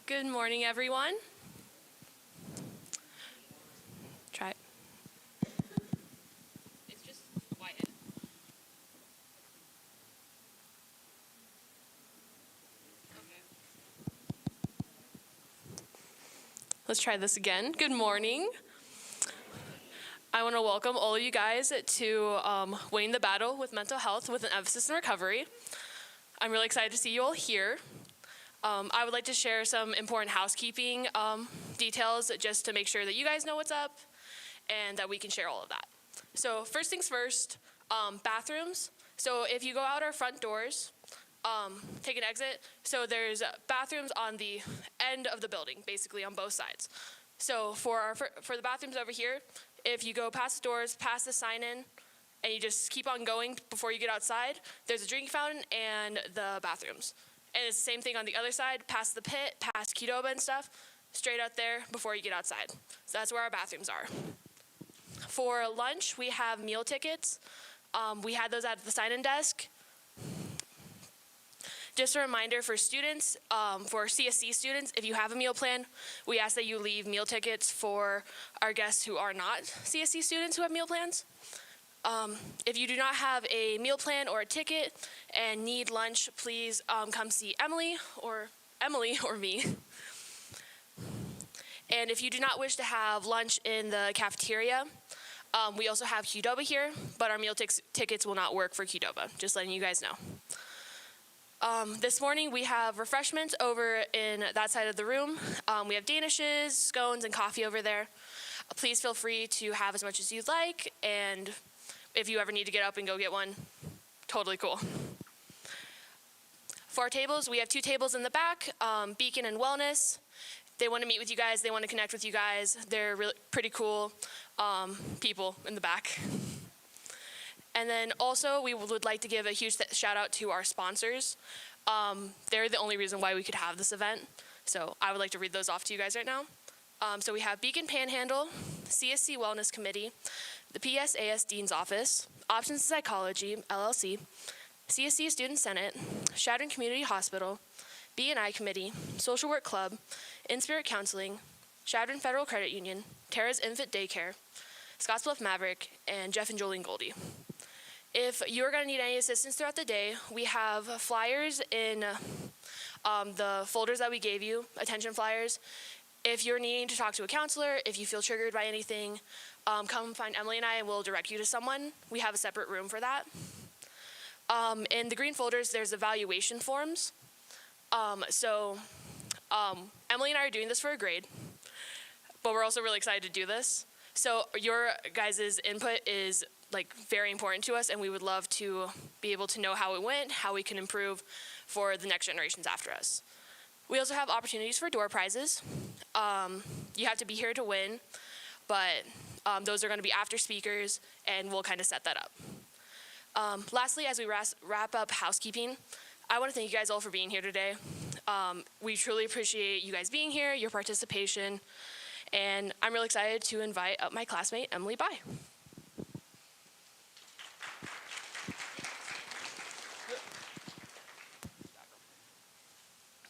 Good morning, everyone. Try it. It's just quiet. Okay. Let's try this again. Good morning. I want to welcome all of you guys to Winning the Battle with Mental Health with an Emphasis in Recovery. I'm really excited to see you all here. I would like to share some important housekeeping details just to make sure that you guys know what's up and that we can share all of that. So first things first, bathrooms. So if you go out our front doors, take an exit. So there's bathrooms on the end of the building, basically on both sides. So for the bathrooms over here, if you go past the doors, past the sign-in, and you just keep on going before you get outside, there's a drinking fountain and the bathrooms. And it's the same thing on the other side, past the pit, past Qdoba and stuff, straight out there before you get outside. So that's where our bathrooms are. For lunch, we have meal tickets. We had those at the sign-in desk. Just a reminder for students, for CSC students, if you have a meal plan, we ask that you leave meal tickets for our guests who are not CSC students who have meal plans. If you do not have a meal plan or a ticket and need lunch, please come see Emily or me. And if you do not wish to have lunch in the cafeteria, we also have Qdoba here, but our meal tickets will not work for Qdoba, just letting you guys know. This morning we have refreshments over in that side of the room. We have danishes, scones, and coffee over there. Please feel free to have as much as you'd like, and if you ever need to get up and go get one, totally cool. For our tables, we have 2 tables in the back, BHECN and Wellness. They want to meet with you guys. They want to connect with you guys. They're really pretty cool people in the back. And then also, we would like to give a huge shout out to our sponsors. They're the only reason why we could have this event. So I would like to read those off to you guys right now. So we have BHECN Panhandle, CSC Wellness Committee, the PSAS Dean's Office, Options in Psychology, LLC, CSC Student Senate, Chadron Community Hospital, B&I Committee, Social Work Club, In-Spirit Counseling, Chadron Federal Credit Union, Tara's Infant Daycare, Scottsbluff Maverick, and Jeff and Jolene Goldie. If you're going to need any assistance throughout the day, we have flyers in the folders that we gave you, attention flyers. If you're needing to talk to a counselor, if you feel triggered by anything, come find Emily and I and we'll direct you to someone. We have a separate room for that. In the green folders, there's evaluation forms. Emily and I are doing this for a grade, but we're also really excited to do this. So your guys' input is very important to us, and we would love to be able to know how it went, how we can improve for the next generations after us. We also have opportunities for door prizes. You have to be here to win, but those are going to be after speakers, and we'll kind of set that up. Lastly, as we wrap up housekeeping, I want to thank you guys all for being here today. We truly appreciate you guys being here, your participation, and I'm really excited to invite up my classmate, Emily Bai.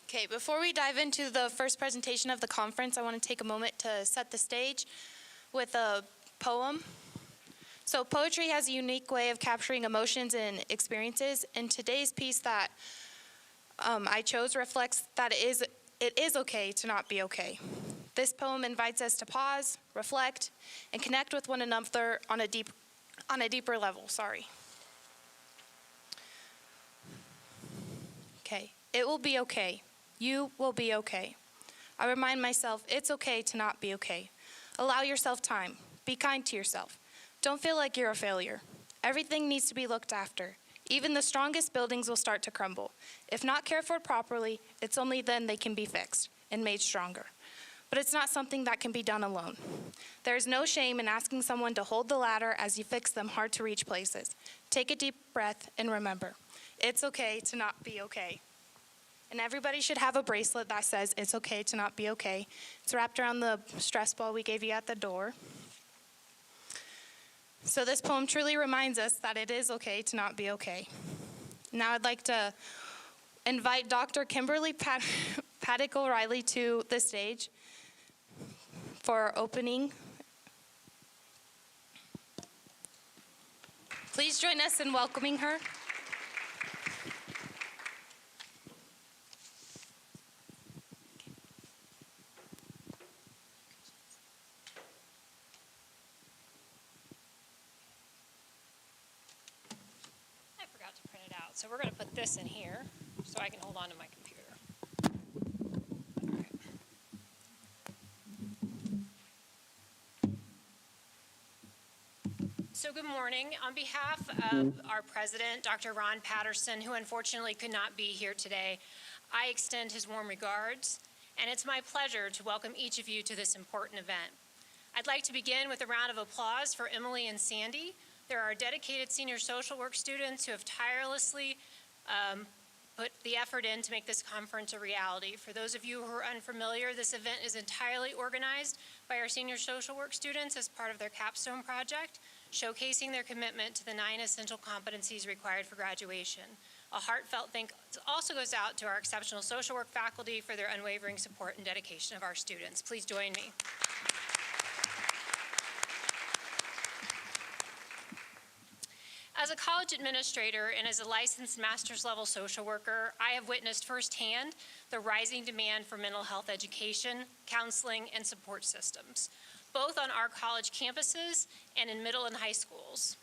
Okay, before we dive into the first presentation of the conference, I want to take a moment to set the stage with a poem. So poetry has a unique way of capturing emotions and experiences, and today's piece that I chose reflects that it is okay to not be okay. This poem invites us to pause, reflect, and connect with one another on a deeper level. Okay, it will be okay. You will be okay. I remind myself it's okay to not be okay. Allow yourself time. Be kind to yourself. Don't feel like you're a failure. Everything needs to be looked after. Even the strongest buildings will start to crumble. If not cared for properly, it's only then they can be fixed and made stronger. But it's not something that can be done alone. There is no shame in asking someone to hold the ladder as you fix them hard-to-reach places. Take a deep breath and remember, it's okay to not be okay. And everybody should have a bracelet that says it's okay to not be okay. It's wrapped around the stress ball we gave you at the door. So this poem truly reminds us that it is okay to not be okay. Now I'd like to invite Dr. Kimberly Paddock O'Reilly to the stage for opening. Please join us in welcoming her. I forgot to print it out, so we're going to put this in here so I can hold on to my computer. All right. So good morning. On behalf of our president, Dr. Ron Patterson, who unfortunately could not be here today, I extend his warm regards, and it's my pleasure to welcome each of you to this important event. I'd like to begin with a round of applause for Emily and Sandy. They're our dedicated senior social work students who have tirelessly put the effort in to make this conference a reality. For those of you who are unfamiliar, this event is entirely organized by our senior social work students as part of their capstone project, showcasing their commitment to the 9 essential competencies required for graduation. A heartfelt thanks also goes out to our exceptional social work faculty for their unwavering support and dedication of our students. Please join me. As a college administrator and as a licensed master's level social worker, I have witnessed firsthand the rising demand for mental health education, counseling, and support systems, both on our college campuses and in middle and high schools.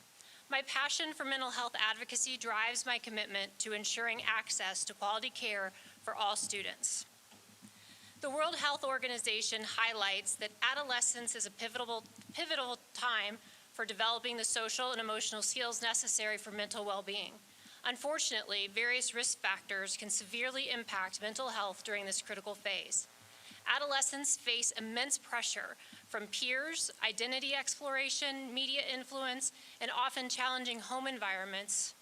My passion for mental health advocacy drives my commitment to ensuring access to quality care for all students. The World Health Organization highlights that adolescence is a pivotal time for developing the social and emotional skills necessary for mental well-being. Unfortunately, various risk factors can severely impact mental health during this critical phase. Adolescents face immense pressure from peers, identity exploration, media influence, and often challenging home environments.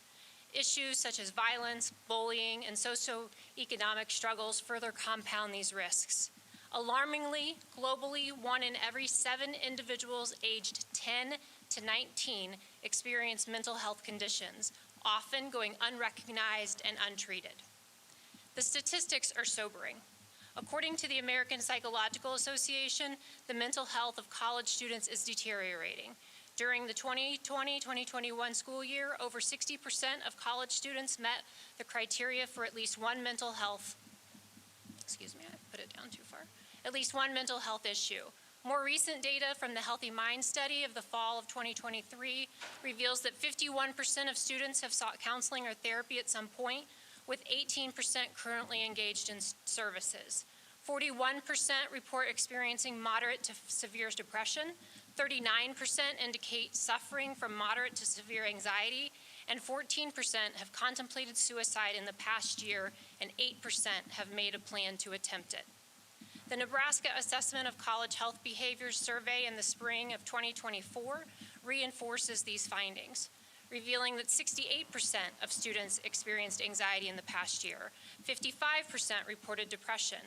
Issues such as violence, bullying, and socioeconomic struggles further compound these risks. Alarmingly, globally, 1 in every 7 individuals aged 10 to 19 experience mental health conditions, often going unrecognized and untreated. The statistics are sobering. According to the American Psychological Association, the mental health of college students is deteriorating. During the 2020-2021 school year, over 60% of college students met the criteria for at least one mental health, I put it down too far, at least one mental health issue. More recent data from the Healthy Mind study of the fall of 2023 reveals that 51% of students have sought counseling or therapy at some point, with 18% currently engaged in services. 41% report experiencing moderate to severe depression, 39% indicate suffering from moderate to severe anxiety, and 14% have contemplated suicide in the past year, and 8% have made a plan to attempt it. The Nebraska Assessment of College Health Behaviors survey in the spring of 2024 reinforces these findings, revealing that 68% of students experienced anxiety in the past year, 55% reported depression,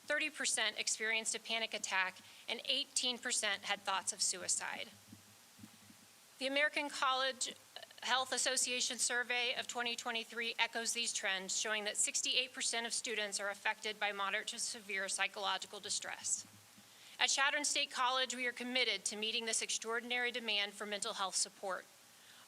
30% experienced a panic attack, and 18% had thoughts of suicide. The American College Health Association survey of 2023 echoes these trends, showing that 68% of students are affected by moderate to severe psychological distress. At Chadron State College, we are committed to meeting this extraordinary demand for mental health support.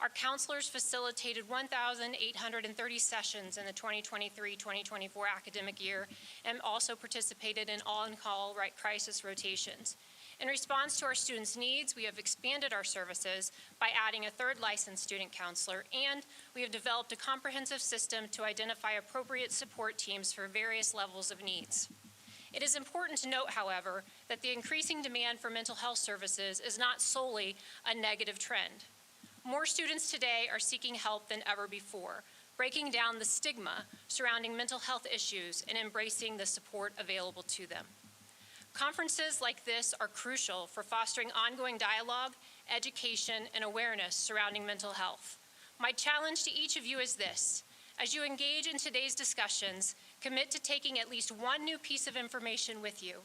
Our counselors facilitated 1,830 sessions in the 2023-2024 academic year and also participated in on-call crisis rotations. In response to our students' needs, we have expanded our services by adding a 3rd licensed student counselor, and we have developed a comprehensive system to identify appropriate support teams for various levels of needs. It is important to note, however, that the increasing demand for mental health services is not solely a negative trend. More students today are seeking help than ever before, breaking down the stigma surrounding mental health issues and embracing the support available to them. Conferences like this are crucial for fostering ongoing dialogue, education, and awareness surrounding mental health. My challenge to each of you is this: as you engage in today's discussions, commit to taking at least one new piece of information with you.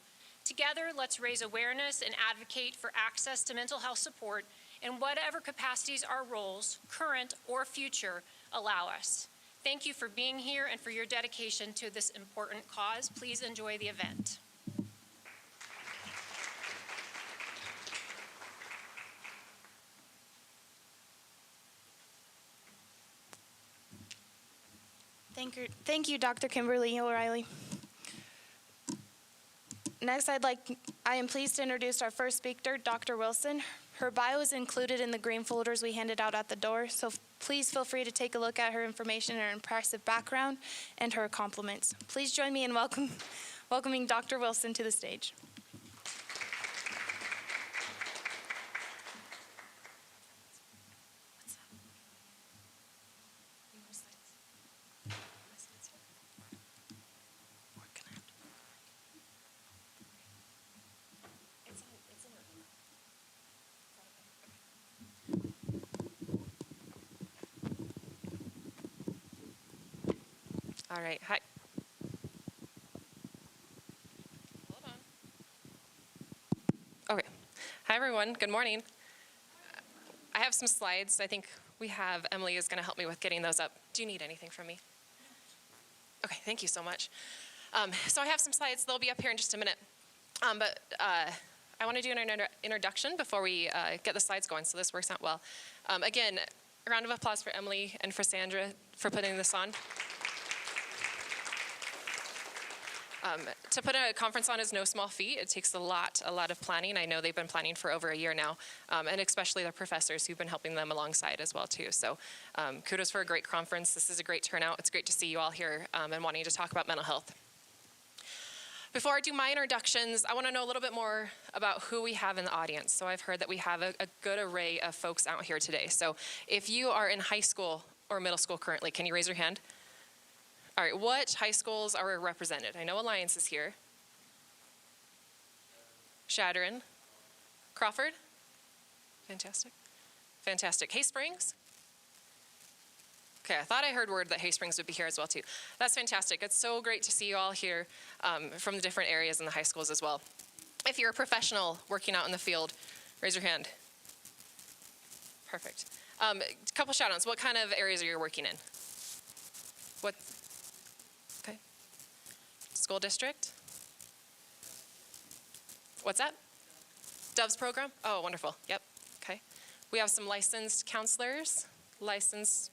Together, let's raise awareness and advocate for access to mental health support in whatever capacities our roles, current or future, allow us. thank you for being here and for your dedication to this important cause. Please enjoy the event. Thank you, Dr. Kimberly O'Reilly. Next, I am pleased to introduce our first speaker, Dr. Wilson. Her bio is included in the green folders we handed out at the door, so please feel free to take a look at her information, her impressive background, and her compliments. Please join me in welcoming Dr. Wilson to the stage. All right, hi. Hold on. Okay, hi everyone, good morning. I have some slides. I think Emily is gonna help me with getting those up. Do you need anything from me? Okay, thank you so much. So I have some slides, they'll be up here in just a minute. But I wanna do an introduction before we get the slides going, so this works out well. Again, a round of applause for Emily and for Sandra for putting this on. To put a conference on is no small feat. It takes a lot of planning. I know they've been planning for over a year now, and especially the professors who've been helping them alongside as well too. So kudos for a great conference. This is a great turnout. It's great to see you all here and wanting to talk about mental health. Before I do my introductions, I want to know a little bit more about who we have in the audience. So I've heard that we have a good array of folks out here today. So if you are in high school or middle school currently, can you raise your hand? All right, what high schools are represented? I know Alliance is here. Chadron. Crawford? Fantastic. Fantastic. Hay Springs? Okay, I thought I heard word that Hay Springs would be here as well too. That's fantastic. It's so great to see you all here from the different areas in the high schools as well. If you're a professional working out in the field, raise your hand. Perfect. A couple shout outs. What kind of areas are you working in? What? Okay. School district? What's that? Doves program? Oh, wonderful. Yep. Okay. We have some licensed counselors, licensed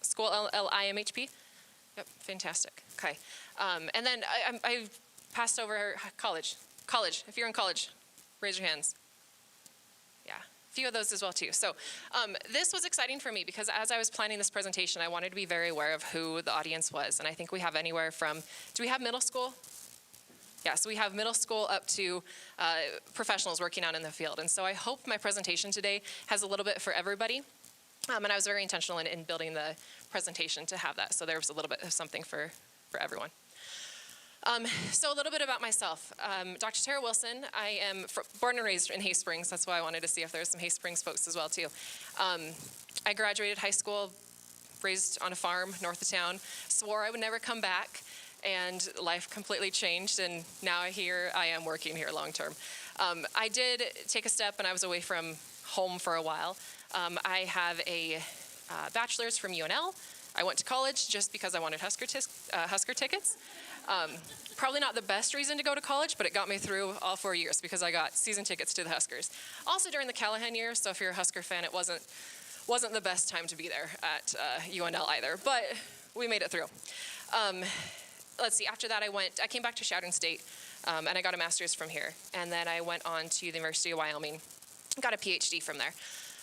school LIMHP. Yep, fantastic. Okay. And then I passed over college. College, if you're in college, raise your hands. Yeah, a few of those as well too. So this was exciting for me because as I was planning this presentation, I wanted to be very aware of who the audience was. And I think we have anywhere from, do we have middle school? Yeah, so we have middle school up to professionals working out in the field. And so I hope my presentation today has a little bit for everybody. And I was very intentional in building the presentation to have that. So there was a little bit of something for everyone. So a little bit about myself. Dr. Tara Wilson, I am born and raised in Hay Springs. That's why I wanted to see if there were some Hay Springs folks as well too. I graduated high school, raised on a farm north of town, swore I would never come back, and life completely changed, and now here I am working here long term. I did take a step and I was away from home for a while. I have a bachelor's from UNL. I went to college just because I wanted Husker tickets. Probably not the best reason to go to college, but it got me through all 4 years because I got season tickets to the Huskers. Also during the Callahan years, so if you're a Husker fan, it wasn't the best time to be there at UNL either, but we made it through. Let's see, after that I came back to Chadron State, and I got a master's from here. And then I went on to the University of Wyoming, got a PhD from there.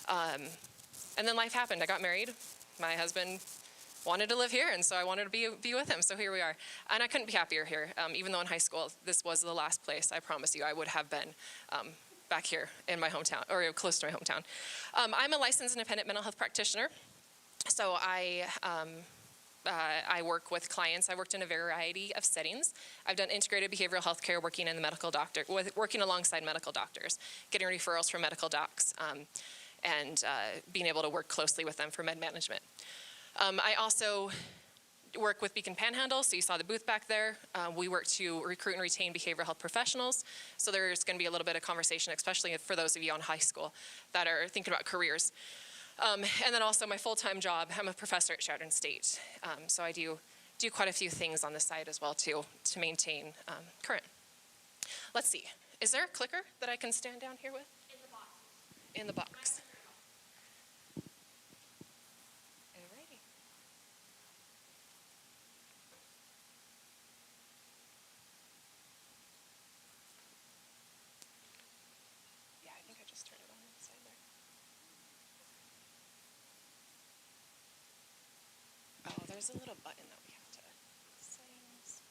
And then life happened. I got married. My husband wanted to live here, and so I wanted to be with him, so here we are. And I couldn't be happier here, even though in high school, this was the last place, I promise you, I would have been back here in my hometown, or close to my hometown. I'm a licensed independent mental health practitioner, so I work with clients. I worked in a variety of settings. I've done integrated behavioral health care, working working alongside medical doctors, getting referrals from medical docs, and being able to work closely with them for med management. I also work with BHECN Panhandle, so you saw the booth back there. We work to recruit and retain behavioral health professionals, so there's going to be a little bit of conversation, especially for those of you in high school that are thinking about careers. And then also my full-time job, I'm a professor at Chadron State. So I do quite a few things on the side as well too to maintain current. Let's see, is there a clicker that I can stand down here with? In the box. In the box. Alrighty. Yeah, I think I just turned it on inside there. Oh, there's a little button that we have to settings.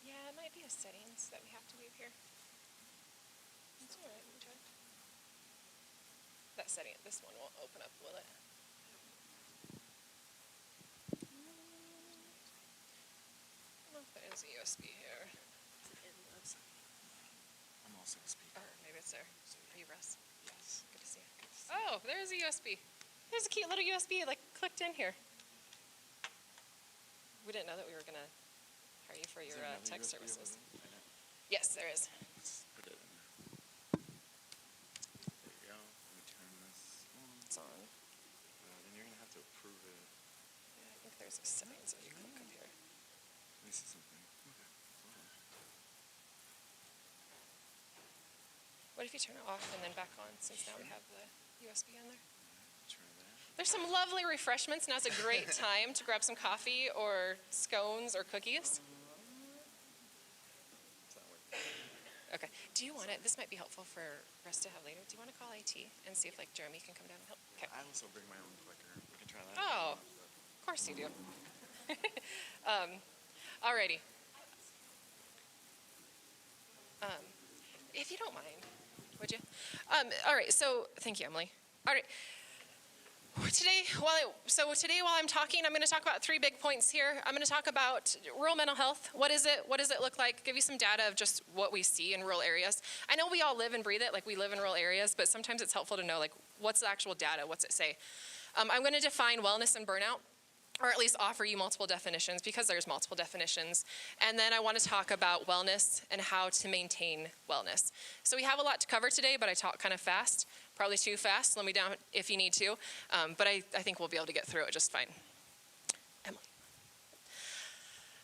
Yeah, it might be a settings that we have to leave here. It's all right, we can try. That setting, this one won't open up, will it? I don't know if there is a USB here. I'm also a speaker. Or maybe it's there. Are you Russ? Yes. Good to see you. Oh, there's a USB. There's a cute little USB like clicked in here. We didn't know that we were gonna hire you for your tech services. Yes, there is. Let's put it in there. There you go. Let me turn this on. It's on. Then you're gonna have to approve it. Yeah, I think there's a setting, so you click up here. Let me see something. Okay. Hold on. What if you turn it off and then back on, since now we have the USB in there? Try that. There's some lovely refreshments. Now's a great time to grab some coffee or scones or cookies. It's not working. Okay. Do you want it? This might be helpful for us to have later. Do you want to call IT and see if like Jeremy can come down and help? Okay. I also bring my own clicker. We can try that. Oh, of course you do. Alrighty. If you don't mind, would you? All right. So thank you, Emily. All right. Today, while I'm talking, I'm going to talk about 3 big points here. I'm going to talk about rural mental health. What is it? What does it look like? Give you some data of just what we see in rural areas. I know we all live and breathe it, like we live in rural areas, but sometimes it's helpful to know like what's the actual data, what's it say. I'm going to define wellness and burnout, or at least offer you multiple definitions because there's multiple definitions. And then I want to talk about wellness and how to maintain wellness. So we have a lot to cover today, but I talk kind of fast. Probably too fast, slow me down if you need to, but I think we'll be able to get through it just fine. Emily.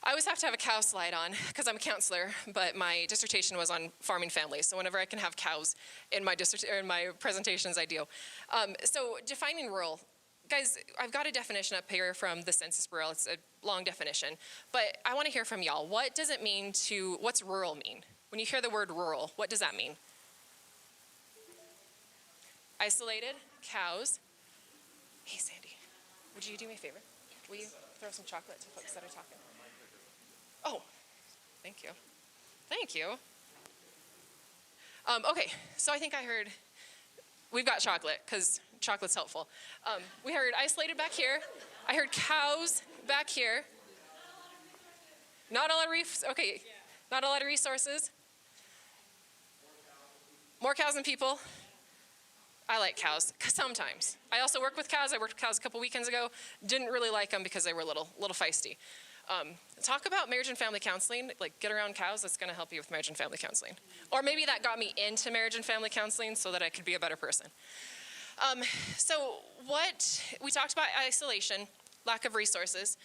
I always have to have a cow slide on because I'm a counselor, but my dissertation was on farming families, so whenever I can have cows in my presentations, I do. So defining rural. Guys, I've got a definition up here from the Census Bureau. It's a long definition, but I want to hear from y'all. What does it mean what's rural mean? When you hear the word rural, what does that mean? Isolated, cows. Hey, Sandy, would you do me a favor? Will you throw some chocolate to folks that are talking? Oh, thank you. Thank you. Okay, so I think I heard, we've got chocolate, because chocolate's helpful. We heard isolated back here. I heard cows back here. Not a lot of not a lot of resources. More cows than people. I like cows, sometimes. I also work with cows. I worked with cows a couple weekends ago. Didn't really like them because they were a little feisty. Talk about marriage and family counseling, like get around cows, that's gonna help you with marriage and family counseling. Or maybe that got me into marriage and family counseling so that I could be a better person. So we talked about isolation, lack of resources,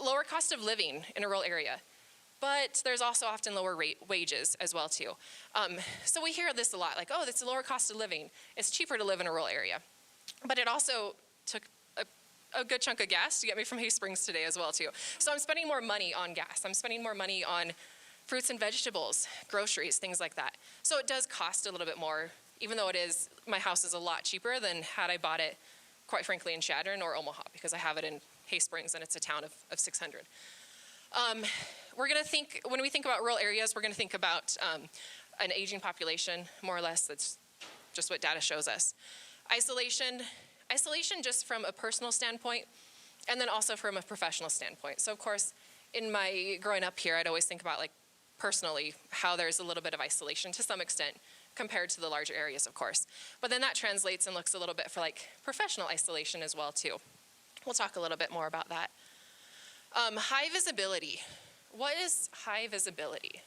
lower cost of living in a rural area. But there's also often lower wages as well too. So we hear this a lot, like, oh, that's a lower cost of living. It's cheaper to live in a rural area. But it also took a good chunk of gas to get me from Hay Springs today as well too. So I'm spending more money on gas. I'm spending more money on fruits and vegetables, groceries, things like that. So it does cost a little bit more, even though my house is a lot cheaper than had I bought it, quite frankly, in Chadron or Omaha, because I have it in Hay Springs and it's a town of 600. We're going to think, when we think about rural areas, we're going to think about an aging population, more or less. That's just what data shows us. Isolation just from a personal standpoint, and then also from a professional standpoint. So of course, in my growing up here, I'd always think about like personally how there's a little bit of isolation to some extent compared to the larger areas, of course. But then that translates and looks a little bit for like professional isolation as well too. We'll talk a little bit more about that. High visibility. What is high visibility?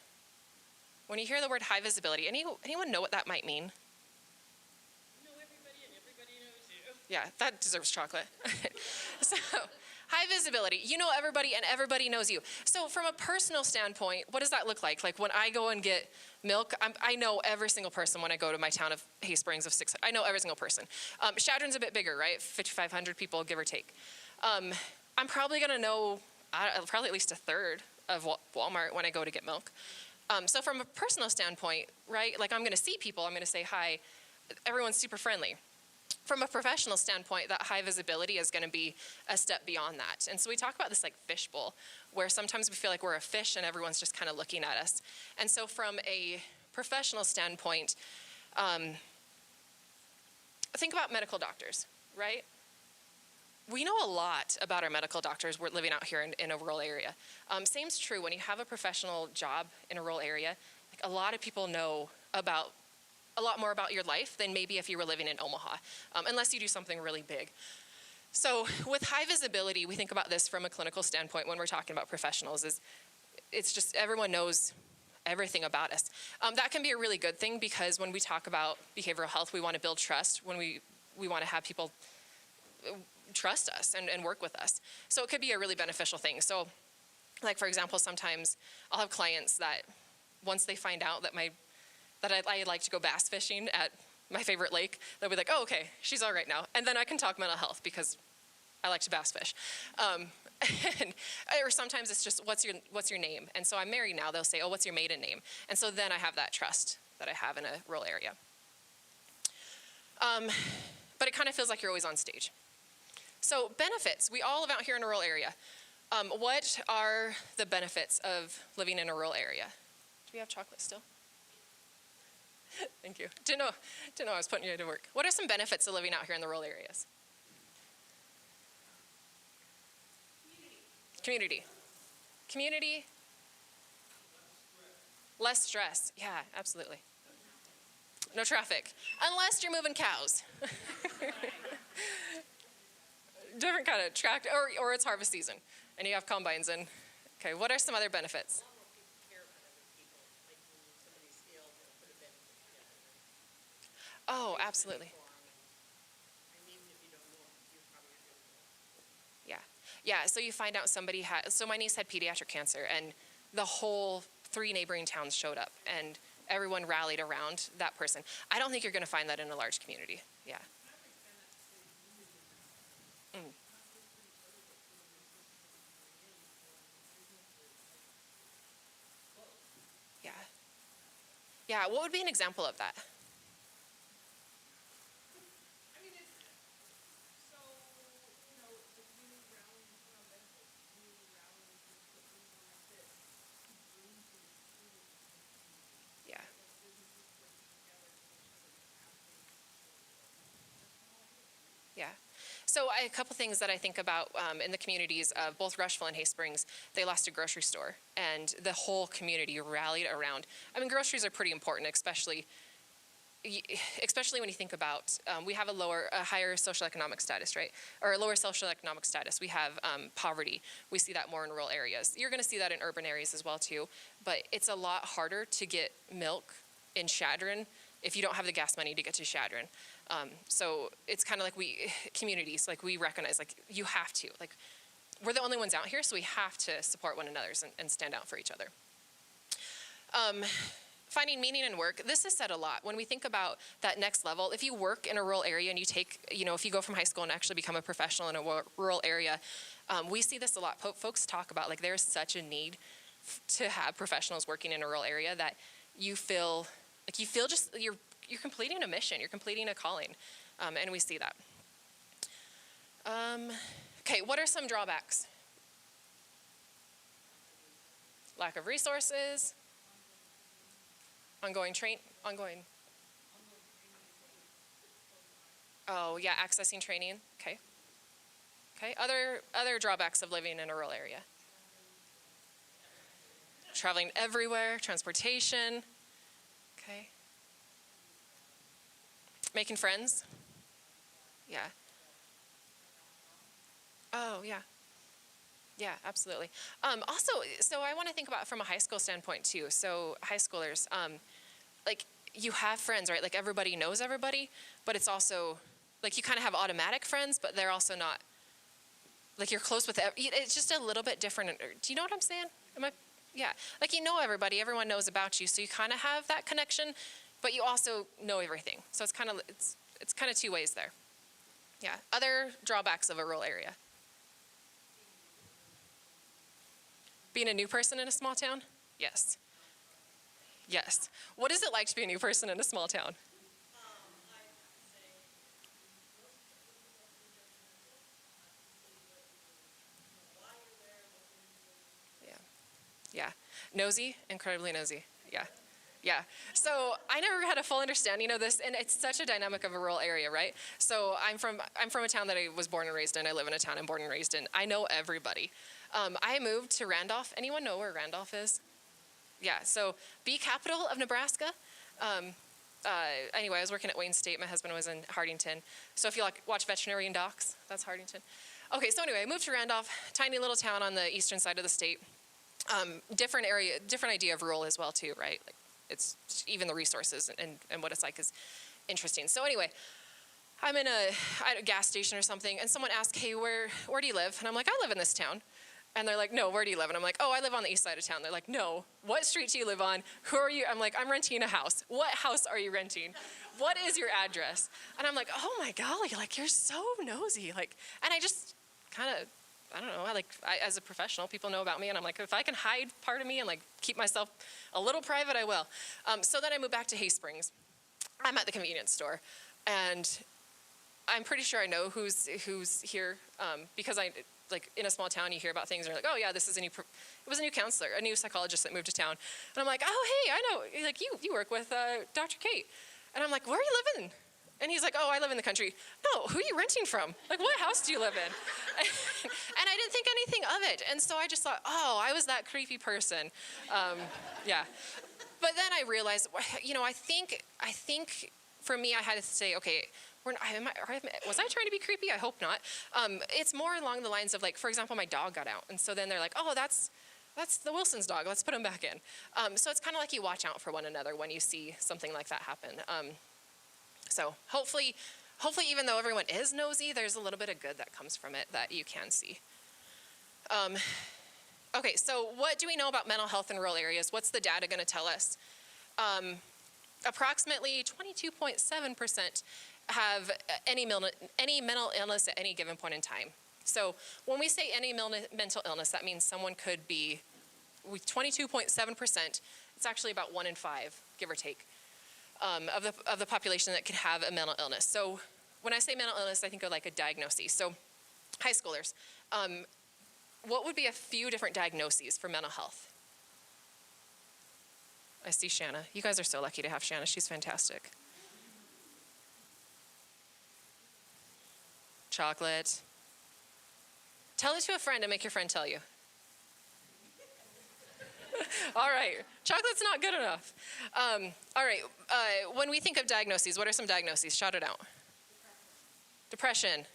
When you hear the word high visibility, anyone know what that might mean? You know everybody and everybody knows you. Yeah, that deserves chocolate. So, high visibility. You know everybody and everybody knows you. So from a personal standpoint, what does that look like? Like when I go and get milk, I know every single person when I go to my town of Hay Springs of 600. I know every single person. Chadron's a bit bigger, right? 5,500 people, give or take. I'm probably going to know probably at least a third of Walmart when I go to get milk. So from a personal standpoint, right, like I'm going to see people, I'm going to say hi. Everyone's super friendly. From a professional standpoint, that high visibility is going to be a step beyond that. And so we talk about this like fishbowl, where sometimes we feel like we're a fish and everyone's just kind of looking at us. And so from a professional standpoint, think about medical doctors, right? We know a lot about our medical doctors. We're living out here in a rural area. Same's true when you have a professional job in a rural area. Like a lot of people know about a lot more about your life than maybe if you were living in Omaha, unless you do something really big. So with high visibility, we think about this from a clinical standpoint when we're talking about professionals. It's just everyone knows everything about us. That can be a really good thing because when we talk about behavioral health, we want to build trust. When we want to have people trust us and work with us. So it could be a really beneficial thing. So like for example, sometimes I'll have clients that once they find out that I like to go bass fishing at my favorite lake, they'll be like, oh, okay, she's all right now. And then I can talk mental health because I like to bass fish. Or sometimes it's just, what's your name? And so I'm married now, they'll say, oh, what's your maiden name? And so then I have that trust that I have in a rural area. But it kind of feels like you're always on stage. So benefits, we all live out here in a rural area. What are the benefits of living in a rural area? Do we have chocolate still? Thank you. Didn't know I was putting you to work. What are some benefits of living out here in the rural areas? Community. Community. Less stress. Yeah, absolutely. No traffic. Unless you're moving cows. Different kind of tractor, or it's harvest season, and you have combines in. Okay, what are some other benefits? Oh, absolutely. Yeah, so you find out somebody so my niece had pediatric cancer, and the whole 3 neighboring towns showed up, and everyone rallied around that person. I don't think you're going to find that in a large community. Yeah. Yeah. Yeah, what would be an example of that? Yeah. Yeah. So a couple things that I think about in the communities of both Rushville and Hay Springs, they lost a grocery store, and the whole community rallied around. I mean, groceries are pretty important, especially when you think about, we have a higher socioeconomic status, right? Or a lower socioeconomic status. We have poverty. We see that more in rural areas. You're going to see that in urban areas as well too, but it's a lot harder to get milk in Chadron if you don't have the gas money to get to Chadron. So it's kind of like communities, like we recognize, like you have to, like we're the only ones out here, so we have to support one another and stand out for each other. Finding meaning in work, this is said a lot. When we think about that next level, if you work in a rural area and you take, if you go from high school and actually become a professional in a rural area, we see this a lot. Folks talk about like there's such a need to have professionals working in a rural area that you feel just, you're completing a mission, you're completing a calling, and we see that. Okay, what are some drawbacks? Lack of resources. Ongoing. Oh yeah, accessing training. Okay. Other drawbacks of living in a rural area. Traveling everywhere, transportation. Okay. Making friends. Yeah. Oh, yeah. Yeah, absolutely. Also, so I want to think about from a high school standpoint too. So high schoolers, like you have friends, right? Like everybody knows everybody, but it's also like you kind of have automatic friends, but they're also not, like you're close with, it's just a little bit different. Do you know what I'm saying? Yeah. Like you know everybody, everyone knows about you, so you kind of have that connection, but you also know everything. So it's kind of, it's kind of two ways there. Yeah. Other drawbacks of a rural area. Being a new person in a small town? Yes. Yes. What is it like to be a new person in a small town? Yeah. Yeah. Nosy, incredibly nosy. Yeah. Yeah. So I never had a full understanding of this, and it's such a dynamic of a rural area, right? So I'm from a town that I was born and raised in. I live in a town I'm born and raised in. I know everybody. I moved to Randolph. Anyone know where Randolph is? Yeah, so B capital of Nebraska. Anyway, I was working at Wayne State. My husband was in Hardington. So if you watch Veterinarian Docs, that's Hardington. Okay, so anyway, I moved to Randolph, tiny little town on the eastern side of the state. Different area, different idea of rural as well too, right? Like it's even the resources and what it's like is interesting. So anyway, I'm in at a gas station or something, and someone asks, hey, where do you live? And I'm like, I live in this town. And they're like, no, where do you live? And I'm like, oh, I live on the east side of town. They're like, no, what street do you live on? Who are you? I'm like, I'm renting a house. What house are you renting? What is your address? And I'm like, oh my golly, like you're so nosy. Like, and I just kind of, I don't know, as a professional, people know about me, and I'm like, if I can hide part of me and like keep myself a little private, I will. So then I moved back to Hay Springs. I'm at the convenience store, and I'm pretty sure I know who's here because like in a small town, you hear about things and you're like, oh yeah, this is it was a new counselor, a new psychologist that moved to town. And I'm like, oh, hey, I know, like you work with Dr. Kate. And I'm like, where are you living? And he's like, oh, I live in the country. No, who are you renting from? Like, what house do you live in? And I didn't think anything of it. And so I just thought, oh, I was that creepy person. Yeah. But then I realized, you know, I think for me, I had to say, okay, was I trying to be creepy? I hope not. It's more along the lines of like, for example, my dog got out. And so then they're like, oh, that's the Wilson's dog. Let's put him back in. So it's kind of like you watch out for one another when you see something like that happen. So hopefully even though everyone is nosy, there's a little bit of good that comes from it that you can see. Okay, so what do we know about mental health in rural areas? What's the data going to tell us? Approximately 22.7% have any mental illness at any given point in time. So when we say any mental illness, that means someone could be, with 22.7%, it's actually about 1 in 5, give or take, of the population that could have a mental illness. So when I say mental illness, I think of like a diagnosis. So high schoolers, what would be a few different diagnoses for mental health? I see Shanna. You guys are so lucky to have Shanna. She's fantastic. Chocolate. Tell it to a friend and make your friend tell you. All right. Chocolate's not good enough. All right. When we think of diagnoses, what are some diagnoses? Shout it out. Depression.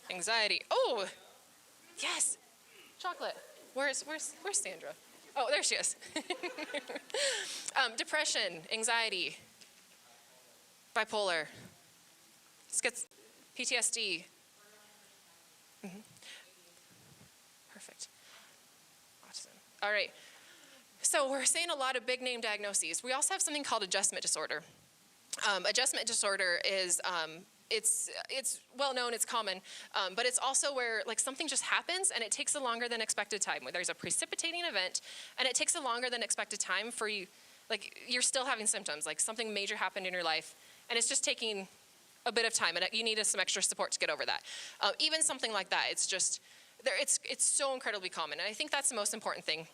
Anxiety. Oh, yes. Chocolate. Where's Sandra? Oh, there she is. Depression, anxiety, bipolar, PTSD. Mm-hmm. Perfect. Autism. All right. So we're saying a lot of big name diagnoses. We also have something called adjustment disorder. Adjustment disorder is it's well known, it's common, but it's also where like something just happens and it takes a longer than expected time. Where there's a precipitating event and it takes a longer than expected time for you, like you're still having symptoms, like something major happened in your life and it's just taking a bit of time and you need some extra support to get over that. Even something like that, it's just, it's so incredibly common, and I think that's the most important thing.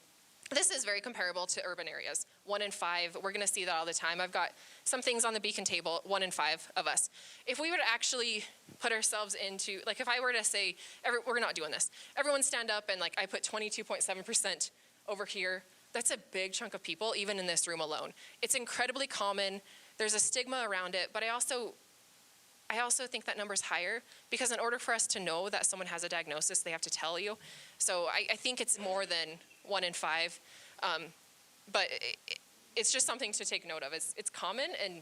This is very comparable to urban areas. 1 in 5, we're gonna see that all the time. I've got some things on the beacon table, 1 in 5 of us. If we were to actually put ourselves into, like if I were to say, we're not doing this. Everyone stand up and like I put 22.7% over here. That's a big chunk of people, even in this room alone. It's incredibly common. There's a stigma around it, but I also think that number's higher because in order for us to know that someone has a diagnosis, they have to tell you. So I think it's more than 1 in 5, but it's just something to take note of. It's common, and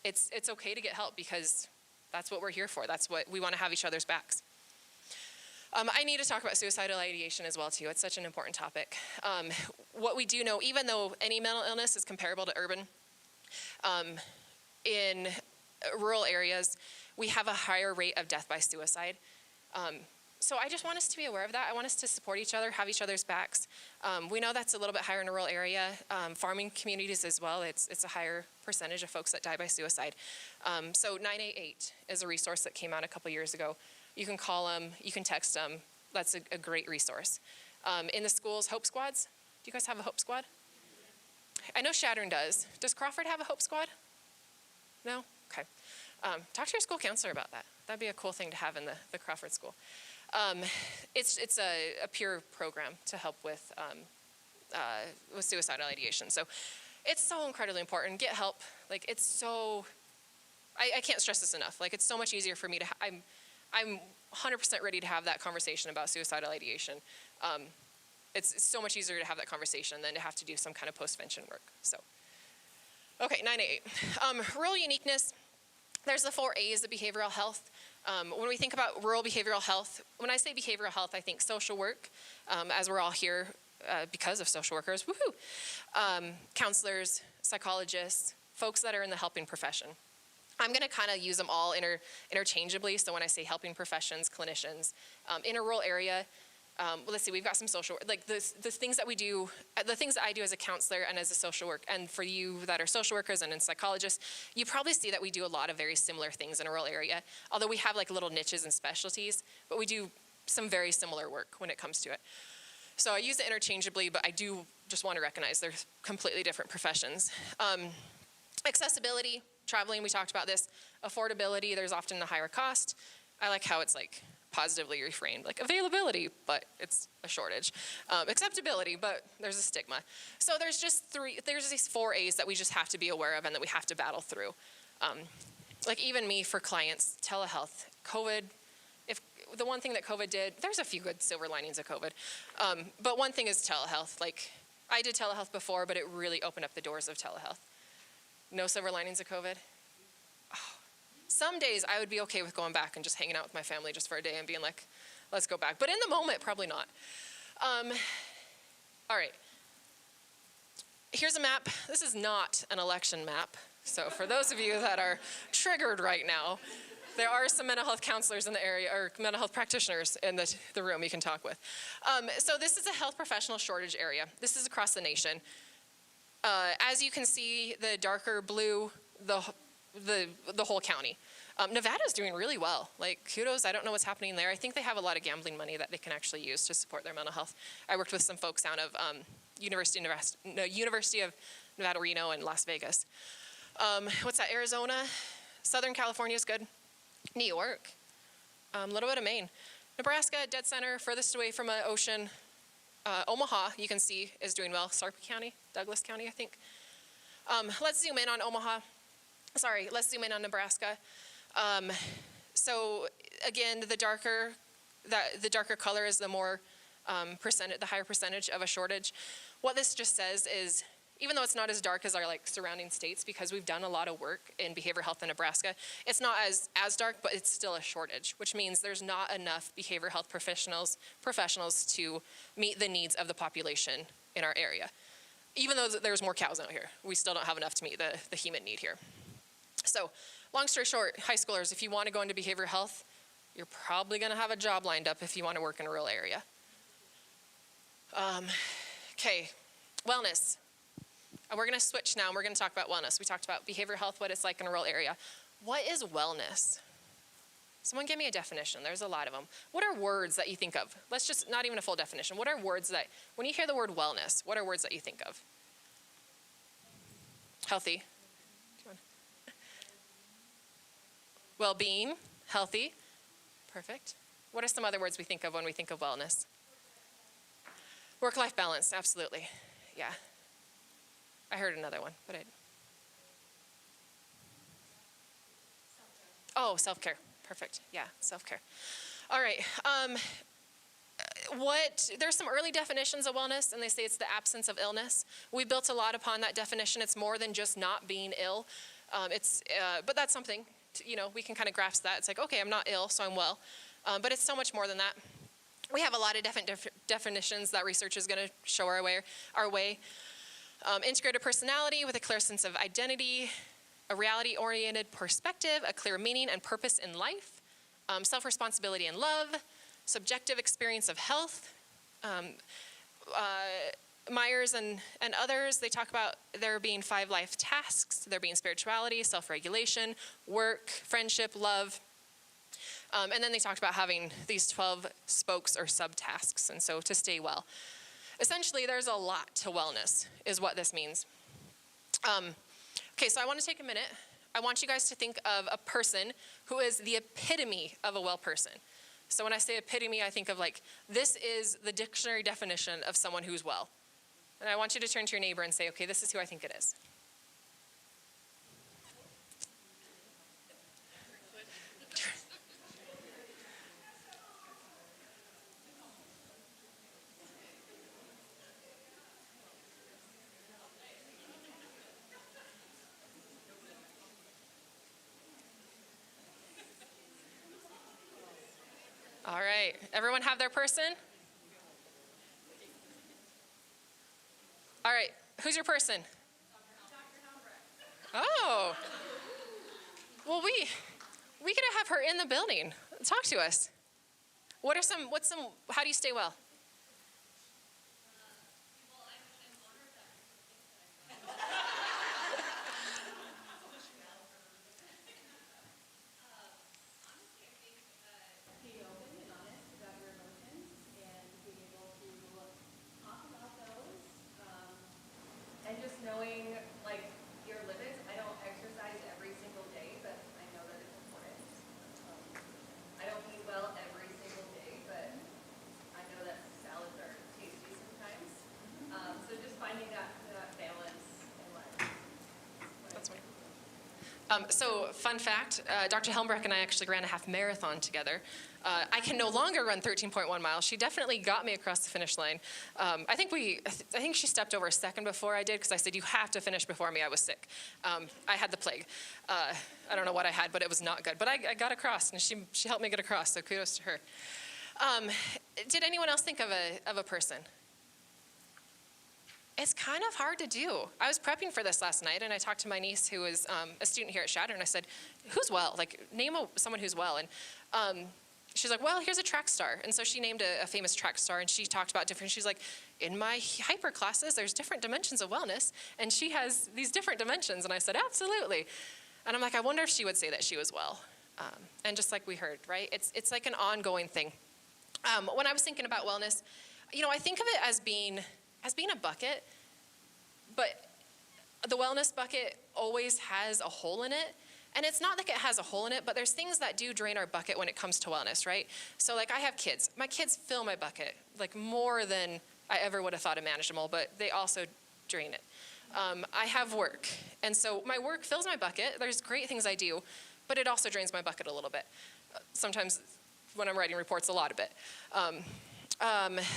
it's okay to get help because that's what we're here for. That's what we want to have each other's backs. I need to talk about suicidal ideation as well too. It's such an important topic. What we do know, even though any mental illness is comparable to urban, in rural areas, we have a higher rate of death by suicide. So I just want us to be aware of that. I want us to support each other, have each other's backs. We know that's a little bit higher in a rural area. Farming communities as well, it's a higher percentage of folks that die by suicide. So 988 is a resource that came out a couple years ago. You can call them, you can text them. That's a great resource. In the schools, Hope Squads. Do you guys have a Hope Squad? I know Chadron does. Does Crawford have a Hope Squad? No? Okay. Talk to your school counselor about that. That'd be a cool thing to have in the Crawford school. It's a peer program to help with suicidal ideation. So it's so incredibly important. Get help. Like, it's so, I can't stress this enough. Like, it's so much easier for me to, I'm 100% ready to have that conversation about suicidal ideation. It's so much easier to have that conversation than to have to do some kind of postvention work. So, okay, 988. Rural uniqueness. There's the 4 A's of behavioral health. When we think about rural behavioral health, when I say behavioral health, I think social work, as we're all here because of social workers, woohoo! Counselors, psychologists, folks that are in the helping profession. I'm going to kind of use them all interchangeably. So when I say helping professions, clinicians, in a rural area, well, let's see, we've got some social, like the things that we do, the things that I do as a counselor and as a social work, and for you that are social workers and psychologists, you probably see that we do a lot of very similar things in a rural area. Although we have like little niches and specialties, but we do some very similar work when it comes to it. So I use it interchangeably, but I do just want to recognize they're completely different professions. Accessibility, traveling, we talked about this. Affordability, there's often a higher cost. I like how it's like positively reframed, like availability, but it's a shortage. Acceptability, but there's a stigma. So there's these 4 A's that we just have to be aware of and that we have to battle through. Like even me for clients, telehealth, COVID, if the one thing that COVID did, there's a few good silver linings of COVID, but one thing is telehealth. Like I did telehealth before, but it really opened up the doors of telehealth. No silver linings of COVID? Oh. Some days I would be okay with going back and just hanging out with my family just for a day and being like, let's go back. But in the moment, probably not. All right. Here's a map. This is not an election map. So for those of you that are triggered right now, there are some mental health counselors in the area, or mental health practitioners in the room you can talk with. So this is a health professional shortage area. This is across the nation. As you can see, the darker blue, the whole county. Nevada's doing really well. Like, kudos, I don't know what's happening there. I think they have a lot of gambling money that they can actually use to support their mental health. I worked with some folks out of University of Nevada, Reno, and Las Vegas. What's that, Arizona? Southern California is good. New York, a little bit of Maine. Nebraska, dead center, furthest away from an ocean. Omaha, you can see, is doing well. Sarpy County, Douglas County, I think. Let's zoom in on Omaha. Sorry, let's zoom in on Nebraska. So again, the darker color is the more the higher percentage of a shortage. What this just says is, even though it's not as dark as our like surrounding states, because we've done a lot of work in behavioral health in Nebraska, it's not as dark, but it's still a shortage, which means there's not enough behavioral health professionals to meet the needs of the population in our area. Even though there's more cows out here, we still don't have enough to meet the human need here. So, long story short, high schoolers, if you want to go into behavioral health, you're probably going to have a job lined up if you want to work in a rural area. Okay, wellness. We're going to switch now, and we're going to talk about wellness. We talked about behavioral health, what it's like in a rural area. What is wellness? Someone give me a definition. There's a lot of them. What are words that you think of? Let's just, not even a full definition. What are words that, when you hear the word wellness, what are words that you think of? Healthy. Well-being, healthy, perfect. What are some other words we think of when we think of wellness? Work-life balance, absolutely. Yeah. I heard another one, but Oh, self-care. Perfect. Yeah, self-care. All right. There's some early definitions of wellness, and they say it's the absence of illness. We built a lot upon that definition. It's more than just not being ill. But that's something, we can kind of grasp that. It's like, okay, I'm not ill, so I'm well. But it's so much more than that. We have a lot of different definitions that research is going to show our way. Integrated personality with a clear sense of identity, a reality-oriented perspective, a clear meaning and purpose in life, self-responsibility and love, subjective experience of health. Myers and others, they talk about there being 5 life tasks, there being spirituality, self-regulation, work, friendship, love. And then they talked about having these 12 spokes or subtasks, and so to stay well. Essentially, there's a lot to wellness, is what this means. Okay, so I want to take a minute. I want you guys to think of a person who is the epitome of a well person. So when I say epitome, I think of like, this is the dictionary definition of someone who's well. And I want you to turn to your neighbor and say, okay, this is who I think it is. All right, everyone have their person? All right, who's your person? Oh, well, we could have her in the building. Talk to us. How do you stay well? And just knowing, like, your limits. I don't exercise every single day, but I know that it's important. I don't eat well every single day, but I know that salads are tasty sometimes. So just finding that balance in life. That's right. So fun fact, Dr. Helmbrecht and I actually ran a half marathon together. I can no longer run 13.1 miles. She definitely got me across the finish line. I think she stepped over a second before I did because I said, you have to finish before me. I was sick. I had the plague. I don't know what I had, but it was not good. But I got across, and she helped me get across, so kudos to her. Did anyone else think of a person? It's kind of hard to do. I was prepping for this last night, and I talked to my niece who is a student here at Chadron. I said, who's well? Like, name someone who's well. And she's like, well, here's a track star. And so she named a famous track star, and she talked about she's like, in my hyper classes, there's different dimensions of wellness, and she has these different dimensions. And I said, absolutely. And I'm like, I wonder if she would say that she was well. And just like we heard, right? It's like an ongoing thing. When I was thinking about wellness, I think of it as being a bucket, but the wellness bucket always has a hole in it. And it's not like it has a hole in it, but there's things that do drain our bucket when it comes to wellness, right? So like I have kids. My kids fill my bucket, like more than I ever would have thought imaginable, but they also drain it. I have work, and so my work fills my bucket. There's great things I do, but it also drains my bucket a little bit. Sometimes when I'm writing reports, a lot of it.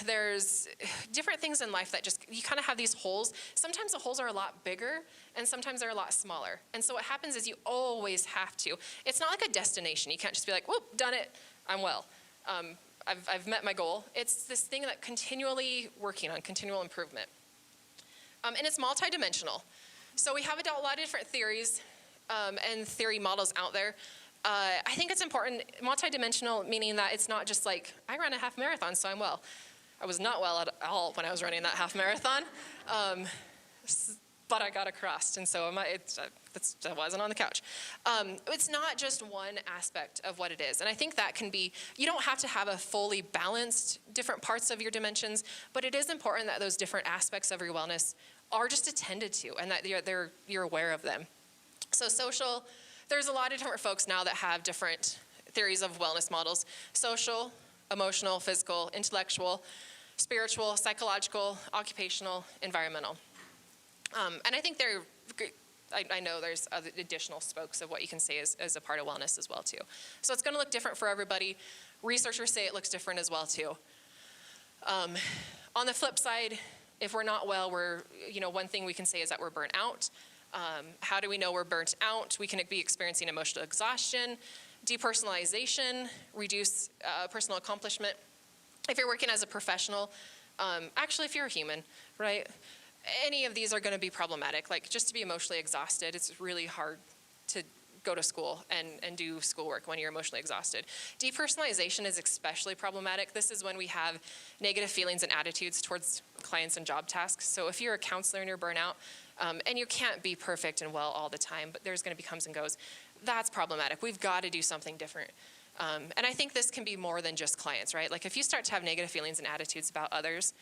There's different things in life that you kind of have these holes. Sometimes the holes are a lot bigger, and sometimes they're a lot smaller. And so what happens is you always have to. It's not like a destination. You can't just be like, whoop, done it, I'm well. I've met my goal. It's this thing that continually working on, continual improvement. And it's multidimensional. So we have a lot of different theories and theory models out there. I think it's important, multidimensional, meaning that it's not just like, I ran a half marathon, so I'm well. I was not well at all when I was running that half marathon, but I got across, and so I wasn't on the couch. It's not just one aspect of what it is, and I think that can be, you don't have to have a fully balanced different parts of your dimensions, but it is important that those different aspects of your wellness are just attended to, and that you're aware of them. So social, there's a lot of different folks now that have different theories of wellness models. Social, emotional, physical, intellectual. spiritual, psychological, occupational, environmental. And I think they're, I know there's other additional spokes of what you can say as a part of wellness as well too. So it's gonna look different for everybody. Researchers say it looks different as well too. On the flip side, if we're not well, one thing we can say is that we're burnt out. How do we know we're burnt out? We can be experiencing emotional exhaustion, depersonalization, reduce personal accomplishment. If you're working as a professional, actually if you're a human, right? Any of these are gonna be problematic. Like just to be emotionally exhausted, it's really hard to go to school and do schoolwork when you're emotionally exhausted. Depersonalization is especially problematic. This is when we have negative feelings and attitudes towards clients and job tasks. So if you're a counselor and you're burnout, and you can't be perfect and well all the time, but there's gonna be comes and goes, that's problematic. We've gotta do something different. And I think this can be more than just clients, right? Like if you start to have negative feelings and attitudes about others,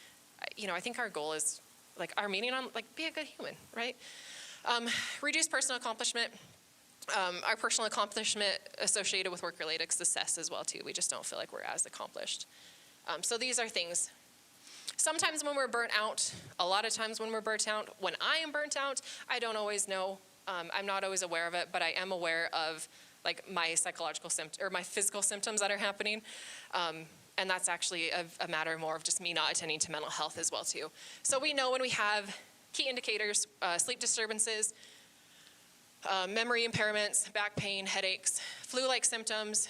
I think our goal is, like our meaning on, like be a good human, right? Reduce personal accomplishment. Our personal accomplishment associated with work-related success as well too. We just don't feel like we're as accomplished. So these are things. Sometimes when we're burnt out, a lot of times when we're burnt out, when I am burnt out, I don't always know. I'm not always aware of it, but I am aware of like my psychological symptoms or my physical symptoms that are happening. And that's actually a matter more of just me not attending to mental health as well too. So we know when we have key indicators, sleep disturbances, memory impairments, back pain, headaches, flu-like symptoms.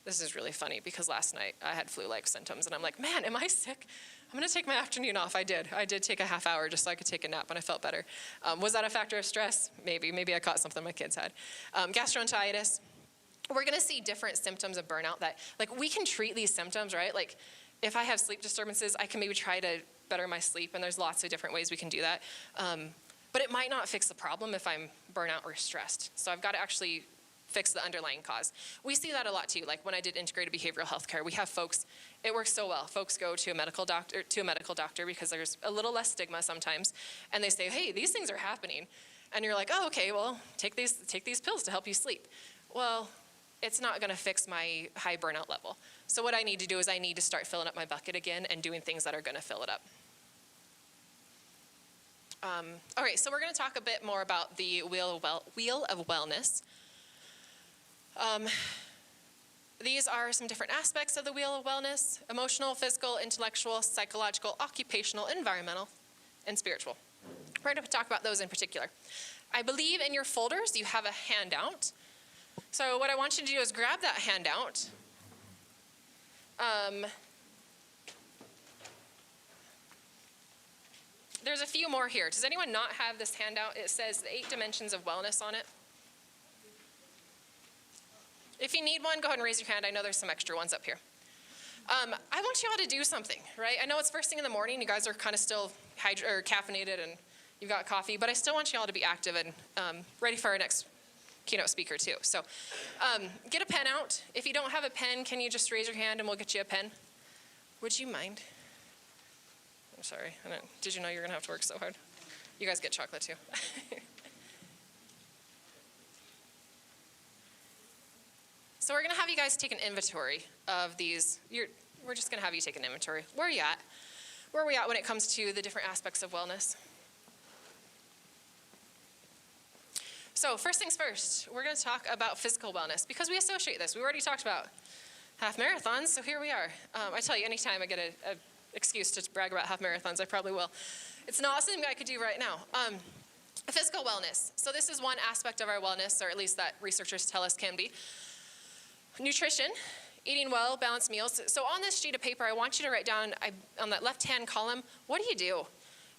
This is really funny because last night I had flu-like symptoms and I'm like, man, am I sick? I'm gonna take my afternoon off. I did take a half hour just so I could take a nap and I felt better. Was that a factor of stress? Maybe I caught something my kids had. Gastroenteritis. We're gonna see different symptoms of burnout that, like we can treat these symptoms, right? Like if I have sleep disturbances, I can maybe try to better my sleep and there's lots of different ways we can do that. But it might not fix the problem if I'm burnout or stressed. So I've gotta actually fix the underlying cause. We see that a lot too, like when I did integrated behavioral health care, we have folks, it works so well. Folks go to a medical doctor because there's a little less stigma sometimes, and they say, hey, these things are happening. And you're like, oh, okay, well, take these pills to help you sleep. Well, it's not gonna fix my high burnout level. So what I need to do is I need to start filling up my bucket again and doing things that are gonna fill it up. All right, so we're gonna talk a bit more about the Wheel of Wellness. These are some different aspects of the Wheel of Wellness: emotional, physical, intellectual, psychological, occupational, environmental, and spiritual. We're gonna talk about those in particular. I believe in your folders you have a handout. So what I want you to do is grab that handout. There's a few more here. Does anyone not have this handout? It says the 8 dimensions of wellness on it. If you need one, go ahead and raise your hand. I know there's some extra ones up here. I want you all to do something, right? I know it's first thing in the morning. You guys are kind of still caffeinated and you've got coffee, but I still want you all to be active and ready for our next keynote speaker too. So get a pen out. If you don't have a pen, can you just raise your hand and we'll get you a pen? Would you mind? I'm sorry. Did you know you're going to have to work so hard? You guys get chocolate too. So we're going to have you guys take an inventory of these. We're just going to have you take an inventory. Where are you at? Where are we at when it comes to the different aspects of wellness? So first things first, we're going to talk about physical wellness because we associate this. We already talked about half marathons, so here we are. I tell you, anytime I get an excuse to brag about half marathons, I probably will. It's not something I could do right now. Physical wellness. So this is one aspect of our wellness, or at least that researchers tell us can be. Nutrition, eating well, balanced meals. So on this sheet of paper, I want you to write down on that left-hand column, what do you do?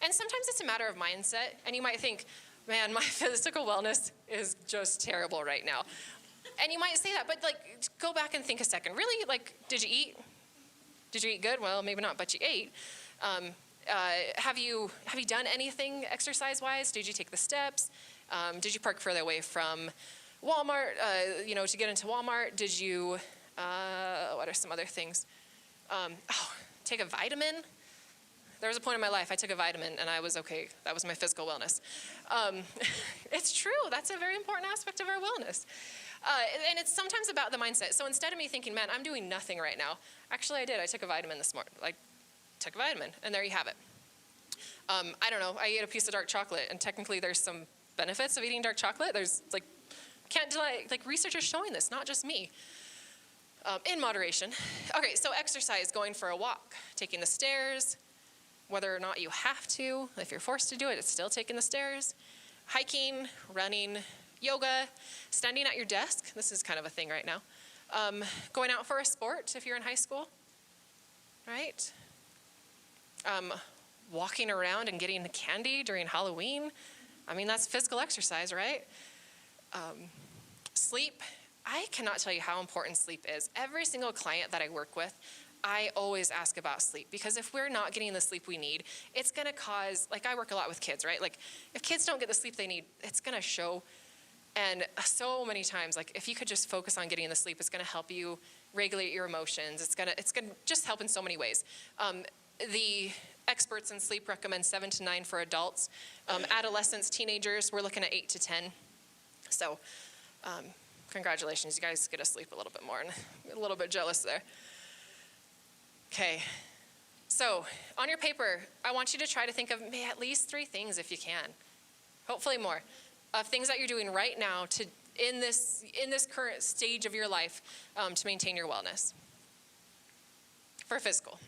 And sometimes it's a matter of mindset, and you might think, man, my physical wellness is just terrible right now. And you might say that, but like, go back and think a second. Really, like, did you eat? Did you eat good? Well, maybe not, but you ate. Have you done anything exercise-wise? Did you take the steps? Did you park further away from Walmart, to get into Walmart? Did you, what are some other things? Take a vitamin. There was a point in my life I took a vitamin and I was okay. That was my physical wellness. It's true. That's a very important aspect of our wellness. And it's sometimes about the mindset. So instead of me thinking, man, I'm doing nothing right now. Actually, I did. I took a vitamin this morning, like took a vitamin, and there you have it. I don't know, I ate a piece of dark chocolate, and technically there's some benefits of eating dark chocolate. There's like, can't deny, like research is showing this, not just me. In moderation. Okay, so exercise, going for a walk, taking the stairs, whether or not you have to, if you're forced to do it, it's still taking the stairs. Hiking, running, yoga, standing at your desk. This is kind of a thing right now. Going out for a sport if you're in high school, right? Walking around and getting the candy during Halloween. I mean, that's physical exercise, right? Sleep. I cannot tell you how important sleep is. Every single client that I work with, I always ask about sleep, because if we're not getting the sleep we need, it's gonna cause, like I work a lot with kids, right? Like if kids don't get the sleep they need, it's gonna show. And so many times, like if you could just focus on getting the sleep, it's gonna help you regulate your emotions. It's gonna just help in so many ways. The experts in sleep recommend 7 to 9 for adults. Adolescents, teenagers, we're looking at 8 to 10. So congratulations, you guys get to sleep a little bit more, and I'm a little bit jealous there. Okay, so on your paper, I want you to try to think of at least 3 things if you can, hopefully more, of things that you're doing right now in this current stage of your life to maintain your wellness for physical.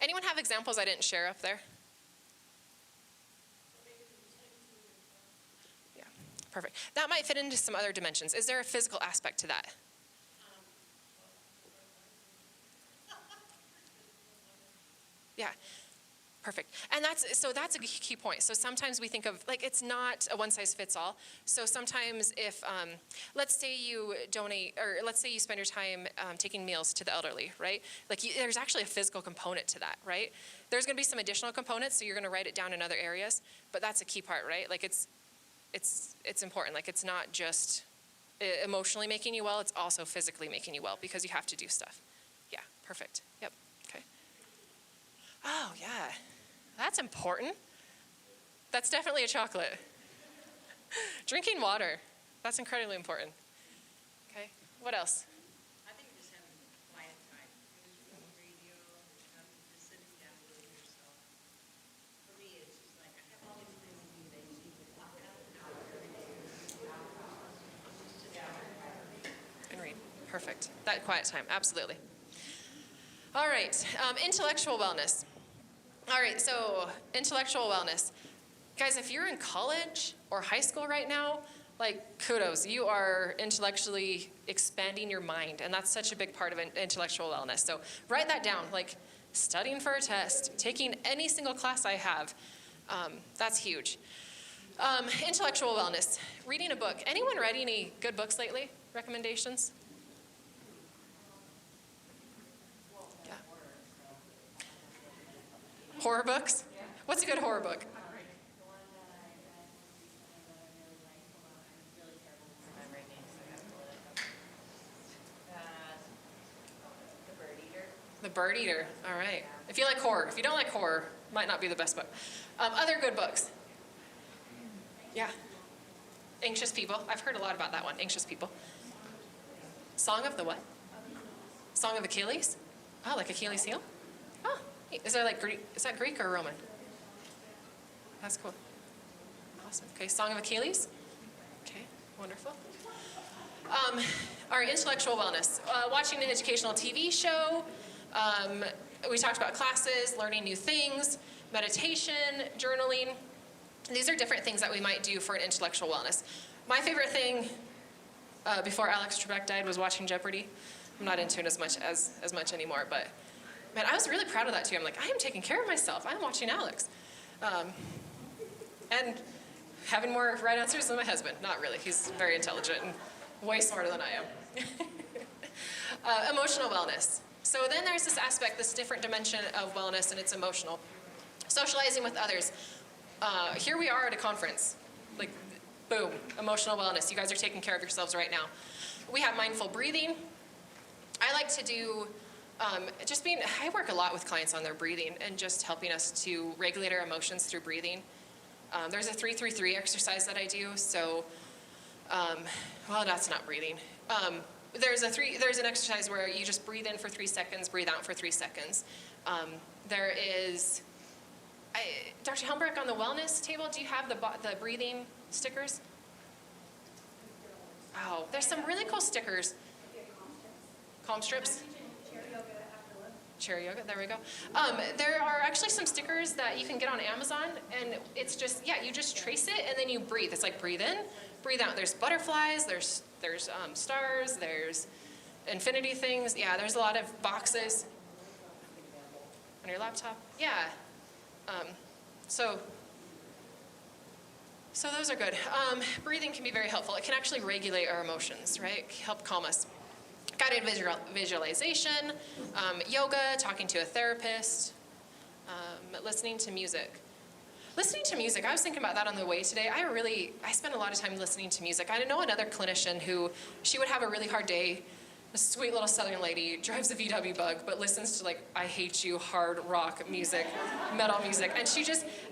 Anyone have examples I didn't share up there? Yeah, perfect. That might fit into some other dimensions. Is there a physical aspect to that? Yeah, perfect. And that's a key point. So sometimes we think of, like, it's not a one size fits all. So sometimes if, let's say you donate, or let's say you spend your time taking meals to the elderly, right? Like there's actually a physical component to that, right? There's gonna be some additional components, so you're gonna write it down in other areas, but that's a key part, right? Like it's important. Like it's not just emotionally making you well, it's also physically making you well, because you have to do stuff. Yeah, perfect. Yep. Oh, yeah, that's important. That's definitely a chocolate. Drinking water, that's incredibly important. Okay, what else? I think just having quiet time. No radio, just sitting down with yourself. For me, it's just like, I have all these things to do that you need to block out an hour every day. Just sit down And read, perfect. That quiet time, absolutely. All right, intellectual wellness. All right, so intellectual wellness. Guys, if you're in college or high school right now, like kudos, you are intellectually expanding your mind, and that's such a big part of intellectual wellness. So write that down, like studying for a test, taking any single class I have, that's huge. Intellectual wellness, reading a book. Anyone read any good books lately? Recommendations? Horror books? What's a good horror book? The Bird Eater. All right. If you like horror. If you don't like horror, might not be the best book. Other good books. Yeah. Anxious People. I've heard a lot about that one. Anxious People. Song of the what? Song of Achilles? Oh, like Achilles' heel? Oh. Is there like Greek? Is that Greek or Roman? That's cool. Awesome. Okay, Song of Achilles. Okay, wonderful. Our intellectual wellness. Watching an educational TV show. We talked about classes, learning new things, meditation, journaling. These are different things that we might do for an intellectual wellness. My favorite thing before Alex Trebek died was watching Jeopardy. I'm not into it as much anymore, but man, I was really proud of that too. I'm like, I am taking care of myself. I'm watching Alex. And having more right answers than my husband. Not really. He's very intelligent and way smarter than I am. Emotional wellness. So then there's this aspect, this different dimension of wellness, and it's emotional. Socializing with others. Here we are at a conference. Like, boom, emotional wellness. You guys are taking care of yourselves right now. We have mindful breathing. I like to do I work a lot with clients on their breathing and just helping us to regulate our emotions through breathing. There's a 3-3-3 exercise that I do. So, well, that's not breathing. there's an exercise where you just breathe in for 3 seconds, breathe out for 3 seconds. There is, Dr. Helmbrecht, on the wellness table, do you have the breathing stickers? Oh, there's some really cool stickers. Calm strips? Chair yoga, there we go. There are actually some stickers that you can get on Amazon, and it's just, yeah, you just trace it and then you breathe. It's like breathe in, breathe out. There's butterflies, there's stars, there's infinity things. Yeah, there's a lot of boxes on your laptop. Yeah. So those are good. Breathing can be very helpful. It can actually regulate our emotions, right? Help calm us. Guided visualization, yoga, talking to a therapist, listening to music. Listening to music, I was thinking about that on the way today. I spend a lot of time listening to music. I know another clinician who, she would have a really hard day. A sweet little Southern lady, drives a VW Bug, but listens to, like, I hate you, hard rock music, metal music. And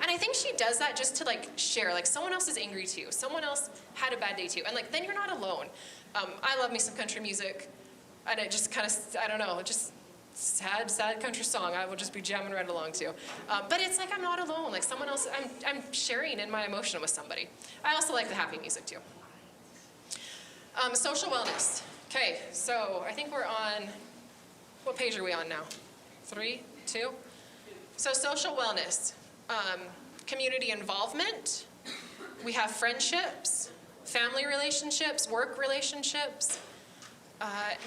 I think she does that just to, like, share, like, someone else is angry too. Someone else had a bad day too. And, like, then you're not alone. I love me some country music. And it just kind of, I don't know, just sad country song I will just be jamming right along to. But it's like I'm not alone. Like someone else, I'm sharing in my emotion with somebody. I also like the happy music too. Social wellness. Okay, so I think we're on, what page are we on now? 3, 2? So social wellness, community involvement. We have friendships, family relationships, work relationships,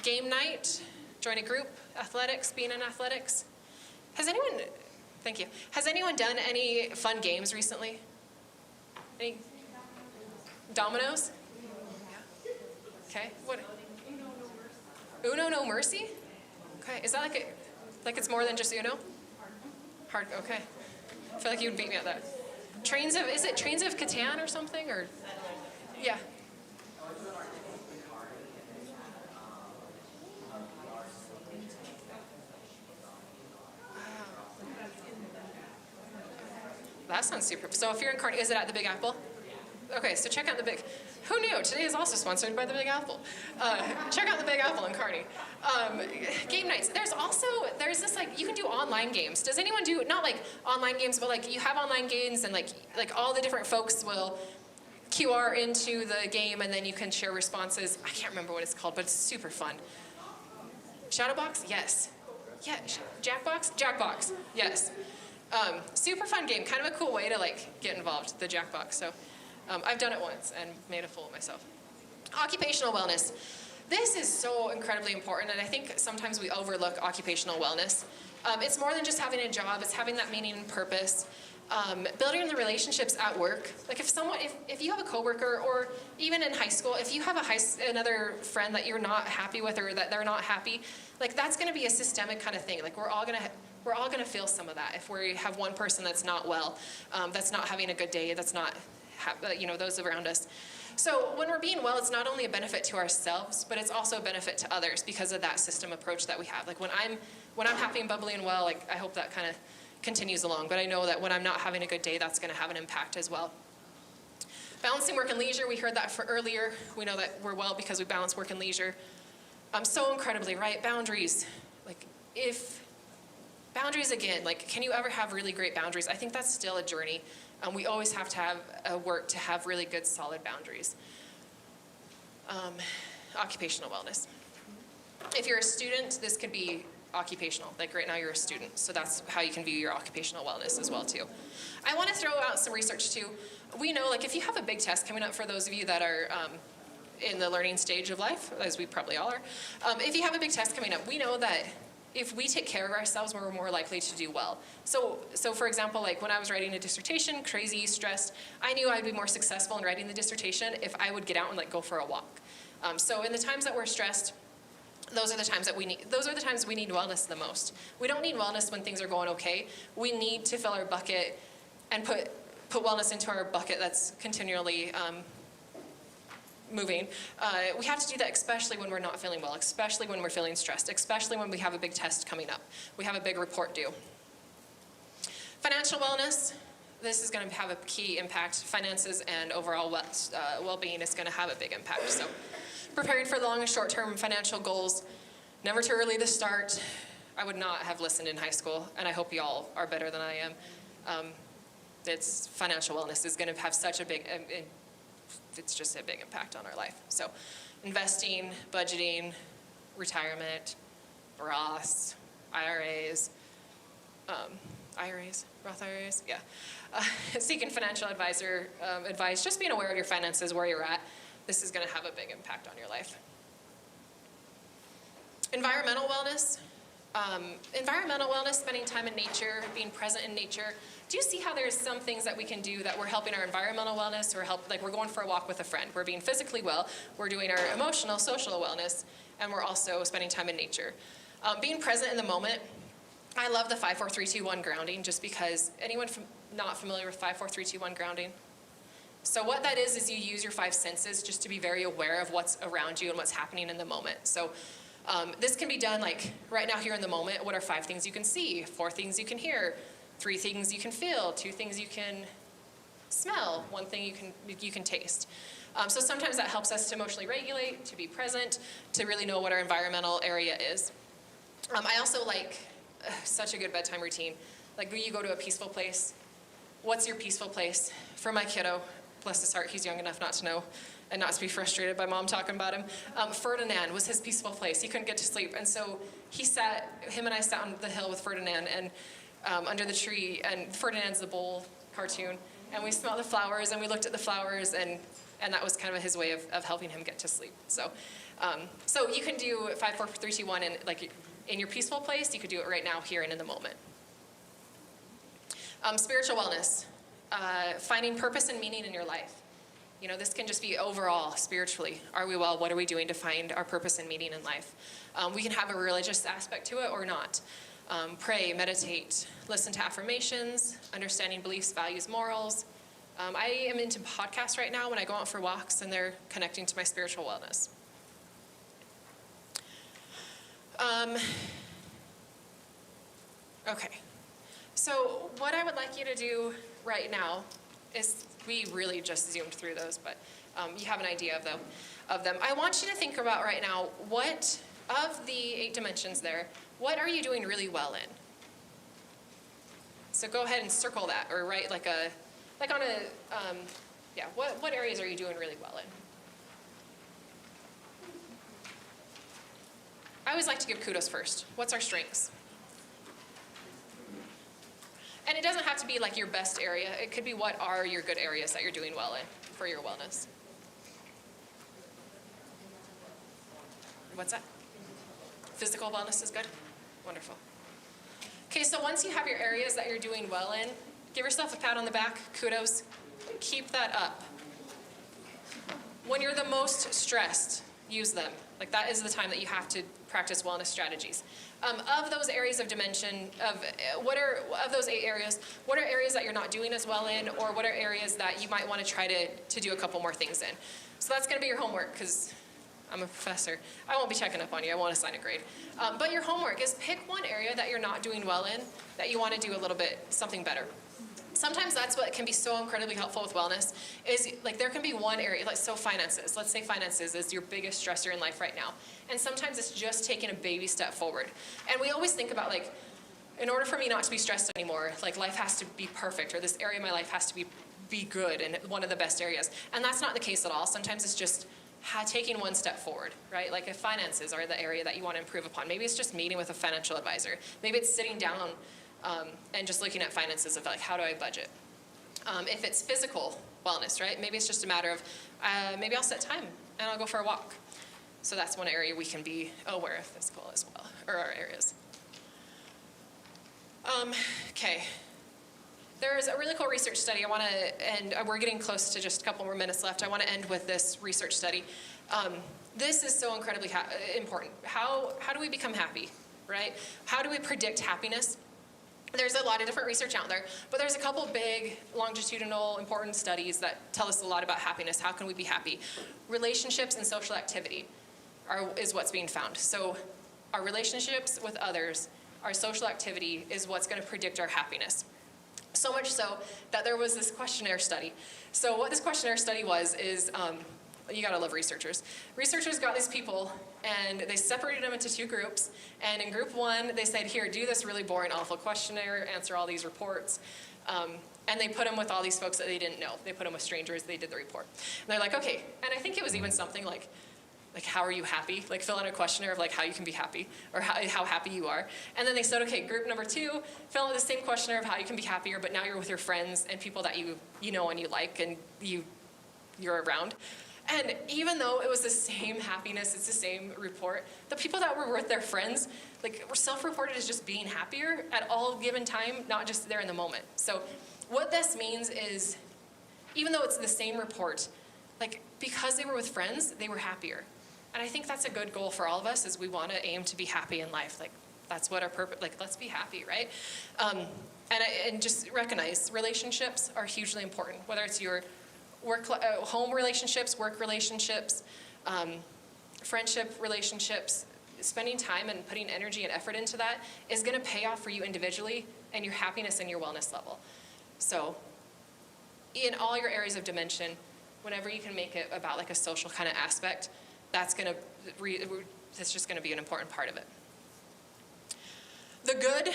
game night, join a group, athletics, being in athletics. Thank you. Has anyone done any fun games recently? Any dominoes? Yeah. Okay, what? Uno No Mercy? Okay, is that like it's more than just Uno? Hard, okay. I feel like you would beat me at that. Is it Trains of Catan or something, or? Yeah. That sounds super. So if you're in Kearney, is it at the Big Apple? Okay, so check out the Big. Who knew? Today is also sponsored by the Big Apple. Check out the Big Apple in Kearney. Game nights. There's this like you can do online games. Does anyone do not like online games, but like you have online games and like all the different folks will QR into the game and then you can share responses. I can't remember what it's called, but it's super fun. Shadowbox? Yes. Yeah. Jackbox? Jackbox. Yes. Super fun game, kind of a cool way to like get involved, the Jackbox. So I've done it once and made a fool of myself. Occupational wellness. This is so incredibly important, and I think sometimes we overlook occupational wellness. It's more than just having a job, it's having that meaning and purpose. Building the relationships at work. Like if you have a coworker, or even in high school, if you have another friend that you're not happy with or that they're not happy, like that's gonna be a systemic kind of thing. Like we're all gonna feel some of that if we have one person that's not well, that's not having a good day, that's not, those around us. So when we're being well, it's not only a benefit to ourselves, but it's also a benefit to others because of that system approach that we have. Like when I'm happy and bubbly and well, like I hope that kind of continues along. But I know that when I'm not having a good day, that's going to have an impact as well. Balancing work and leisure, we heard that earlier. We know that we're well because we balance work and leisure. So incredibly, right? Boundaries. Boundaries again, like can you ever have really great boundaries? I think that's still a journey. We always have to have work to have really good, solid boundaries. Occupational wellness. If you're a student, this could be occupational. Like right now you're a student, so that's how you can view your occupational wellness as well too. I want to throw out some research too. We know like if you have a big test coming up, for those of you that are in the learning stage of life, as we probably all are, if you have a big test coming up, we know that if we take care of ourselves, we're more likely to do well. So for example, like when I was writing a dissertation, crazy, stressed, I knew I'd be more successful in writing the dissertation if I would get out and like go for a walk. So in the times that we're stressed, those are the times we need wellness the most. We don't need wellness when things are going okay. We need to fill our bucket and put wellness into our bucket that's continually moving. We have to do that especially when we're not feeling well, especially when we're feeling stressed, especially when we have a big test coming up. We have a big report due. Financial wellness. this is going to have a key impact. Finances and overall well-being is going to have a big impact. So preparing for the long and short-term financial goals, never too early to start. I would not have listened in high school, and I hope you all are better than I am. It's financial wellness is going to have such a big, it's just a big impact on our life. So investing, budgeting, retirement, Roths, IRAs, Roth IRAs, yeah. Seeking financial advisor advice, just being aware of your finances, where you're at. This is going to have a big impact on your life. Environmental wellness. Environmental wellness, spending time in nature, being present in nature. Do you see how there's some things that we can do that we're helping our environmental wellness, or like we're going for a walk with a friend. We're being physically well, we're doing our emotional, social wellness, and we're also spending time in nature. Being present in the moment. I love the 5, 4, 3, 2, 1 grounding, just because anyone not familiar with 5, 4, 3, 2, 1 grounding? So what that is you use your 5 senses just to be very aware of what's around you and what's happening in the moment. So this can be done like right now here in the moment. What are 5 things you can see, 4 things you can hear, 3 things you can feel, 2 things you can smell, 1 thing you can taste. So sometimes that helps us to emotionally regulate, to be present, to really know what our environmental area is. I also like such a good bedtime routine. Like when you go to a peaceful place, what's your peaceful place? For my kiddo, bless his heart, he's young enough not to know and not to be frustrated by mom talking about him. Ferdinand was his peaceful place. He couldn't get to sleep. And so him and I sat on the hill with Ferdinand and under the tree, and Ferdinand's the bull cartoon. And we smelled the flowers and we looked at the flowers, and that was kind of his way of helping him get to sleep. So you can do 5, 4, 3, 2, 1 and like in your peaceful place. You could do it right now, here and in the moment. Spiritual wellness, finding purpose and meaning in your life. You know, this can just be overall, spiritually. Are we well? What are we doing to find our purpose and meaning in life? We can have a religious aspect to it or not. Pray, meditate, listen to affirmations, understanding beliefs, values, morals. I am into podcasts right now when I go out for walks, and they're connecting to my spiritual wellness. Okay. So what I would like you to do right now is, we really just zoomed through those, but you have an idea of them. I want you to think about right now, what of the 8 dimensions there, what are you doing really well in? So go ahead and circle that, or write what areas are you doing really well in? I always like to give kudos first. What's our strengths? And it doesn't have to be like your best area. It could be what are your good areas that you're doing well in for your wellness. What's that? Physical wellness is good? Wonderful. Okay, so once you have your areas that you're doing well in, give yourself a pat on the back, kudos. Keep that up. When you're the most stressed, use them. Like that is the time that you have to practice wellness strategies. Of those areas of dimension, of those 8 areas, what are areas that you're not doing as well in, or what are areas that you might want to try to do a couple more things in? So that's going to be your homework, because I'm a professor. I won't be checking up on you. I won't assign a grade. But your homework is pick one area that you're not doing well in that you want to do a little bit something better. Sometimes that's what can be so incredibly helpful with wellness, is like there can be one area, like so finances. Let's say finances is your biggest stressor in life right now. And sometimes it's just taking a baby step forward. And we always think about like, in order for me not to be stressed anymore, like life has to be perfect, or this area of my life has to be good and one of the best areas. And that's not the case at all. Sometimes it's just taking one step forward, right? Like if finances are the area that you want to improve upon, maybe it's just meeting with a financial advisor. Maybe it's sitting down and just looking at finances of like, how do I budget? If it's physical wellness, right? Maybe it's just a matter of, maybe I'll set time and I'll go for a walk. So that's one area we can be aware of physical as well, or our areas. Okay. There's a really cool research study I want to, and we're getting close to just a couple more minutes left. I want to end with this research study. This is so incredibly important. How do we become happy, right? How do we predict happiness? There's a lot of different research out there, but there's a couple big longitudinal important studies that tell us a lot about happiness. How can we be happy? Relationships and social activity is what's being found. So our relationships with others, our social activity is what's going to predict our happiness. So much so that there was this questionnaire study. So what this questionnaire study was is, you gotta love researchers. Researchers got these people and they separated them into two groups. And in group one, they said, here, do this really boring, awful questionnaire, answer all these reports. And they put them with all these folks that they didn't know. They put them with strangers, they did the report. And they're like, okay, and I think it was even something like how are you happy? Like fill out a questionnaire of like how you can be happy or how happy you are. And then they said, okay, group number 2, fill out the same questionnaire of how you can be happier, but now you're with your friends and people that you know and you like and you're around. And even though it was the same happiness, it's the same report, the people that were with their friends, like were self-reported as just being happier at all given time, not just there in the moment. So what this means is, even though it's the same report, like because they were with friends, they were happier. And I think that's a good goal for all of us, is we want to aim to be happy in life. Like that's what our purpose, like let's be happy, right? And just recognize relationships are hugely important, whether it's your home relationships, work relationships, friendship relationships. Spending time and putting energy and effort into that is going to pay off for you individually and your happiness and your wellness level. So in all your areas of dimension, whenever you can make it about like a social kind of aspect, that's just going to be an important part of it. The good,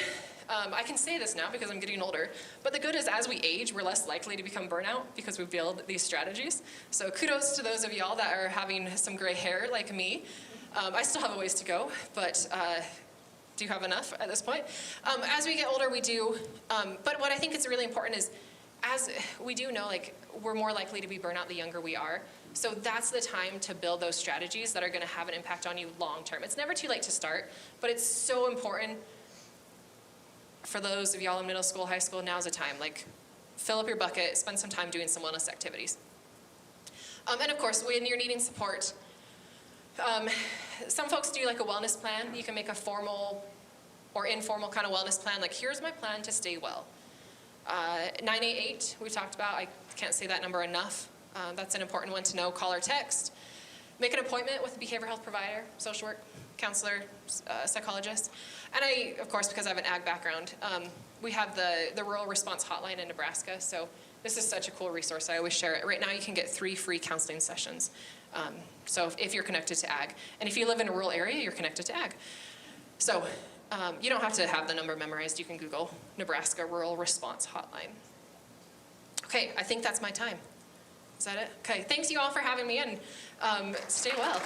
I can say this now because I'm getting older, but the good is as we age, we're less likely to become burnout because we build these strategies. So kudos to those of y'all that are having some gray hair like me. I still have a ways to go, but do have enough at this point. As we get older, we do, but what I think is really important is, as we do know, like we're more likely to be burnout the younger we are. So that's the time to build those strategies that are going to have an impact on you long term. It's never too late to start, but it's so important for those of y'all in middle school, high school, now's the time. Like fill up your bucket, spend some time doing some wellness activities. And of course, when you're needing support, some folks do like a wellness plan. You can make a formal or informal kind of wellness plan. Like here's my plan to stay well. 988 we talked about. I can't say that number enough. That's an important one to know. Call or text. Make an appointment with a behavioral health provider, social work, counselor, psychologist. And I, of course, because I have an ag background, we have the Rural Response Hotline in Nebraska. So this is such a cool resource. I always share it. Right now you can get 3 free counseling sessions. So if you're connected to ag. And if you live in a rural area, you're connected to ag. So you don't have to have the number memorized. You can Google Nebraska Rural Response Hotline. Okay, I think that's my time. Is that it? Okay, thanks you all for having me, and stay well.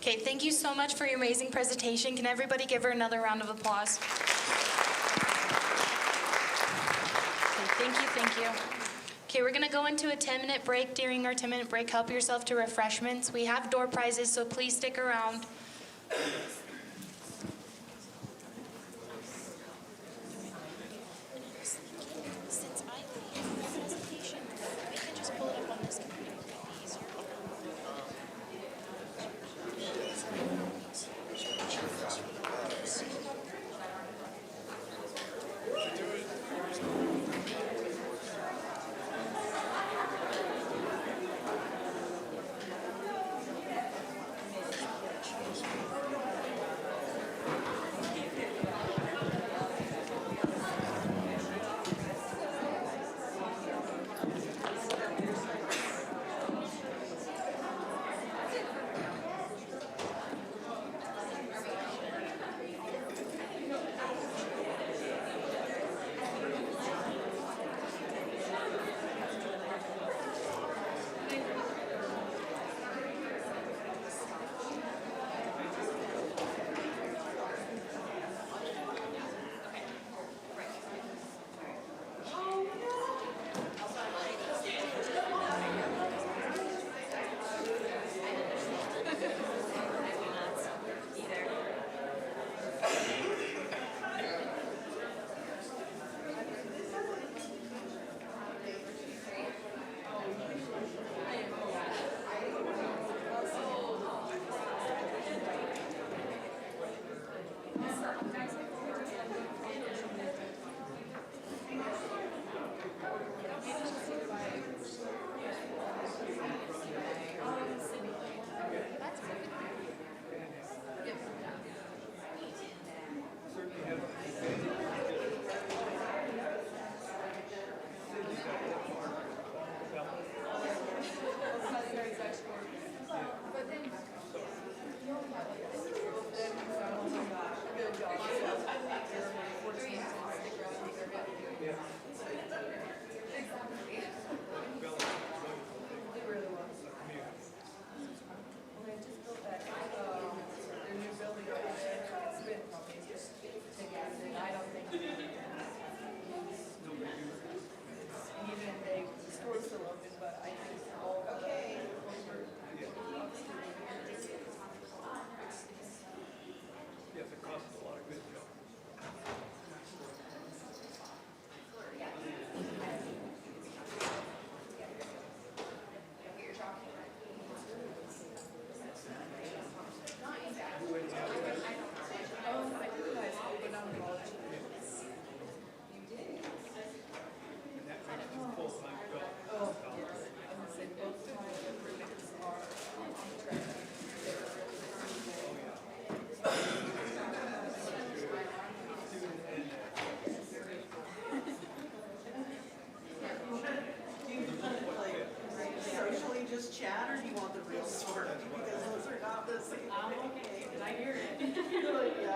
Okay, thank you so much for your amazing presentation. Can everybody give her another round of applause? Thank you. Okay, we're gonna go into a 10-minute break. During our 10-minute break, help yourself to refreshments. We have door prizes, so please stick around.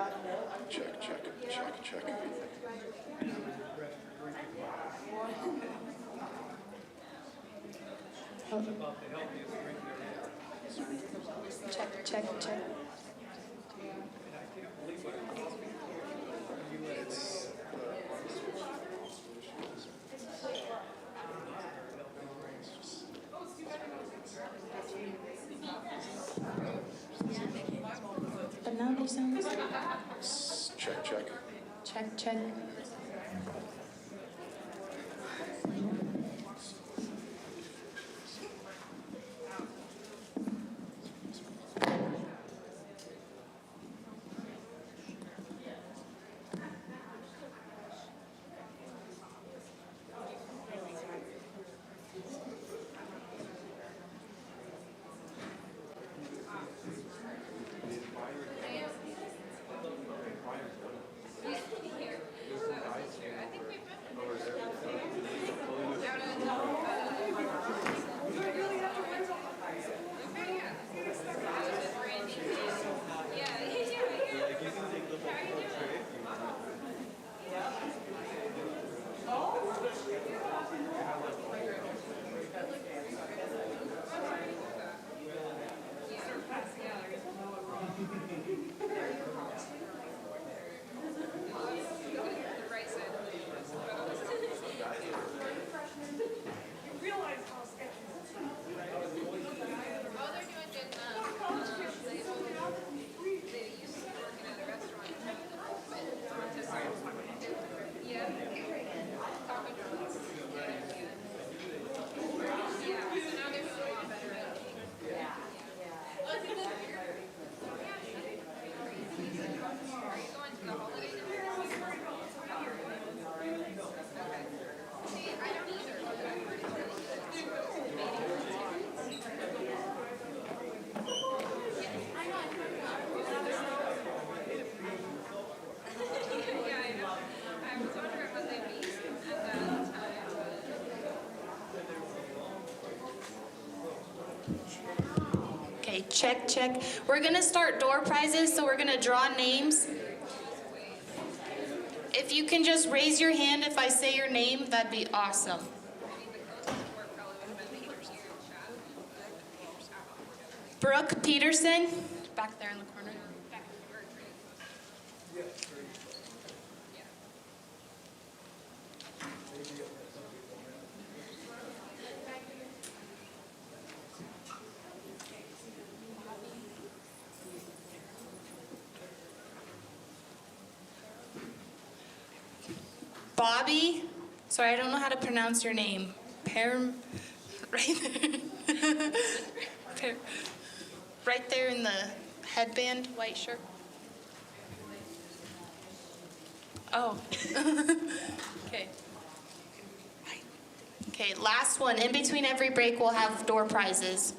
Check, check, check, check. Check, check, check. But now they sound Check, check. check, check. Okay, check, check. We're gonna start door prizes, so we're gonna draw names. If you can just raise your hand if I say your name, that'd be awesome. Brooke Peterson, back there in the corner. Bobby, sorry, I don't know how to pronounce your name. Right there. Right there in the headband, white shirt. Oh. Okay. Okay, last one. In between every break, we'll have door prizes.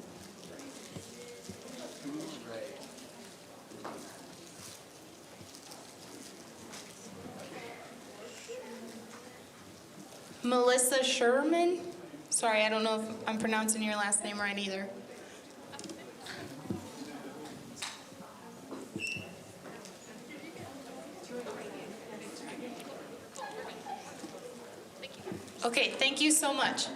Melissa Sherman. Sorry, I don't know if I'm pronouncing your last name right either. Okay, thank you so much.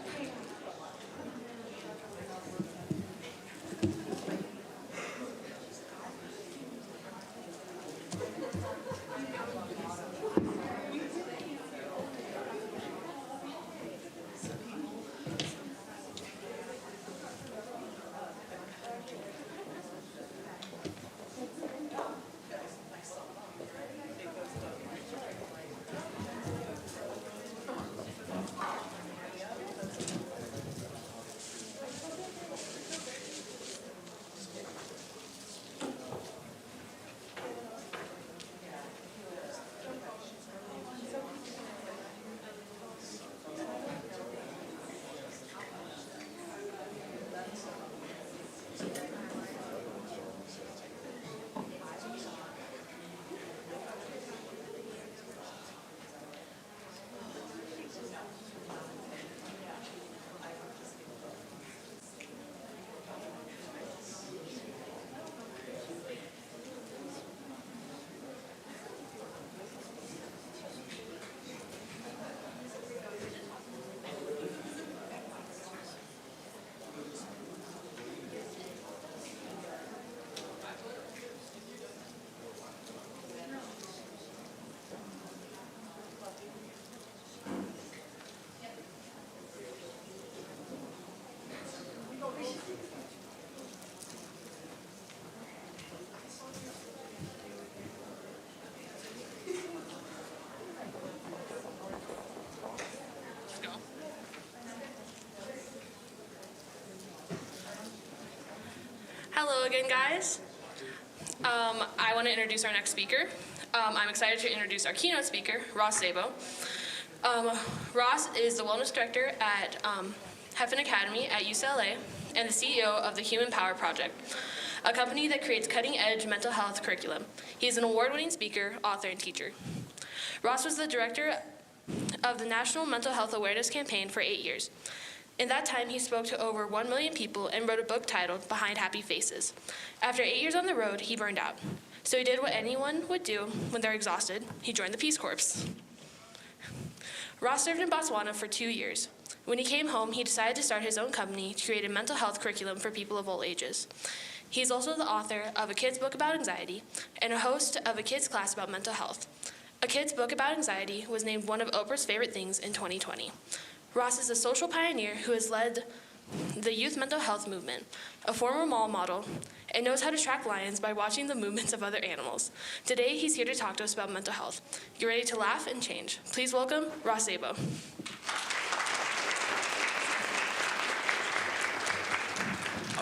Hello again, guys. I want to introduce our next speaker. I'm excited to introduce our keynote speaker, Szabo. Ross is the wellness director at Geffen Academy at UCLA and the CEO of the Human Power Project, a company that creates cutting-edge mental health curriculum. He is an award-winning speaker, author, and teacher. Ross was the director of the National Mental Health Awareness Campaign for 8 years. In that time, he spoke to over 1 million people and wrote a book titled Behind Happy Faces. After 8 years on the road, he burned out. So he did what anyone would do when they're exhausted. He joined the Peace Corps. Ross served in Botswana for 2 years. When he came home, he decided to start his own company to create a mental health curriculum for people of all ages. He's also the author of a kid's book about anxiety and a host of a kid's class about mental health. A kid's book about anxiety was named one of Oprah's favorite things in 2020. Ross is a social pioneer who has led the youth mental health movement, a former mall model, and knows how to track lions by watching the movements of other animals. Today, he's here to talk to us about mental health. Get ready to laugh and change. Please welcome Szabo.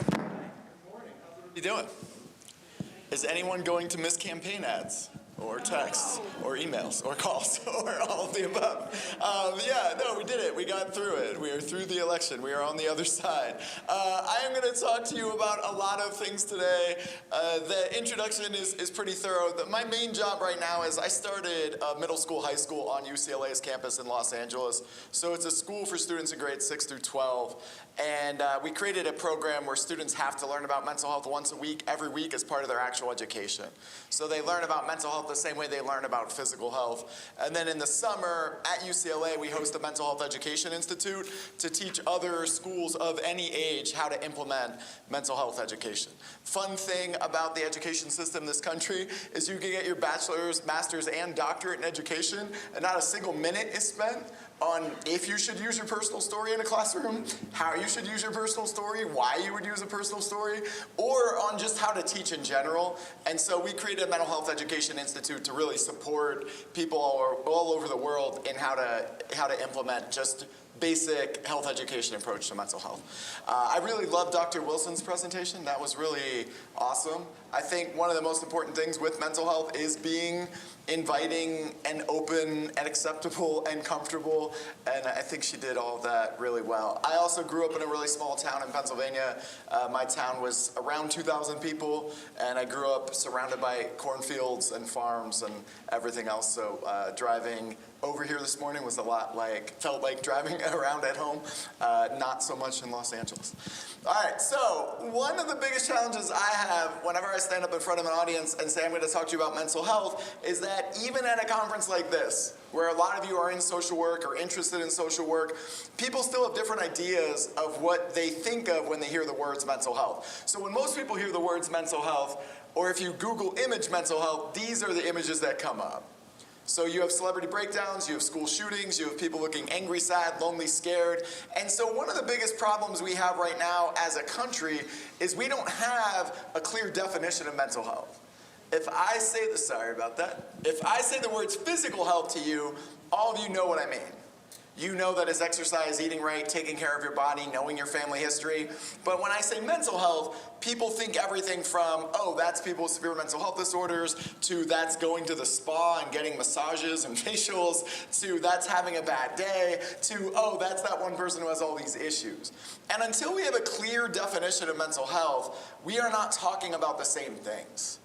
How you doing? Is anyone going to miss campaign ads? Or texts, or emails, or calls, or all of the above. Yeah, no, we did it. We got through it. We are through the election. We are on the other side. I am going to talk to you about a lot of things today. The introduction is pretty thorough. My main job right now is I started middle school, high school on UCLA's campus in Los Angeles. So it's a school for students in grades 6 through 12. And we created a program where students have to learn about mental health once a week, every week, as part of their actual education. So they learn about mental health the same way they learn about physical health. And then in the summer at UCLA, we host a Mental Health Education Institute to teach other schools of any age how to implement mental health education. Fun thing about the education system in this country is you can get your bachelor's, master's, and doctorate in education, and not a single minute is spent on if you should use your personal story in a classroom, how you should use your personal story, why you would use a personal story, or on just how to teach in general. And so we created a Mental Health Education Institute to really support people all over the world in how to implement just basic health education approach to mental health. I really loved Dr. Wilson's presentation. That was really awesome. I think one of the most important things with mental health is being inviting and open and acceptable and comfortable, and I think she did all of that really well. I also grew up in a really small town in Pennsylvania. My town was around 2,000 people, and I grew up surrounded by cornfields and farms and everything else, so driving over here this morning was felt like driving around at home, not so much in Los Angeles. All right, so one of the biggest challenges I have whenever I stand up in front of an audience and say I'm going to talk to you about mental health is that even at a conference like this, where a lot of you are in social work or interested in social work, people still have different ideas of what they think of when they hear the words mental health. So when most people hear the words mental health, or if you Google image mental health, these are the images that come up. So you have celebrity breakdowns, you have school shootings, you have people looking angry, sad, lonely, scared. And so one of the biggest problems we have right now as a country is we don't have a clear definition of mental health. If I say the words physical health to you, all of you know what I mean. You know that it's exercise, eating right, taking care of your body, knowing your family history. But when I say mental health, people think everything from, oh, that's people with severe mental health disorders, to that's going to the spa and getting massages and facials, to that's having a bad day, to, oh, that's that one person who has all these issues. And until we have a clear definition of mental health, we are not talking about the same things.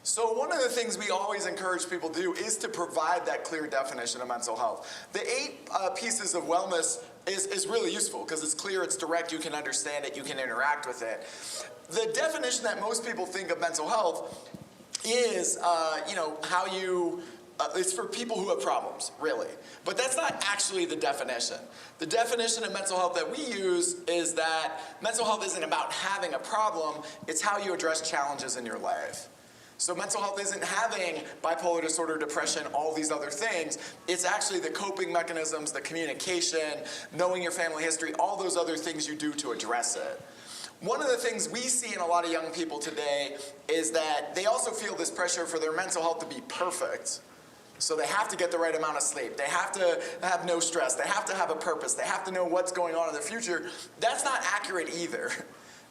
So one of the things we always encourage people to do is to provide that clear definition of mental health. The 8 pieces of wellness is really useful because it's clear, it's direct, you can understand it, you can interact with it. The definition that most people think of mental health is, how you, it's for people who have problems, really. But that's not actually the definition. The definition of mental health that we use is that mental health isn't about having a problem, it's how you address challenges in your life. So mental health isn't having bipolar disorder, depression, all these other things. It's actually the coping mechanisms, the communication, knowing your family history, all those other things you do to address it. One of the things we see in a lot of young people today is that they also feel this pressure for their mental health to be perfect. So they have to get the right amount of sleep. They have to have no stress. They have to have a purpose. They have to know what's going on in the future. That's not accurate either.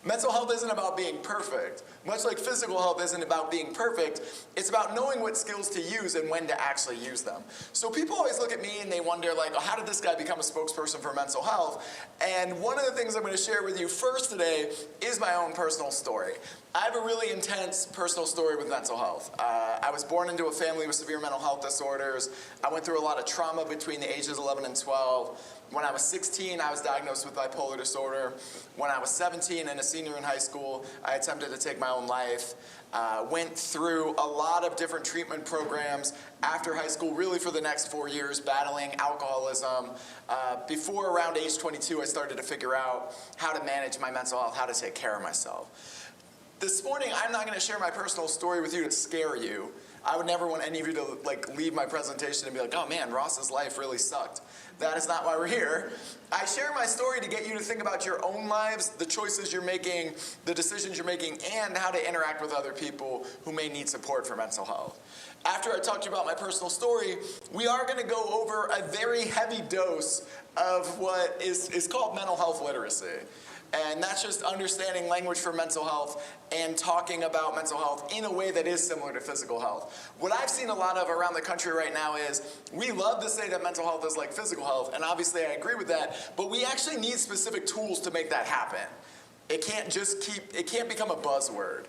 Mental health isn't about being perfect. Much like physical health isn't about being perfect, it's about knowing what skills to use and when to actually use them. So people always look at me and they wonder, like, oh, how did this guy become a spokesperson for mental health? And one of the things I'm going to share with you first today is my own personal story. I have a really intense personal story with mental health. I was born into a family with severe mental health disorders. I went through a lot of trauma between the ages 11 and 12. When I was 16, I was diagnosed with bipolar disorder. When I was 17 and a senior in high school, I attempted to take my own life. Went through a lot of different treatment programs after high school, really for the next 4 years, battling alcoholism. Before around age 22, I started to figure out how to manage my mental health, how to take care of myself. This morning, I'm not going to share my personal story with you to scare you. I would never want any of you to leave my presentation and be like, oh man, Ross's life really sucked. That is not why we're here. I share my story to get you to think about your own lives, the choices you're making, the decisions you're making, and how to interact with other people who may need support for mental health. After I talk to you about my personal story, we are going to go over a very heavy dose of what is called mental health literacy. And that's just understanding language for mental health and talking about mental health in a way that is similar to physical health. What I've seen a lot of around the country right now is we love to say that mental health is like physical health, and obviously I agree with that, but we actually need specific tools to make that happen. It can't become a buzzword.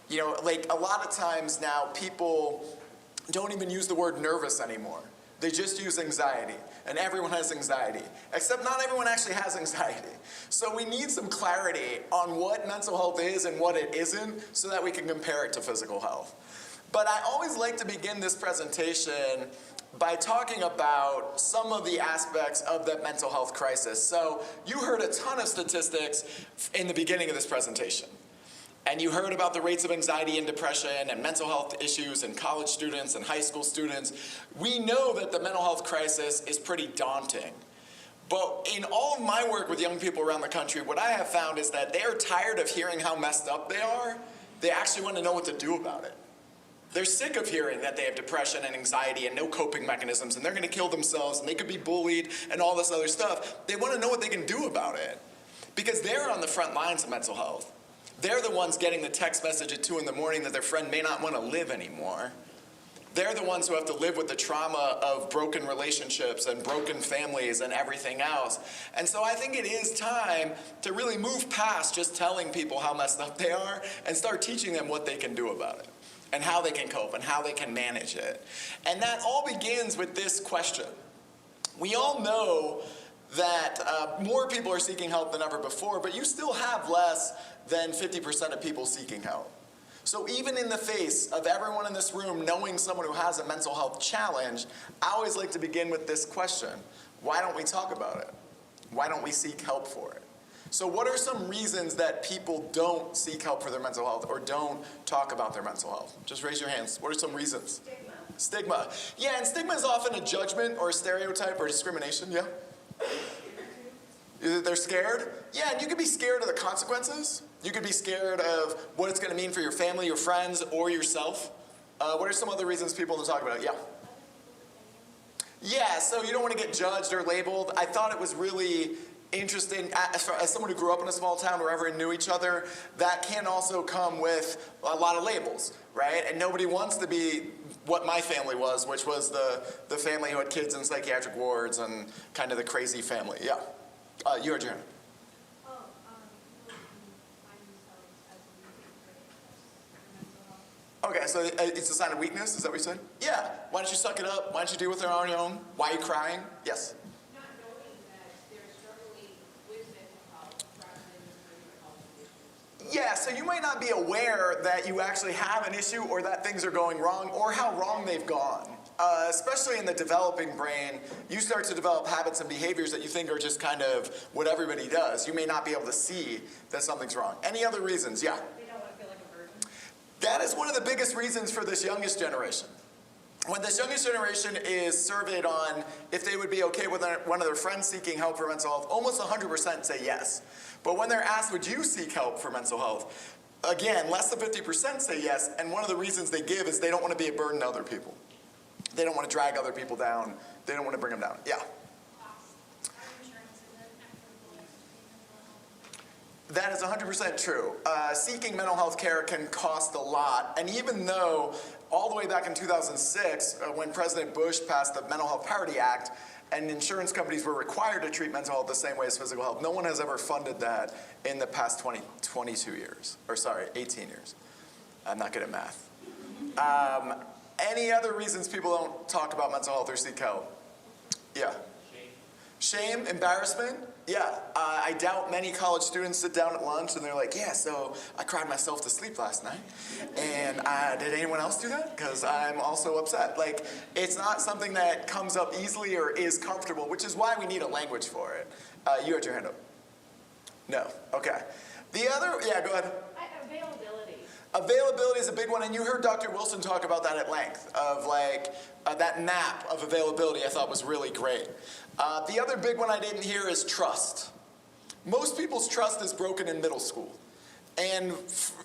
You know, like a lot of times now people don't even use the word nervous anymore. They just use anxiety, and everyone has anxiety, except not everyone actually has anxiety. So we need some clarity on what mental health is and what it isn't so that we can compare it to physical health. But I always like to begin this presentation by talking about some of the aspects of that mental health crisis. So you heard a ton of statistics in the beginning of this presentation. And you heard about the rates of anxiety and depression and mental health issues in college students and high school students. We know that the mental health crisis is pretty daunting. But in all of my work with young people around the country, what I have found is that they're tired of hearing how messed up they are. They actually want to know what to do about it. They're sick of hearing that they have depression and anxiety and no coping mechanisms and they're going to kill themselves and they could be bullied and all this other stuff. They want to know what they can do about it because they're on the front lines of mental health. They're the ones getting the text message at 2 in the morning that their friend may not want to live anymore. They're the ones who have to live with the trauma of broken relationships and broken families and everything else. And so I think it is time to really move past just telling people how messed up they are and start teaching them what they can do about it and how they can cope and how they can manage it. And that all begins with this question. We all know that more people are seeking help than ever before, but you still have less than 50% of people seeking help. So even in the face of everyone in this room knowing someone who has a mental health challenge, I always like to begin with this question. Why don't we talk about it? Why don't we seek help for it? So what are some reasons that people don't seek help for their mental health or don't talk about their mental health? Just raise your hands. What are some reasons? Stigma. Yeah, and stigma is often a judgment or a stereotype or discrimination, yeah? They're scared? Yeah, and you could be scared of the consequences. You could be scared of what it's going to mean for your family, your friends, or yourself. What are some other reasons people don't talk about it? Yeah. Yeah, so you don't want to get judged or labeled. I thought it was really interesting, as someone who grew up in a small town where everyone knew each other, that can also come with a lot of labels, right? And nobody wants to be what my family was, which was the family who had kids in psychiatric wards and kind of the crazy family. Yeah. You had your hand. Okay, so it's a sign of weakness, is that what you said? Yeah. Why don't you suck it up? Why don't you deal with it on your own? Why are you crying? Yes. Not knowing that they're struggling with mental health rather than just health issues. Yeah, so you might not be aware that you actually have an issue or that things are going wrong or how wrong they've gone. Especially in the developing brain, you start to develop habits and behaviors that you think are just kind of what everybody does. You may not be able to see that something's wrong. Any other reasons? Yeah. They don't want to feel like a burden. That is one of the biggest reasons for this youngest generation. When this youngest generation is surveyed on if they would be okay with one of their friends seeking help for mental health, almost 100% say yes. But when they're asked, would you seek help for mental health? Again, less than 50% say yes, and one of the reasons they give is they don't want to be a burden to other people. They don't want to drag other people down. They don't want to bring them down. Yeah. That is 100% true. Seeking mental health care can cost a lot, and even though all the way back in 2006, when President Bush passed the Mental Health Parity Act, and insurance companies were required to treat mental health the same way as physical health, no one has ever funded that in the past 22 years, or sorry, 18 years. I'm not good at math. Any other reasons people don't talk about mental health or seek help? Yeah. Shame, embarrassment? Yeah, I doubt many college students sit down at lunch and they're like, yeah, so I cried myself to sleep last night. And did anyone else do that? Because I'm also upset. Like, it's not something that comes up easily or is comfortable, which is why we need a language for it. You had your hand up. No, okay. The other, yeah, go ahead. Availability. Availability is a big one, and you heard Dr. Wilson talk about that at length, of like that map of availability I thought was really great. The other big one I didn't hear is trust. Most people's trust is broken in middle school. And,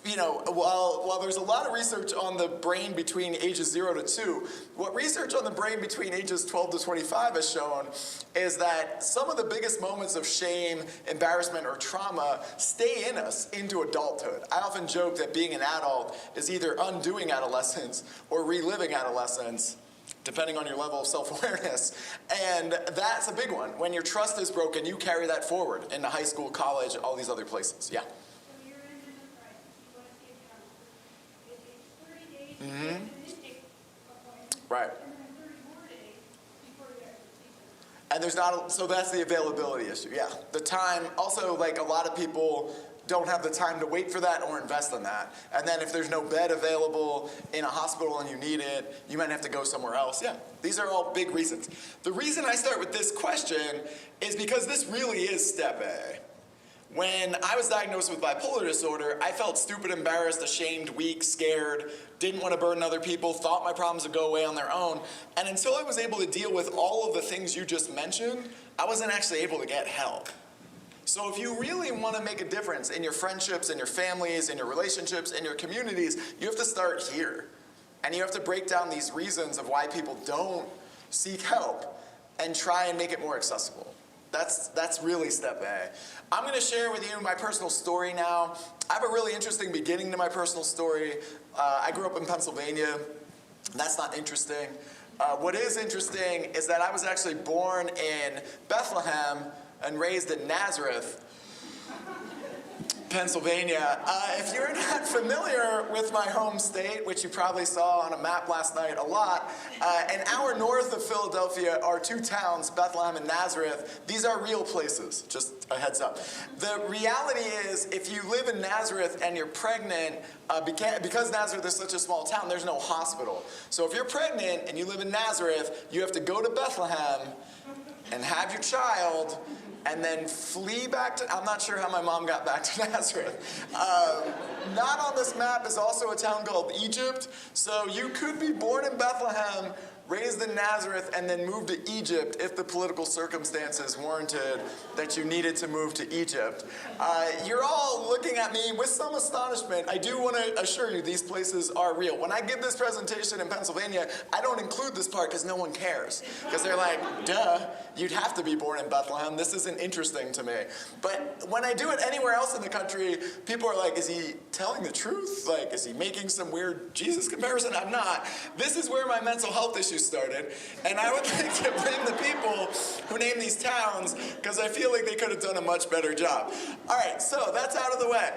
you know, while there's a lot of research on the brain between ages 0 to 2, what research on the brain between ages 12 to 25 has shown is that some of the biggest moments of shame, embarrassment, or trauma stay in us into adulthood. I often joke that being an adult is either undoing adolescence or reliving adolescence, depending on your level of self-awareness. And that's a big one. When your trust is broken, you carry that forward into high school, college, all these other places. Yeah? Mm-hmm. Right. And there's not, so that's the availability issue, yeah. The time, also like a lot of people don't have the time to wait for that or invest in that. And then if there's no bed available in a hospital and you need it, you might have to go somewhere else. Yeah, these are all big reasons. The reason I start with this question is because this really is step A. When I was diagnosed with bipolar disorder, I felt stupid, embarrassed, ashamed, weak, scared, didn't want to burden other people, thought my problems would go away on their own. And until I was able to deal with all of the things you just mentioned, I wasn't actually able to get help. So if you really want to make a difference in your friendships, in your families, in your relationships, in your communities, you have to start here. And you have to break down these reasons of why people don't seek help and try and make it more accessible. That's really step A. I'm going to share with you my personal story now. I have a really interesting beginning to my personal story. I grew up in Pennsylvania. That's not interesting. What is interesting is that I was actually born in Bethlehem and raised in Nazareth, Pennsylvania. If you're not familiar with my home state, which you probably saw on a map last night a lot, an hour north of Philadelphia are two towns, Bethlehem and Nazareth. These are real places, just a heads up. The reality is, if you live in Nazareth and you're pregnant, because Nazareth is such a small town, there's no hospital. So if you're pregnant and you live in Nazareth, you have to go to Bethlehem and have your child, and then flee back to, I'm not sure how my mom got back to Nazareth. Not on this map is also a town called Egypt. So you could be born in Bethlehem, raised in Nazareth, and then move to Egypt if the political circumstances warranted that you needed to move to Egypt. You're all looking at me with some astonishment. I do want to assure you these places are real. When I give this presentation in Pennsylvania, I don't include this part because no one cares. Because they're like, duh, you'd have to be born in Bethlehem. This isn't interesting to me. But when I do it anywhere else in the country, people are like, is he telling the truth? Like, is he making some weird Jesus comparison? I'm not. This is where my mental health issues started, and I would like to blame the people who named these towns because I feel like they could have done a much better job. All right, so that's out of the way.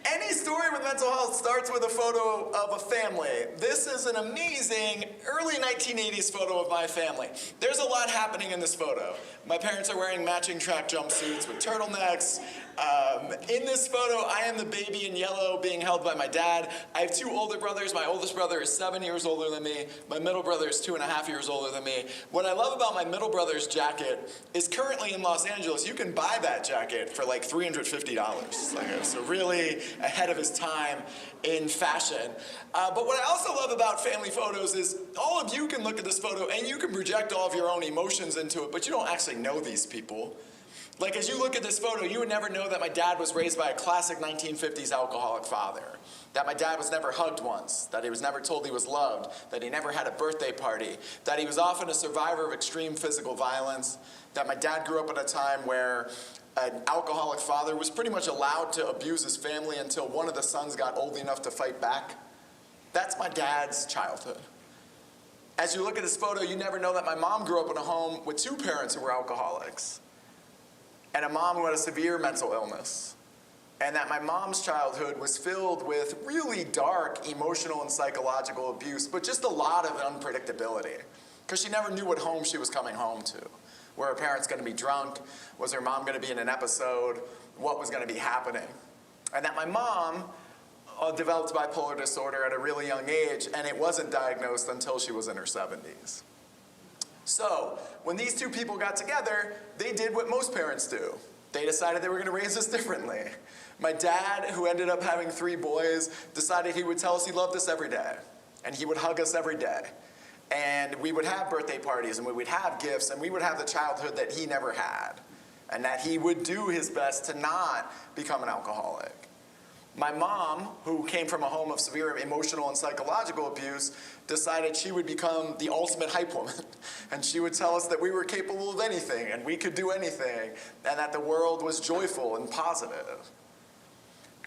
Any story with mental health starts with a photo of a family. This is an amazing early 1980s photo of my family. There's a lot happening in this photo. My parents are wearing matching track jumpsuits with turtlenecks. In this photo, I am the baby in yellow being held by my dad. I have two older brothers. My oldest brother is 7 years older than me. My middle brother is 2.5 years older than me. What I love about my middle brother's jacket is currently in Los Angeles, you can buy that jacket for like $350. Like, so really ahead of his time in fashion. But what I also love about family photos is all of you can look at this photo and you can project all of your own emotions into it, but you don't actually know these people. Like, as you look at this photo, you would never know that my dad was raised by a classic 1950s alcoholic father, that my dad was never hugged once, that he was never told he was loved, that he never had a birthday party, that he was often a survivor of extreme physical violence, that my dad grew up at a time where an alcoholic father was pretty much allowed to abuse his family until one of the sons got old enough to fight back. That's my dad's childhood. As you look at this photo, you never know that my mom grew up in a home with two parents who were alcoholics, and a mom who had a severe mental illness. And that my mom's childhood was filled with really dark emotional and psychological abuse, but just a lot of unpredictability, because she never knew what home she was coming home to. Were her parents going to be drunk? Was her mom going to be in an episode? What was going to be happening? And that my mom developed bipolar disorder at a really young age, and it wasn't diagnosed until she was in her 70s. So, when these two people got together, they did what most parents do. They decided they were going to raise us differently. My dad, who ended up having 3 boys, decided he would tell us he loved us every day, and he would hug us every day. And we would have birthday parties, and we would have gifts, and we would have the childhood that he never had, and that he would do his best to not become an alcoholic. My mom, who came from a home of severe emotional and psychological abuse, decided she would become the ultimate hype woman. And she would tell us that we were capable of anything, and we could do anything, and that the world was joyful and positive.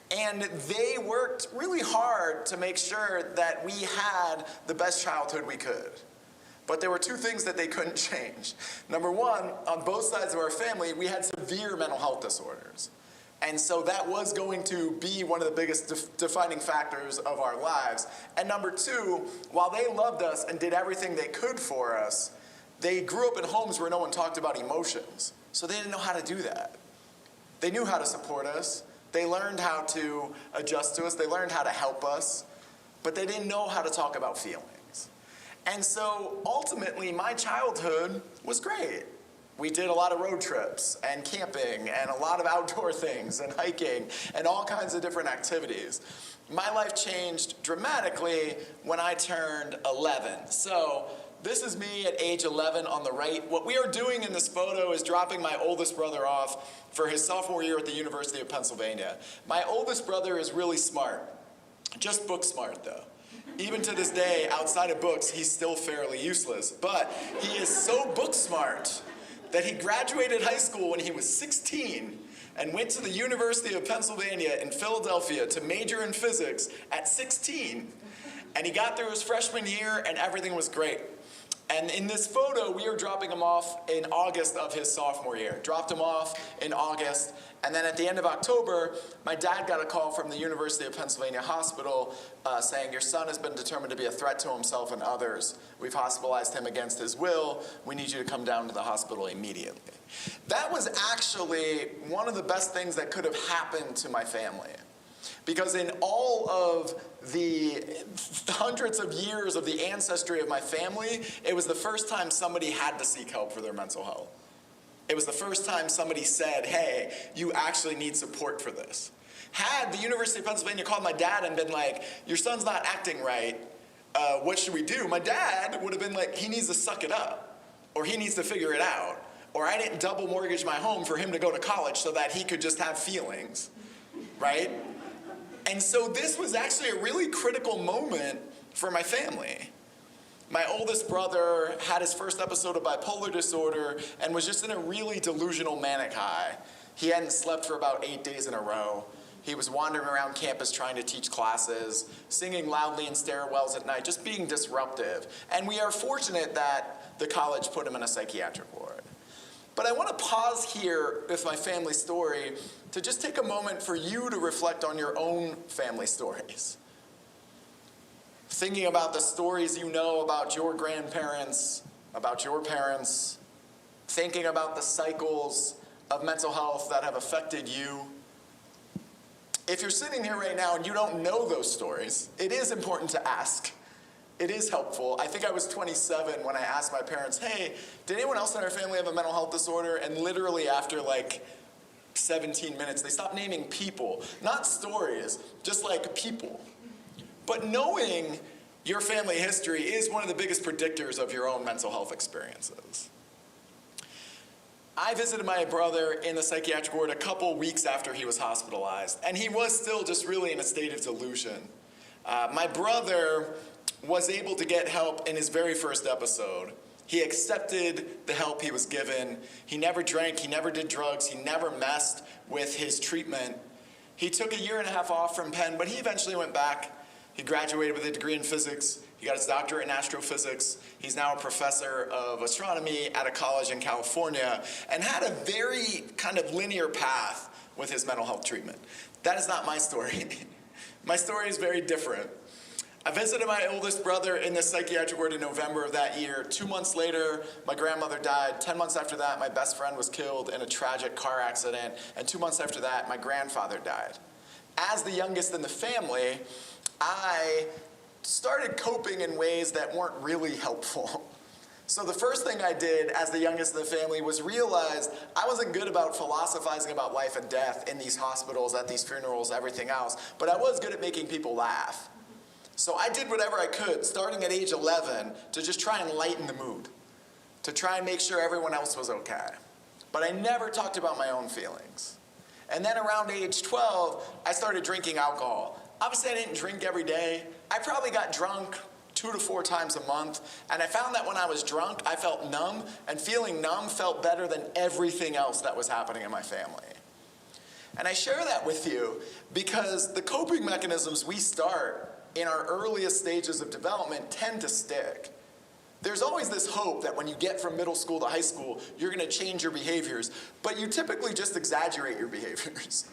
And they worked really hard to make sure that we had the best childhood we could. But there were 2 things that they couldn't change. Number 1, on both sides of our family, we had severe mental health disorders. And so that was going to be one of the biggest defining factors of our lives. And number 2, while they loved us and did everything they could for us, they grew up in homes where no one talked about emotions. So they didn't know how to do that. They knew how to support us. They learned how to adjust to us. They learned how to help us. But they didn't know how to talk about feelings. And so ultimately, my childhood was great. We did a lot of road trips and camping and a lot of outdoor things and hiking and all kinds of different activities. My life changed dramatically when I turned 11. So this is me at age 11 on the right. What we are doing in this photo is dropping my oldest brother off for his sophomore year at the University of Pennsylvania. My oldest brother is really smart, just book smart though. Even to this day, outside of books, he's still fairly useless. But he is so book smart that he graduated high school when he was 16 and went to the University of Pennsylvania in Philadelphia to major in physics at 16. And he got through his freshman year and everything was great. And in this photo, we are dropping him off in August of his sophomore year. Dropped him off in August, and then at the end of October, my dad got a call from the University of Pennsylvania Hospital saying, your son has been determined to be a threat to himself and others. We've hospitalized him against his will. We need you to come down to the hospital immediately. That was actually one of the best things that could have happened to my family. Because in all of the hundreds of years of the ancestry of my family, it was the first time somebody had to seek help for their mental health. It was the first time somebody said, hey, you actually need support for this. Had the University of Pennsylvania called my dad and been like, your son's not acting right, what should we do? My dad would have been like, he needs to suck it up, or he needs to figure it out, or I didn't double mortgage my home for him to go to college so that he could just have feelings, right? And so this was actually a really critical moment for my family. My oldest brother had his first episode of bipolar disorder and was just in a really delusional manic high. He hadn't slept for about 8 days in a row. He was wandering around campus trying to teach classes, singing loudly in stairwells at night, just being disruptive. And we are fortunate that the college put him in a psychiatric ward. But I want to pause here with my family story to just take a moment for you to reflect on your own family stories. Thinking about the stories you know about your grandparents, about your parents, thinking about the cycles of mental health that have affected you. If you're sitting here right now and you don't know those stories, it is important to ask. It is helpful. I think I was 27 when I asked my parents, hey, did anyone else in our family have a mental health disorder? And literally after like 17 minutes, they stopped naming people, not stories, just like people. But knowing your family history is one of the biggest predictors of your own mental health experiences. I visited my brother in the psychiatric ward a couple weeks after he was hospitalized, and he was still just really in a state of delusion. My brother was able to get help in his very first episode. He accepted the help he was given. He never drank, he never did drugs, he never messed with his treatment. He took a year and a half off from Penn, but he eventually went back. He graduated with a degree in physics. He got his doctorate in astrophysics. He's now a professor of astronomy at a college in California and had a very kind of linear path with his mental health treatment. That is not my story. My story is very different. I visited my oldest brother in the psychiatric ward in November of that year. 2 months later, my grandmother died. 10 months after that, my best friend was killed in a tragic car accident. And 2 months after that, my grandfather died. As the youngest in the family, I started coping in ways that weren't really helpful. So the first thing I did as the youngest in the family was realize I wasn't good about philosophizing about life and death in these hospitals, at these funerals, everything else, but I was good at making people laugh. So I did whatever I could, starting at age 11, to just try and lighten the mood, to try and make sure everyone else was okay. But I never talked about my own feelings. And then around age 12, I started drinking alcohol. Obviously, I didn't drink every day. I probably got drunk 2 to 4 times a month, and I found that when I was drunk, I felt numb, and feeling numb felt better than everything else that was happening in my family. And I share that with you because the coping mechanisms we start in our earliest stages of development tend to stick. There's always this hope that when you get from middle school to high school, you're gonna change your behaviors, but you typically just exaggerate your behaviors.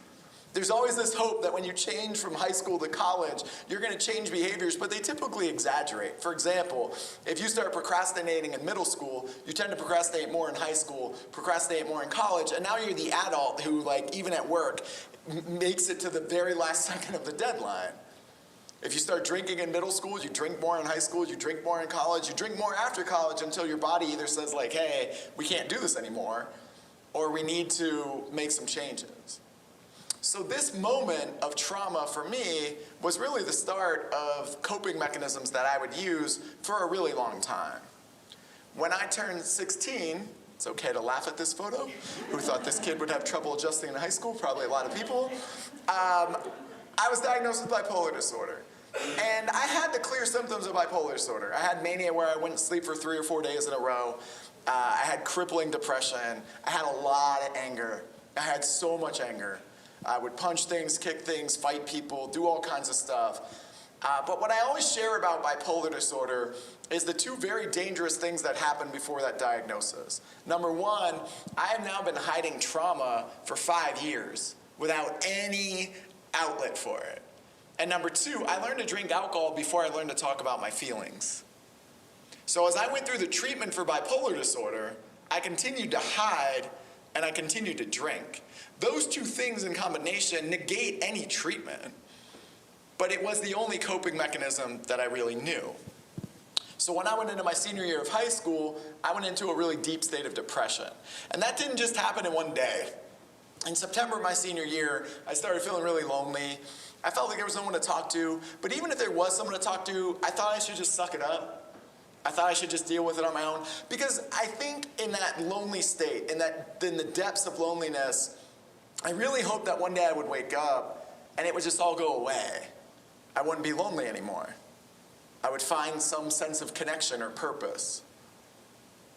There's always this hope that when you change from high school to college, you're gonna change behaviors, but they typically exaggerate. For example, if you start procrastinating in middle school, you tend to procrastinate more in high school, procrastinate more in college, and now you're the adult who, like, even at work, makes it to the very last second of the deadline. If you start drinking in middle school, you drink more in high school, you drink more in college, you drink more after college until your body either says, like, hey, we can't do this anymore, or we need to make some changes. So this moment of trauma for me was really the start of coping mechanisms that I would use for a really long time. When I turned 16, it's okay to laugh at this photo. Who thought this kid would have trouble adjusting in high school? Probably a lot of people. I was diagnosed with bipolar disorder. And I had the clear symptoms of bipolar disorder. I had mania where I wouldn't sleep for 3 or 4 days in a row. I had crippling depression. I had a lot of anger. I had so much anger. I would punch things, kick things, fight people, do all kinds of stuff. But what I always share about bipolar disorder is the 2 very dangerous things that happened before that diagnosis. Number 1, I have now been hiding trauma for 5 years without any outlet for it. And number 2, I learned to drink alcohol before I learned to talk about my feelings. So as I went through the treatment for bipolar disorder, I continued to hide and I continued to drink. Those 2 things in combination negate any treatment, but it was the only coping mechanism that I really knew. So when I went into my senior year of high school, I went into a really deep state of depression. And that didn't just happen in one day. In September of my senior year, I started feeling really lonely. I felt like there was no one to talk to, but even if there was someone to talk to, I thought I should just suck it up. I thought I should just deal with it on my own, because I think in that lonely state, in the depths of loneliness, I really hoped that one day I would wake up and it would just all go away. I wouldn't be lonely anymore. I would find some sense of connection or purpose.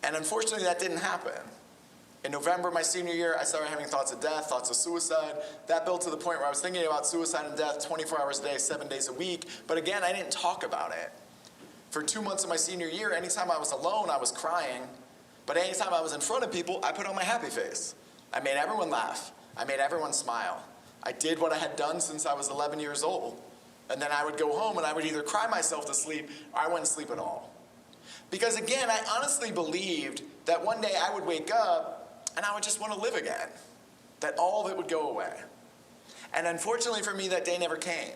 And unfortunately, that didn't happen. In November of my senior year, I started having thoughts of death, thoughts of suicide. That built to the point where I was thinking about suicide and death 24 hours a day, 7 days a week. But again, I didn't talk about it. For 2 months of my senior year, anytime I was alone, I was crying. But anytime I was in front of people, I put on my happy face. I made everyone laugh. I made everyone smile. I did what I had done since I was 11 years old. And then I would go home and I would either cry myself to sleep or I wouldn't sleep at all. Because again, I honestly believed that one day I would wake up and I would just want to live again. That all of it would go away. And unfortunately for me, that day never came.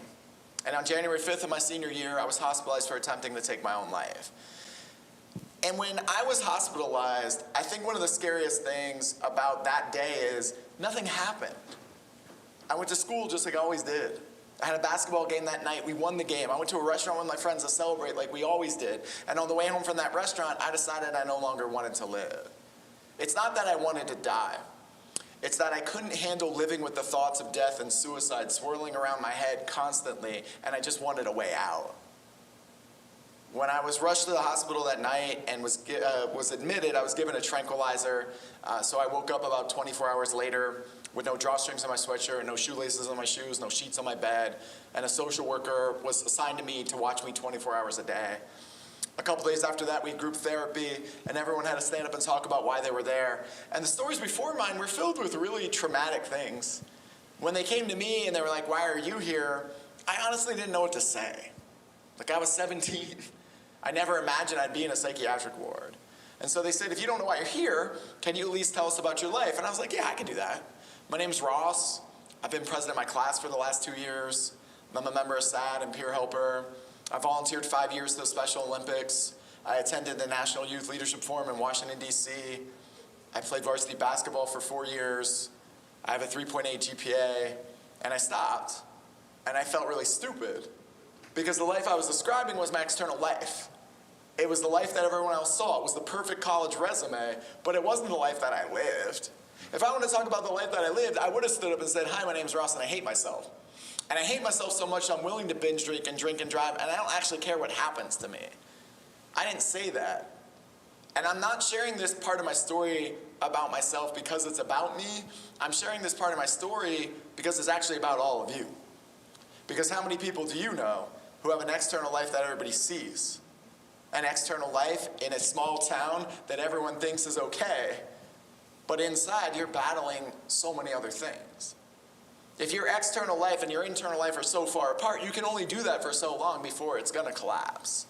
And on January 5th of my senior year, I was hospitalized for attempting to take my own life. And when I was hospitalized, I think one of the scariest things about that day is nothing happened. I went to school just like I always did. I had a basketball game that night. We won the game. I went to a restaurant with my friends to celebrate like we always did. And on the way home from that restaurant, I decided I no longer wanted to live. It's not that I wanted to die. It's that I couldn't handle living with the thoughts of death and suicide swirling around my head constantly, and I just wanted a way out. When I was rushed to the hospital that night and was admitted, I was given a tranquilizer. So I woke up about 24 hours later with no drawstrings on my sweatshirt, no shoelaces on my shoes, no sheets on my bed, and a social worker was assigned to me to watch me 24 hours a day. A couple days after that, we had group therapy, and everyone had to stand up and talk about why they were there. And the stories before mine were filled with really traumatic things. When they came to me and they were like, "Why are you here?" I honestly didn't know what to say. Like, I was 17. I never imagined I'd be in a psychiatric ward. And so they said, "If you don't know why you're here, can you at least tell us about your life?" And I was like, "Yeah, I can do that. My name's Ross. I've been president of my class for the last 2 years. I'm a member of SAD and peer helper. I volunteered 5 years to the Special Olympics. I attended the National Youth Leadership Forum in Washington, D.C. I played varsity basketball for 4 years. I have a 3.8 GPA." And I stopped. And I felt really stupid because the life I was describing was my external life. It was the life that everyone else saw. It was the perfect college resume, but it wasn't the life that I lived. If I wanted to talk about the life that I lived, I would have stood up and said, "Hi, my name's Ross and I hate myself. And I hate myself so much I'm willing to binge drink and drive, and I don't actually care what happens to me." I didn't say that. And I'm not sharing this part of my story about myself because it's about me. I'm sharing this part of my story because it's actually about all of you. Because how many people do you know who have an external life that everybody sees? An external life in a small town that everyone thinks is okay, but inside you're battling so many other things. If your external life and your internal life are so far apart, you can only do that for so long before it's going to collapse.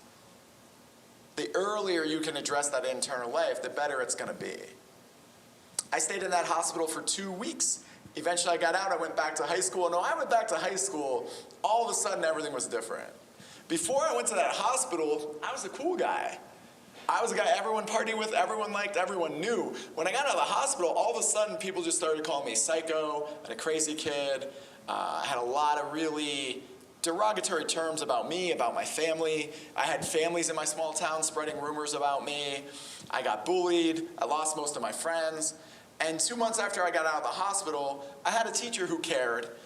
The earlier you can address that internal life, the better it's going to be. I stayed in that hospital for 2 weeks. Eventually I got out, I went back to high school. No, I went back to high school, all of a sudden everything was different. Before I went to that hospital, I was a cool guy. I was a guy everyone partied with, everyone liked, everyone knew. When I got out of the hospital, all of a sudden people just started calling me psycho and a crazy kid. I had a lot of really derogatory terms about me, about my family. I had families in my small town spreading rumors about me. I got bullied. I lost most of my friends. And 2 months after I got out of the hospital, I had a teacher who cared.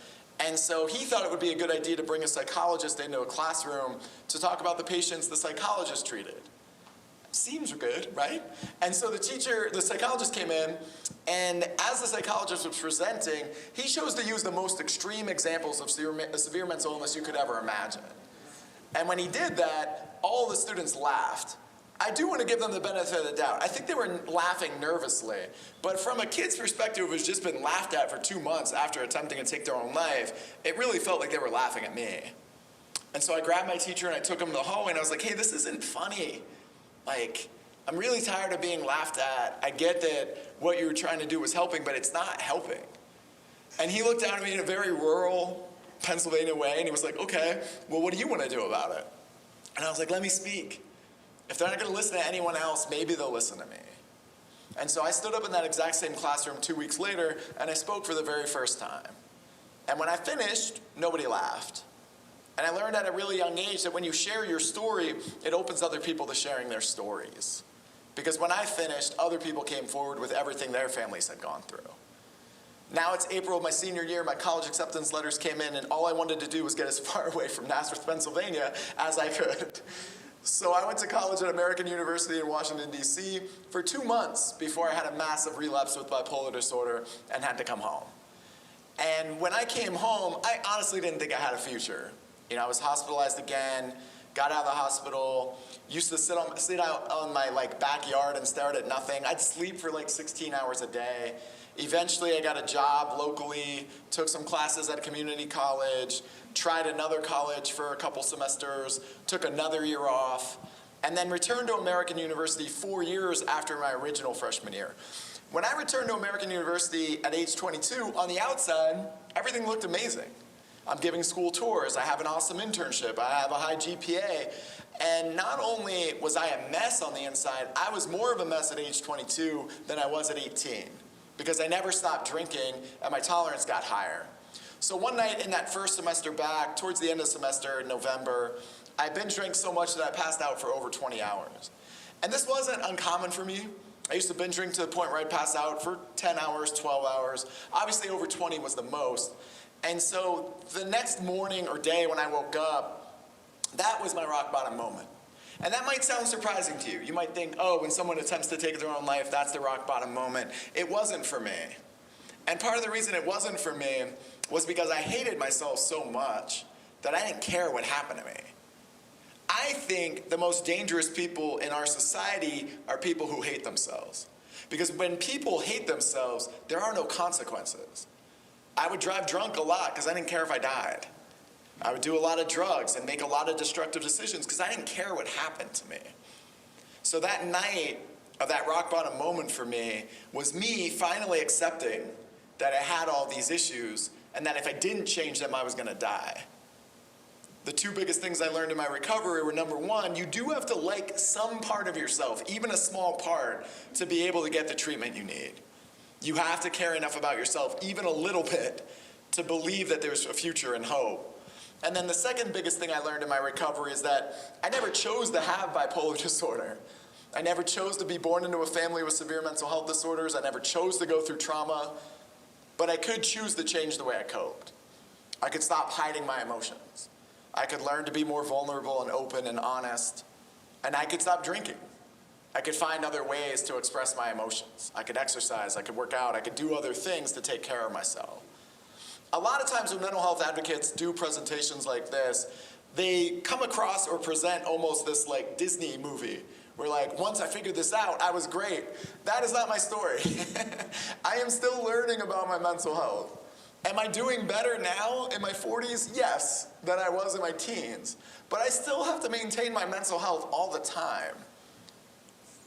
And so he thought it would be a good idea to bring a psychologist into a classroom to talk about the patients the psychologist treated. Seems good, right? And so the psychologist came in, and as the psychologist was presenting, he chose to use the most extreme examples of severe mental illness you could ever imagine. And when he did that, all the students laughed. I do want to give them the benefit of the doubt. I think they were laughing nervously. But from a kid's perspective who's just been laughed at for 2 months after attempting to take their own life, it really felt like they were laughing at me. And so I grabbed my teacher and I took him to the hallway and I was like, "Hey, this isn't funny. Like, I'm really tired of being laughed at. I get that what you were trying to do was helping, but it's not helping." And he looked down at me in a very rural Pennsylvania way and he was like, "Okay, well, what do you want to do about it?" And I was like, "Let me speak. If they're not going to listen to anyone else, maybe they'll listen to me." And so I stood up in that exact same classroom 2 weeks later, and I spoke for the very first time. And when I finished, nobody laughed. And I learned at a really young age that when you share your story, it opens other people to sharing their stories. Because when I finished, other people came forward with everything their families had gone through. Now it's April of my senior year, my college acceptance letters came in, and all I wanted to do was get as far away from Nazareth, Pennsylvania as I could. So I went to college at American University in Washington, D.C. for 2 months before I had a massive relapse with bipolar disorder and had to come home. And when I came home, I honestly didn't think I had a future. You know, I was hospitalized again, got out of the hospital, used to sit out on my backyard and stare at nothing. I'd sleep for 16 hours a day. Eventually I got a job locally, took some classes at a community college, tried another college for a couple semesters, took another year off, and then returned to American University 4 years after my original freshman year. When I returned to American University at age 22, on the outside, everything looked amazing. I'm giving school tours, I have an awesome internship, I have a high GPA, and not only was I a mess on the inside, I was more of a mess at age 22 than I was at 18, because I never stopped drinking and my tolerance got higher. So one night in that first semester back, towards the end of the semester in November, I binge drank so much that I passed out for over 20 hours. And this wasn't uncommon for me. I used to binge drink to the point where I'd pass out for 10 hours, 12 hours. Obviously over 20 was the most. And so the next morning or day when I woke up, that was my rock bottom moment. And that might sound surprising to you. You might think, oh, when someone attempts to take their own life, that's the rock bottom moment. It wasn't for me. And part of the reason it wasn't for me was because I hated myself so much that I didn't care what happened to me. I think the most dangerous people in our society are people who hate themselves. Because when people hate themselves, there are no consequences. I would drive drunk a lot because I didn't care if I died. I would do a lot of drugs and make a lot of destructive decisions because I didn't care what happened to me. So that night of that rock bottom moment for me was me finally accepting that I had all these issues and that if I didn't change them, I was gonna die. The two biggest things I learned in my recovery were, number one, you do have to like some part of yourself, even a small part, to be able to get the treatment you need. You have to care enough about yourself, even a little bit, to believe that there's a future and hope. And then the second biggest thing I learned in my recovery is that I never chose to have bipolar disorder. I never chose to be born into a family with severe mental health disorders. I never chose to go through trauma, but I could choose to change the way I coped. I could stop hiding my emotions. I could learn to be more vulnerable and open and honest, and I could stop drinking. I could find other ways to express my emotions. I could exercise, I could work out, I could do other things to take care of myself. A lot of times when mental health advocates do presentations like this, they come across or present almost this like Disney movie where like, once I figured this out, I was great. That is not my story. I am still learning about my mental health. Am I doing better now in my 40s? Yes, than I was in my teens. But I still have to maintain my mental health all the time.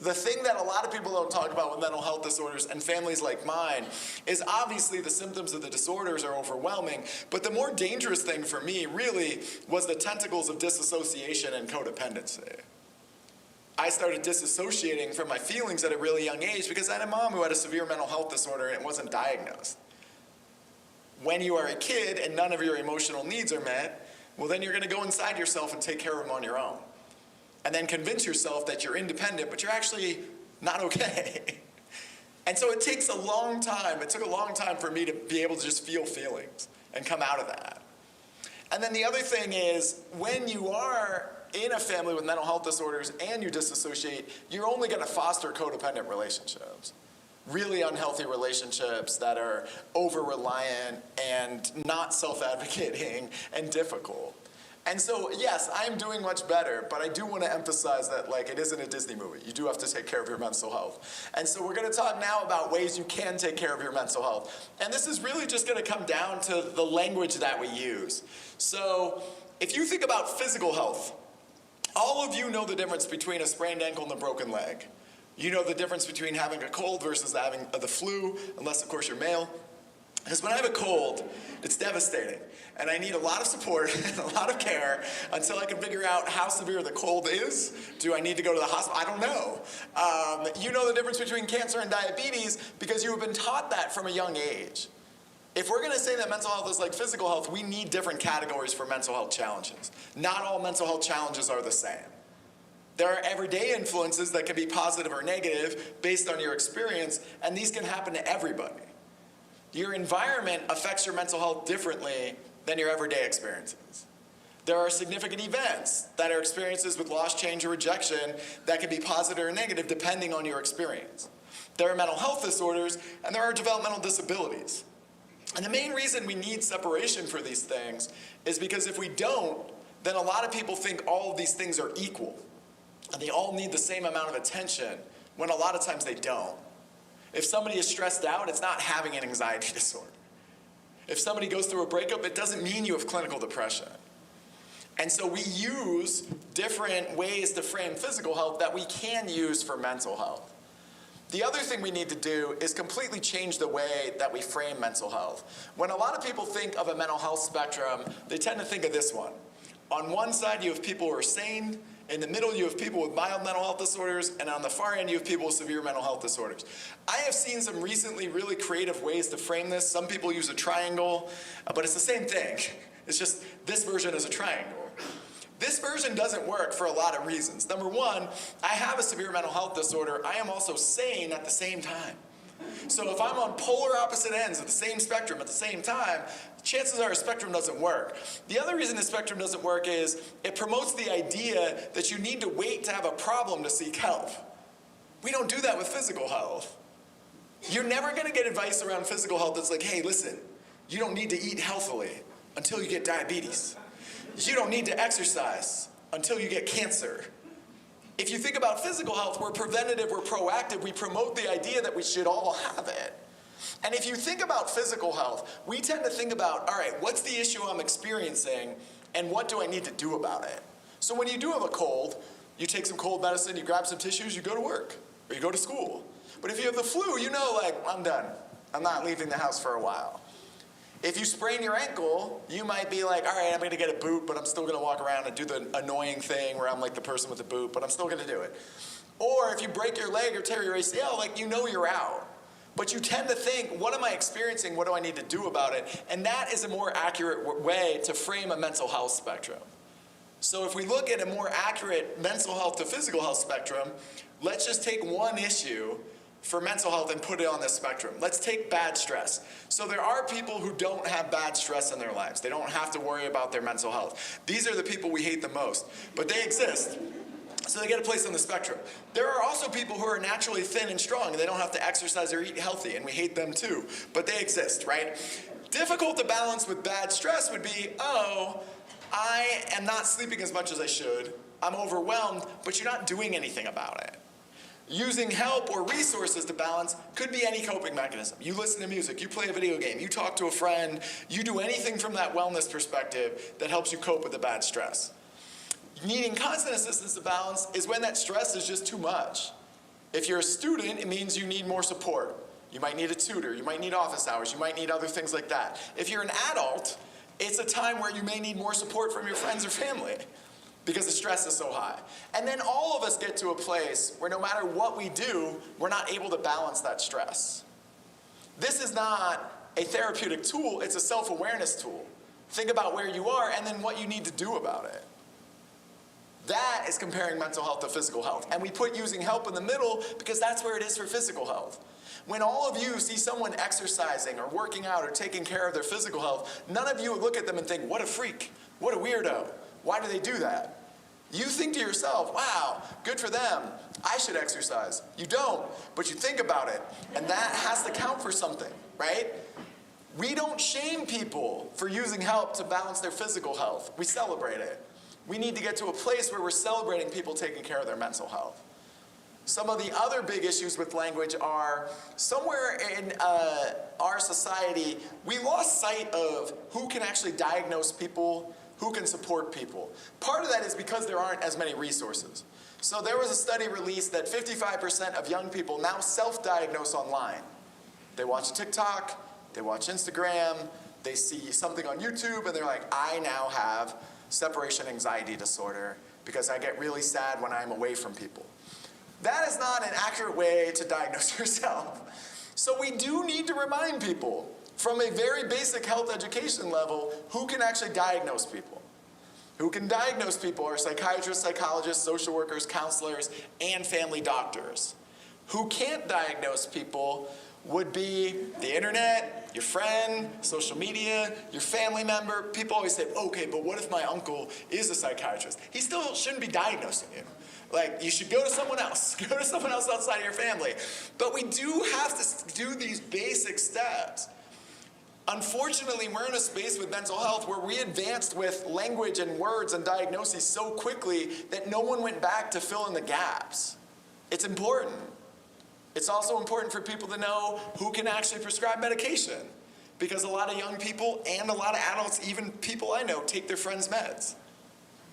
The thing that a lot of people don't talk about with mental health disorders and families like mine is obviously the symptoms of the disorders are overwhelming, but the more dangerous thing for me really was the tentacles of disassociation and codependency. I started disassociating from my feelings at a really young age because I had a mom who had a severe mental health disorder and it wasn't diagnosed. When you are a kid and none of your emotional needs are met, well then you're going to go inside yourself and take care of them on your own. And then convince yourself that you're independent, but you're actually not okay. And so it takes a long time. It took a long time for me to be able to just feel feelings and come out of that. And then the other thing is, when you are in a family with mental health disorders and you disassociate, you're only going to foster codependent relationships. Really unhealthy relationships that are over-reliant and not self-advocating and difficult. And so, yes, I'm doing much better, but I do want to emphasize that, like, it isn't a Disney movie. You do have to take care of your mental health. And so we're going to talk now about ways you can take care of your mental health. And this is really just going to come down to the language that we use. So if you think about physical health, all of you know the difference between a sprained ankle and a broken leg. You know the difference between having a cold versus having the flu, unless, of course, you're male. Because when I have a cold, it's devastating. And I need a lot of support and a lot of care until I can figure out how severe the cold is. Do I need to go to the hospital? I don't know. You know the difference between cancer and diabetes because you have been taught that from a young age. If we're going to say that mental health is like physical health, we need different categories for mental health challenges. Not all mental health challenges are the same. There are everyday influences that can be positive or negative based on your experience, and these can happen to everybody. Your environment affects your mental health differently than your everyday experiences. There are significant events that are experiences with loss, change, or rejection that can be positive or negative depending on your experience. There are mental health disorders, and there are developmental disabilities. And the main reason we need separation for these things is because if we don't, then a lot of people think all of these things are equal, and they all need the same amount of attention, when a lot of times they don't. If somebody is stressed out, it's not having an anxiety disorder. If somebody goes through a breakup, it doesn't mean you have clinical depression. And so we use different ways to frame physical health that we can use for mental health. The other thing we need to do is completely change the way that we frame mental health. When a lot of people think of a mental health spectrum, they tend to think of this one. On one side, you have people who are sane. In the middle, you have people with mild mental health disorders, and on the far end, you have people with severe mental health disorders. I have seen some recently really creative ways to frame this. Some people use a triangle, but it's the same thing. It's just this version is a triangle. This version doesn't work for a lot of reasons. Number one, I have a severe mental health disorder. I am also sane at the same time. So if I'm on polar opposite ends of the same spectrum at the same time, chances are a spectrum doesn't work. The other reason the spectrum doesn't work is it promotes the idea that you need to wait to have a problem to seek help. We don't do that with physical health. You're never going to get advice around physical health that's like, hey, listen, you don't need to eat healthily until you get diabetes. You don't need to exercise until you get cancer. If you think about physical health, we're preventative, we're proactive, we promote the idea that we should all have it. And if you think about physical health, we tend to think about, all right, what's the issue I'm experiencing and what do I need to do about it? So when you do have a cold, you take some cold medicine, you grab some tissues, you go to work or you go to school. But if you have the flu, you know, like, I'm done. I'm not leaving the house for a while. If you sprain your ankle, you might be like, all right, I'm going to get a boot, but I'm still going to walk around and do the annoying thing where I'm like the person with the boot, but I'm still going to do it. Or if you break your leg or tear your ACL, like, you know you're out. But you tend to think, what am I experiencing? What do I need to do about it? And that is a more accurate way to frame a mental health spectrum. So if we look at a more accurate mental health to physical health spectrum, let's just take one issue for mental health and put it on this spectrum. Let's take bad stress. So there are people who don't have bad stress in their lives. They don't have to worry about their mental health. These are the people we hate the most, but they exist. So they get a place on the spectrum. There are also people who are naturally thin and strong and they don't have to exercise or eat healthy, and we hate them too, but they exist, right? Difficult to balance with bad stress would be, oh, I am not sleeping as much as I should, I'm overwhelmed, but you're not doing anything about it. Using help or resources to balance could be any coping mechanism. You listen to music, you play a video game, you talk to a friend, you do anything from that wellness perspective that helps you cope with the bad stress. Needing constant assistance to balance is when that stress is just too much. If you're a student, it means you need more support. You might need a tutor, you might need office hours, you might need other things like that. If you're an adult, it's a time where you may need more support from your friends or family because the stress is so high. And then all of us get to a place where no matter what we do, we're not able to balance that stress. This is not a therapeutic tool, it's a self-awareness tool. Think about where you are and then what you need to do about it. That is comparing mental health to physical health. And we put using help in the middle because that's where it is for physical health. When all of you see someone exercising or working out or taking care of their physical health, none of you would look at them and think, what a freak, what a weirdo. Why do they do that? You think to yourself, wow, good for them. I should exercise. You don't, but you think about it. And that has to count for something, right? We don't shame people for using help to balance their physical health. We celebrate it. We need to get to a place where we're celebrating people taking care of their mental health. Some of the other big issues with language are somewhere in our society, we lost sight of who can actually diagnose people, who can support people. Part of that is because there aren't as many resources. So there was a study released that 55% of young people now self-diagnose online. They watch TikTok, they watch Instagram, they see something on YouTube, and they're like, I now have separation anxiety disorder because I get really sad when I'm away from people. That is not an accurate way to diagnose yourself. So we do need to remind people from a very basic health education level who can actually diagnose people. Who can diagnose people are psychiatrists, psychologists, social workers, counselors, and family doctors. Who can't diagnose people would be the internet, your friend, social media, your family member. People always say, okay, but what if my uncle is a psychiatrist? He still shouldn't be diagnosing you. Like, you should go to someone else. Go to someone else outside of your family. But we do have to do these basic steps. Unfortunately, we're in a space with mental health where we advanced with language and words and diagnoses so quickly that no one went back to fill in the gaps. It's important. It's also important for people to know who can actually prescribe medication, because a lot of young people and a lot of adults, even people I know, take their friends' meds.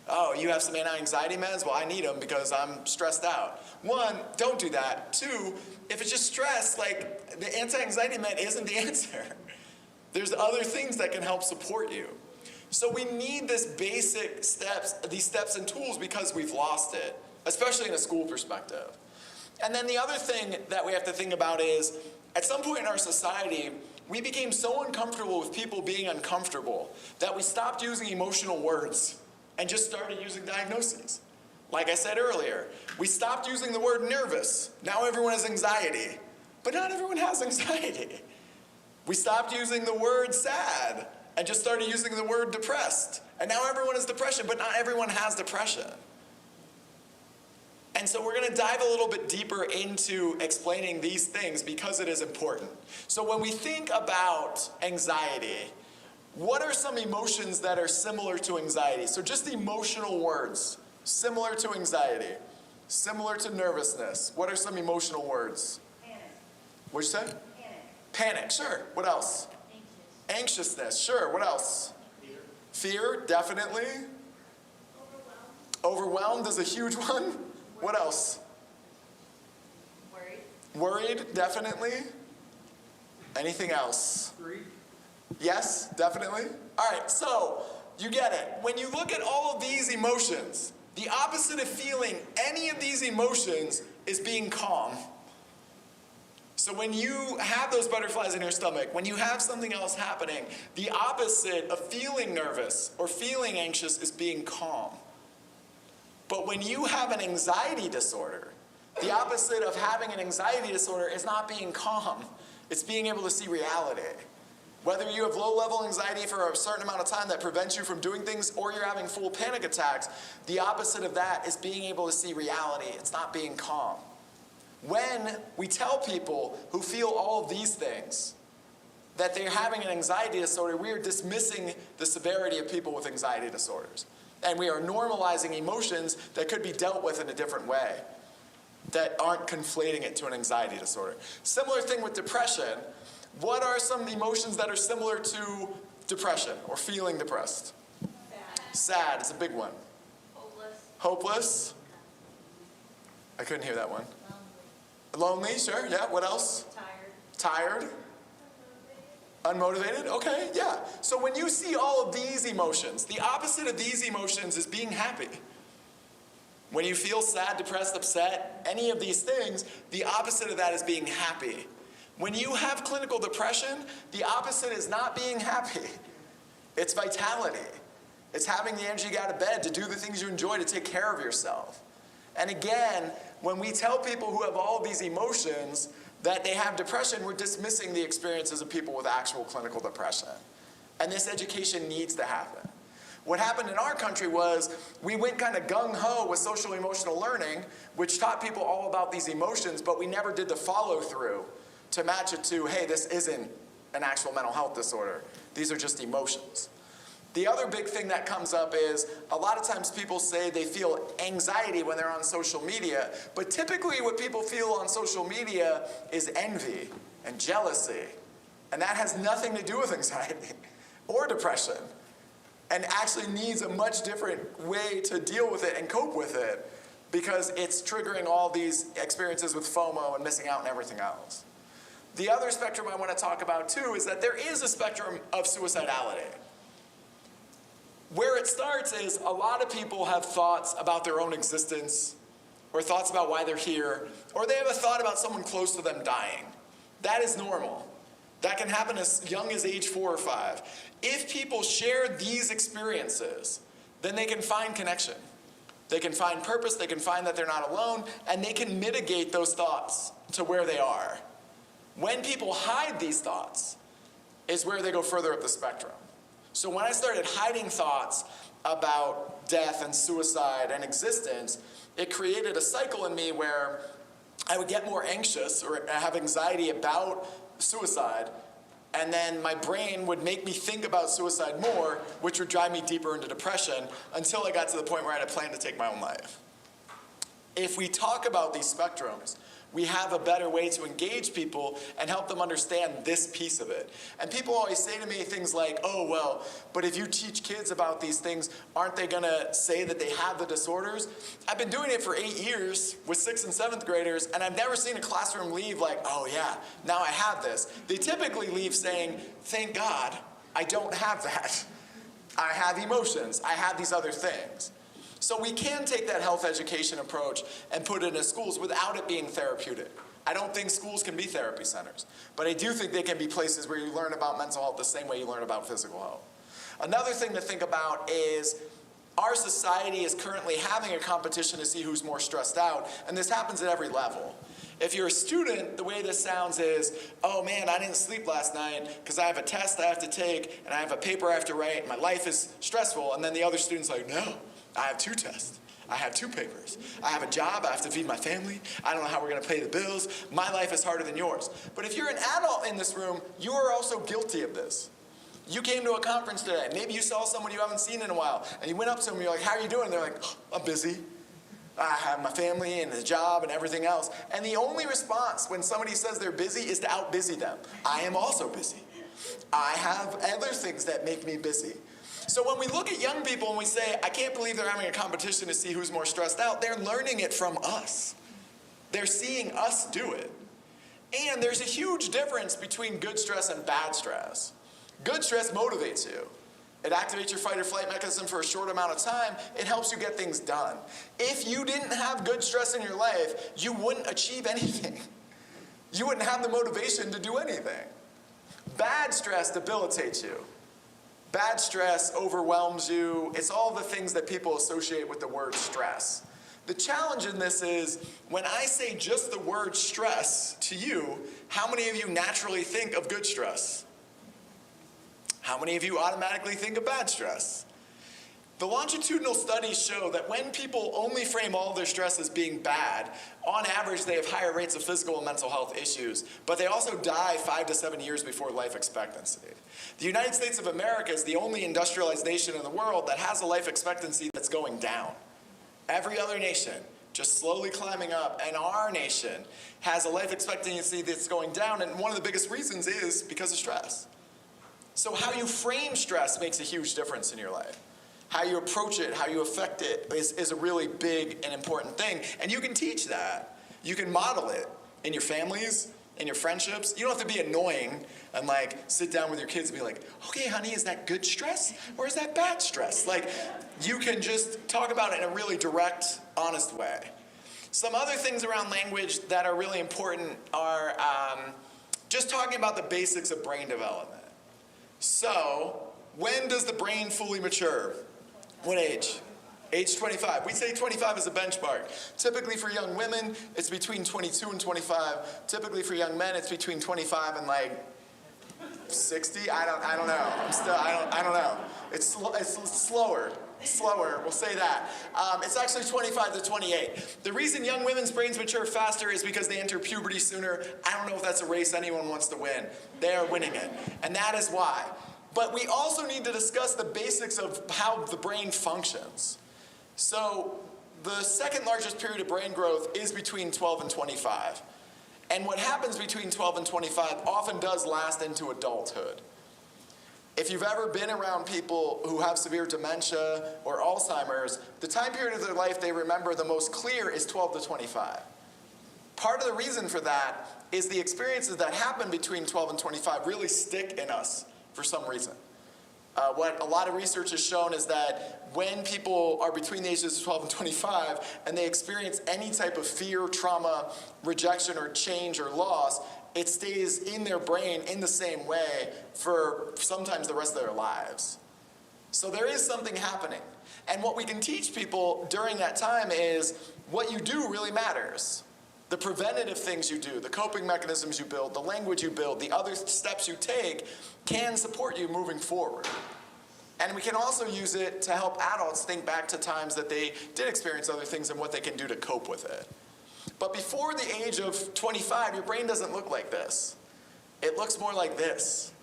Oh, you have some anti-anxiety meds? Well, I need them because I'm stressed out. One, don't do that. Two, if it's just stress, like, the anti-anxiety med isn't the answer. There's other things that can help support you. So we need this basic steps, these steps and tools, because we've lost it, especially in a school perspective. And then the other thing that we have to think about is, at some point in our society, we became so uncomfortable with people being uncomfortable that we stopped using emotional words and just started using diagnoses. Like I said earlier, we stopped using the word nervous. Now everyone has anxiety. But not everyone has anxiety. We stopped using the word sad and just started using the word depressed. And now everyone has depression, but not everyone has depression. And so we're going to dive a little bit deeper into explaining these things because it is important. So when we think about anxiety, what are some emotions that are similar to anxiety? So just emotional words, similar to anxiety, similar to nervousness. What are some emotional words? Panic. What'd you say? Panic. Panic, sure. What else? Anxious. Anxiousness, sure. What else? Fear, definitely. Overwhelmed is a huge one. What else? Worried. Worried, definitely. Anything else? Grief. Yes, definitely. All right, so you get it. When you look at all of these emotions, the opposite of feeling any of these emotions is being calm. So when you have those butterflies in your stomach, when you have something else happening, the opposite of feeling nervous or feeling anxious is being calm. But when you have an anxiety disorder, the opposite of having an anxiety disorder is not being calm. It's being able to see reality. Whether you have low-level anxiety for a certain amount of time that prevents you from doing things, or you're having full panic attacks, the opposite of that is being able to see reality. It's not being calm. When we tell people who feel all of these things that they're having an anxiety disorder, we are dismissing the severity of people with anxiety disorders. And we are normalizing emotions that could be dealt with in a different way, that aren't conflating it to an anxiety disorder. Similar thing with depression. What are some emotions that are similar to depression or feeling depressed? Sad is a big one. Hopeless. Hopeless? I couldn't hear that one. Lonely, sure, yeah. What else? Tired. Tired? Unmotivated? Okay, yeah. So when you see all of these emotions, the opposite of these emotions is being happy. When you feel sad, depressed, upset, any of these things, the opposite of that is being happy. When you have clinical depression, the opposite is not being happy. It's vitality. It's having the energy to get out of bed, to do the things you enjoy, to take care of yourself. And again, when we tell people who have all of these emotions that they have depression, we're dismissing the experiences of people with actual clinical depression. And this education needs to happen. What happened in our country was we went kind of gung-ho with social emotional learning, which taught people all about these emotions, but we never did the follow-through to match it to, hey, this isn't an actual mental health disorder. These are just emotions. The other big thing that comes up is a lot of times people say they feel anxiety when they're on social media, but typically what people feel on social media is envy and jealousy, and that has nothing to do with anxiety or depression, and actually needs a much different way to deal with it and cope with it, because it's triggering all these experiences with FOMO and missing out and everything else. The other spectrum I want to talk about too is that there is a spectrum of suicidality. Where it starts is a lot of people have thoughts about their own existence, or thoughts about why they're here, or they have a thought about someone close to them dying. That is normal. That can happen as young as age 4 or 5. If people share these experiences, then they can find connection. They can find purpose, they can find that they're not alone, and they can mitigate those thoughts to where they are. When people hide these thoughts is where they go further up the spectrum. So when I started hiding thoughts about death and suicide and existence, it created a cycle in me where I would get more anxious or have anxiety about suicide, and then my brain would make me think about suicide more, which would drive me deeper into depression until I got to the point where I had a plan to take my own life. If we talk about these spectrums, we have a better way to engage people and help them understand this piece of it. And people always say to me things like, oh, well, but if you teach kids about these things, aren't they gonna say that they have the disorders? I've been doing it for 8 years with 6th and 7th graders, and I've never seen a classroom leave like, oh yeah, now I have this. They typically leave saying, thank God, I don't have that. I have emotions, I have these other things. So we can take that health education approach and put it in schools without it being therapeutic. I don't think schools can be therapy centers, but I do think they can be places where you learn about mental health the same way you learn about physical health. Another thing to think about is our society is currently having a competition to see who's more stressed out, and this happens at every level. If you're a student, the way this sounds is, oh man, I didn't sleep last night because I have a test I have to take and I have a paper I have to write and my life is stressful. And then the other student's like, no, I have 2 tests. I have 2 papers. I have a job. I have to feed my family. I don't know how we're going to pay the bills. My life is harder than yours. But if you're an adult in this room, you are also guilty of this. You came to a conference today. Maybe you saw someone you haven't seen in a while, and you went up to them and you're like, how are you doing? And they're like, oh, I'm busy. I have my family and a job and everything else. And the only response when somebody says they're busy is to out-busy them. I am also busy. I have other things that make me busy. So when we look at young people and we say, I can't believe they're having a competition to see who's more stressed out, they're learning it from us. They're seeing us do it. And there's a huge difference between good stress and bad stress. Good stress motivates you. It activates your fight or flight mechanism for a short amount of time. It helps you get things done. If you didn't have good stress in your life, you wouldn't achieve anything. You wouldn't have the motivation to do anything. Bad stress debilitates you. Bad stress overwhelms you. It's all the things that people associate with the word stress. The challenge in this is, when I say just the word stress to you, how many of you naturally think of good stress? How many of you automatically think of bad stress? The longitudinal studies show that when people only frame all of their stress as being bad, on average they have higher rates of physical and mental health issues, but they also die 5 to 7 years before life expectancy. The United States of America is the only industrialized nation in the world that has a life expectancy that's going down. Every other nation just slowly climbing up, and our nation has a life expectancy that's going down, and one of the biggest reasons is because of stress. So how you frame stress makes a huge difference in your life. How you approach it, how you affect it is a really big and important thing. And you can teach that. You can model it in your families, in your friendships. You don't have to be annoying and like sit down with your kids and be like, okay, honey, is that good stress or is that bad stress? Like, you can just talk about it in a really direct, honest way. Some other things around language that are really important are just talking about the basics of brain development. So, when does the brain fully mature? What age? Age 25. We say 25 is a benchmark. Typically for young women, it's between 22 and 25. Typically for young men, it's between 25 and like 60. I don't know. I don't know. It's slower. We'll say that. It's actually 25 to 28. The reason young women's brains mature faster is because they enter puberty sooner. I don't know if that's a race anyone wants to win. They are winning it. And that is why. But we also need to discuss the basics of how the brain functions. So the second largest period of brain growth is between 12 and 25. And what happens between 12 and 25 often does last into adulthood. If you've ever been around people who have severe dementia or Alzheimer's, the time period of their life they remember the most clear is 12 to 25. Part of the reason for that is the experiences that happen between 12 and 25 really stick in us for some reason. What a lot of research has shown is that when people are between the ages of 12 and 25 and they experience any type of fear, trauma, rejection, or change or loss, it stays in their brain in the same way for sometimes the rest of their lives. So there is something happening. And what we can teach people during that time is what you do really matters. The preventative things you do, the coping mechanisms you build, the language you build, the other steps you take can support you moving forward. And we can also use it to help adults think back to times that they did experience other things and what they can do to cope with it. But before the age of 25, your brain doesn't look like this. It looks more like this.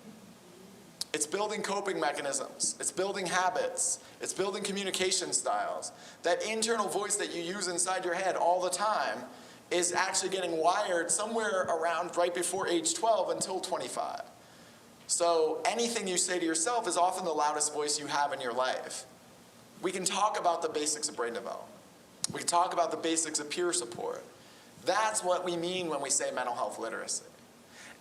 It's building coping mechanisms. It's building habits. It's building communication styles. That internal voice that you use inside your head all the time is actually getting wired somewhere around right before age 12 until 25. So anything you say to yourself is often the loudest voice you have in your life. We can talk about the basics of brain development. We can talk about the basics of peer support. That's what we mean when we say mental health literacy.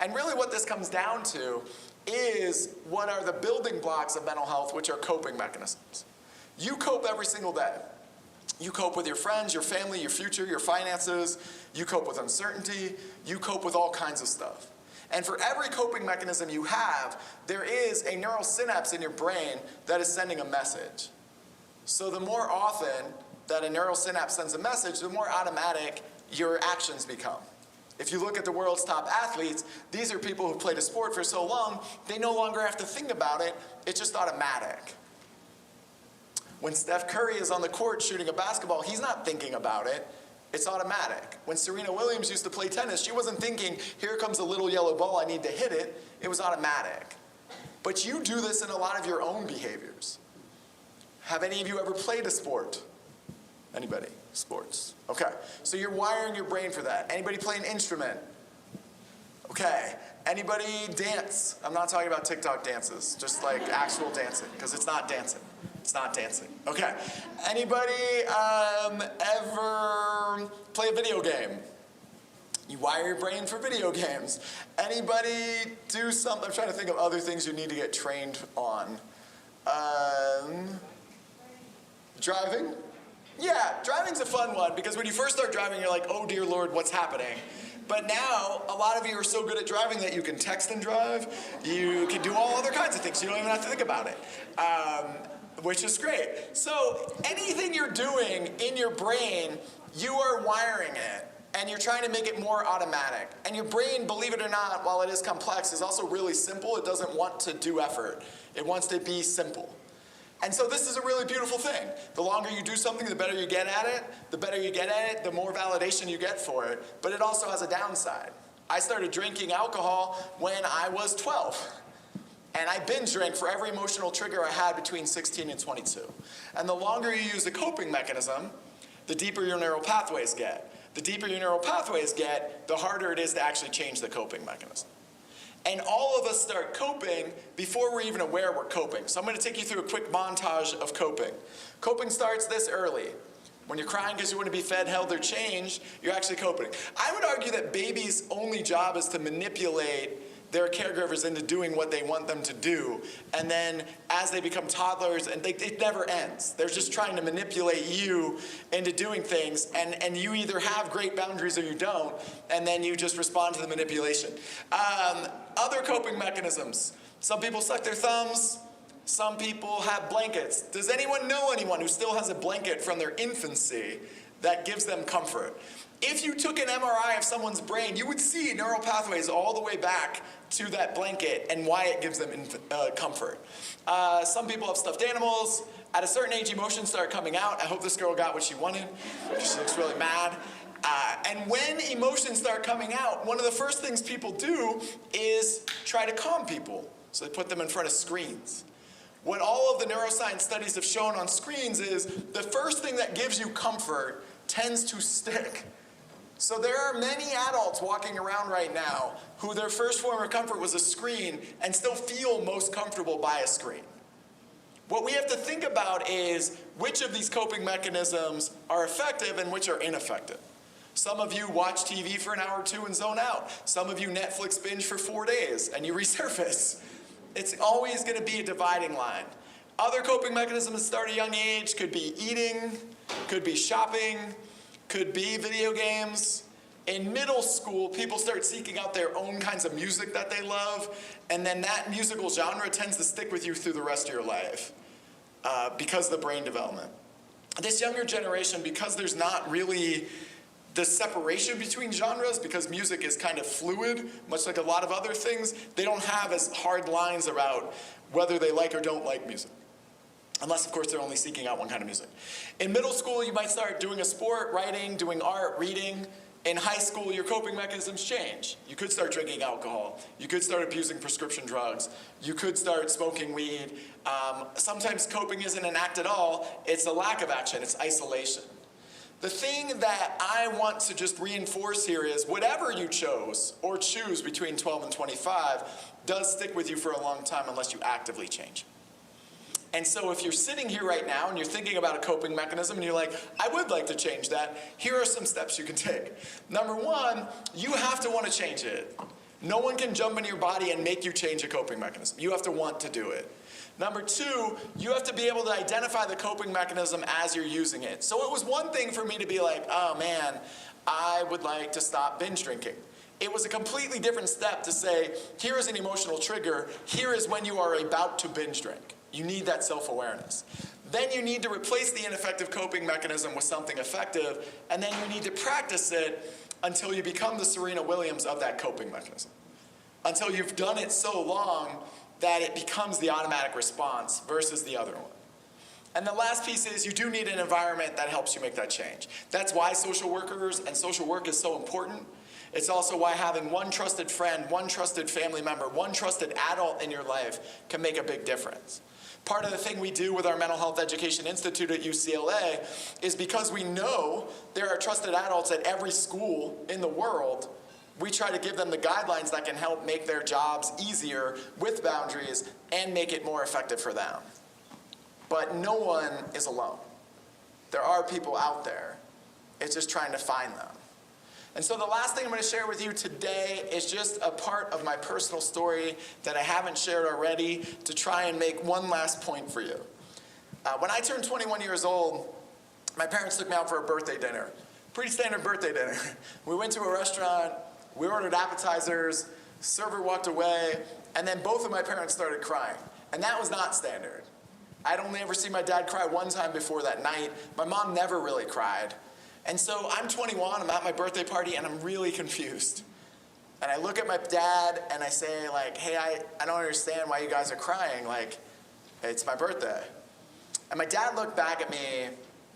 And really what this comes down to is what are the building blocks of mental health, which are coping mechanisms. You cope every single day. You cope with your friends, your family, your future, your finances. You cope with uncertainty. You cope with all kinds of stuff. And for every coping mechanism you have, there is a neural synapse in your brain that is sending a message. So the more often that a neural synapse sends a message, the more automatic your actions become. If you look at the world's top athletes, these are people who played a sport for so long, they no longer have to think about it. It's just automatic. When Steph Curry is on the court shooting a basketball, he's not thinking about it. It's automatic. When Serena Williams used to play tennis, she wasn't thinking, here comes a little yellow ball, I need to hit it. It was automatic. But you do this in a lot of your own behaviors. Have any of you ever played a sport? Anybody? Sports. Okay. So you're wiring your brain for that. Anybody play an instrument? Okay. Anybody dance? I'm not talking about TikTok dances, just like actual dancing, because it's not dancing. It's not dancing. Okay. Anybody ever play a video game? You wire your brain for video games. Anybody do something? I'm trying to think of other things you need to get trained on. Driving? Yeah, driving's a fun one because when you first start driving, you're like, oh dear Lord, what's happening? But now, a lot of you are so good at driving that you can text and drive. You can do all other kinds of things. You don't even have to think about it, which is great. So anything you're doing in your brain, you are wiring it. And you're trying to make it more automatic. And your brain, believe it or not, while it is complex, is also really simple. It doesn't want to do effort. It wants to be simple. And so this is a really beautiful thing. The longer you do something, the better you get at it. The better you get at it, the more validation you get for it. But it also has a downside. I started drinking alcohol when I was 12. And I binge drank for every emotional trigger I had between 16 and 22. And the longer you use a coping mechanism, the deeper your neural pathways get. The deeper your neural pathways get, the harder it is to actually change the coping mechanism. And all of us start coping before we're even aware we're coping. So I'm going to take you through a quick montage of coping. Coping starts this early. When you're crying because you want to be fed, held, or changed, you're actually coping. I would argue that babies' only job is to manipulate their caregivers into doing what they want them to do. And then as they become toddlers, and it never ends. They're just trying to manipulate you into doing things, and you either have great boundaries or you don't, and then you just respond to the manipulation. Other coping mechanisms. Some people suck their thumbs. Some people have blankets. Does anyone know anyone who still has a blanket from their infancy that gives them comfort? If you took an MRI of someone's brain, you would see neural pathways all the way back to that blanket and why it gives them comfort. Some people have stuffed animals. At a certain age, emotions start coming out. I hope this girl got what she wanted. She looks really mad. And when emotions start coming out, one of the first things people do is try to calm people. So they put them in front of screens. What all of the neuroscience studies have shown on screens is the first thing that gives you comfort tends to stick. So there are many adults walking around right now who their first form of comfort was a screen and still feel most comfortable by a screen. What we have to think about is which of these coping mechanisms are effective and which are ineffective. Some of you watch TV for an hour or two and zone out. Some of you Netflix binge for 4 days and you resurface. It's always going to be a dividing line. Other coping mechanisms that start at a young age could be eating, could be shopping, could be video games. In middle school, people start seeking out their own kinds of music that they love, and then that musical genre tends to stick with you through the rest of your life because of the brain development. This younger generation, because there's not really the separation between genres, because music is kind of fluid, much like a lot of other things, they don't have as hard lines about whether they like or don't like music. Unless, of course, they're only seeking out one kind of music. In middle school, you might start doing a sport, writing, doing art, reading. In high school, your coping mechanisms change. You could start drinking alcohol. You could start abusing prescription drugs. You could start smoking weed. Sometimes coping isn't an act at all. It's a lack of action. It's isolation. The thing that I want to just reinforce here is whatever you chose or choose between 12 and 25 does stick with you for a long time unless you actively change. And so if you're sitting here right now and you're thinking about a coping mechanism and you're like, I would like to change that, here are some steps you can take. Number one, you have to want to change it. No one can jump into your body and make you change a coping mechanism. You have to want to do it. Number two, you have to be able to identify the coping mechanism as you're using it. So it was one thing for me to be like, oh man, I would like to stop binge drinking. It was a completely different step to say, here is an emotional trigger. Here is when you are about to binge drink. You need that self-awareness. Then you need to replace the ineffective coping mechanism with something effective, and then you need to practice it until you become the Serena Williams of that coping mechanism. Until you've done it so long that it becomes the automatic response versus the other one. And the last piece is you do need an environment that helps you make that change. That's why social workers and social work is so important. It's also why having one trusted friend, one trusted family member, one trusted adult in your life can make a big difference. Part of the thing we do with our Mental Health Education Institute at UCLA is because we know there are trusted adults at every school in the world, we try to give them the guidelines that can help make their jobs easier with boundaries and make it more effective for them. But no one is alone. There are people out there. It's just trying to find them. And so the last thing I'm going to share with you today is just a part of my personal story that I haven't shared already to try and make one last point for you. When I turned 21 years old, my parents took me out for a birthday dinner. Pretty standard birthday dinner. We went to a restaurant, we ordered appetizers, server walked away, and then both of my parents started crying. And that was not standard. I'd only ever seen my dad cry one time before that night. My mom never really cried. And so I'm 21, I'm at my birthday party, and I'm really confused. And I look at my dad, and I say, like, hey, I don't understand why you guys are crying. Like, it's my birthday. And my dad looked back at me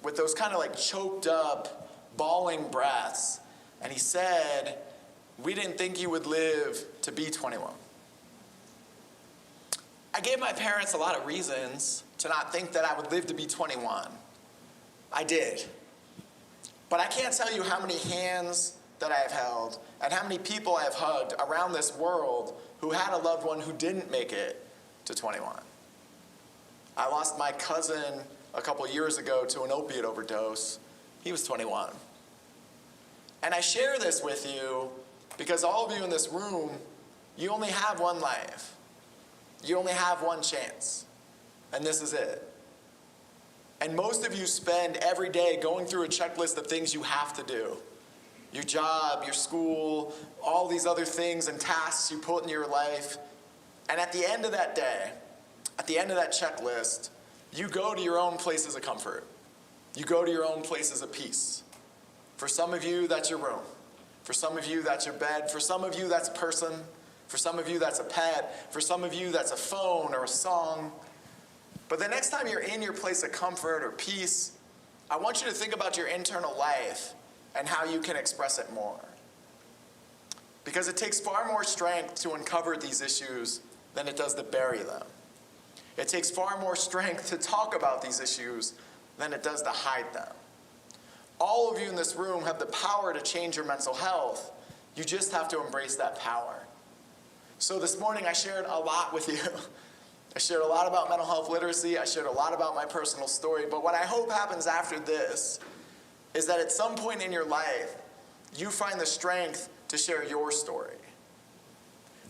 with those kind of like choked up, bawling breaths. And he said, we didn't think you would live to be 21. I gave my parents a lot of reasons to not think that I would live to be 21. I did. But I can't tell you how many hands that I have held and how many people I have hugged around this world who had a loved one who didn't make it to 21. I lost my cousin a couple years ago to an opiate overdose. He was 21. And I share this with you because all of you in this room, you only have one life. You only have one chance. And this is it. And most of you spend every day going through a checklist of things you have to do. Your job, your school, all these other things and tasks you put in your life. And at the end of that day, at the end of that checklist, you go to your own places of comfort. You go to your own places of peace. For some of you, that's your room. For some of you, that's your bed. For some of you, that's a person. For some of you, that's a pet. For some of you, that's a phone or a song. But the next time you're in your place of comfort or peace, I want you to think about your internal life and how you can express it more. Because it takes far more strength to uncover these issues than it does to bury them. It takes far more strength to talk about these issues than it does to hide them. All of you in this room have the power to change your mental health. You just have to embrace that power. So this morning I shared a lot with you. I shared a lot about mental health literacy. I shared a lot about my personal story. But what I hope happens after this is that at some point in your life, you find the strength to share your story.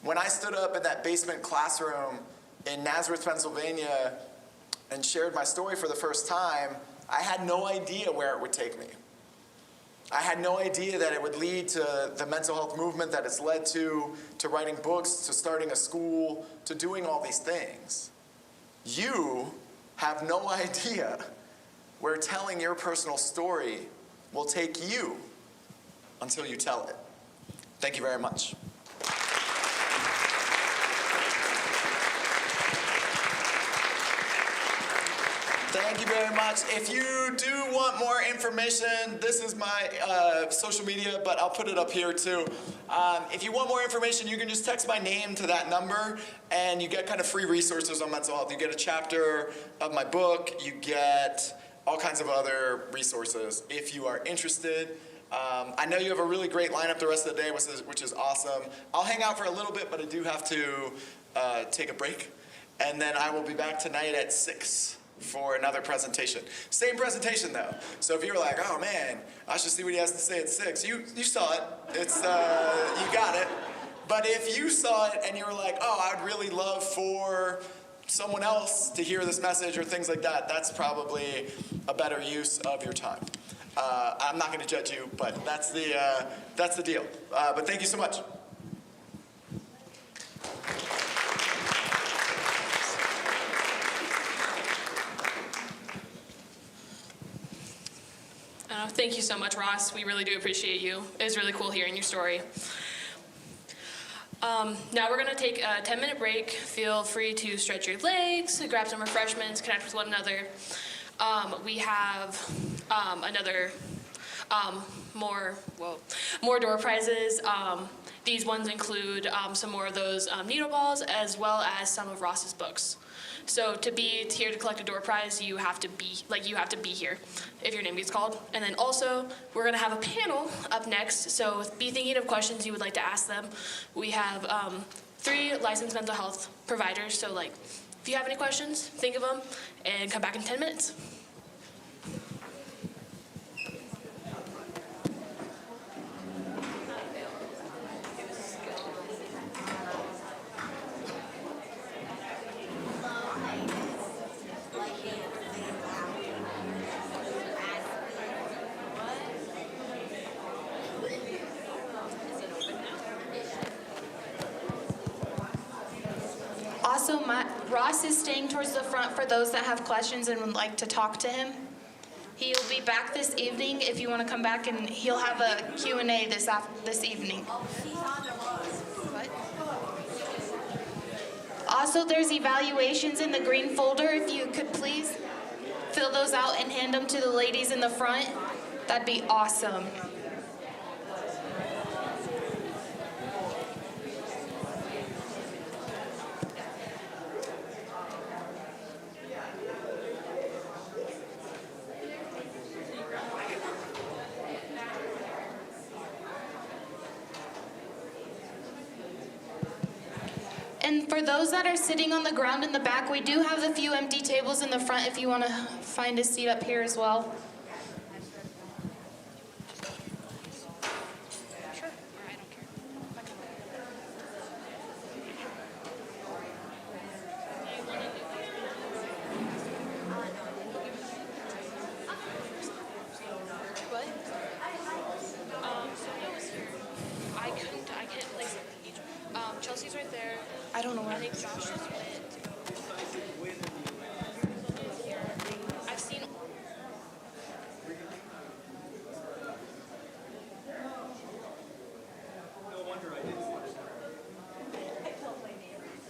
When I stood up in that basement classroom in Nazareth, Pennsylvania, and shared my story for the first time, I had no idea where it would take me. I had no idea that it would lead to the mental health movement that it's led to writing books, to starting a school, to doing all these things. You have no idea where telling your personal story will take you until you tell it. Thank you very much. Thank you very much. If you do want more information, this is my social media, but I'll put it up here too. If you want more information, you can just text my name to that number, and you get kind of free resources on mental health. You get a chapter of my book. You get all kinds of other resources if you are interested. I know you have a really great lineup the rest of the day, which is awesome. I'll hang out for a little bit, but I do have to take a break. And then I will be back tonight at 6 for another presentation. Same presentation though. So if you're like, oh man, I should see what he has to say at 6, you saw it. It's you got it. But if you saw it and you were like, oh, I'd really love for someone else to hear this message or things like that, that's probably a better use of your time. I'm not going to judge you, but that's the deal. But thank you so much. Thank you so much, Ross. We really do appreciate you. It was really cool hearing your story. Now we're going to take a 10-minute break. Feel free to stretch your legs, grab some refreshments, connect with one another. We have another more door prizes. These ones include some more of those needle balls, as well as some of Ross's books. So to be here to collect a door prize, you have to be here if your name gets called. And then also, we're gonna have a panel up next, so be thinking of questions you would like to ask them. We have 3 licensed mental health providers, so like, if you have any questions, think of them, and come back in 10 minutes. Also, Ross is staying towards the front for those that have questions and would like to talk to him. He'll be back this evening if you want to come back, and he'll have a Q&A this evening. Also, there's evaluations in the green folder. If you could please fill those out and hand them to the ladies in the front, that'd be awesome. And for those that are sitting on the ground in the back, we do have a few empty tables in the front if you want to find a seat up here as well. Chelsea's right there. I don't know where. I think Josh just went to go. I've seen. No wonder I didn't watch that. I told my neighbors,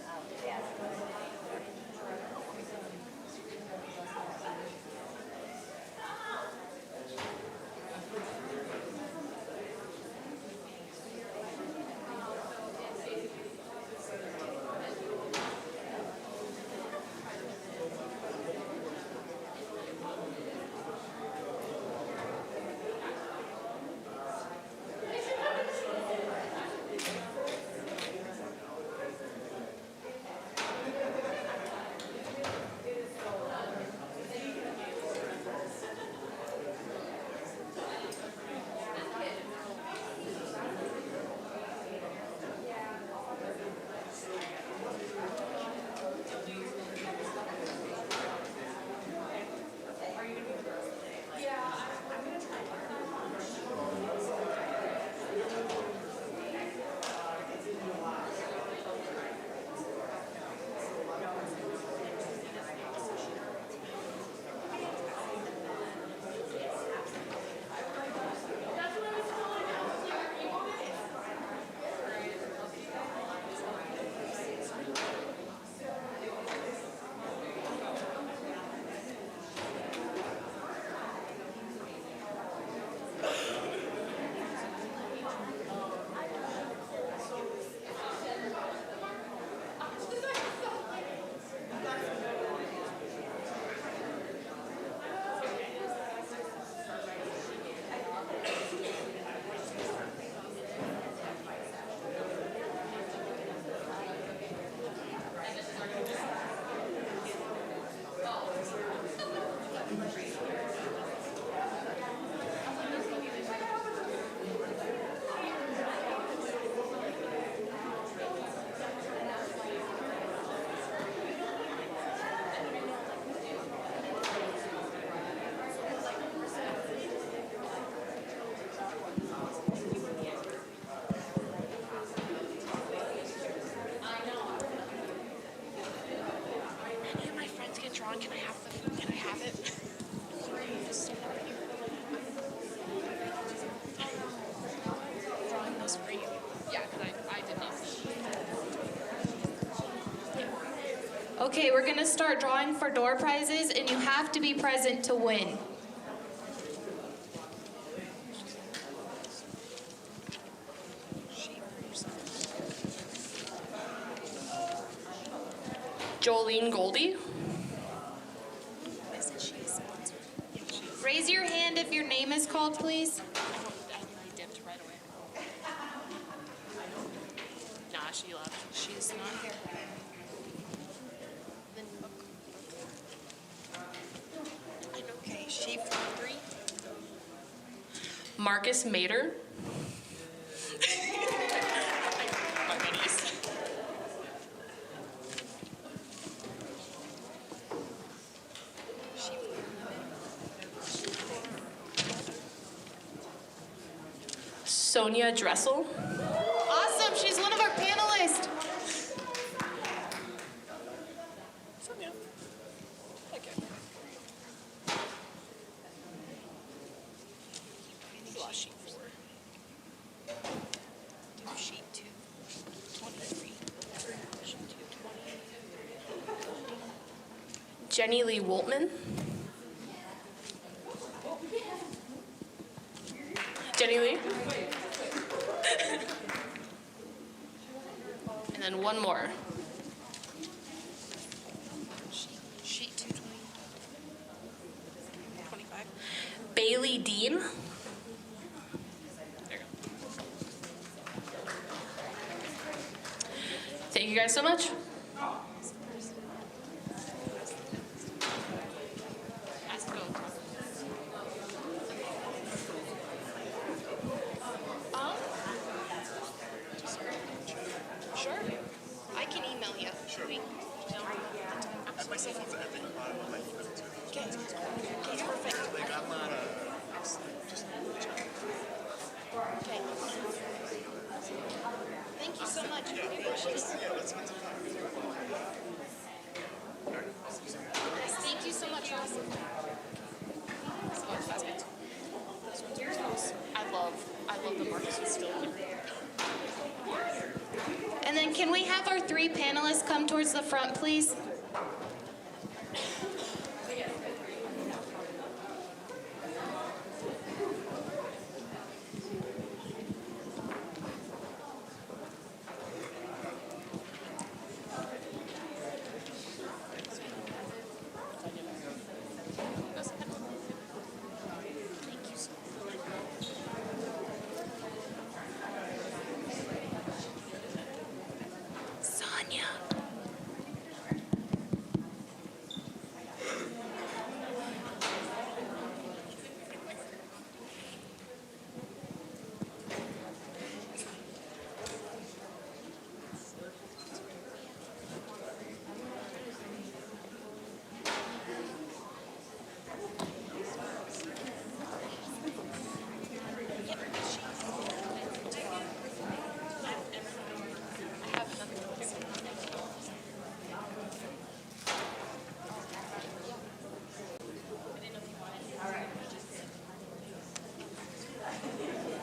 Can I have it? Okay, we're gonna start drawing for door prizes, and you have to be present to win. Jolene Goldie. Raise your hand if your name is called, please. Nah, she left. She's not here. Okay, she from 3. Marcus Mater. Sonia Dressel. Awesome, she's one of our panelists. Sheet 2, 23. Sheet 2, 20. Jenilee Woltman. Jenilee. And then one more. Sheet 2, 25. Bailey Dean. Thank you guys so much. Sure. I can email you. Sure. My cell phone's at the bottom of my email too. Okay. Okay, perfect. Like I'm not just Okay. Thank you so much. let's get some time. Thank you so much, Ross. I love the Marcus is still here. And then can we have our 3 panelists come towards the front, please? Sonia.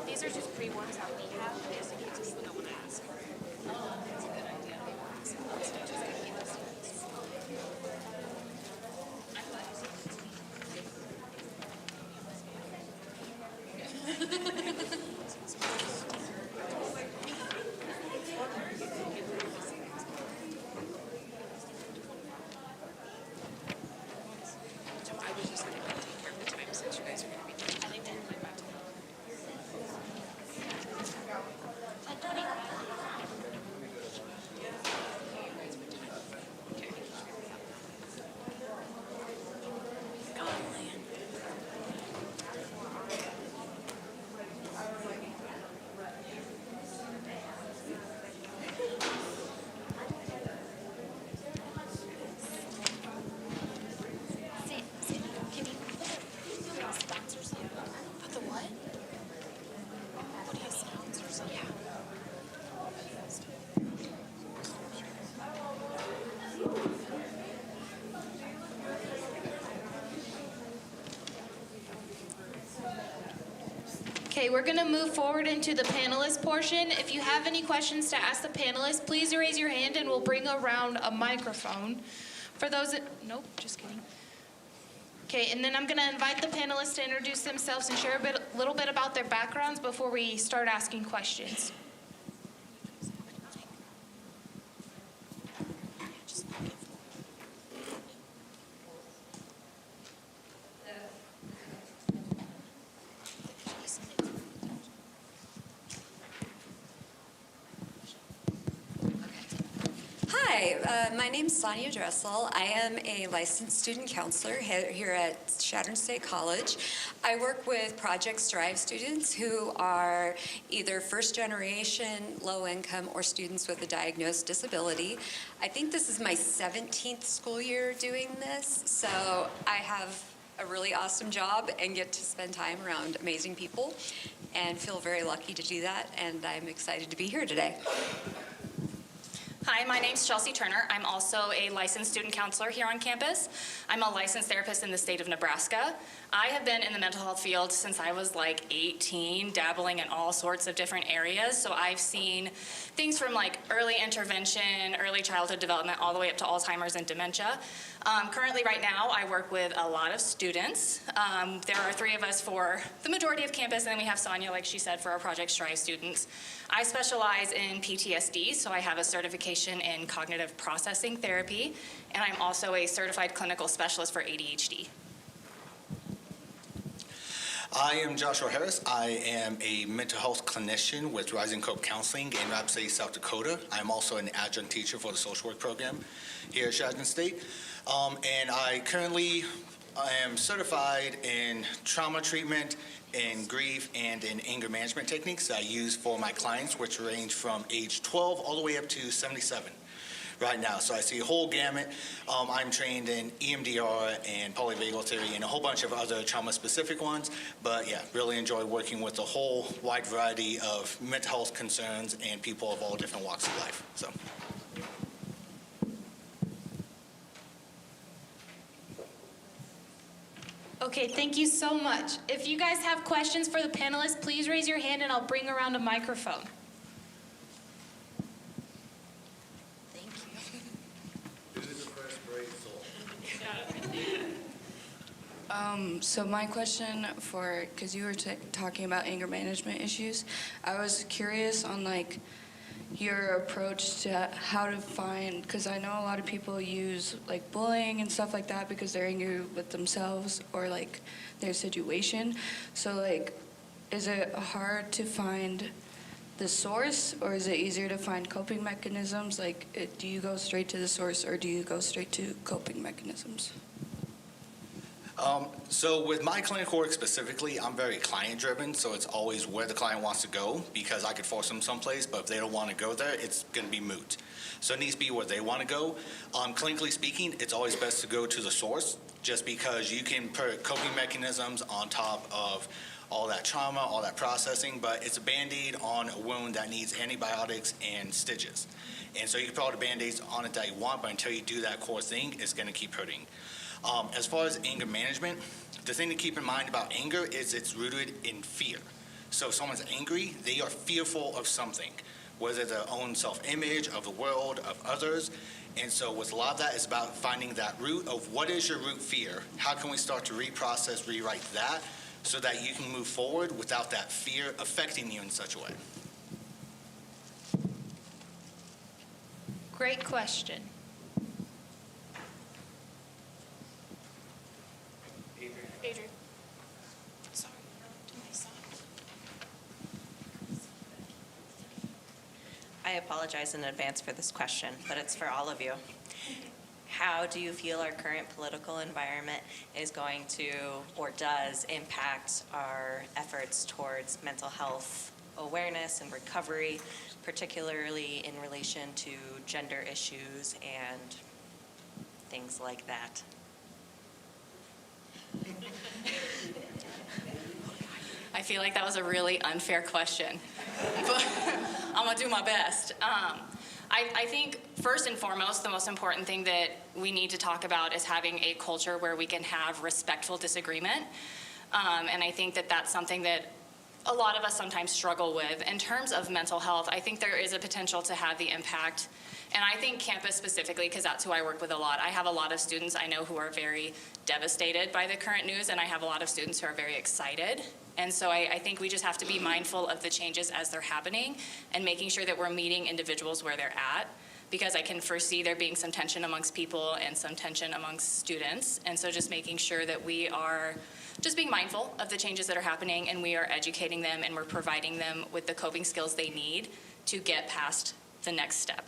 These are just pre-ones that we have, just in case no one asks. That's a good idea. I was just going to take care of the time since you guys are going to be doing. I think they're really about to. Okay, we're going to move forward into the panelist portion. If you have any questions to ask the panelists, please raise your hand and we'll bring around a microphone. For those that, nope, just kidding. Okay, and then I'm going to invite the panelists to introduce themselves and share a little bit about their backgrounds before we start asking questions. Hi, my name is Sonia Dressel. I am a licensed student counselor here at Chadron State College. I work with Project Strive students who are either first generation, low income, or students with a diagnosed disability. I think this is my 17th school year doing this, so I have a really awesome job and get to spend time around amazing people and feel very lucky to do that, and I'm excited to be here today. Hi, my name's Chelsea Turner. I'm also a licensed student counselor here on campus. I'm a licensed therapist in the state of Nebraska. I have been in the mental health field since I was like 18, dabbling in all sorts of different areas. So I've seen things from like early intervention, early childhood development, all the way up to Alzheimer's and dementia. Currently, right now, I work with a lot of students. There are 3 of us for the majority of campus, and then we have Sonia, like she said, for our Project Strive students. I specialize in PTSD, so I have a certification in cognitive processing therapy, and I'm also a certified clinical specialist for ADHD. I am Joshua Harris. I am a mental health clinician with Rising Hope Counseling in Rapid City, South Dakota. I'm also an adjunct teacher for the social work program here at Chadron State. And I currently am certified in trauma treatment, in grief, and in anger management techniques I use for my clients, which range from age 12 all the way up to 77. Right now. So I see a whole gamut. I'm trained in EMDR and polyvagal theory and a whole bunch of other trauma-specific ones. But yeah, really enjoy working with a whole wide variety of mental health concerns and people of all different walks of life. So. Okay, thank you so much. If you guys have questions for the panelists, please raise your hand and I'll bring around a microphone. So my question because you were talking about anger management issues, I was curious on like your approach to how to find, because I know a lot of people use like bullying and stuff like that because they're angry with themselves or like their situation. So like, is it hard to find the source, or is it easier to find coping mechanisms? Like, do you go straight to the source or do you go straight to coping mechanisms? So with my clinical work specifically, I'm very client-driven, so it's always where the client wants to go, because I could force them someplace, but if they don't want to go there, it's going to be moot. So it needs to be where they want to go. Clinically speaking, it's always best to go to the source, just because you can put coping mechanisms on top of all that trauma, all that processing, but it's a Band-Aid on a wound that needs antibiotics and stitches. And so you can put all the Band-Aids on it that you want, but until you do that core thing, it's going to keep hurting. As far as anger management, the thing to keep in mind about anger is it's rooted in fear. So if someone's angry, they are fearful of something, whether their own self-image, of the world, of others. And so with a lot of that, it's about finding that root of what is your root fear? How can we start to reprocess, rewrite that, so that you can move forward without that fear affecting you in such a way? Great question. Adrian. Sorry, to my side. I apologize in advance for this question, but it's for all of you. How do you feel our current political environment is going to, or does, impact our efforts towards mental health awareness and recovery, particularly in relation to gender issues and things like that? I feel like that was a really unfair question, but I'm gonna do my best. I think first and foremost, the most important thing that we need to talk about is having a culture where we can have respectful disagreement. And I think that that's something that a lot of us sometimes struggle with. In terms of mental health, I think there is a potential to have the impact And I think campus specifically, because that's who I work with a lot, I have a lot of students I know who are very devastated by the current news, and I have a lot of students who are very excited. And so I think we just have to be mindful of the changes as they're happening and making sure that we're meeting individuals where they're at, because I can foresee there being some tension amongst people and some tension amongst students. And so just making sure that we are just being mindful of the changes that are happening, and we are educating them and we're providing them with the coping skills they need to get past the next step.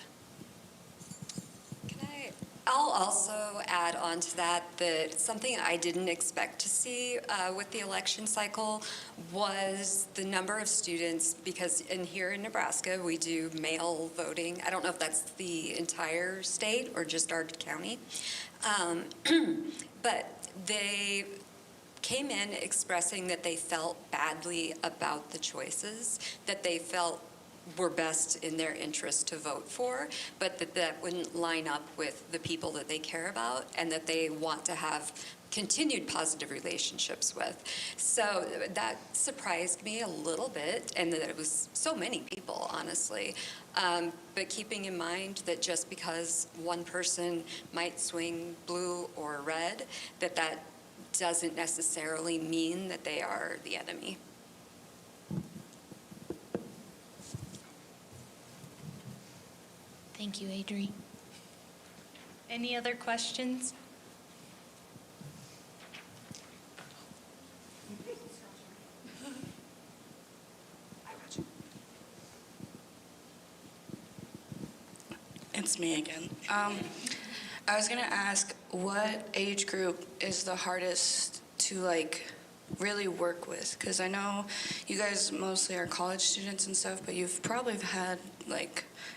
I'll also add on to that something I didn't expect to see with the election cycle was the number of students, because here in Nebraska we do mail voting. I don't know if that's the entire state or just our county, but they came in expressing that they felt badly about the choices, that they felt were best in their interest to vote for, but that wouldn't line up with the people that they care about and that they want to have continued positive relationships with. So that surprised me a little bit, and that it was so many people, honestly. But keeping in mind that just because one person might swing blue or red, that doesn't necessarily mean that they are the enemy. Thank you, Adri. Any other questions? It's me again. I was gonna ask, what age group is the hardest to really work with? Because I know you guys mostly are college students and stuff, but you've probably had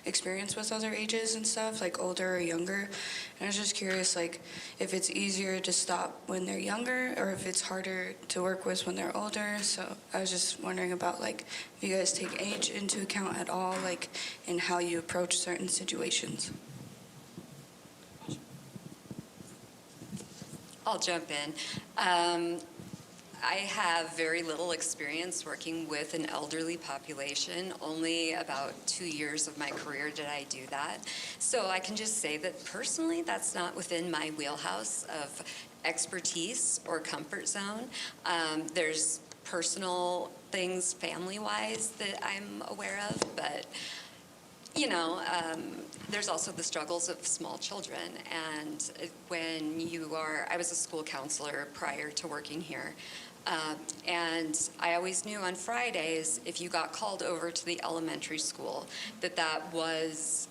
experience with other ages and stuff, older or younger. And I was just curious, if it's easier to stop when they're younger or if it's harder to work with when they're older. So I was just wondering about if you guys take age into account at all, in how you approach certain situations. I'll jump in. I have very little experience working with an elderly population. Only about 2 years of my career did I do that. So I can just say that personally, that's not within my wheelhouse of expertise or comfort zone. There's personal things family-wise that I'm aware of, but there's also the struggles of small children. And I was a school counselor prior to working here. And I always knew on Fridays, if you got called over to the elementary school, that was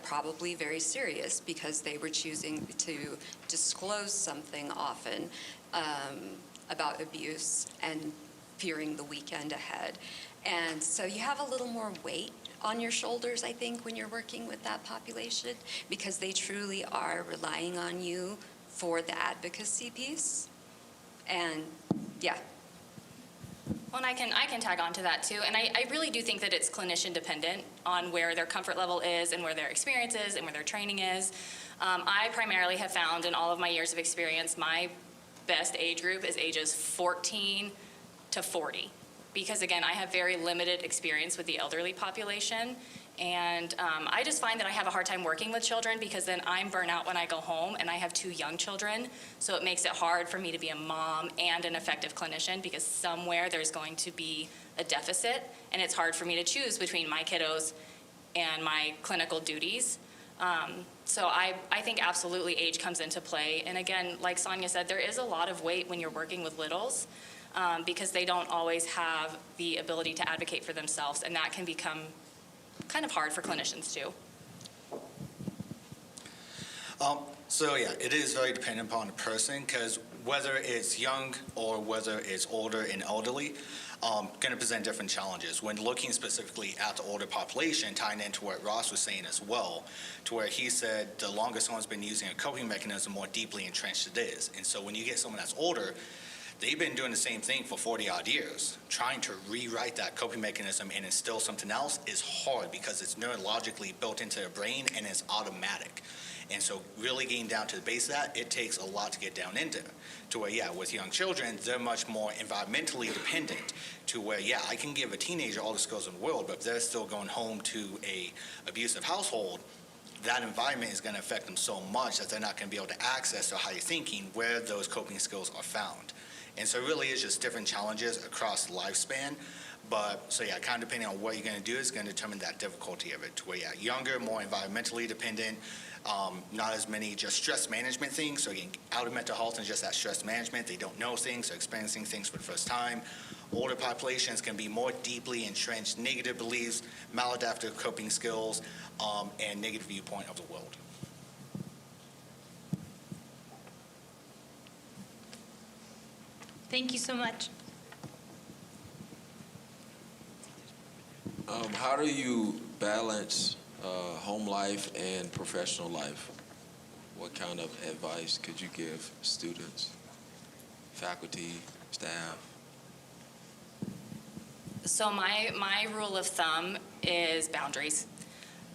probably very serious, because they were choosing to disclose something often about abuse and fearing the weekend ahead. And so you have a little more weight on your shoulders, I think, when you're working with that population, because they truly are relying on you for the advocacy piece. And yeah. Well, and I can tag on to that too. And I really do think that it's clinician dependent on where their comfort level is and where their experience is and where their training is. I primarily have found in all of my years of experience, my best age group is ages 14 to 40. Because again, I have very limited experience with the elderly population. And I just find that I have a hard time working with children, because then I'm burnt out when I go home and I have 2 young children. So it makes it hard for me to be a mom and an effective clinician, because somewhere there's going to be a deficit, and it's hard for me to choose between my kiddos and my clinical duties. So I think absolutely age comes into play. And again, like Sonia said, there is a lot of weight when you're working with littles, because they don't always have the ability to advocate for themselves, and that can become kind of hard for clinicians too. So yeah, it is very dependent upon the person, because whether it's young or whether it's older and elderly, going to present different challenges. When looking specifically at the older population, tying into what Ross was saying as well, to where he said the longer someone's been using a coping mechanism, more deeply entrenched it is. And so when you get someone that's older, they've been doing the same thing for 40-odd years. Trying to rewrite that coping mechanism and instill something else is hard, because it's neurologically built into their brain and it's automatic. And so really getting down to the base of that, it takes a lot to get down into. To where, yeah, with young children, they're much more environmentally dependent. To where, yeah, I can give a teenager all the skills in the world, but if they're still going home to a abusive household, that environment is going to affect them so much that they're not going to be able to access their higher thinking where those coping skills are found. And so it really is just different challenges across the lifespan. But so yeah, kind of depending on what you're going to do is going to determine that difficulty of it. To where younger, more environmentally dependent, not as many just stress management things. So getting out of mental health and just that stress management, they don't know things, they're experiencing things for the first time. Older populations can be more deeply entrenched negative beliefs, maladaptive coping skills, and negative viewpoint of the world. Thank you so much. How do you balance home life and professional life? What kind of advice could you give students, faculty, staff? So my rule of thumb is boundaries.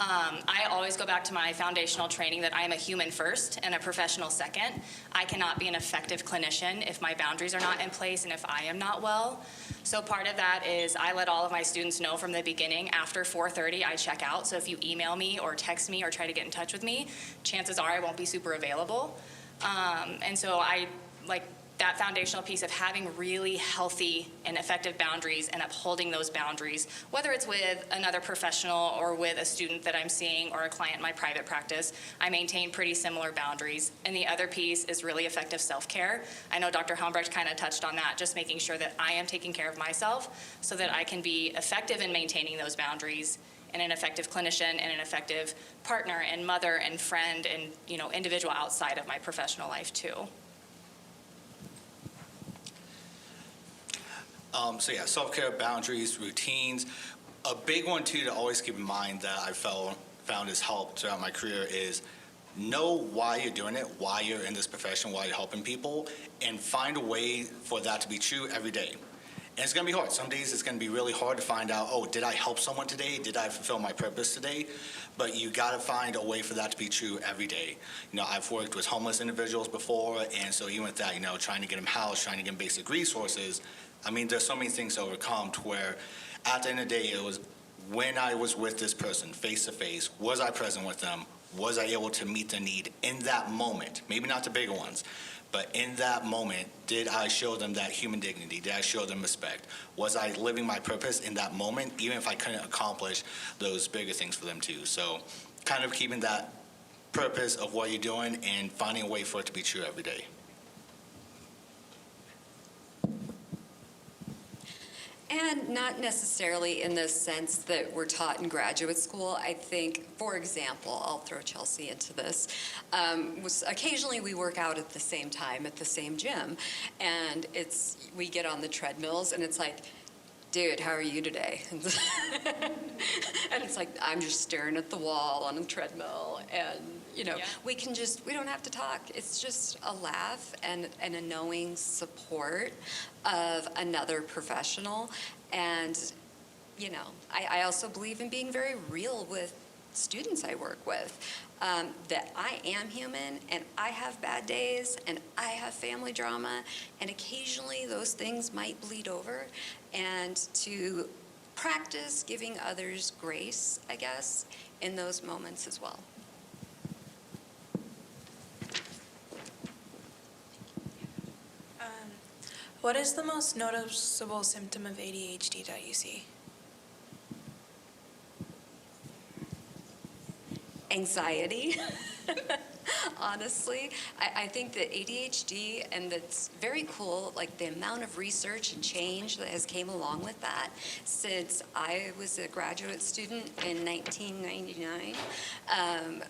I always go back to my foundational training that I am a human first and a professional second. I cannot be an effective clinician if my boundaries are not in place and if I am not well. So part of that is I let all of my students know from the beginning, after 4:30 I check out. So if you email me or text me or try to get in touch with me, chances are I won't be super available. And so I like that foundational piece of having really healthy and effective boundaries and upholding those boundaries, whether it's with another professional or with a student that I'm seeing or a client in my private practice, I maintain pretty similar boundaries. And the other piece is really effective self-care. I know Dr. Helmbrecht kind of touched on that, just making sure that I am taking care of myself so that I can be effective in maintaining those boundaries and an effective clinician and an effective partner and mother and friend and, you know, individual outside of my professional life too. So yeah, self-care, boundaries, routines. A big one too to always keep in mind that I found has helped throughout my career is know why you're doing it, why you're in this profession, why you're helping people, and find a way for that to be true every day. And it's going to be hard. Some days it's going to be really hard to find out, oh, did I help someone today? Did I fulfill my purpose today? But you got to find a way for that to be true every day. You know, I've worked with homeless individuals before, and so even with that, you know, trying to get them housed, trying to get them basic resources, I mean, there's so many things to overcome to where at the end of the day, it was when I was with this person face to face, was I present with them? Was I able to meet the need in that moment? Maybe not the bigger ones, but in that moment, did I show them that human dignity? Did I show them respect? Was I living my purpose in that moment, even if I couldn't accomplish those bigger things for them too? So kind of keeping that purpose of what you're doing and finding a way for it to be true every day. And not necessarily in the sense that we're taught in graduate school. I think, for example, I'll throw Chelsea into this, occasionally we work out at the same time at the same gym, and we get on the treadmills, and it's like, dude, how are you today? And it's like, I'm just staring at the wall on a treadmill, and you know, we don't have to talk. It's just a laugh and a knowing support of another professional. And, you know, I also believe in being very real with students I work with, that I am human and I have bad days and I have family drama, and occasionally those things might bleed over, and to practice giving others grace, I guess, in those moments as well. What is the most noticeable symptom of ADHD that you see? Anxiety. Honestly, I think that ADHD, and that's very cool, like the amount of research and change that has came along with that since I was a graduate student in 1999.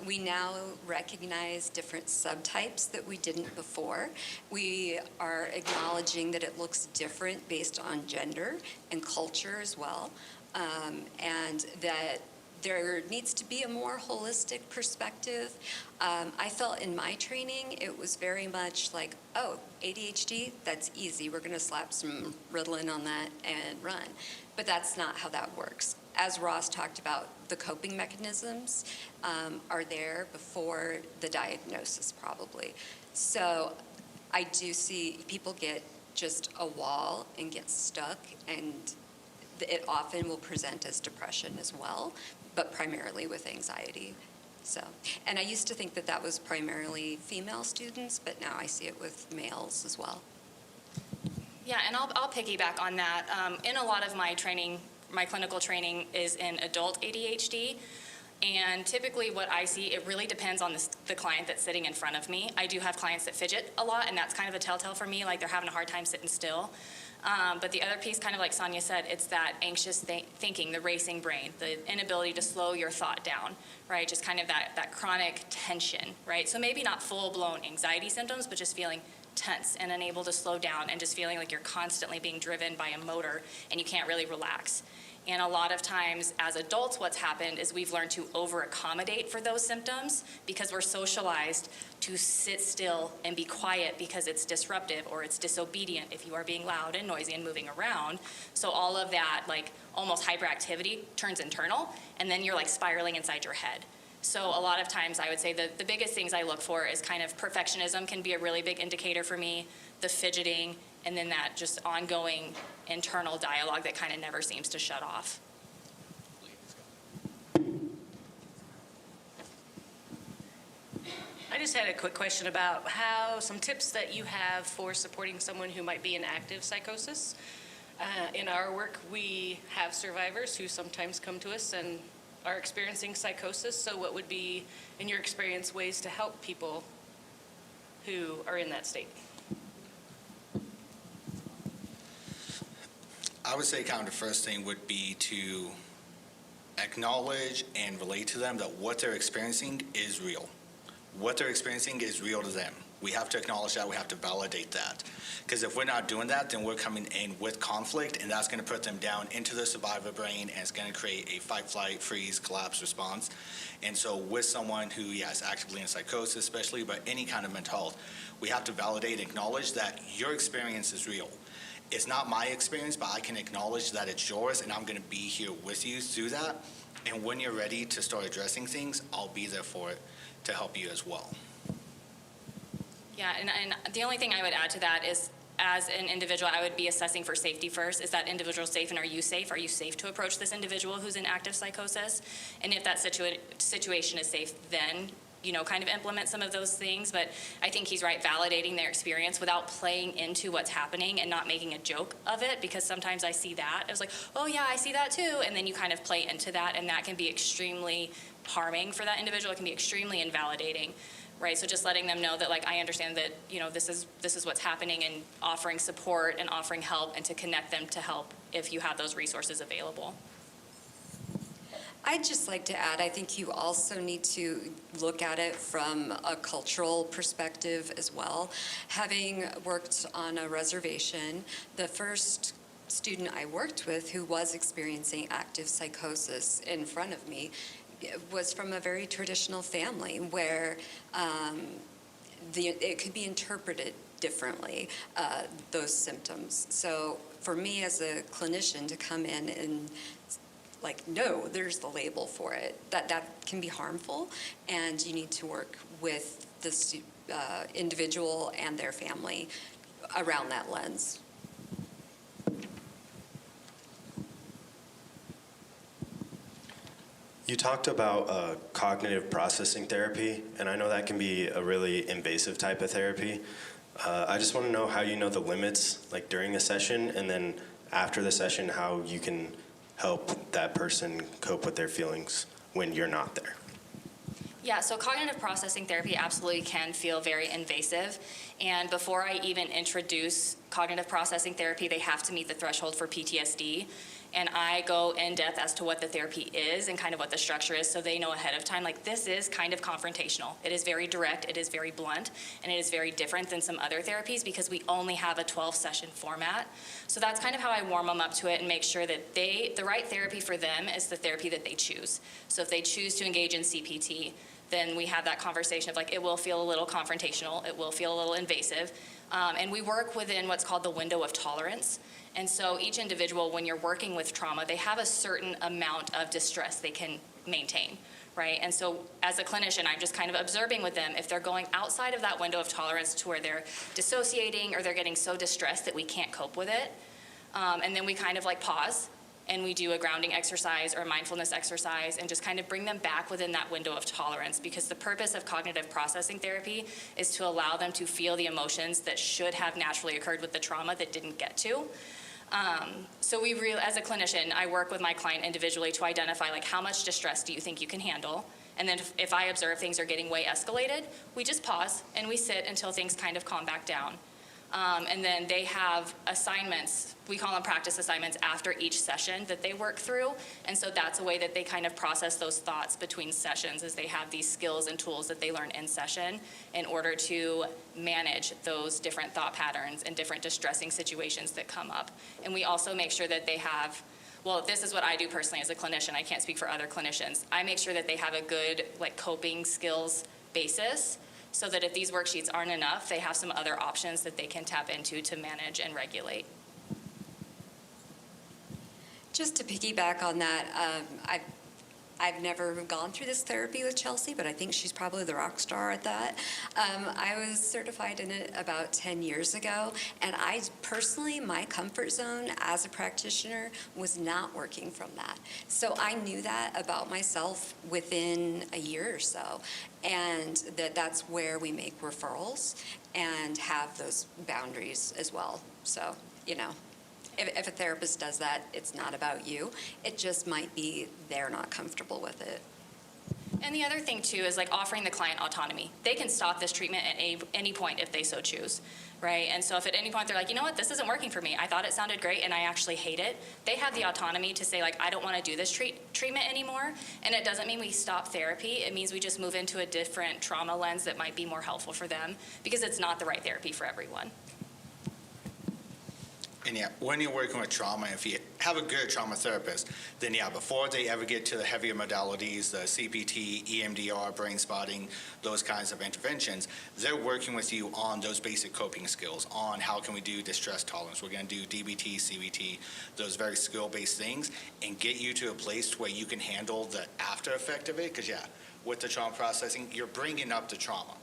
We now recognize different subtypes that we didn't before. We are acknowledging that it looks different based on gender and culture as well, and that there needs to be a more holistic perspective. I felt in my training, it was very much like, oh, ADHD, that's easy. We're going to slap some Ritalin on that and run. But that's not how that works. As Ross talked about, the coping mechanisms are there before the diagnosis probably. So I do see people get just a wall and get stuck, and it often will present as depression as well, but primarily with anxiety. So, and I used to think that that was primarily female students, but now I see it with males as well. Yeah, and I'll piggyback on that. In a lot of my training, my clinical training is in adult ADHD. And typically what I see, it really depends on the client that's sitting in front of me. I do have clients that fidget a lot, and that's kind of a telltale for me, like they're having a hard time sitting still. But the other piece, kind of like Sonia said, it's that anxious thinking, the racing brain, the inability to slow your thought down, right? Just kind of that chronic tension, right? So maybe not full-blown anxiety symptoms, but just feeling tense and unable to slow down and just feeling like you're constantly being driven by a motor and you can't really relax. And a lot of times as adults, what's happened is we've learned to over-accommodate for those symptoms because we're socialized to sit still and be quiet because it's disruptive or it's disobedient if you are being loud and noisy and moving around. So all of that, like almost hyperactivity turns internal, and then you're like spiraling inside your head. So a lot of times I would say the biggest things I look for is kind of perfectionism can be a really big indicator for me, the fidgeting, and then that just ongoing internal dialogue that kind of never seems to shut off. I just had a quick question about some tips that you have for supporting someone who might be in active psychosis. In our work, we have survivors who sometimes come to us and are experiencing psychosis. So what would be, in your experience, ways to help people who are in that state? I would say kind of the first thing would be to acknowledge and relate to them that what they're experiencing is real. What they're experiencing is real to them. We have to acknowledge that. We have to validate that. Because if we're not doing that, then we're coming in with conflict, and that's going to put them down into the survivor brain, and it's going to create a fight, flight, freeze, collapse response. And so with someone who, yes, actively in psychosis especially, but any kind of mental health, we have to validate and acknowledge that your experience is real. It's not my experience, but I can acknowledge that it's yours, and I'm going to be here with you through that. And when you're ready to start addressing things, I'll be there for it to help you as well. Yeah, and the only thing I would add to that is, as an individual, I would be assessing for safety first. Is that individual safe, and are you safe? Are you safe to approach this individual who's in active psychosis? And if that situation is safe, then kind of implement some of those things. But I think he's right, validating their experience without playing into what's happening and not making a joke of it, because sometimes I see that. I was like, oh yeah, I see that too. And then you kind of play into that, and that can be extremely harming for that individual. It can be extremely invalidating, right? So just letting them know that, like, I understand that, this is what's happening, and offering support and offering help, and to connect them to help if you have those resources available. I'd just like to add, I think you also need to look at it from a cultural perspective as well. Having worked on a reservation, the first student I worked with who was experiencing active psychosis in front of me was from a very traditional family where it could be interpreted differently, those symptoms. So for me as a clinician to come in and no, there's the label for it, that can be harmful, and you need to work with the individual and their family around that lens. You talked about cognitive processing therapy, and I know that can be a really invasive type of therapy. I just want to know how you know the limits, like during a session, and then after the session, how you can help that person cope with their feelings when you're not there. Yeah, so cognitive processing therapy absolutely can feel very invasive. And before I even introduce cognitive processing therapy, they have to meet the threshold for PTSD. And I go in depth as to what the therapy is and kind of what the structure is, so they know ahead of time, like, this is kind of confrontational. It is very direct, it is very blunt, and it is very different than some other therapies because we only have a 12-session format. So that's kind of how I warm them up to it and make sure that the right therapy for them is the therapy that they choose. So if they choose to engage in CPT, then we have that conversation of, like, it will feel a little confrontational, it will feel a little invasive, and we work within what's called the window of tolerance. And so each individual, when you're working with trauma, they have a certain amount of distress they can maintain, right? And so as a clinician, I'm just kind of observing with them if they're going outside of that window of tolerance to where they're dissociating or they're getting so distressed that we can't cope with it. And then we kind of pause and we do a grounding exercise or a mindfulness exercise and just kind of bring them back within that window of tolerance, because the purpose of cognitive processing therapy is to allow them to feel the emotions that should have naturally occurred with the trauma that didn't get to. So as a clinician, I work with my client individually to identify like how much distress do you think you can handle? And then if I observe things are getting way escalated, we just pause and we sit until things kind of calm back down. And then they have assignments, we call them practice assignments, after each session that they work through. And so that's a way that they kind of process those thoughts between sessions, as they have these skills and tools that they learn in session in order to manage those different thought patterns and different distressing situations that come up. And we also make sure that they have, well, this is what I do personally as a clinician. I can't speak for other clinicians. I make sure that they have a good coping skills basis, so that if these worksheets aren't enough, they have some other options that they can tap into to manage and regulate. Just to piggyback on that, I've never gone through this therapy with Chelsea, but I think she's probably the rock star at that. I was certified in it about 10 years ago, and I personally, my comfort zone as a practitioner was not working from that. So I knew that about myself within a year or so, and that's where we make referrals and have those boundaries as well. So, you know, if a therapist does that, it's not about you. It just might be they're not comfortable with it. And the other thing too is offering the client autonomy. They can stop this treatment at any point if they so choose, right? And so if at any point they're like, you know what, this isn't working for me. I thought it sounded great and I actually hate it. They have the autonomy to say I don't want to do this treatment anymore. And it doesn't mean we stop therapy. It means we just move into a different trauma lens that might be more helpful for them, because it's not the right therapy for everyone. And yeah, when you're working with trauma, if you have a good trauma therapist, then yeah, before they ever get to the heavier modalities, the CPT, EMDR, brain spotting, those kinds of interventions, they're working with you on those basic coping skills, on how can we do distress tolerance. We're going to do DBT, CBT, those very skill-based things, and get you to a place where you can handle the after effect of it. Because yeah, with the trauma processing, you're bringing up the trauma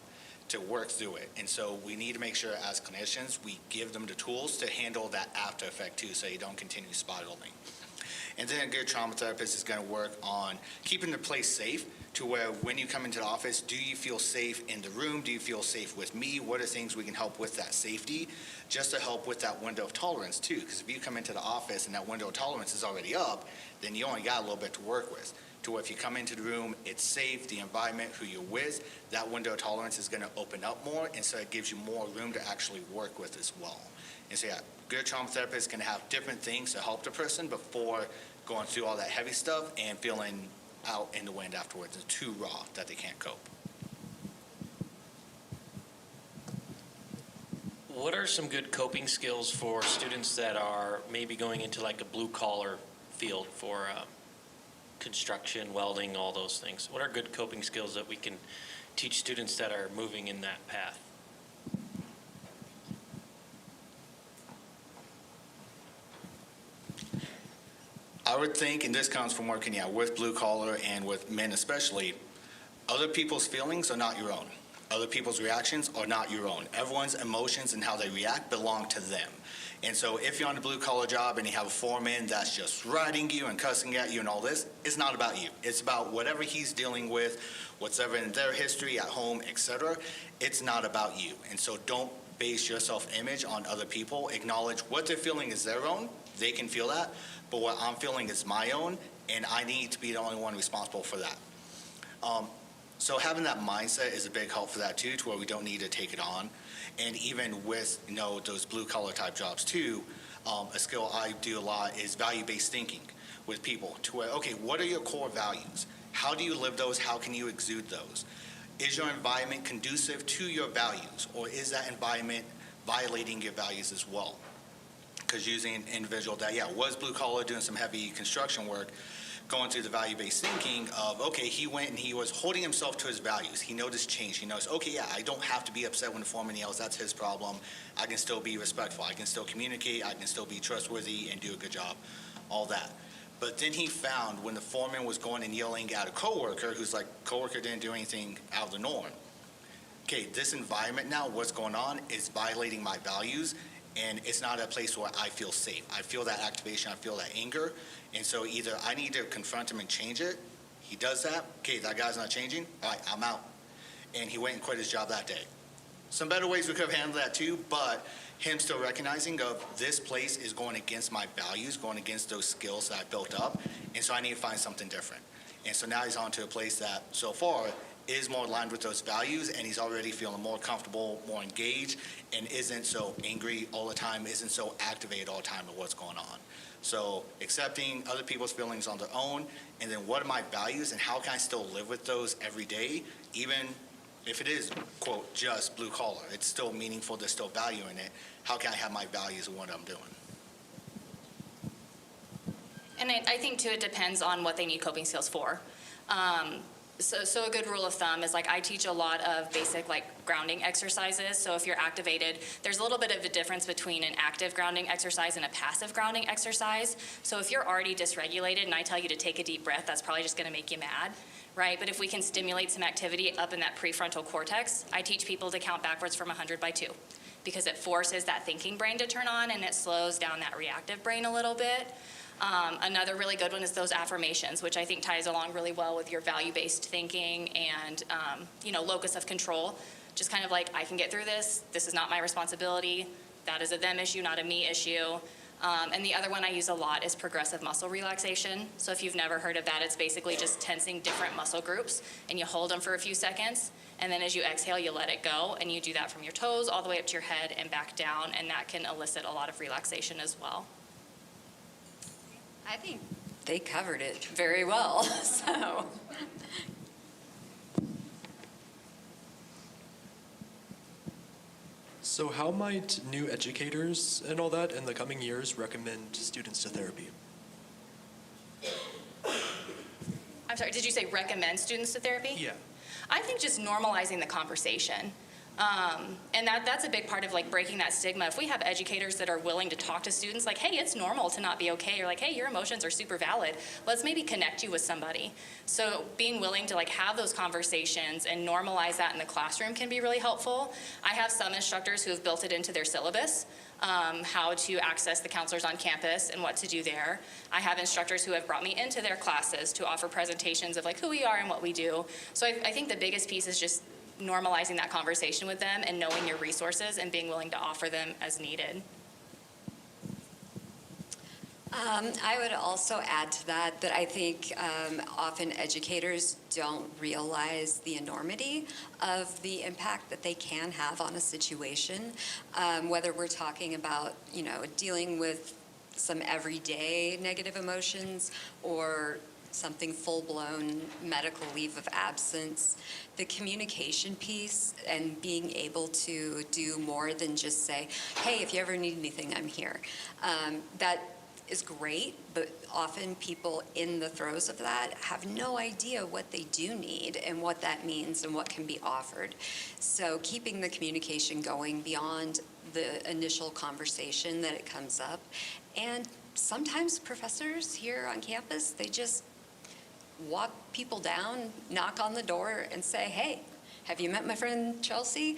to work through it. And so we need to make sure as clinicians, we give them the tools to handle that after effect too, so you don't continue spiraling. And then a good trauma therapist is going to work on keeping the place safe, to where when you come into the office, do you feel safe in the room? Do you feel safe with me? What are things we can help with that safety, just to help with that window of tolerance too? Because if you come into the office and that window of tolerance is already up, then you only got a little bit to work with. To where if you come into the room, it's safe, the environment, who you're with, that window of tolerance is going to open up more, and so it gives you more room to actually work with as well. And so yeah, good trauma therapists can have different things to help the person before going through all that heavy stuff and feeling out in the wind afterwards. It's too raw that they can't cope. What are some good coping skills for students that are maybe going into a blue collar field for construction, welding, all those things? What are good coping skills that we can teach students that are moving in that path? I would think, and this comes from working with blue collar and with men especially, other people's feelings are not your own. Other people's reactions are not your own. Everyone's emotions and how they react belong to them. And so if you're on a blue-collar job and you have a foreman that's just riding you and cussing at you and all this, it's not about you. It's about whatever he's dealing with, whatever in their history at home, etc. It's not about you. And so don't base your self-image on other people. Acknowledge what they're feeling is their own. They can feel that. But what I'm feeling is my own, and I need to be the only one responsible for that. So having that mindset is a big help for that too, to where we don't need to take it on. And even with those blue collar type jobs too, a skill I do a lot is value-based thinking with people, to where, okay, what are your core values? How do you live those? How can you exude those? Is your environment conducive to your values, or is that environment violating your values as well? Because using an individual that was blue collar doing some heavy construction work, going through the value-based thinking of, okay, he went and he was holding himself to his values. He noticed change. He knows, okay, I don't have to be upset when the foreman yells. That's his problem. I can still be respectful. I can still communicate. I can still be trustworthy and do a good job, all that. But then he found when the foreman was going and yelling at a coworker, who's like, coworker didn't do anything out of the norm. Okay, this environment now, what's going on is violating my values, and it's not a place where I feel safe. I feel that activation, I feel that anger, and so either I need to confront him and change it. He does that. Okay, that guy's not changing. All right, I'm out. And he went and quit his job that day. Some better ways we could have handled that too, but him still recognizing of this place is going against my values, going against those skills that I built up, and so I need to find something different. And so now he's on to a place that so far is more aligned with those values, and he's already feeling more comfortable, more engaged, and isn't so angry all the time, isn't so activated all the time with what's going on. So accepting other people's feelings on their own, and then what are my values and how can I still live with those every day, even if it is, quote, just blue collar. It's still meaningful, there's still value in it. How can I have my values in what I'm doing? And I think, too, it depends on what they need coping skills for. So a good rule of thumb is, like, I teach a lot of basic, like, grounding exercises. So if you're activated, there's a little bit of a difference between an active grounding exercise and a passive grounding exercise. So if you're already dysregulated and I tell you to take a deep breath, that's probably just going to make you mad, right? But if we can stimulate some activity up in that prefrontal cortex, I teach people to count backwards from 100 by 2 because it forces that thinking brain to turn on and it slows down that reactive brain a little bit. Another really good one is those affirmations, which I think ties along really well with your value-based thinking and, locus of control. Just kind of like, I can get through this. This is not my responsibility. That is a them issue, not a me issue. And the other one I use a lot is progressive muscle relaxation. So if you've never heard of that, it's basically just tensing different muscle groups, and you hold them for a few seconds, and then as you exhale, you let it go, and you do that from your toes all the way up to your head and back down, and that can elicit a lot of relaxation as well. I think they covered it very well, so. So how might new educators and all that in the coming years recommend students to therapy? I'm sorry, did you say recommend students to therapy? Yeah. I think just normalizing the conversation. And that's a big part of like breaking that stigma. If we have educators that are willing to talk to students like, hey, it's normal to not be okay, or like, hey, your emotions are super valid, let's maybe connect you with somebody. So being willing to like have those conversations and normalize that in the classroom can be really helpful. I have some instructors who have built it into their syllabus, how to access the counselors on campus and what to do there. I have instructors who have brought me into their classes to offer presentations of like who we are and what we do. So I think the biggest piece is just normalizing that conversation with them and knowing your resources and being willing to offer them as needed. I would also add to that I think often educators don't realize the enormity of the impact that they can have on a situation, whether we're talking about, dealing with some everyday negative emotions or something full-blown medical leave of absence. The communication piece and being able to do more than just say, hey, if you ever need anything, I'm here. That is great, but often people in the throes of that have no idea what they do need and what that means and what can be offered. So keeping the communication going beyond the initial conversation that it comes up. And sometimes professors here on campus, they just walk people down, knock on the door, and say, hey, have you met my friend Chelsea?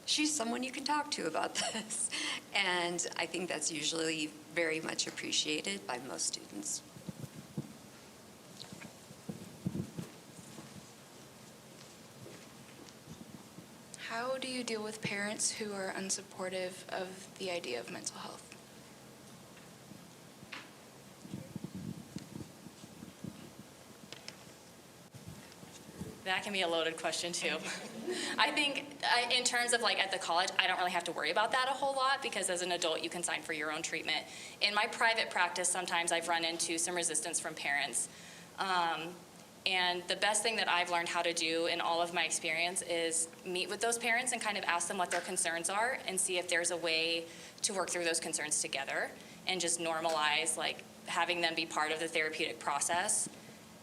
She's someone you can talk to about this. And I think that's usually very much appreciated by most students. How do you deal with parents who are unsupportive of the idea of mental health? That can be a loaded question too. I think in terms of like at the college, I don't really have to worry about that a whole lot because as an adult, you can sign for your own treatment. In my private practice, sometimes I've run into some resistance from parents. And the best thing that I've learned how to do in all of my experience is meet with those parents and kind of ask them what their concerns are and see if there's a way to work through those concerns together and just normalize like having them be part of the therapeutic process.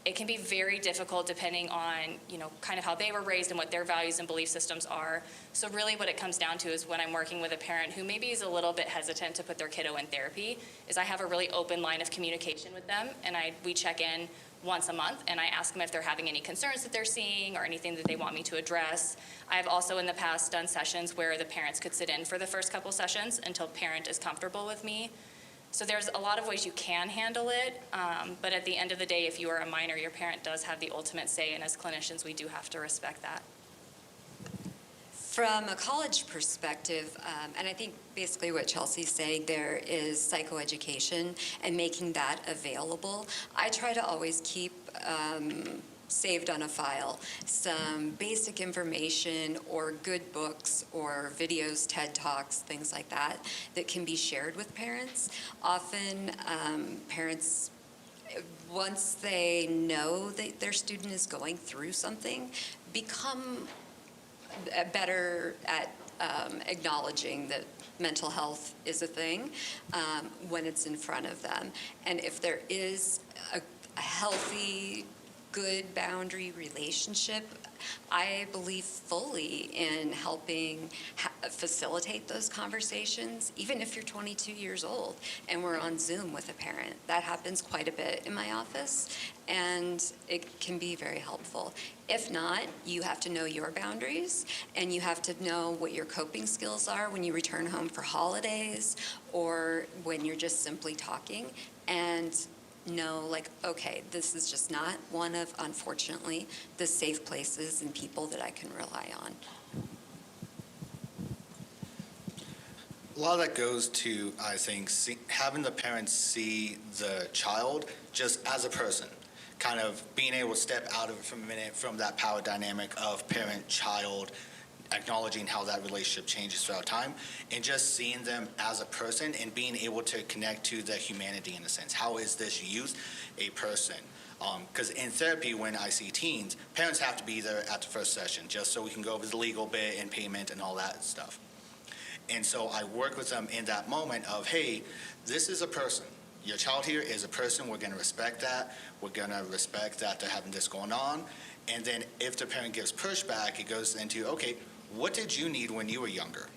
it can be very difficult depending on, kind of how they were raised and what their values and belief systems are. So really what it comes down to is when I'm working with a parent who maybe is a little bit hesitant to put their kiddo in therapy, is I have a really open line of communication with them, and we check in once a month, and I ask them if they're having any concerns that they're seeing or anything that they want me to address. I've also in the past done sessions where the parents could sit in for the first couple sessions until parent is comfortable with me. So there's a lot of ways you can handle it, but at the end of the day, if you are a minor, your parent does have the ultimate say, and as clinicians, we do have to respect that. From a college perspective, and I think basically what Chelsea's saying there is psychoeducation and making that available. I try to always keep saved on a file some basic information or good books or videos, TED Talks, things like that, that can be shared with parents. Often parents, once they know that their student is going through something, become better at acknowledging that mental health is a thing when it's in front of them. And if there is a healthy, good boundary relationship, I believe fully in helping facilitate those conversations, even if you're 22 years old and we're on Zoom with a parent. That happens quite a bit in my office, and it can be very helpful. If not, you have to know your boundaries, and you have to know what your coping skills are when you return home for holidays or when you're just simply talking, and know, like, okay, this is just not one of, unfortunately, the safe places and people that I can rely on. A lot of that goes to, I think, having the parents see the child just as a person, kind of being able to step out of it for a minute from that power dynamic of parent-child, acknowledging how that relationship changes throughout time, and just seeing them as a person and being able to connect to the humanity in a sense. How is this youth a person? Because in therapy, when I see teens, parents have to be there at the first session just so we can go over the legal bit and payment and all that stuff. And so I work with them in that moment of, hey, this is a person. Your child here is a person. We're going to respect that. We're going to respect that they're having this going on. And then if the parent gives pushback, it goes into, okay, what did you need when you were younger?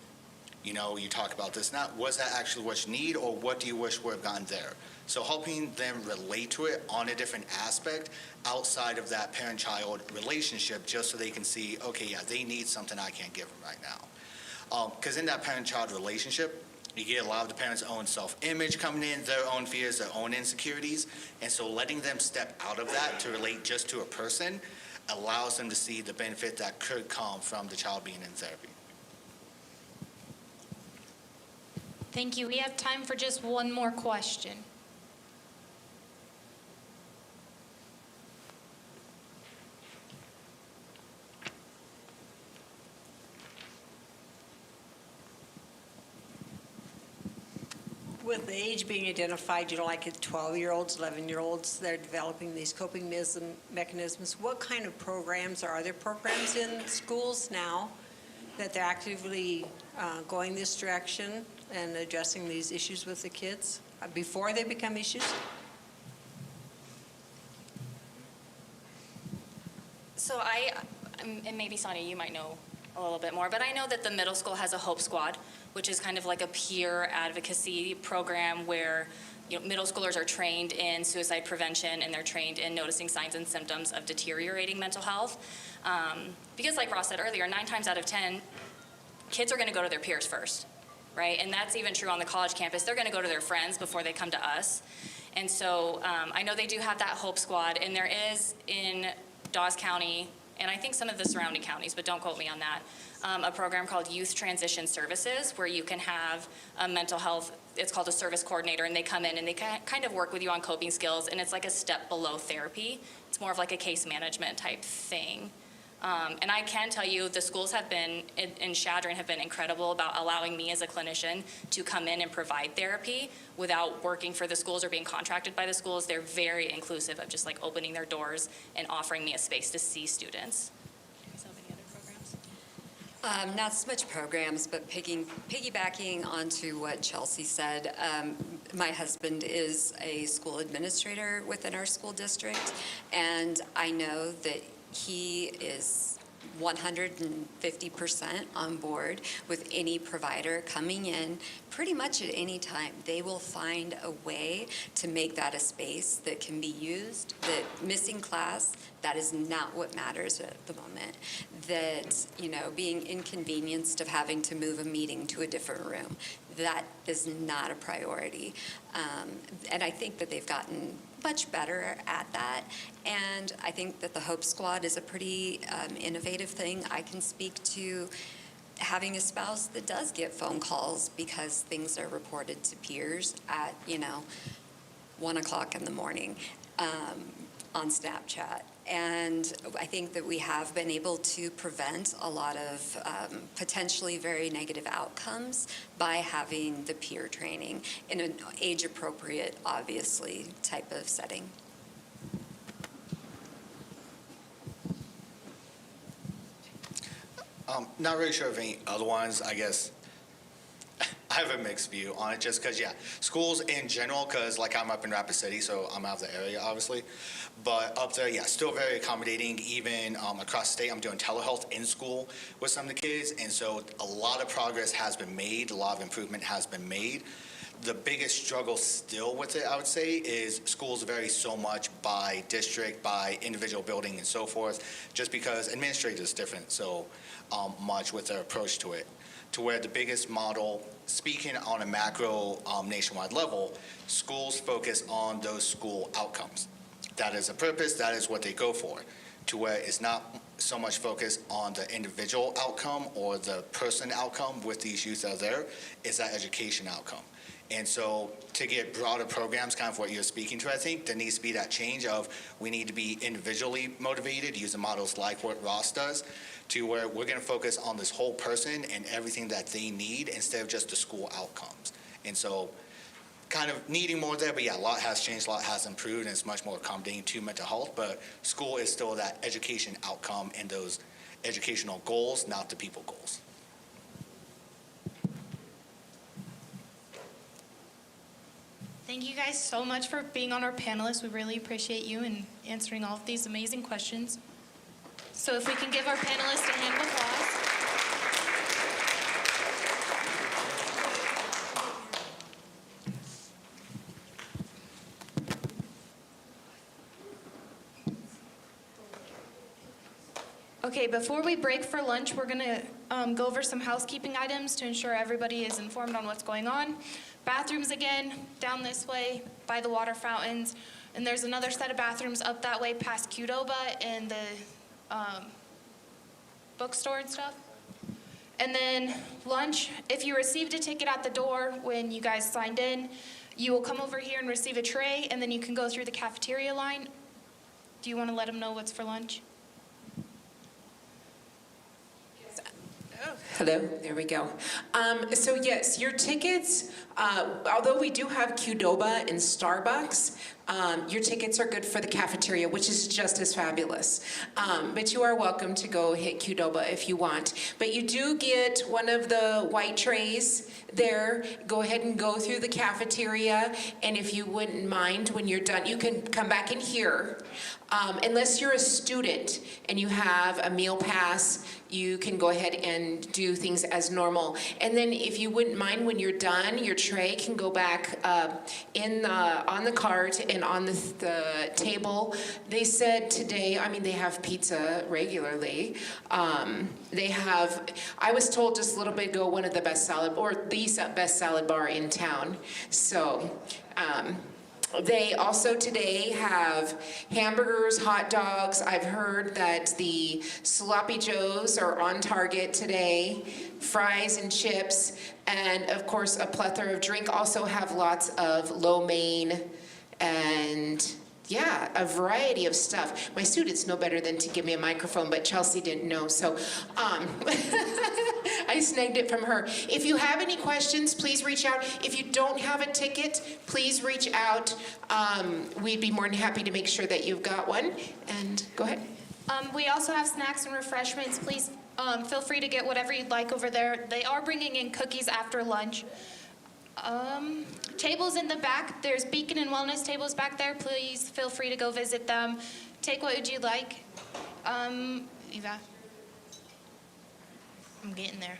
You talk about this now. Was that actually what you need, or what do you wish would have gotten there? So helping them relate to it on a different aspect outside of that parent-child relationship, just so they can see, okay, yeah, they need something I can't give them right now. Because in that parent-child relationship, you get a lot of the parents' own self-image coming in, their own fears, their own insecurities. And so letting them step out of that to relate just to a person allows them to see the benefit that could come from the child being in therapy. Thank you. We have time for just one more question. With the age being identified, like at 12-year-olds, 11-year-olds, they're developing these coping mechanisms. What kind of programs, are there programs in schools now that they're actively going this direction and addressing these issues with the kids before they become issues? So and maybe Sonia, you might know a little bit more, but I know that the middle school has a Hope Squad, which is kind of like a peer advocacy program where middle schoolers are trained in suicide prevention, and they're trained in noticing signs and symptoms of deteriorating mental health. Because like Ross said earlier, 9 times out of 10, kids are going to go to their peers first, right? And that's even true on the college campus. They're going to go to their friends before they come to us. And so I know they do have that Hope Squad, and there is in Dawes County, and I think some of the surrounding counties, but don't quote me on that, a program called Youth Transition Services, where you can have a mental health, it's called a service coordinator, and they come in and they kind of work with you on coping skills, and it's like a step below therapy. It's more of like a case management type thing. And I can tell you the schools have been, in Chadron, have been incredible about allowing me as a clinician to come in and provide therapy without working for the schools or being contracted by the schools. They're very inclusive of just like opening their doors and offering me a space to see students. Not so much programs, but piggybacking onto what Chelsea said, my husband is a school administrator within our school district, and I know that he is 150% on board with any provider coming in pretty much at any time. They will find a way to make that a space that can be used, that missing class, that is not what matters at the moment. That, being inconvenienced of having to move a meeting to a different room, that is not a priority. And I think that they've gotten much better at that. And I think that the Hope Squad is a pretty innovative thing. I can speak to having a spouse that does get phone calls because things are reported to peers at, 1 o'clock in the morning on Snapchat. And I think that we have been able to prevent a lot of potentially very negative outcomes by having the peer training in an age-appropriate, obviously, type of setting. Not really sure of any other ones, I guess. I have a mixed view on it just because, schools in general, because I'm up in Rapid City, so I'm out of the area, obviously. But up there, still very accommodating. Even across the state, I'm doing telehealth in school with some of the kids. And so a lot of progress has been made. A lot of improvement has been made. The biggest struggle still with it, I would say, is schools vary so much by district, by individual building, and so forth, just because administrators are different so much with their approach to it. To where the biggest model, speaking on a macro nationwide level, schools focus on those school outcomes. That is a purpose, that is what they go for. To where it's not so much focused on the individual outcome or the person outcome with these youth that are there, it's that education outcome. And so to get broader programs, kind of what you're speaking to, I think, there needs to be that change of we need to be individually motivated, using models like what Ross does, to where we're going to focus on this whole person and everything that they need instead of just the school outcomes. And so kind of needing more there, but a lot has changed, a lot has improved, and it's much more accommodating to mental health, but school is still that education outcome and those educational goals, not the people goals. Thank you guys so much for being on our panelists. We really appreciate you and answering all of these amazing questions. So if we can give our panelists a hand of applause. Okay, before we break for lunch, we're going to go over some housekeeping items to ensure everybody is informed on what's going on. Bathrooms again, down this way by the water fountains. And there's another set of bathrooms up that way past Qdoba and the bookstore and stuff. And then lunch, if you received a ticket at the door when you guys signed in, you will come over here and receive a tray, and then you can go through the cafeteria line. Do you want to let them know what's for lunch? Hello, there we go. So yes, your tickets, although we do have Qdoba and Starbucks, your tickets are good for the cafeteria, which is just as fabulous. But you are welcome to go hit Qdoba if you want. But you do get one of the white trays there. Go ahead and go through the cafeteria. And if you wouldn't mind, when you're done, you can come back in here. Unless you're a student and you have a meal pass, you can go ahead and do things as normal. And then if you wouldn't mind, when you're done, your tray can go back on the cart and on the table. They said today, they have pizza regularly. They have, I was told just a little bit ago, one of the best salad, or the best salad bar in town. So, they also today have hamburgers, hot dogs. I've heard that the Sloppy Joes are on target today, fries and chips, and of course a plethora of drink. Also have lots of lo mein and a variety of stuff. My students know better than to give me a microphone, but Chelsea didn't know, so I snagged it from her. If you have any questions, please reach out. If you don't have a ticket, please reach out. We'd be more than happy to make sure that you've got one. And go ahead. We also have snacks and refreshments. Please Feel free to get whatever you'd like over there. They are bringing in cookies after lunch. Tables in the back. There's BHECN Wellness tables back there. Please feel free to go visit them. Take what would you like. Eva. I'm getting there.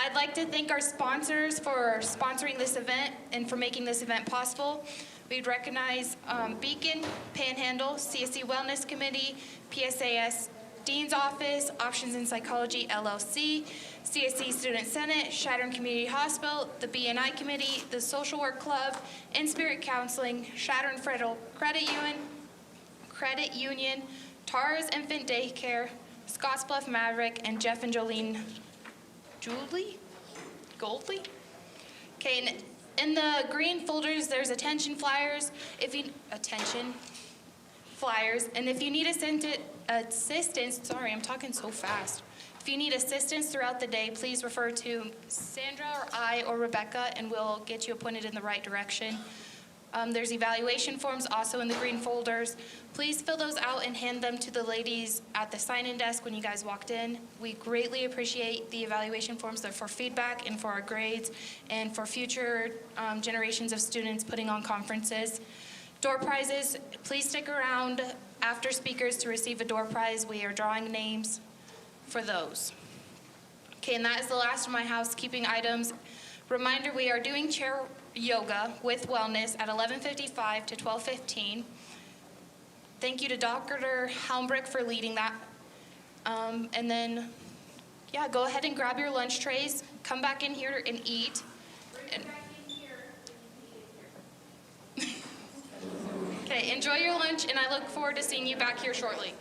I'd like to thank our sponsors for sponsoring this event and for making this event possible. We'd recognize BHECN Panhandle, CSC Wellness Committee, PSAS Dean's Office, Options in Psychology LLC, CSC Student Senate, Chadron Community Hospital, the B&I Committee, the Social Work Club, In Spirit Counseling, Chadron Federal Credit Union, Tara's Infant Daycare, Scottsbluff Maverick, and Jeff and Jolene Goldley? Okay, and in the green folders, there's attention flyers. And if you need assistance, sorry, I'm talking so fast. If you need assistance throughout the day, please refer to Sandra or I or Rebecca, and we'll get you pointed in the right direction. There's evaluation forms also in the green folders. Please fill those out and hand them to the ladies at the sign-in desk when you guys walked in. We greatly appreciate the evaluation forms. They're for feedback and for our grades and for future generations of students putting on conferences. Door prizes, please stick around after speakers to receive a door prize. We are drawing names for those. Okay, and that is the last of my housekeeping items. Reminder, we are doing chair yoga with wellness at 11:55 to 12:15. Thank you to Dr. Helmbrick for leading that. And then, yeah, go ahead and grab your lunch trays. Come back in here and eat. Okay, enjoy your lunch, and I look forward to seeing you back here shortly.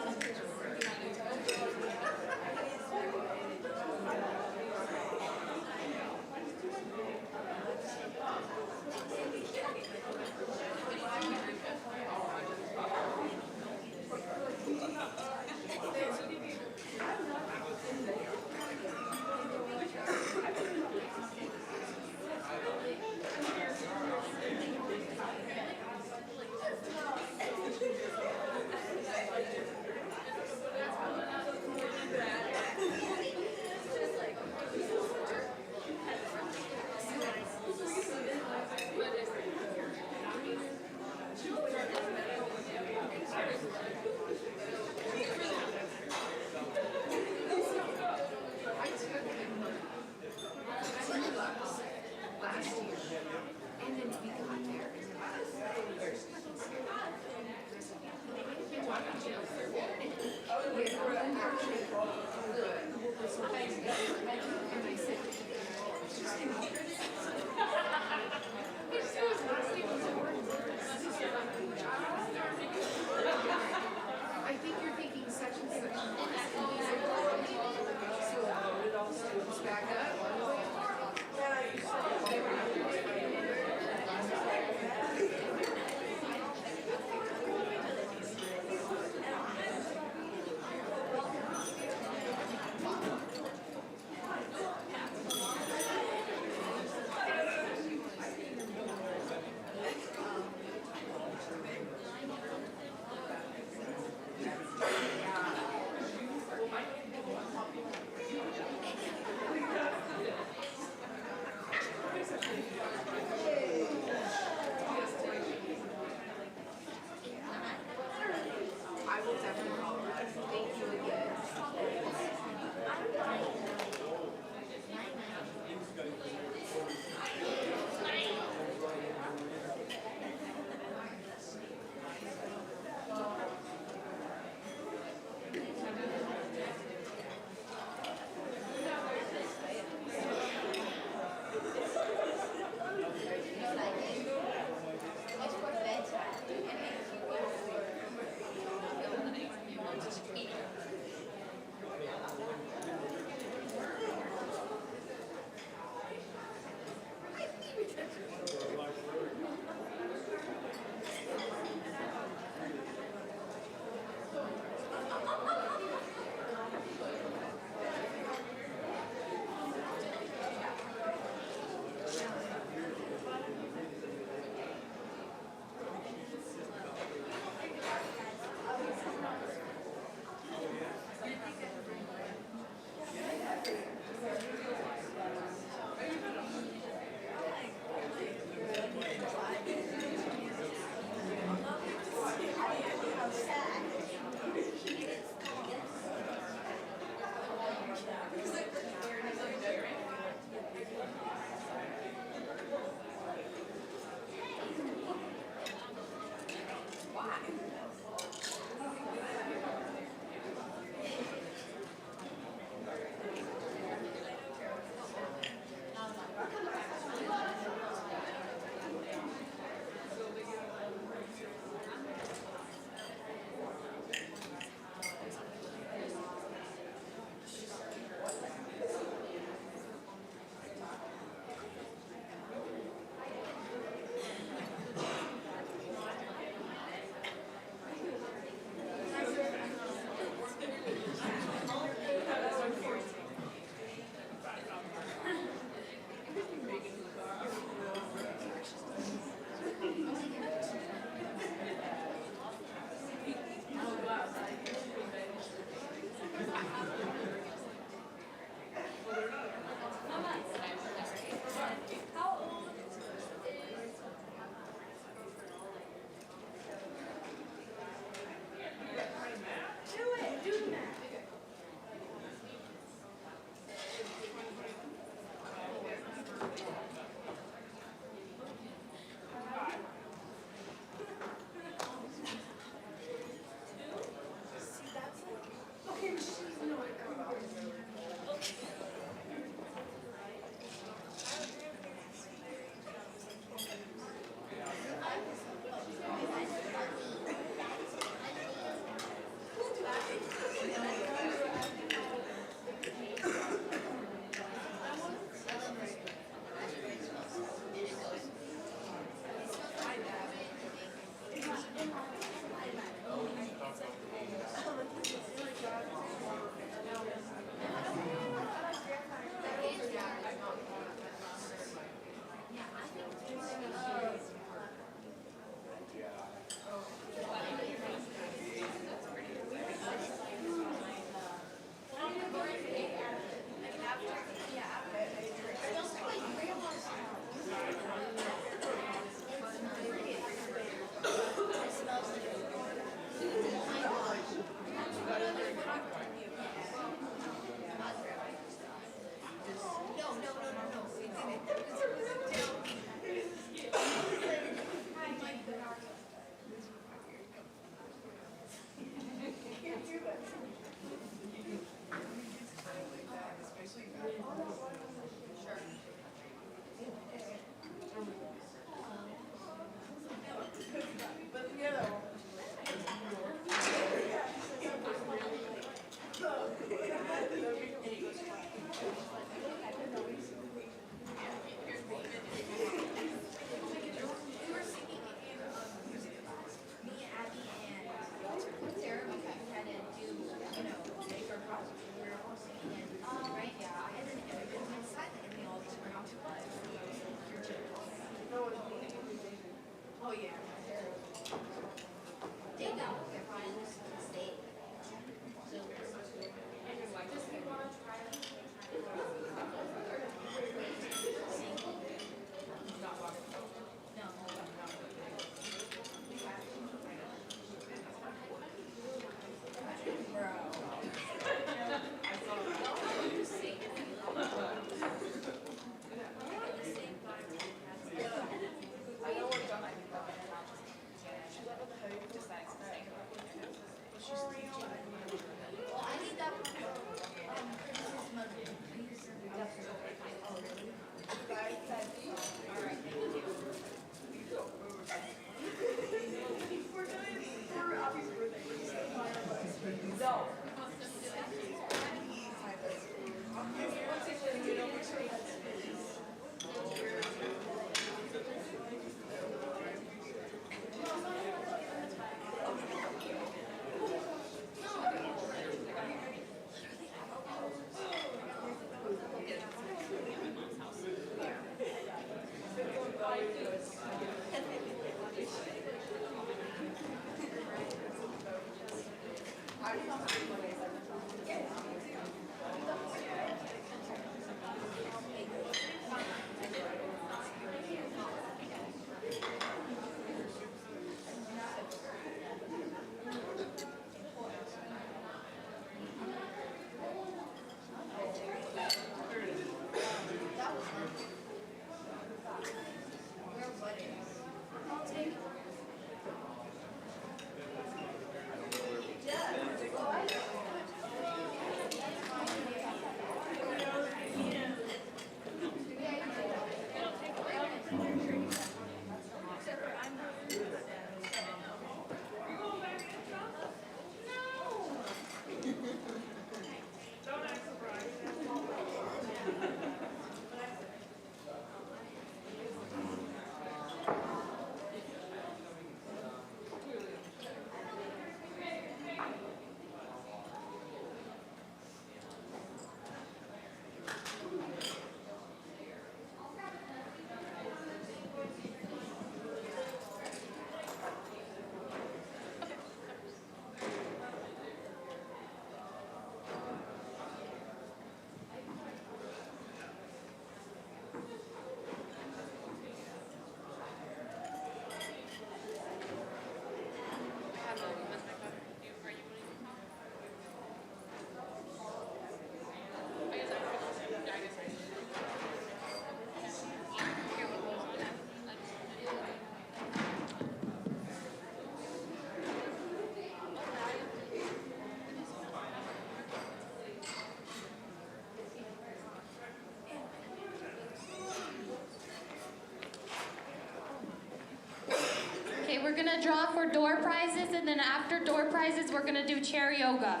gonna draw for door prizes, and then after door prizes, we're gonna do chair yoga.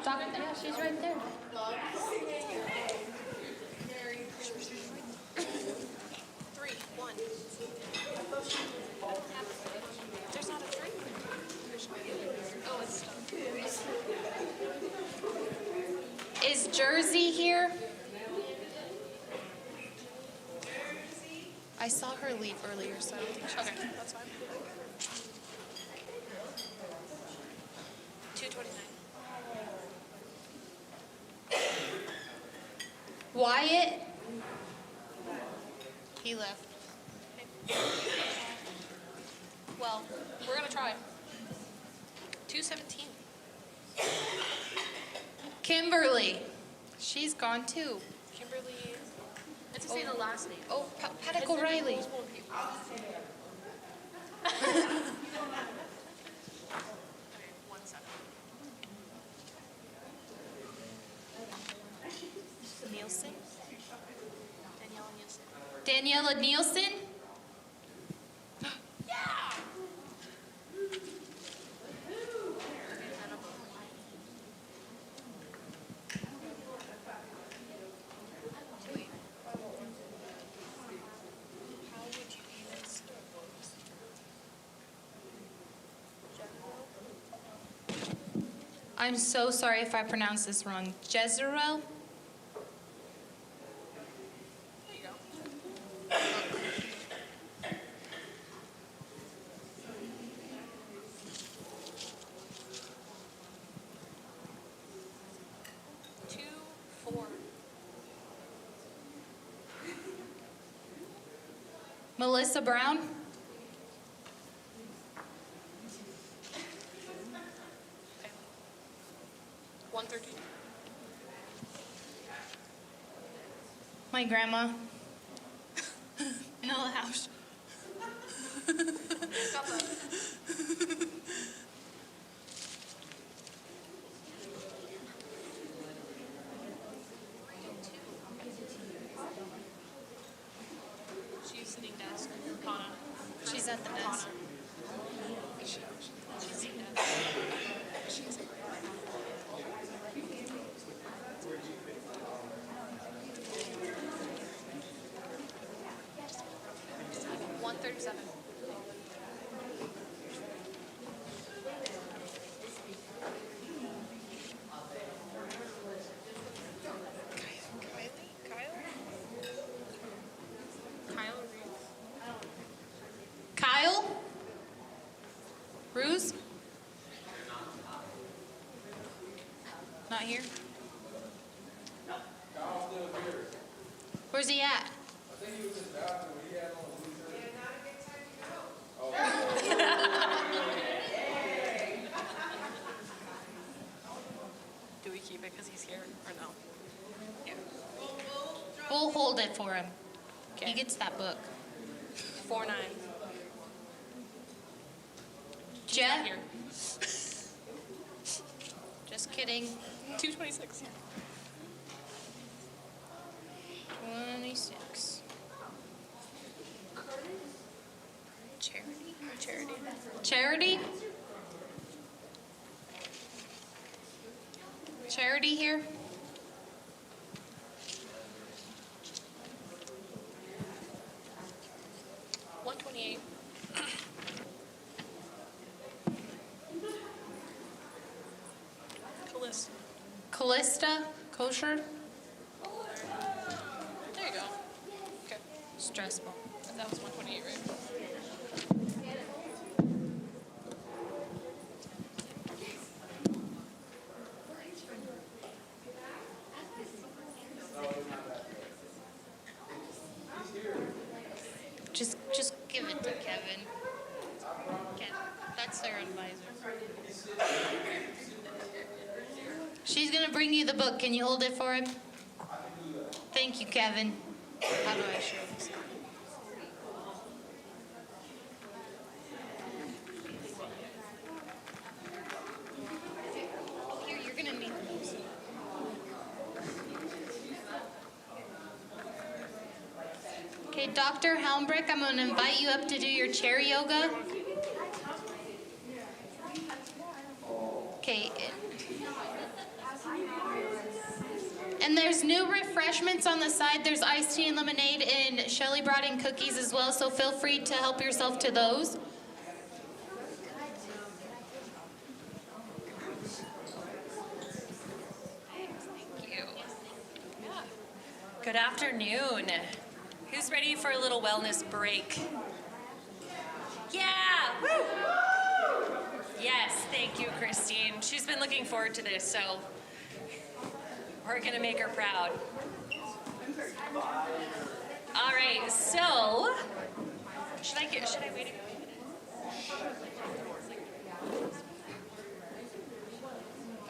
Yeah, she's right there. Three, one. There's not a three. Oh, it's stuck. Is Jersey here? I saw her leave earlier, so I don't think she's Okay, that's fine. 229. Wyatt? He left. Well, we're gonna try. 217. Kimberly. She's gone too. Kimberly. Let's just say the last name. Oh, Paddock O'Reilly. Okay, 1 second. Nielsen? Daniela Nielsen. Daniela Nielsen? Yeah! I'm so sorry if I pronounce this wrong. Jezreel? There you go. Two, four. Melissa Brown? 113. My grandma. No house. Got that. She's sitting desk. Kana. She's at the desk. She's sitting desk. She's 137. Kyle? Ruse? Not here? Where's he at? Do we keep it because he's here or no? Yeah. We'll hold it for him. He gets that book. 4-9. Jeff? Here. Just kidding. 226. 26. Charity? Charity? Charity? Charity here? Callista? Kosher? There you go. Okay. Stressful. That was 128, right? Just give it to Kevin. That's their advisor. She's gonna bring you the book. Can you hold it for him? Thank you, Kevin. How do I show this? Here, you're gonna need those. Dr. Helmbrick, I'm going to invite you up to do your chair yoga. Okay. And there's new refreshments on the side. There's iced tea and lemonade, and Shelly brought in cookies as well, so feel free to help yourself to those. Good afternoon. Who's ready for a little wellness break? Yeah! Woo! Yes, thank you, Christine. She's been looking forward to this, so we're gonna make her proud. All right, so should I wait a minute?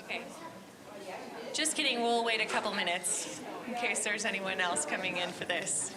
Okay. Just kidding, we'll wait a couple minutes in case there's anyone else coming in for this.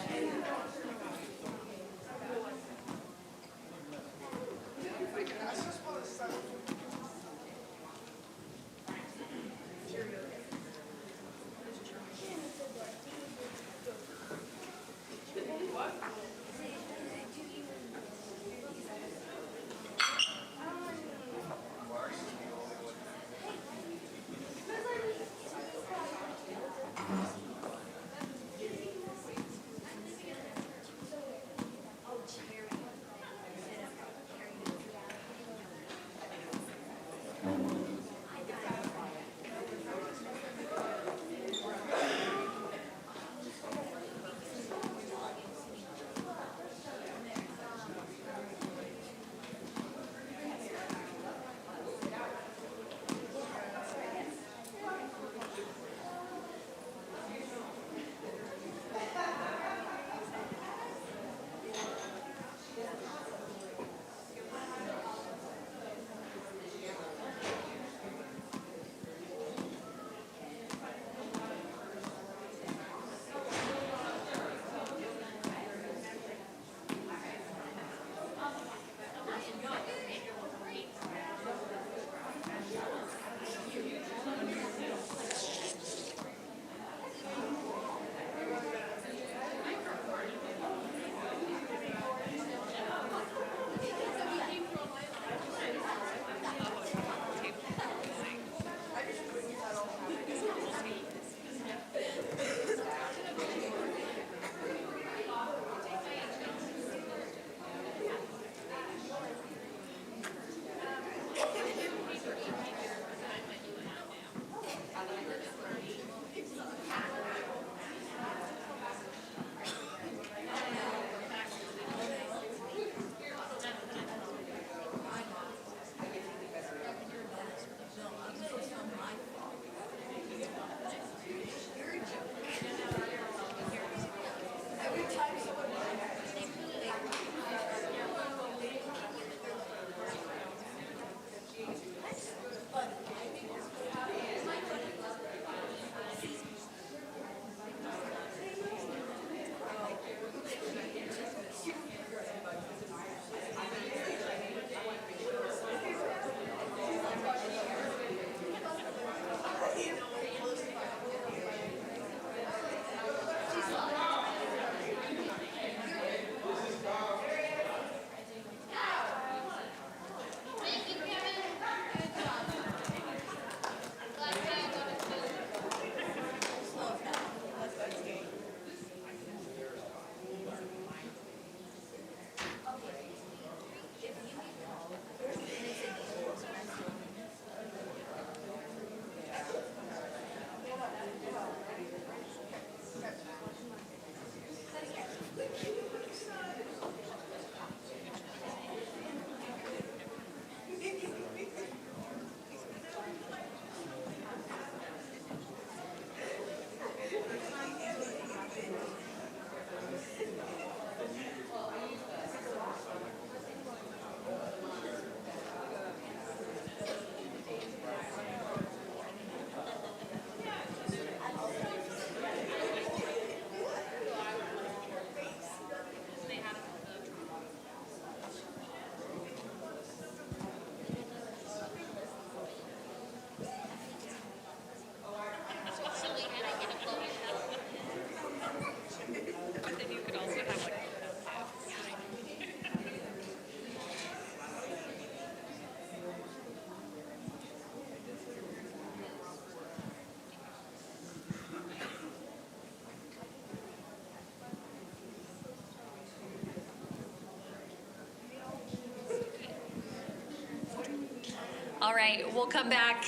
All right, we'll come back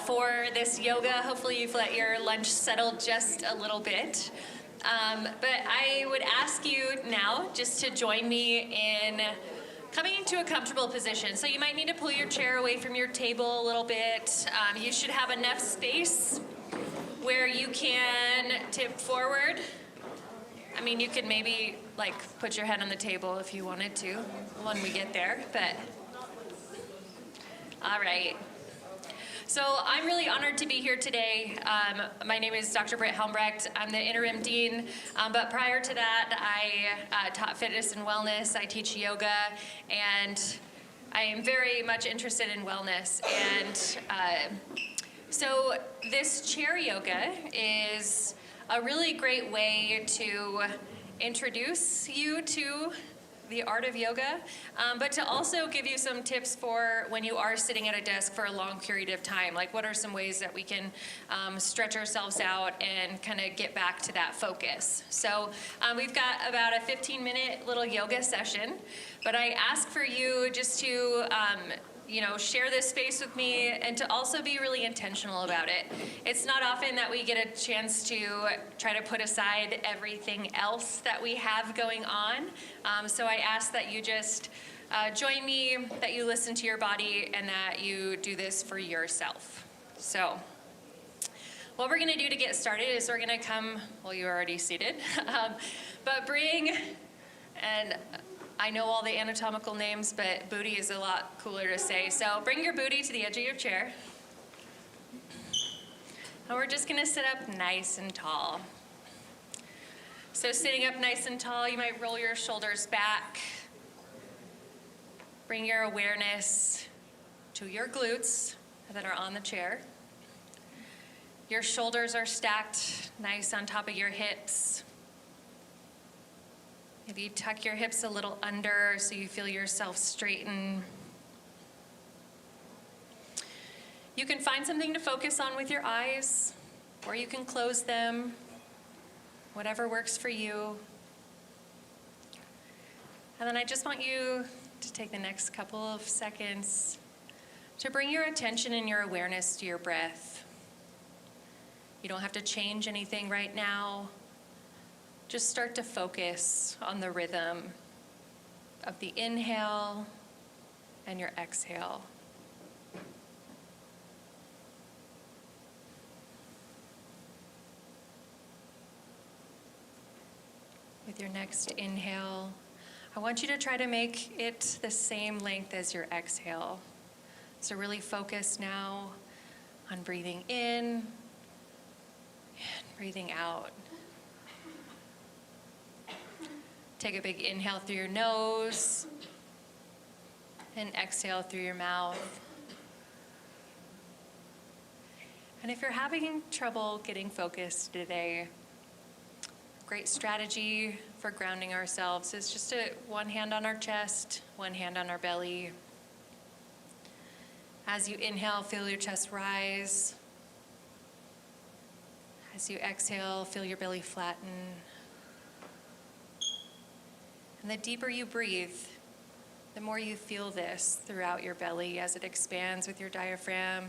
for this yoga. Hopefully you've let your lunch settle just a little bit. But I would ask you now just to join me in coming into a comfortable position. So you might need to pull your chair away from your table a little bit. You should have enough space where you can tip forward. I mean, you could maybe like put your head on the table if you wanted to when we get there, but all right. So I'm really honored to be here today. My name is Dr. Britt Helmbrecht. I'm the interim dean, but prior to that, I taught fitness and wellness. I teach yoga, and I am very much interested in wellness. And so this chair yoga is a really great way to introduce you to the art of yoga, but to also give you some tips for when you are sitting at a desk for a long period of time. Like, what are some ways that we can stretch ourselves out and kind of get back to that focus? So we've got about a 15-minute little yoga session, but I ask for you just to share this space with me and to also be really intentional about it. It's not often that we get a chance to try to put aside everything else that we have going on. So I ask that you just join me, that you listen to your body, and that you do this for yourself. So what we're gonna do to get started is we're gonna come, well, you're already seated, but bring, and I know all the anatomical names, but booty is a lot cooler to say. So bring your booty to the edge of your chair. And we're just gonna sit up nice and tall. So sitting up nice and tall, you might roll your shoulders back. Bring your awareness to your glutes that are on the chair. Your shoulders are stacked nice on top of your hips. Maybe tuck your hips a little under so you feel yourself straighten. You can find something to focus on with your eyes, or you can close them, whatever works for you. And then I just want you to take the next couple of seconds to bring your attention and your awareness to your breath. You don't have to change anything right now. Just start to focus on the rhythm of the inhale and your exhale. With your next inhale, I want you to try to make it the same length as your exhale. So really focus now on breathing in and breathing out. Take a big inhale through your nose and exhale through your mouth. And if you're having trouble getting focused today, a great strategy for grounding ourselves is just one hand on our chest, one hand on our belly. As you inhale, feel your chest rise. As you exhale, feel your belly flatten. And the deeper you breathe, the more you feel this throughout your belly as it expands with your diaphragm.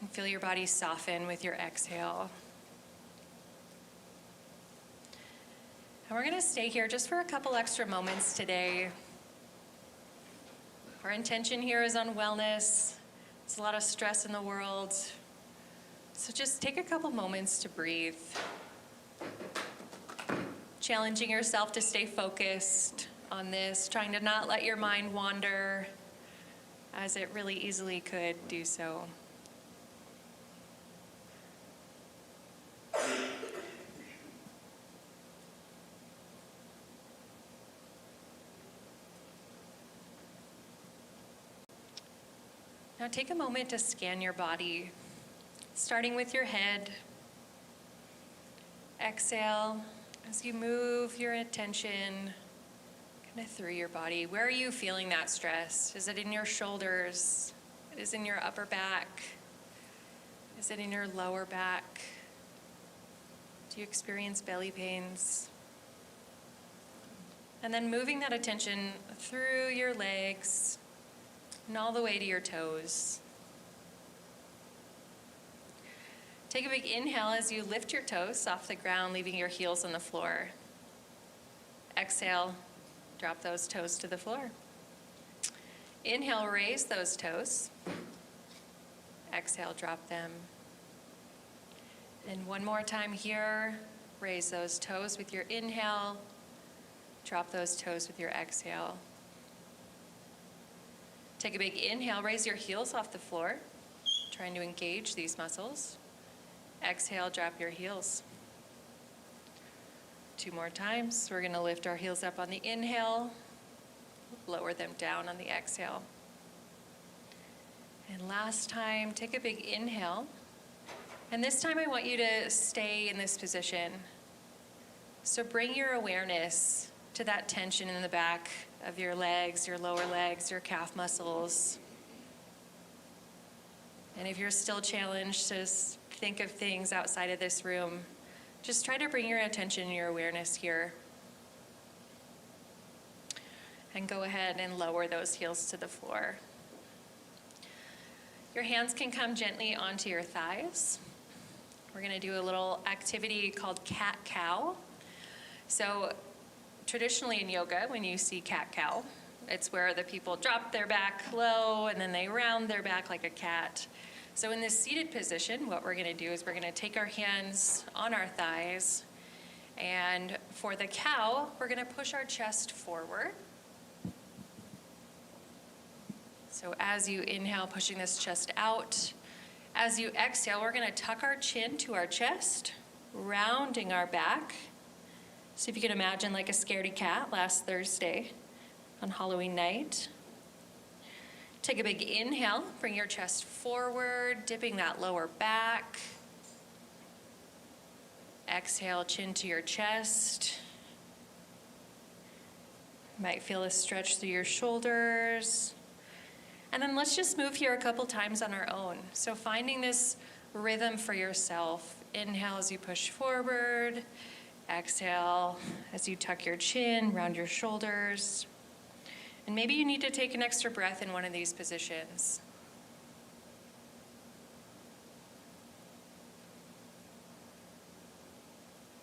And feel your body soften with your exhale. And we're gonna stay here just for a couple extra moments today. Our intention here is on wellness. There's a lot of stress in the world. So just take a couple moments to breathe. Challenging yourself to stay focused on this, trying to not let your mind wander, as it really easily could do so. Now take a moment to scan your body, starting with your head. Exhale. As you move your attention kind of through your body, where are you feeling that stress? Is it in your shoulders? Is it in your upper back? Is it in your lower back? Do you experience belly pains? And then moving that attention through your legs and all the way to your toes. Take a big inhale as you lift your toes off the ground, leaving your heels on the floor. Exhale, drop those toes to the floor. Inhale, raise those toes. Exhale, drop them. And one more time here, raise those toes with your inhale. Drop those toes with your exhale. Take a big inhale, raise your heels off the floor, trying to engage these muscles. Exhale, drop your heels. 2 more times. We're going to lift our heels up on the inhale, lower them down on the exhale. And last time, take a big inhale. And this time I want you to stay in this position. So bring your awareness to that tension in the back of your legs, your lower legs, your calf muscles. And if you're still challenged to think of things outside of this room, just try to bring your attention and your awareness here. And go ahead and lower those heels to the floor. Your hands can come gently onto your thighs. We're going to do a little activity called cat-cow. So traditionally in yoga, when you see cat-cow, it's where the people drop their back low and then they round their back like a cat. So in this seated position, what we're going to do is we're going to take our hands on our thighs, and for the cow, we're going to push our chest forward. So as you inhale, pushing this chest out. As you exhale, we're going to tuck our chin to our chest, rounding our back. So if you can imagine like a scaredy cat last Thursday on Halloween night. Take a big inhale, bring your chest forward, dipping that lower back. Exhale, chin to your chest. You might feel a stretch through your shoulders. And then let's just move here a couple times on our own. So finding this rhythm for yourself. Inhale as you push forward. Exhale as you tuck your chin, round your shoulders. And maybe you need to take an extra breath in one of these positions.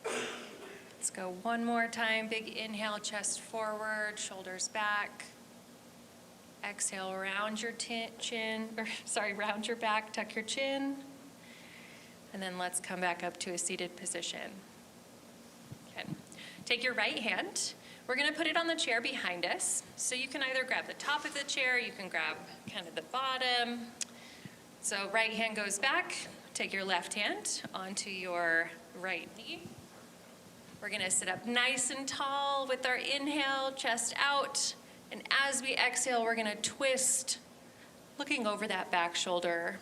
Let's go one more time. Big inhale, chest forward, shoulders back. Exhale, round your round your back, tuck your chin. And then let's come back up to a seated position. Okay. Take your right hand. We're going to put it on the chair behind us. So you can either grab the top of the chair, you can grab kind of the bottom. So right hand goes back. Take your left hand onto your right knee. We're going to sit up nice and tall with our inhale, chest out. And as we exhale, we're going to twist, looking over that back shoulder.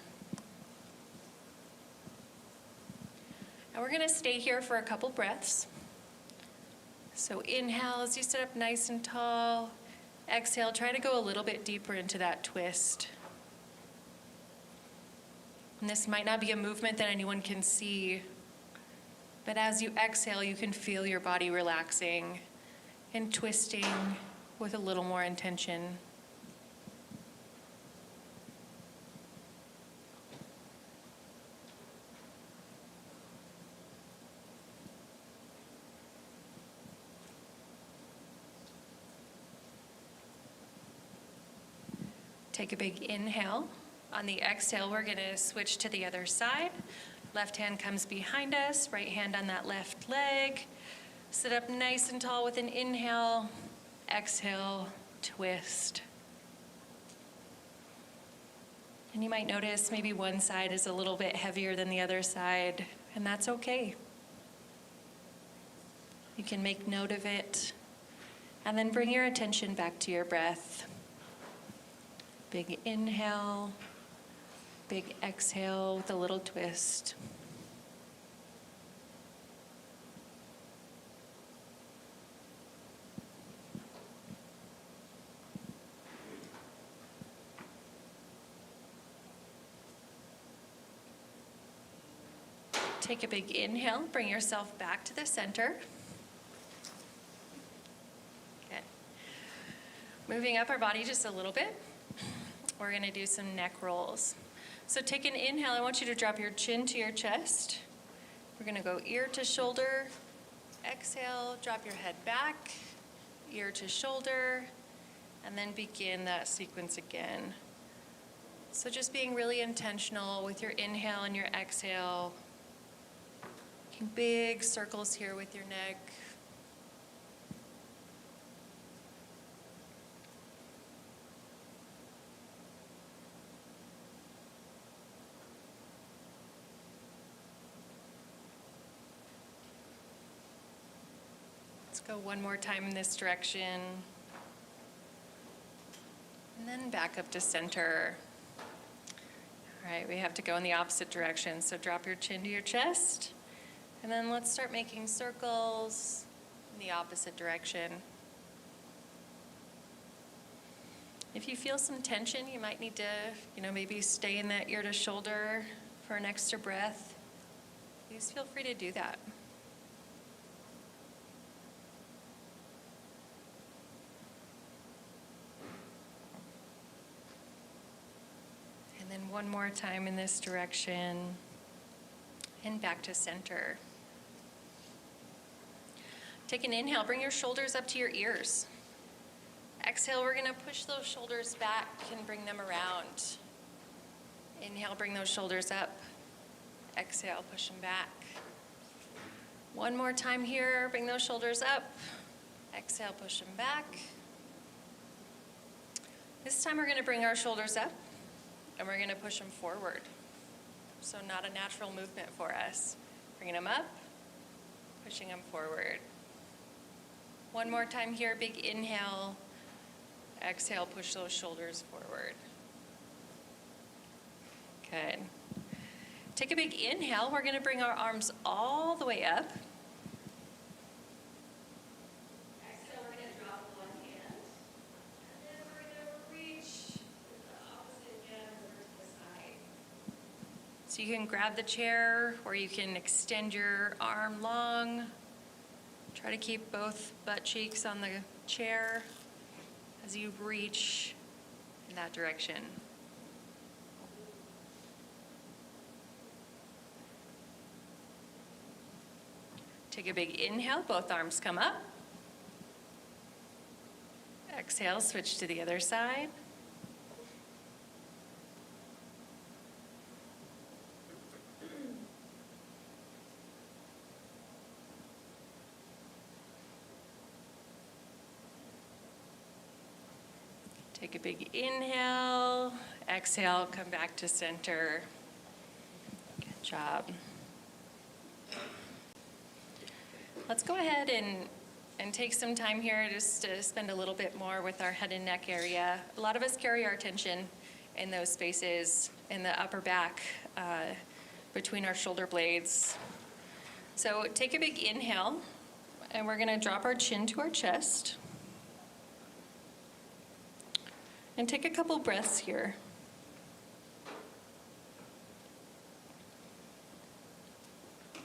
And we're going to stay here for a couple breaths. So inhale as you sit up nice and tall. Exhale, try to go a little bit deeper into that twist. And this might not be a movement that anyone can see, but as you exhale, you can feel your body relaxing and twisting with a little more intention. Take a big inhale. On the exhale, we're going to switch to the other side. Left hand comes behind us, right hand on that left leg. Sit up nice and tall with an inhale. Exhale, twist. And you might notice maybe one side is a little bit heavier than the other side, and that's okay. You can make note of it, and then bring your attention back to your breath. Big inhale, big exhale with a little twist. Take a big inhale, bring yourself back to the center. Moving up our body just a little bit, we're gonna do some neck rolls. So take an inhale, I want you to drop your chin to your chest. We're gonna go ear to shoulder. Exhale, drop your head back, ear to shoulder, and then begin that sequence again. So just being really intentional with your inhale and your exhale. Making big circles here with your neck. Let's go one more time in this direction. And then back up to center. All right, we have to go in the opposite direction. So drop your chin to your chest. And then let's start making circles in the opposite direction. If you feel some tension, you might need to, maybe stay in that ear to shoulder for an extra breath. Please feel free to do that. And then one more time in this direction, and back to center. Take an inhale, bring your shoulders up to your ears. Exhale, we're gonna push those shoulders back and bring them around. Inhale, bring those shoulders up. Exhale, push them back. One more time here, bring those shoulders up. Exhale, push them back. This time we're gonna bring our shoulders up and we're gonna push them forward. So not a natural movement for us. Bringing them up, pushing them forward. One more time here, big inhale. Exhale, push those shoulders forward. Good. Take a big inhale. We're gonna bring our arms all the way up. Exhale, we're gonna drop one hand. And then we're gonna reach the opposite hand over to the side. So you can grab the chair or you can extend your arm long. Try to keep both butt cheeks on the chair as you reach in that direction. Take a big inhale, both arms come up. Exhale, switch to the other side. Take a big inhale, exhale, come back to center. Good job. Let's go ahead and take some time here just to spend a little bit more with our head and neck area. A lot of us carry our attention in those spaces in the upper back between our shoulder blades. So take a big inhale, and we're gonna drop our chin to our chest. And take a couple breaths here.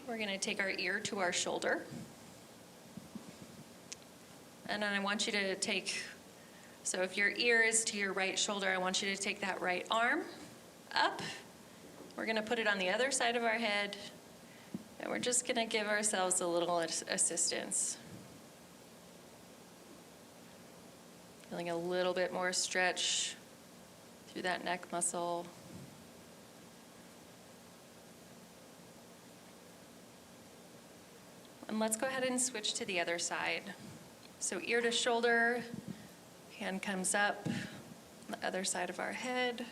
We're gonna take our ear to our shoulder. And then I want you to take, so if your ear is to your right shoulder, I want you to take that right arm up. We're gonna put it on the other side of our head, and we're just gonna give ourselves a little assistance. Feeling a little bit more stretch through that neck muscle. And let's go ahead and switch to the other side. So ear to shoulder, hand comes up, on the other side of our head.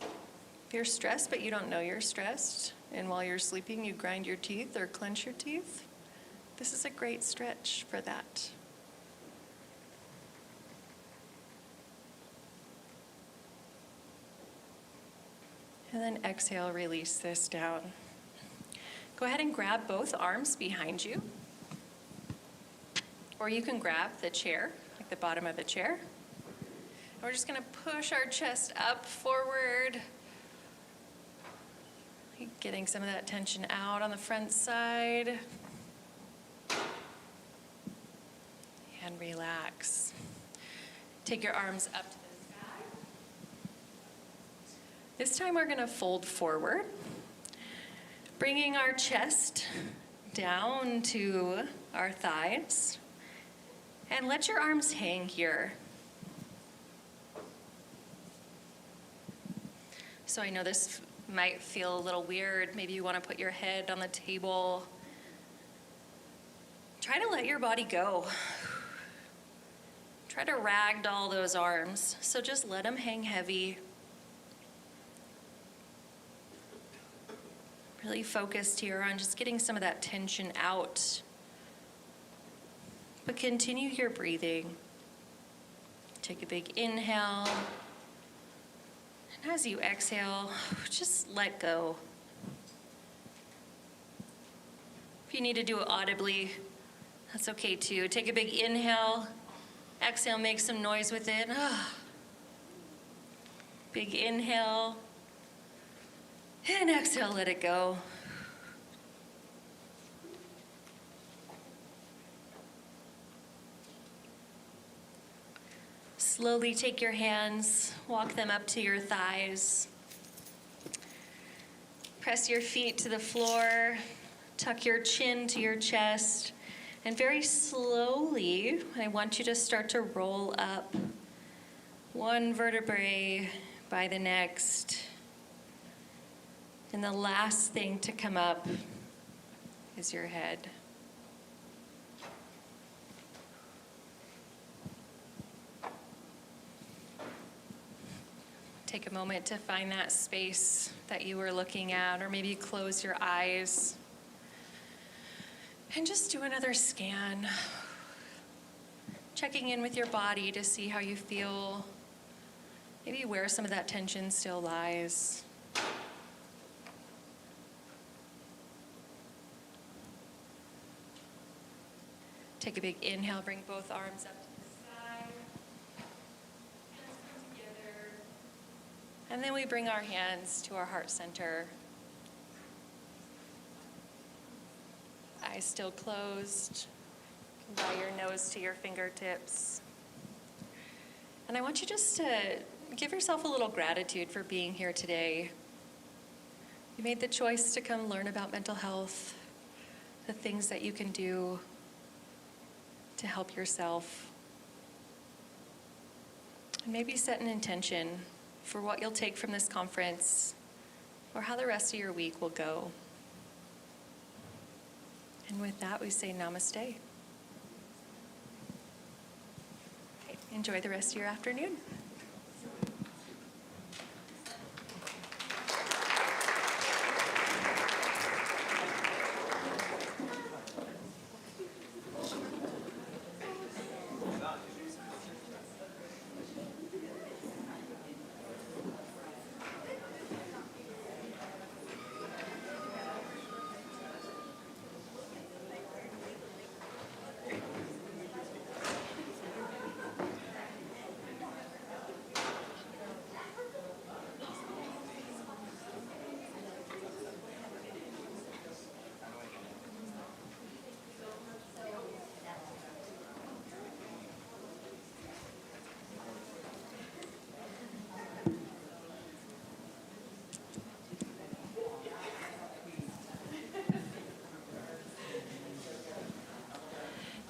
If you're stressed but you don't know you're stressed, and while you're sleeping you grind your teeth or clench your teeth, this is a great stretch for that. And then exhale, release this down. Go ahead and grab both arms behind you. Or you can grab the chair, like the bottom of the chair. And we're just gonna push our chest up, forward. Getting some of that tension out on the front side. and relax. Take your arms up to the sky. This time we're going to fold forward, bringing our chest down to our thighs, and let your arms hang here. So I know this might feel a little weird. Maybe you want to put your head on the table. Try to let your body go. Try to ragdoll those arms. So just let them hang heavy. Really focused here on just getting some of that tension out. But continue your breathing. Take a big inhale. And as you exhale, just let go. If you need to do it audibly, that's okay too. Take a big inhale. Exhale, make some noise with it. Big inhale. And exhale, let it go. Slowly take your hands, walk them up to your thighs. Press your feet to the floor, tuck your chin to your chest, and very slowly, I want you to start to roll up one vertebrae by the next. And the last thing to come up is your head. Take a moment to find that space that you were looking at, or maybe close your eyes. And just do another scan. Checking in with your body to see how you feel. Maybe where some of that tension still lies. Take a big inhale, bring both arms up to the side. Hands come together. And then we bring our hands to our heart center. Eyes still closed. Draw your nose to your fingertips. And I want you just to give yourself a little gratitude for being here today. You made the choice to come learn about mental health, the things that you can do to help yourself. And maybe set an intention for what you'll take from this conference or how the rest of your week will go. And with that, we say namaste. Okay, enjoy the rest of your afternoon.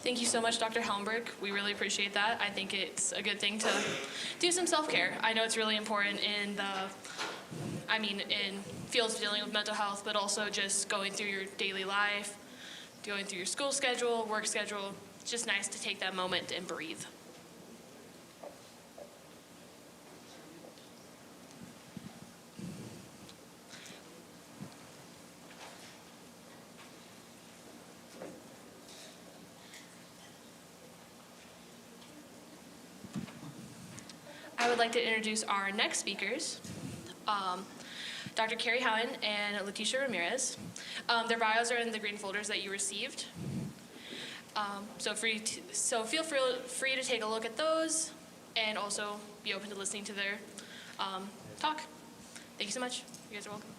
Thank you so much, Dr. Helmberg. We really appreciate that. I think it's a good thing to do some self-care. I know it's really important in in fields dealing with mental health, but also just going through your daily life, going through your school schedule, work schedule. It's just nice to take that moment and breathe. I would like to introduce our next speakers, Dr. Carrie Howton and Leticia Ramirez. Their bios are in the green folders that you received. So feel free to take a look at those and also be open to listening to their talk. Thank you so much. You guys are welcome.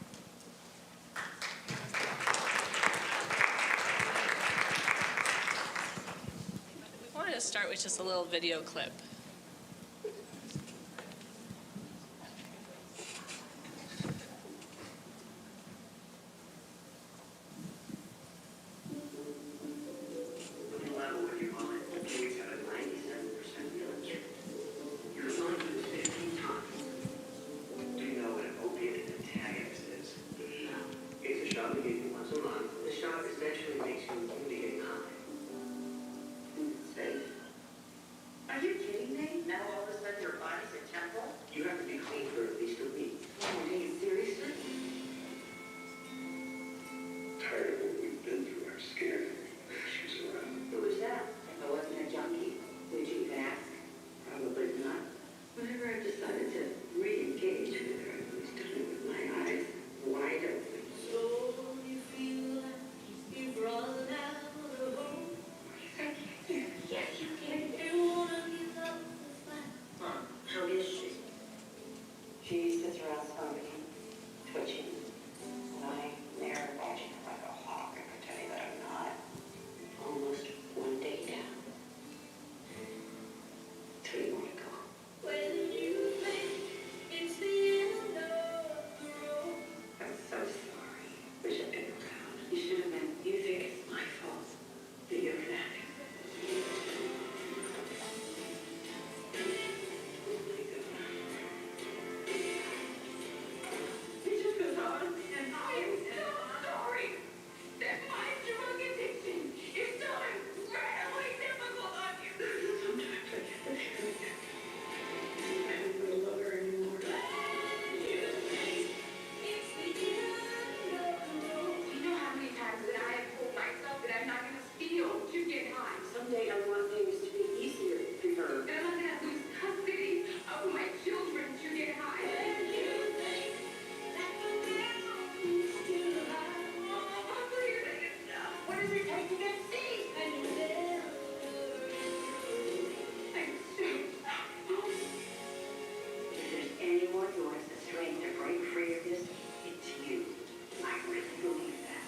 We want to start with just a little video clip. It's a shot we give you once a month. The shot essentially makes you immune to getting high. Safe. Are you kidding me? Now all of a sudden your body's a temple? You have to be clean for at least a week. Oh, do you seriously? Tired of what we've been through. I'm scared. She's around. Who was that? If I wasn't a junkie, would you even ask? Probably not. Whenever I decided to re-engage with her, I was doing it with my eyes wide open. So you feel like you've run out of hope. Yes, you can. You wanna give up the fight. Huh? How is she? She sits around smoking, twitching, and I there watching her like a hawk and pretending that I'm not. Almost one day down. Till you want to go. When you think it's the end of the road. I'm so sorry. Wish I didn't come. You should have been. You think it's my fault that you're fat. It just goes on, and I am so sorry that my drug addiction is so incredibly difficult on you. Sometimes I get the feeling I don't really love her anymore. You know how many times that I have told myself that I'm not going to steal to get high? Someday I want things to be easier for her. That I'm not going to lose custody of my children to get high. What does it take to get C? I'm so if there's anyone who has the strength to break free of this, it's you. I really believe that.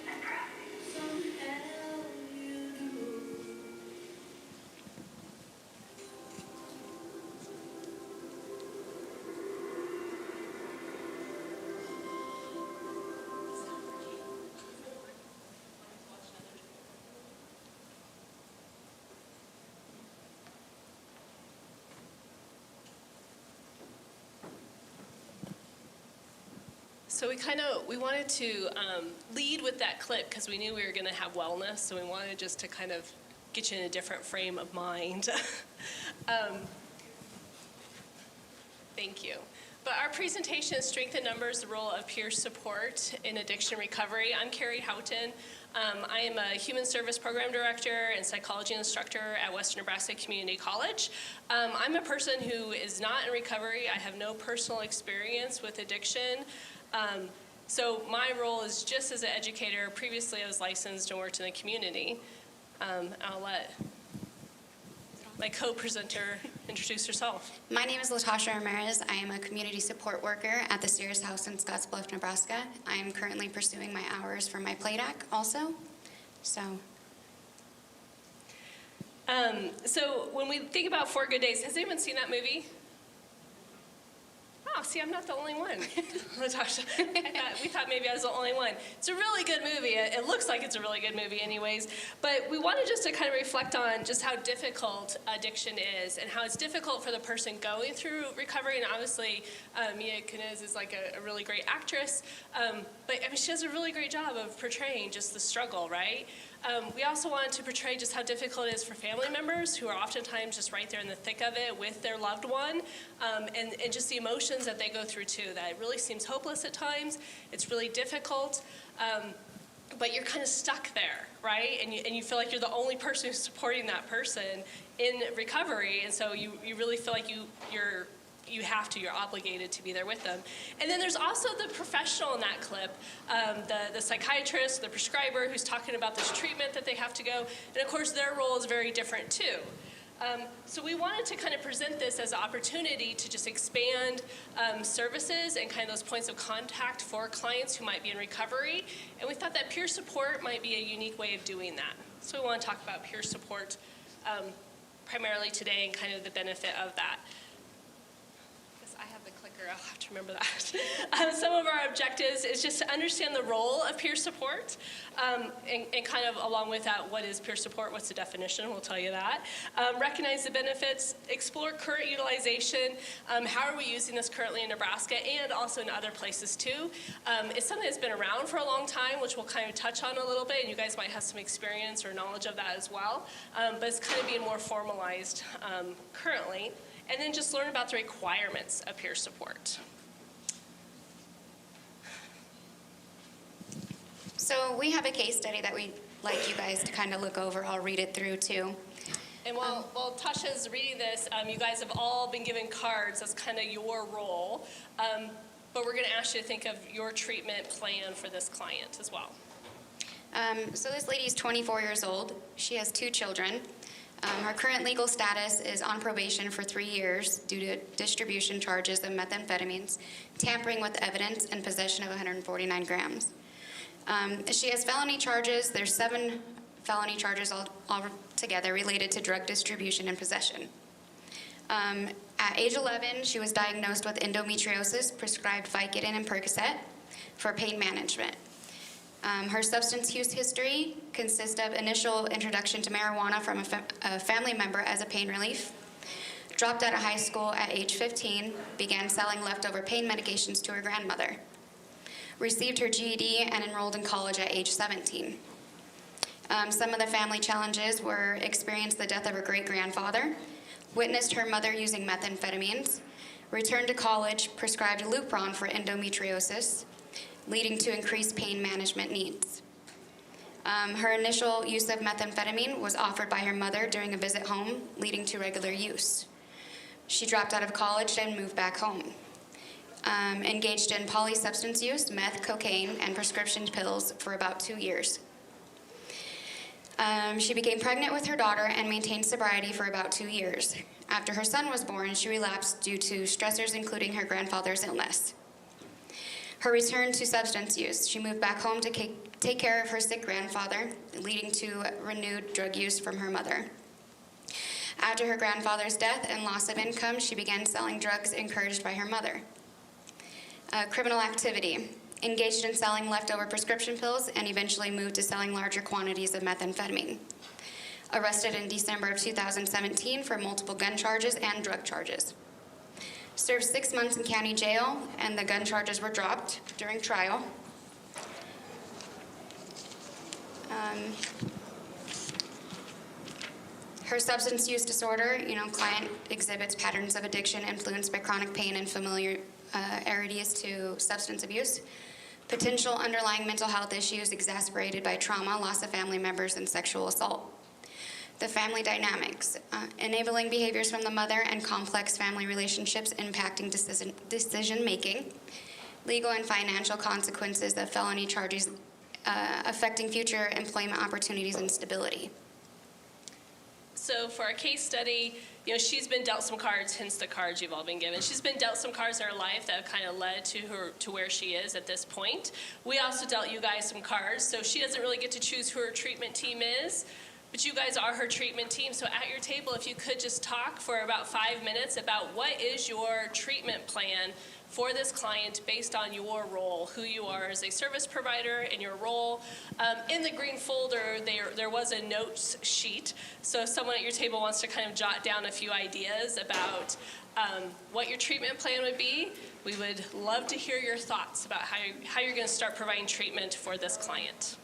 I'm proud of you. So we wanted to lead with that clip because we knew we were going to have wellness, so we wanted just to kind of get you in a different frame of mind. Thank you. But our presentation is Strength in Numbers, the Role of Peer Support in Addiction Recovery. I'm Carrie Howton. I am a Human Service Program Director and Psychology Instructor at Western Nebraska Community College. I'm a person who is not in recovery. I have no personal experience with addiction. So my role is just as an educator. Previously, I was licensed and worked in the community. I'll let my co-presenter introduce herself. My name is Latasha Ramirez. I am a community support worker at the Sears House in Scottsbluff, Nebraska. I am currently pursuing my hours for my PLADAC also. So when we think about 4 Good Days, has anyone seen that movie? Oh, see, I'm not the only one, Latasha. We thought maybe I was the only one. It's a really good movie. It looks like it's a really good movie anyways. But we wanted just to kind of reflect on just how difficult addiction is and how it's difficult for the person going through recovery. And obviously, BHECN is like a really great actress. But I mean, she does a really great job of portraying just the struggle, right? We also wanted to portray just how difficult it is for family members who are oftentimes just right there in the thick of it with their loved one, and just the emotions that they go through too, that it really seems hopeless at times. It's really difficult, but you're kind of stuck there, right? And you feel like you're the only person who's supporting that person in recovery, and so you really feel like you're obligated to be there with them. And then there's also the professional in that clip, the psychiatrist, the prescriber who's talking about this treatment that they have to go. And of course, their role is very different too. So we wanted to kind of present this as an opportunity to just expand services and kind of those points of contact for clients who might be in recovery. And we thought that peer support might be a unique way of doing that. So we want to talk about peer support primarily today and kind of the benefit of that. I have the clicker, I'll have to remember that. Some of our objectives is just to understand the role of peer support, and kind of along with that, what is peer support, what's the definition, we'll tell you that. Recognize the benefits, explore current utilization, how are we using this currently in Nebraska and also in other places too. It's something that's been around for a long time, which we'll kind of touch on a little bit, and you guys might have some experience or knowledge of that as well, but it's kind of being more formalized currently. And then just learn about the requirements of peer support. So we have a case study that we'd like you guys to kind of look over. I'll read it through too. And while Tasha's reading this, you guys have all been given cards. That's kind of your role. But we're going to ask you to think of your treatment plan for this client as well. So this lady is 24 years old. She has 2 children. Her current legal status is on probation for 3 years due to distribution charges of methamphetamines, tampering with evidence, and possession of 149 grams. She has felony charges. There's 7 felony charges all together related to drug distribution and possession. At age 11, she was diagnosed with endometriosis, prescribed Vicodin and Percocet for pain management. Her substance use history consists of initial introduction to marijuana from a family member as a pain relief, dropped out of high school at age 15, began selling leftover pain medications to her grandmother, received her GED and enrolled in college at age 17. Some of the family challenges were experienced the death of her great-grandfather, witnessed her mother using methamphetamines, returned to college, prescribed Lupron for endometriosis, leading to increased pain management needs. Her initial use of methamphetamine was offered by her mother during a visit home, leading to regular use. She dropped out of college and moved back home. Engaged in polysubstance use, meth, cocaine, and prescription pills for about 2 years. She became pregnant with her daughter and maintained sobriety for about 2 years. After her son was born, she relapsed due to stressors, including her grandfather's illness. Her return to substance use. She moved back home to take care of her sick grandfather, leading to renewed drug use from her mother. After her grandfather's death and loss of income, she began selling drugs encouraged by her mother. Criminal activity. Engaged in selling leftover prescription pills and eventually moved to selling larger quantities of methamphetamine. Arrested in December of 2017 for multiple gun charges and drug charges. Served 6 months in county jail, and the gun charges were dropped during trial. Her substance use disorder, client exhibits patterns of addiction influenced by chronic pain and familiarities to substance abuse. Potential underlying mental health issues exacerbated by trauma, loss of family members, and sexual assault. The family dynamics, enabling behaviors from the mother and complex family relationships impacting decision-making, legal and financial consequences of felony charges affecting future employment opportunities and stability. So for our case study, she's been dealt some cards, hence the cards you've all been given. She's been dealt some cards in her life that have kind of led to her to where she is at this point. We also dealt you guys some cards, so she doesn't really get to choose who her treatment team is. But you guys are her treatment team, so at your table, if you could just talk for about 5 minutes about what is your treatment plan for this client based on your role, who you are as a service provider and your role. In the green folder, there was a notes sheet, so if someone at your table wants to kind of jot down a few ideas about what your treatment plan would be, we would love to hear your thoughts about how you're going to start providing treatment for this client.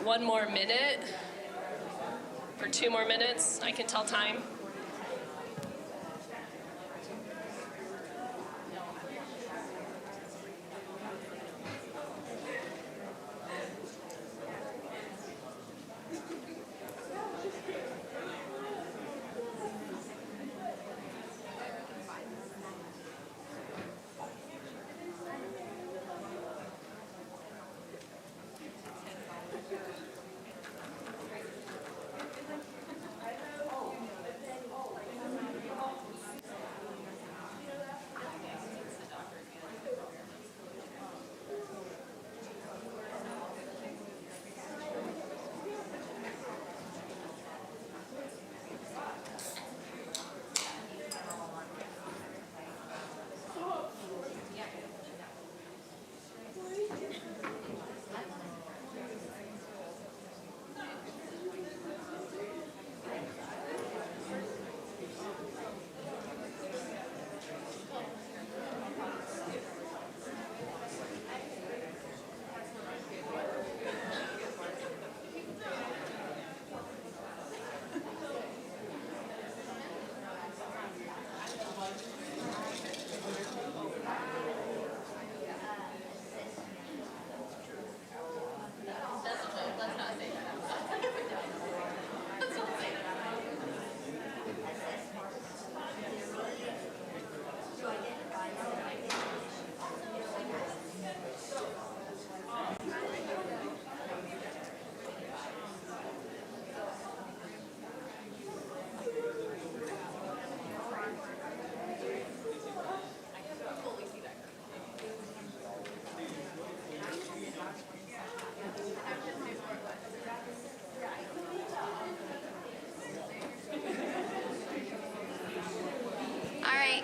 1 more minute or 2 more minutes. I can tell time.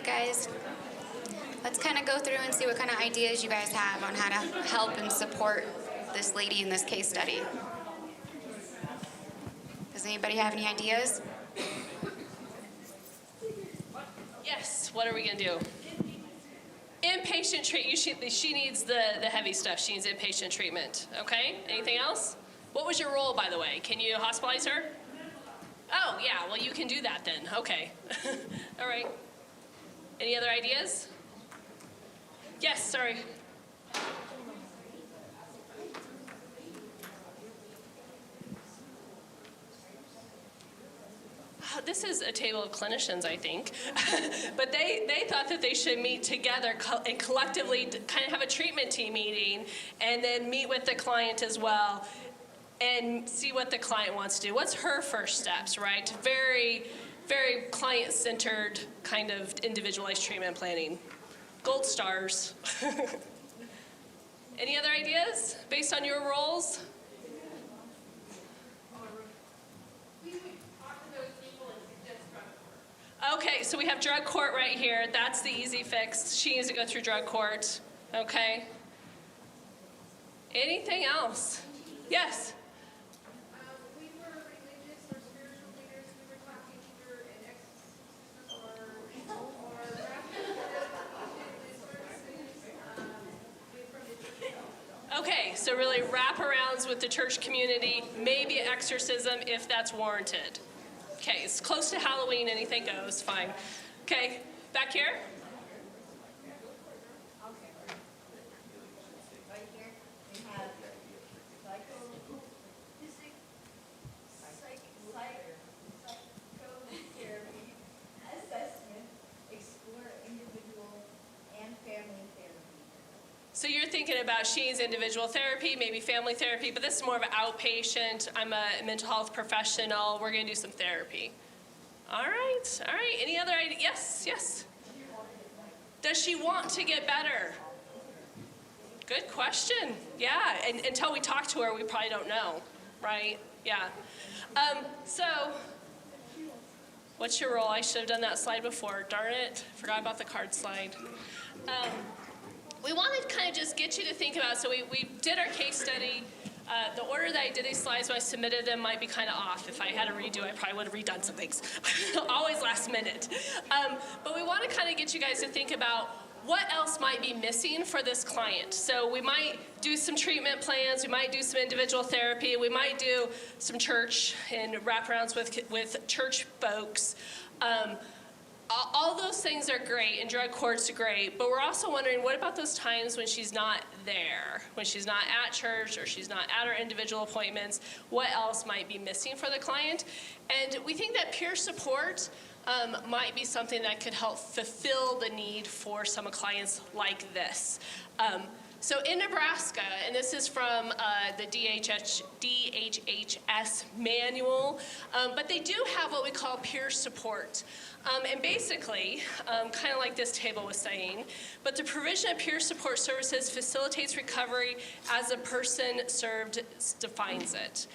Guys, let's kind of go through and see what kind of ideas you guys have on how to help and support this lady in this case study. Does anybody have any ideas? Yes, what are we gonna do? Inpatient treatment, she needs the heavy stuff. She needs inpatient treatment, okay? Anything else? What was your role, by the way? Can you hospitalize her? Oh, yeah, well, you can do that then, okay. All right. Any other ideas? Yes, sorry. This is a table of clinicians, I think. But they thought that they should meet together and collectively kind of have a treatment team meeting and then meet with the client as well and see what the client wants to do. What's her first steps, right? Very, very client-centered kind of individualized treatment planning. Gold stars. Any other ideas based on your roles? Okay, so we have drug court right here. That's the easy fix. She needs to go through drug court. Okay. Anything else? Yes? We were religious or spiritual leaders. We were talking either an exorcism or okay, so really wraparounds with the church community, maybe an exorcism if that's warranted. Okay, it's close to Halloween, anything goes, fine. Okay, back here. Right here, we have psychotherapy, assessment, explore individual and family therapy. So you're thinking about she needs individual therapy, maybe family therapy, but this is more of an outpatient. I'm a mental health professional. We're going to do some therapy. All right, all right. Any other ideas? Yes, yes. Does she want to get better? Good question. Yeah, and until we talk to her, we probably don't know, right? Yeah. So, what's your role? I should have done that slide before. Darn it, forgot about the card slide. We want to kind of just get you to think about, so we did our case study. The order that I did these slides when I submitted them might be kind of off. If I had to redo, I probably would have redone some things. Always last minute. But we want to kind of get you guys to think about what else might be missing for this client? So we might do some treatment plans, we might do some individual therapy, we might do some church and wraparounds with church folks. All those things are great, and drug court's great, but we're also wondering, what about those times when she's not there? When she's not at church or she's not at her individual appointments, what else might be missing for the client? And we think that peer support might be something that could help fulfill the need for some clients like this. So in Nebraska, and this is from the DHHS manual, but they do have what we call peer support. And basically, kind of like this table was saying, but the provision of peer support services facilitates recovery as the person served defines it.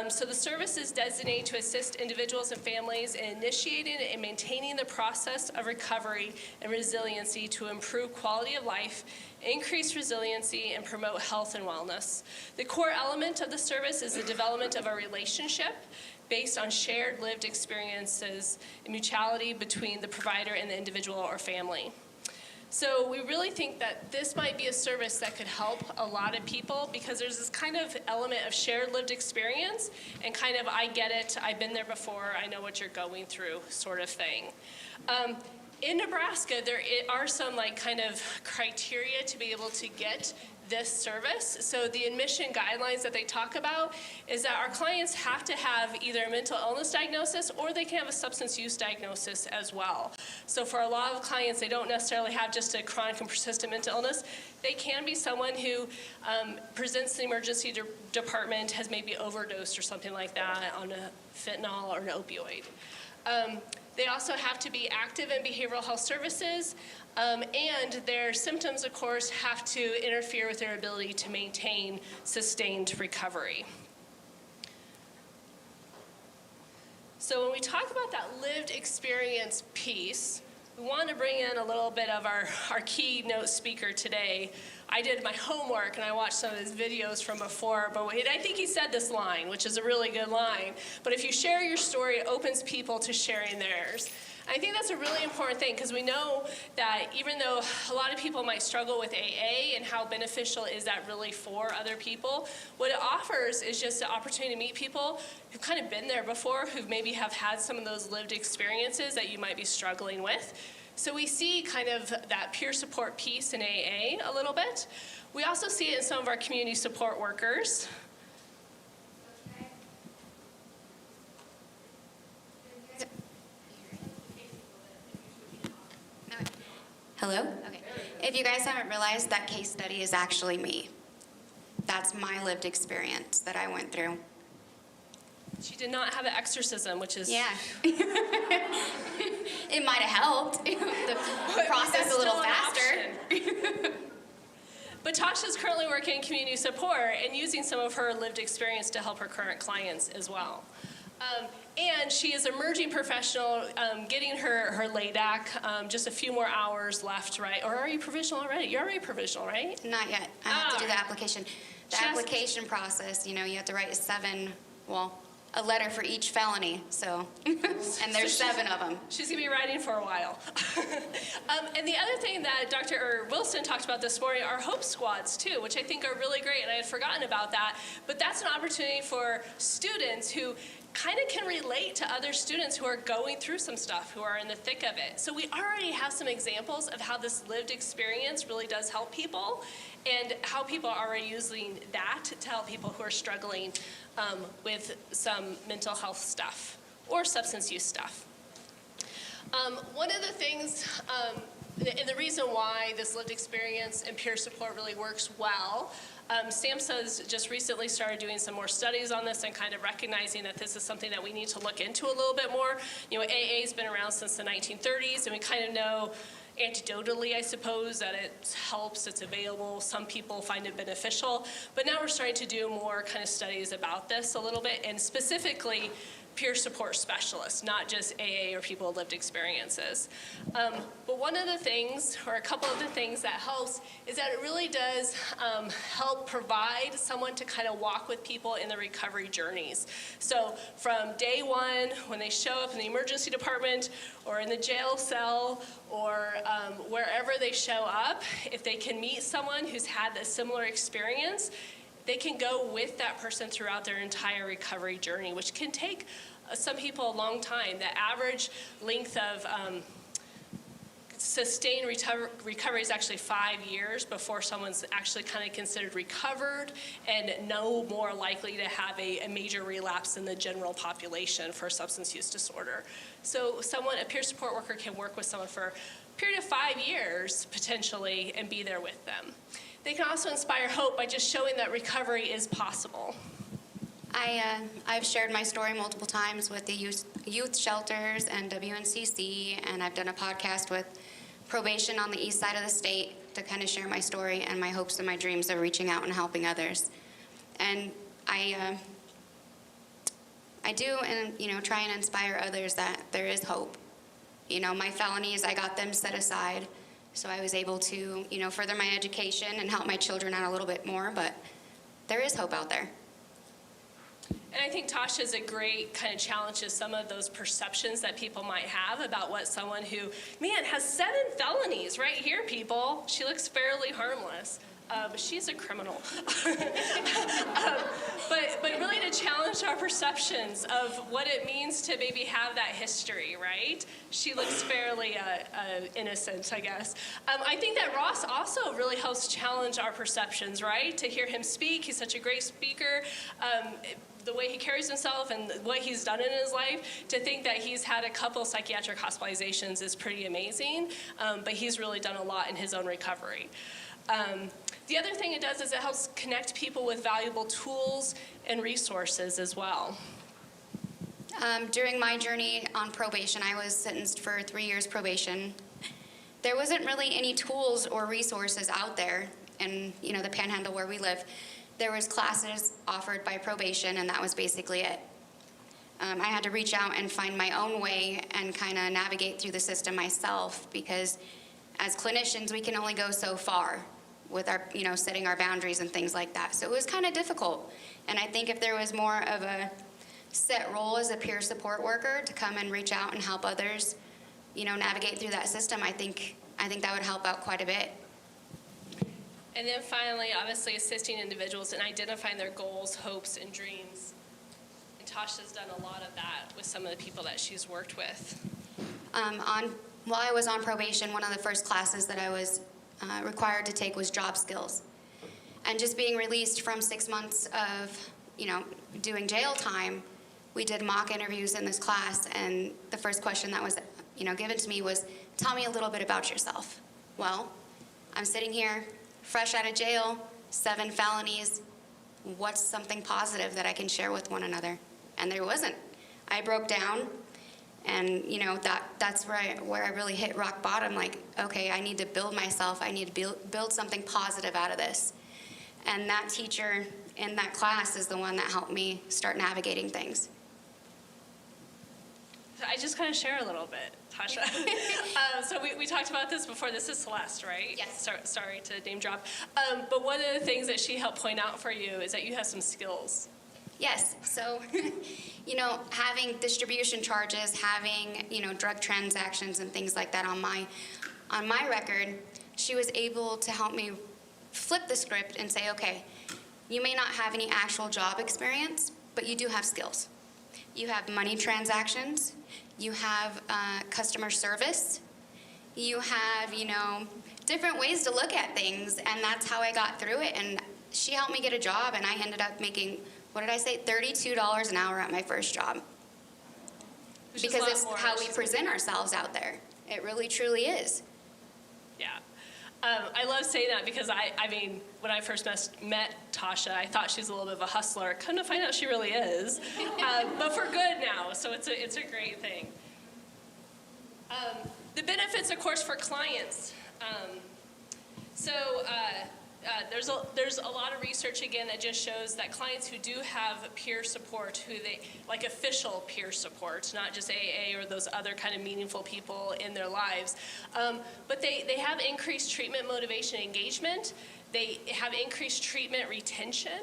So the service is designated to assist individuals and families in initiating and maintaining the process of recovery and resiliency to improve quality of life, increase resiliency, and promote health and wellness. The core element of the service is the development of a relationship based on shared lived experiences and mutuality between the provider and the individual or family. So we really think that this might be a service that could help a lot of people, because there's this kind of element of shared lived experience and kind of, I get it, I've been there before, I know what you're going through sort of thing. In Nebraska, there are some kind of criteria to be able to get this service. So the admission guidelines that they talk about is that our clients have to have either a mental illness diagnosis or they can have a substance use diagnosis as well. So for a lot of clients, they don't necessarily have just a chronic and persistent mental illness. They can be someone who presents to the emergency department, has maybe overdosed or something like that on a fentanyl or an opioid. They also have to be active in behavioral health services, and their symptoms, of course, have to interfere with their ability to maintain sustained recovery. So when we talk about that lived experience piece, we want to bring in a little bit of our keynote speaker today. I did my homework and I watched some of his videos from before, but I think he said this line, which is a really good line. But if you share your story, it opens people to sharing theirs. I think that's a really important thing, because we know that even though a lot of people might struggle with AA and how beneficial is that really for other people, what it offers is just the opportunity to meet people who've kind of been there before, who maybe have had some of those lived experiences that you might be struggling with. So we see kind of that peer support piece in AA a little bit. We also see it in some of our community support workers. Hello? Okay. If you guys haven't realized, that case study is actually me. That's my lived experience that I went through. She did not have an exorcism, which is... Yeah. It might have helped the process a little faster. But Tasha's currently working in community support and using some of her lived experience to help her current clients as well. And she is an emerging professional, getting her LADAC, just a few more hours left, right? Or are you provisional already? You're already provisional, right? Not yet. I have to do the application. The application process, you have to write a letter for each felony, so, and there's 7 of them. She's gonna be writing for a while. And the other thing that Dr. Wilson talked about this morning are Hope Squads too, which I think are really great, and I had forgotten about that, but that's an opportunity for students who kind of can relate to other students who are going through some stuff, who are in the thick of it. So we already have some examples of how this lived experience really does help people, and how people are already using that to help people who are struggling with some mental health stuff or substance use stuff. One of the things, and the reason why this lived experience and peer support really works well, SAMHSA's just recently started doing some more studies on this and kind of recognizing that this is something that we need to look into a little bit more. AA's been around since the 1930s, and we kind of know anecdotally, I suppose, that it helps, it's available, some people find it beneficial, but now we're starting to do more kind of studies about this a little bit, and specifically peer support specialists, not just AA or people with lived experiences. But one of the things, or a couple of the things that helps, is that it really does help provide someone to kind of walk with people in the recovery journeys. So from day one, when they show up in the emergency department or in the jail cell or wherever they show up, if they can meet someone who's had a similar experience, they can go with that person throughout their entire recovery journey, which can take some people a long time. The average length of sustained recovery is actually 5 years before someone's actually kind of considered recovered and no more likely to have a major relapse in the general population for substance use disorder. So a peer support worker can work with someone for a period of 5 years, potentially, and be there with them. They can also inspire hope by just showing that recovery is possible. I've shared my story multiple times with the youth shelters and WNCC, and I've done a podcast with probation on the east side of the state to kind of share my story and my hopes and my dreams of reaching out and helping others. And I do, and try and inspire others that there is hope. My felonies, I got them set aside. So I was able to, further my education and help my children out a little bit more, but there is hope out there. And I think Tasha's a great kind of challenge to some of those perceptions that people might have about what someone who, has 7 felonies right here, people. She looks fairly harmless. But she's a criminal. But really to challenge our perceptions of what it means to maybe have that history, right? She looks fairly innocent, I guess. I think that Ross also really helps challenge our perceptions, right? To hear him speak, he's such a great speaker. The way he carries himself and what he's done in his life, to think that he's had a couple psychiatric hospitalizations is pretty amazing, but he's really done a lot in his own recovery. The other thing it does is it helps connect people with valuable tools and resources as well. During my journey on probation, I was sentenced for 3 years probation. There wasn't really any tools or resources out there in the Panhandle where we live. There was classes offered by probation, and that was basically it. I had to reach out and find my own way and kind of navigate through the system myself, because as clinicians, we can only go so far with our, setting our boundaries and things like that. So it was kind of difficult. And I think if there was more of a set role as a peer support worker to come and reach out and help others, navigate through that system, I think that would help out quite a bit. And then finally, obviously, assisting individuals in identifying their goals, hopes, and dreams. And Tasha's done a lot of that with some of the people that she's worked with. While I was on probation, one of the first classes that I was required to take was job skills. And just being released from 6 months of, doing jail time, we did mock interviews in this class, and the first question that was, given to me was, tell me a little bit about yourself. Well, I'm sitting here, fresh out of jail, 7 felonies. What's something positive that I can share with one another? And there wasn't. I broke down. And that's where I really hit rock bottom. Like, okay, I need to build myself. I need to build something positive out of this. And that teacher in that class is the one that helped me start navigating things. I just kind of share a little bit, Tasha. So we talked about this before. This is Celeste, right? Yes. Sorry to name drop. But one of the things that she helped point out for you is that you have some skills. Yes. So, having distribution charges, having, drug transactions and things like that on my record, she was able to help me flip the script and say, okay, you may not have any actual job experience, but you do have skills. You have money transactions, you have customer service, you have, different ways to look at things, and that's how I got through it. And she helped me get a job, and I ended up making, $32 an hour at my first job. Because it's how we present ourselves out there. It really, truly is. Yeah. I love saying that because when I first met Tasha, I thought she was a little bit of a hustler. Come to find out she really is, but for good now. So it's a great thing. The benefits, of course, for clients. there's a lot of research again that just shows that clients who do have peer support, like official peer support, not just AA or those other kind of meaningful people in their lives, but they have increased treatment motivation and engagement. They have increased treatment retention.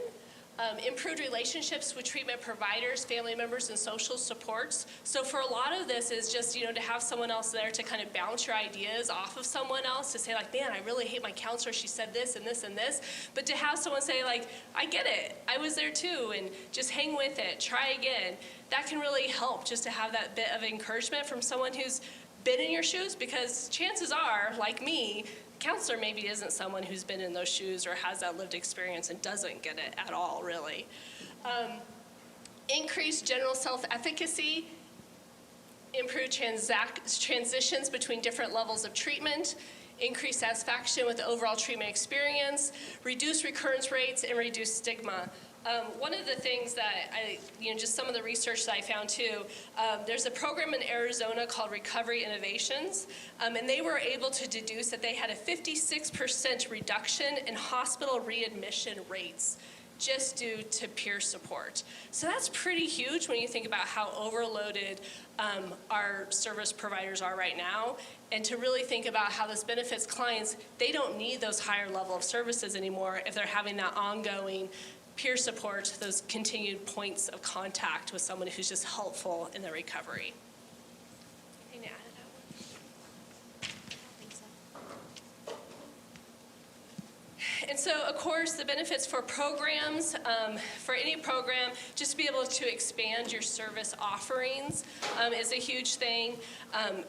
Improved relationships with treatment providers, family members, and social supports. So for a lot of this is just, to have someone else there to kind of bounce your ideas off of someone else, to say like, man, I really hate my counselor, she said this and this and this. But to have someone say like, I get it, I was there too, and just hang with it, try again. That can really help, just to have that bit of encouragement from someone who's been in your shoes, because chances are, like me, counselor maybe isn't someone who's been in those shoes or has that lived experience and doesn't get it at all, really. Increased general self-efficacy, improved transitions between different levels of treatment, increased satisfaction with the overall treatment experience, reduced recurrence rates, and reduced stigma. One of the things that just some of the research that I found too, there's a program in Arizona called Recovery Innovations, and they were able to deduce that they had a 56% reduction in hospital readmission rates just due to peer support. So that's pretty huge when you think about how overloaded our service providers are right now, and to really think about how this benefits clients. They don't need those higher level of services anymore if they're having that ongoing peer support, those continued points of contact with someone who's just helpful in their recovery. And so, of course, the benefits for programs, for any program, just to be able to expand your service offerings is a huge thing.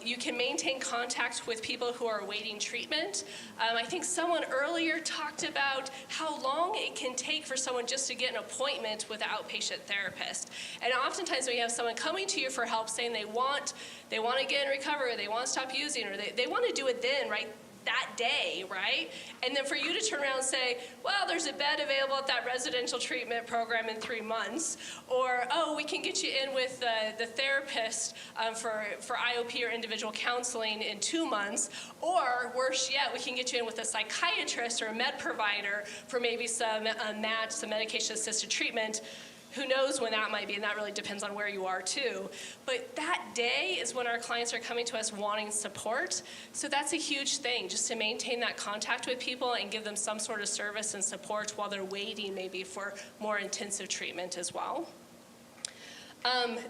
You can maintain contact with people who are awaiting treatment. I think someone earlier talked about how long it can take for someone just to get an appointment with an outpatient therapist. And oftentimes when you have someone coming to you for help saying they want to get in recovery, they want to stop using, or they want to do it then, right? That day, right? And then for you to turn around and say, well, there's a bed available at that residential treatment program in 3 months, or, oh, we can get you in with the therapist for IOP or individual counseling in 2 months, or worse yet, we can get you in with a psychiatrist or a med provider for maybe some some medication-assisted treatment. Who knows when that might be, and that really depends on where you are too. But that day is when our clients are coming to us wanting support. So that's a huge thing, just to maintain that contact with people and give them some sort of service and support while they're waiting maybe for more intensive treatment as well.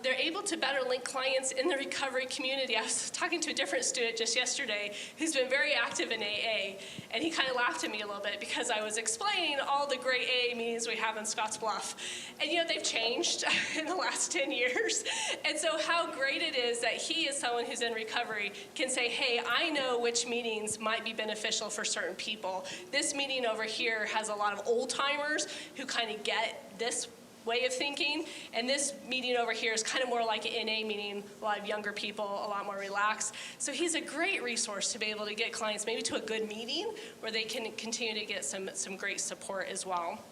They're able to better link clients in the recovery community. I was talking to a different student just yesterday who's been very active in AA, and he kind of laughed at me a little bit because I was explaining all the great AA meetings we have in Scottsbluff. And they've changed in the last 10 years. And so how great it is that he, as someone who's in recovery, can say, hey, I know which meetings might be beneficial for certain people. This meeting over here has a lot of old timers who kind of get this way of thinking, and this meeting over here is kind of more like an NA meeting, a lot of younger people, a lot more relaxed. So he's a great resource to be able to get clients maybe to a good meeting where they can continue to get some great support as well.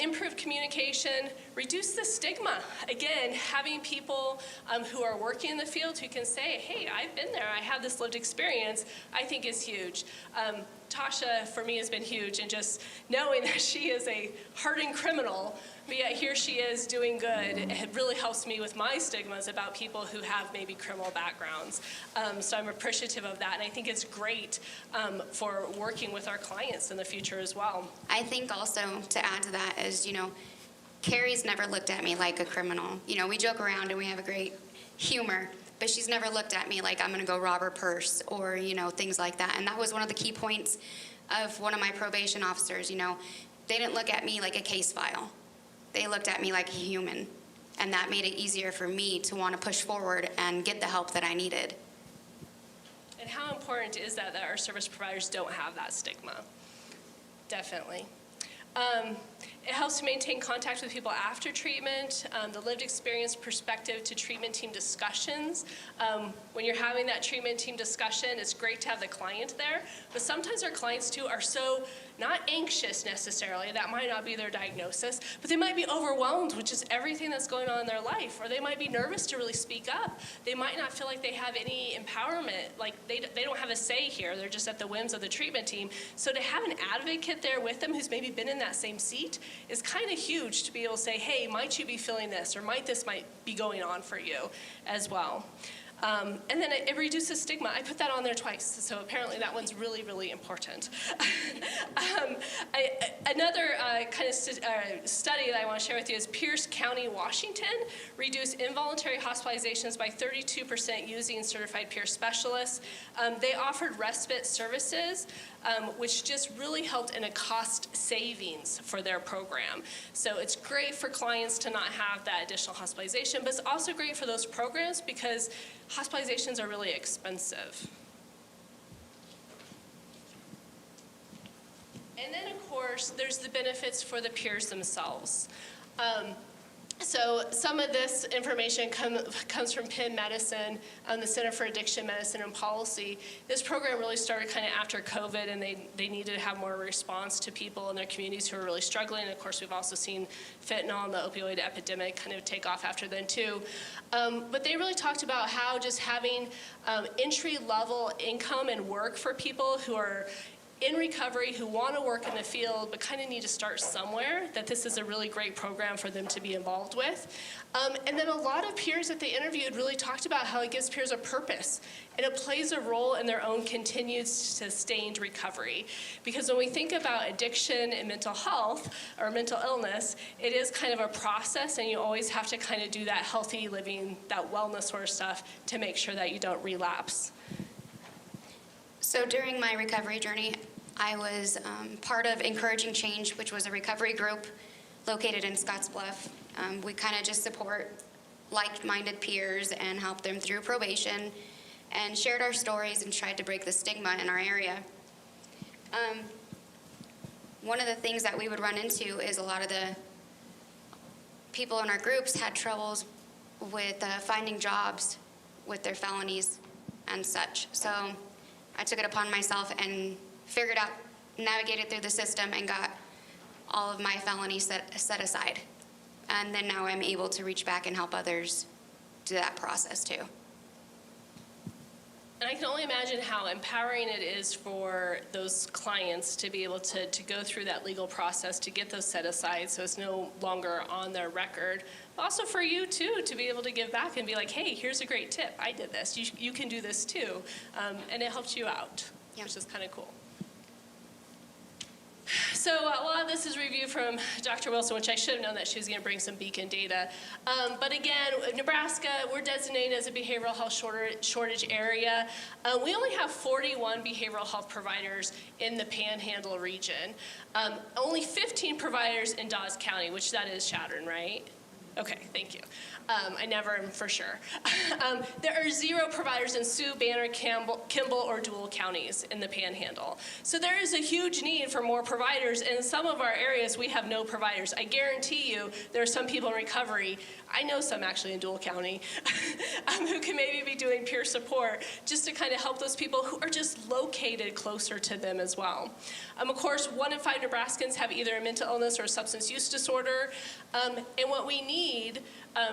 Improve communication, reduce the stigma. Again, having people who are working in the field who can say, hey, I've been there, I have this lived experience, I think is huge. Tasha, for me, has been huge, and just knowing that she is a hardened criminal, but yet here she is doing good, it really helps me with my stigmas about people who have maybe criminal backgrounds. So I'm appreciative of that, and I think it's great for working with our clients in the future as well. I think also to add to that is, Carrie's never looked at me like a criminal. We joke around and we have a great humor, but she's never looked at me like I'm going to go rob her purse or, things like that. And that was one of the key points of one of my probation officers. They didn't look at me like a case file. They looked at me like a human. And that made it easier for me to want to push forward and get the help that I needed. And how important is that our service providers don't have that stigma? Definitely. It helps to maintain contact with people after treatment, the lived experience perspective to treatment team discussions. When you're having that treatment team discussion, it's great to have the client there, but sometimes our clients too are so not anxious necessarily, that might not be their diagnosis, but they might be overwhelmed with just everything that's going on in their life, or they might be nervous to really speak up. They might not feel like they have any empowerment, like they don't have a say here, they're just at the whims of the treatment team. So to have an advocate there with them who's maybe been in that same seat is kind of huge to be able to say, hey, might you be feeling this, or this might be going on for you as well. And then it reduces stigma. I put that on there twice, so apparently that one's really, really important. Another kind of study that I want to share with you is Pierce County, Washington, reduced involuntary hospitalizations by 32% using certified peer specialists. They offered respite services, which just really helped in a cost savings for their program. So it's great for clients to not have that additional hospitalization, but it's also great for those programs because hospitalizations are really expensive. And then, of course, there's the benefits for the peers themselves. So some of this information comes from Penn Medicine, the Center for Addiction Medicine and Policy. This program really started kind of after COVID, and they needed to have more response to people in their communities who are really struggling. And of course, we've also seen fentanyl and the opioid epidemic kind of take off after then too. But they really talked about how just having entry-level income and work for people who are in recovery, who want to work in the field but kind of need to start somewhere, that this is a really great program for them to be involved with. And then a lot of peers that they interviewed really talked about how it gives peers a purpose, and it plays a role in their own continued sustained recovery. Because when we think about addiction and mental health or mental illness, it is kind of a process, and you always have to kind of do that healthy living, that wellness sort of stuff to make sure that you don't relapse. So during my recovery journey, I was part of Encouraging Change, which was a recovery group located in Scottsbluff. We kind of just support like-minded peers and help them through probation, and shared our stories and tried to break the stigma in our area. One of the things that we would run into is a lot of the people in our groups had troubles with finding jobs with their felonies and such. So I took it upon myself and figured out, navigated through the system, and got all of my felonies set aside. And then now I'm able to reach back and help others do that process too. And I can only imagine how empowering it is for those clients to be able to go through that legal process to get those set aside so it's no longer on their record. But also for you too, to be able to give back and be like, hey, here's a great tip. I did this. You can do this too. And it helps you out, which is kind of cool. So a lot of this is review from Dr. Wilson, which I should have known that she was going to bring some BHECN data. But again, Nebraska, we're designated as a behavioral health shortage area. We only have 41 behavioral health providers in the Panhandle region. Only 15 providers in Dawes County, which that is Chadron, right? Okay, thank you. I never am for sure. There are 0 providers in Sioux, Banner, Kimball, or Dual counties in the Panhandle. So there is a huge need for more providers. In some of our areas, we have no providers. I guarantee you there are some people in recovery, I know some actually in Dual County, who can maybe be doing peer support just to kind of help those people who are just located closer to them as well. Of course, 1 in 5 Nebraskans have either a mental illness or a substance use disorder. And what we need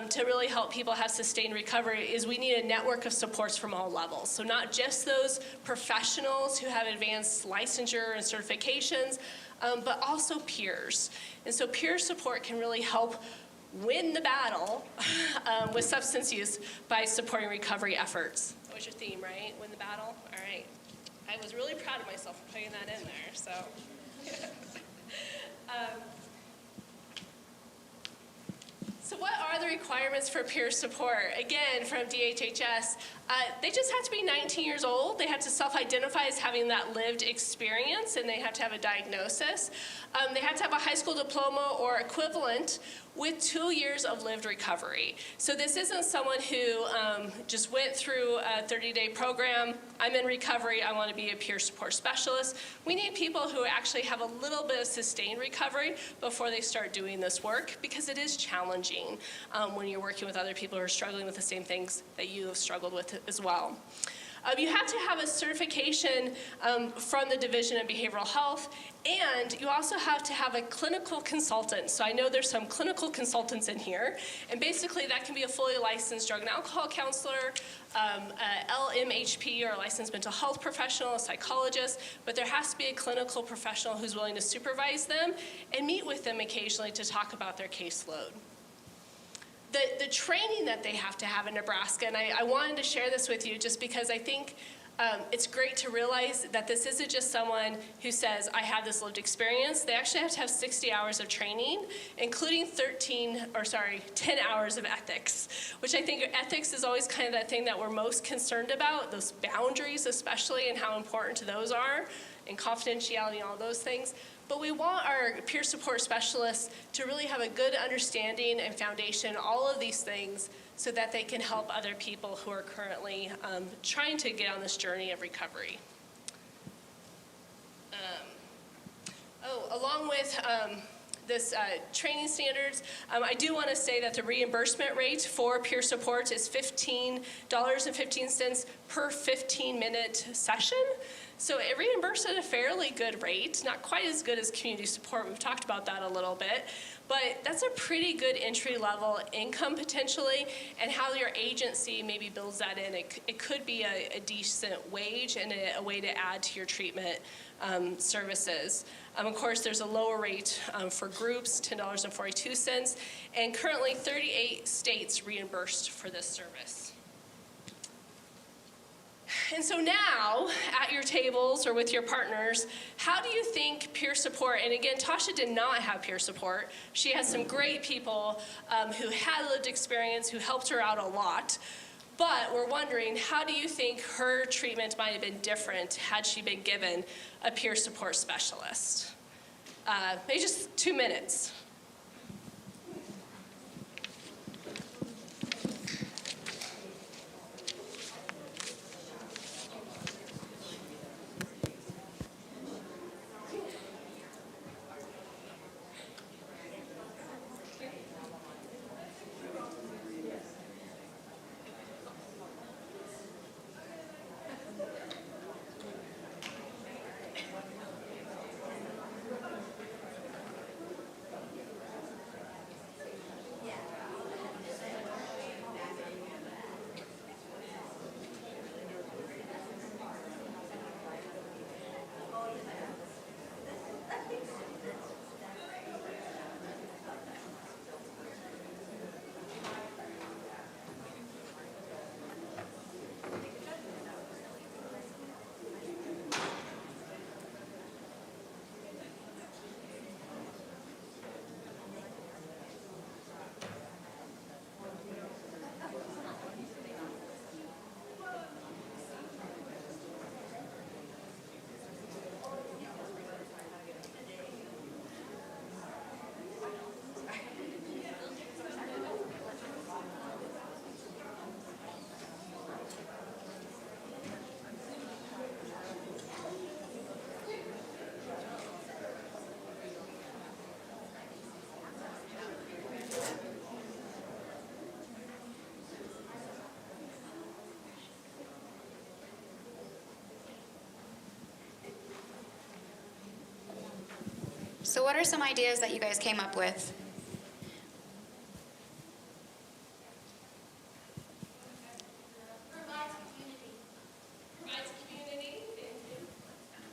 to really help people have sustained recovery is we need a network of supports from all levels. So not just those professionals who have advanced licensure and certifications, but also peers. And so peer support can really help win the battle with substance use by supporting recovery efforts. That was your theme, right? Win the battle? All right. I was really proud of myself for putting that in there, so. So what are the requirements for peer support? Again, from DHHS, They just have to be 19 years old. They have to self-identify as having that lived experience, and they have to have a diagnosis. They have to have a high school diploma or equivalent with 2 years of lived recovery. So this isn't someone who just went through a 30-day program. I'm in recovery. I want to be a peer support specialist. We need people who actually have a little bit of sustained recovery before they start doing this work, because it is challenging when you're working with other people who are struggling with the same things that you have struggled with as well. You have to have a certification from the Division of Behavioral Health, and you also have to have a clinical consultant. So I know there's some clinical consultants in here, and basically that can be a fully licensed drug and alcohol counselor, a LMHP or a licensed mental health professional, a psychologist, but there has to be a clinical professional who's willing to supervise them and meet with them occasionally to talk about their caseload. The training that they have to have in Nebraska, and I wanted to share this with you just because I think it's great to realize that this isn't just someone who says, I have this lived experience. They actually have to have 60 hours of training, including 10 hours of ethics, which I think ethics is always kind of that thing that we're most concerned about, those boundaries especially, and how important those are, and confidentiality and all those things. But we want our peer support specialists to really have a good understanding and foundation, all of these things, so that they can help other people who are currently trying to get on this journey of recovery. Along with this training standards, I do want to say that the reimbursement rate for peer support is $15.15 per 15-minute session. So it reimburses at a fairly good rate, not quite as good as community support. We've talked about that a little bit, but that's a pretty good entry-level income potentially, and how your agency maybe builds that in. It could be a decent wage and a way to add to your treatment services. Of course, there's a lower rate for groups, $10.42, and currently 38 states reimbursed for this service. And so now, at your tables or with your partners, how do you think peer support, and again, Tasha did not have peer support. She has some great people who had lived experience, who helped her out a lot. But we're wondering, how do you think her treatment might have been different had she been given a peer support specialist? Maybe just 2 minutes. So what are some ideas that you guys came up with?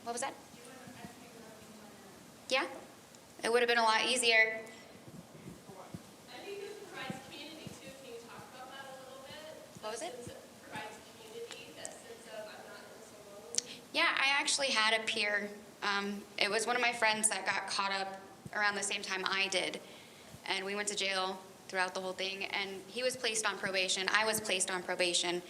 What was that? Yeah, it would have been a lot easier. I think this provides community too. Can you talk about that a little bit? What was it? It provides community, that sense of I'm not in this alone. Yeah, I actually had a peer. It was one of my friends that got caught up around the same time I did. And we went to jail throughout the whole thing. And he was placed on probation. I was placed on probation.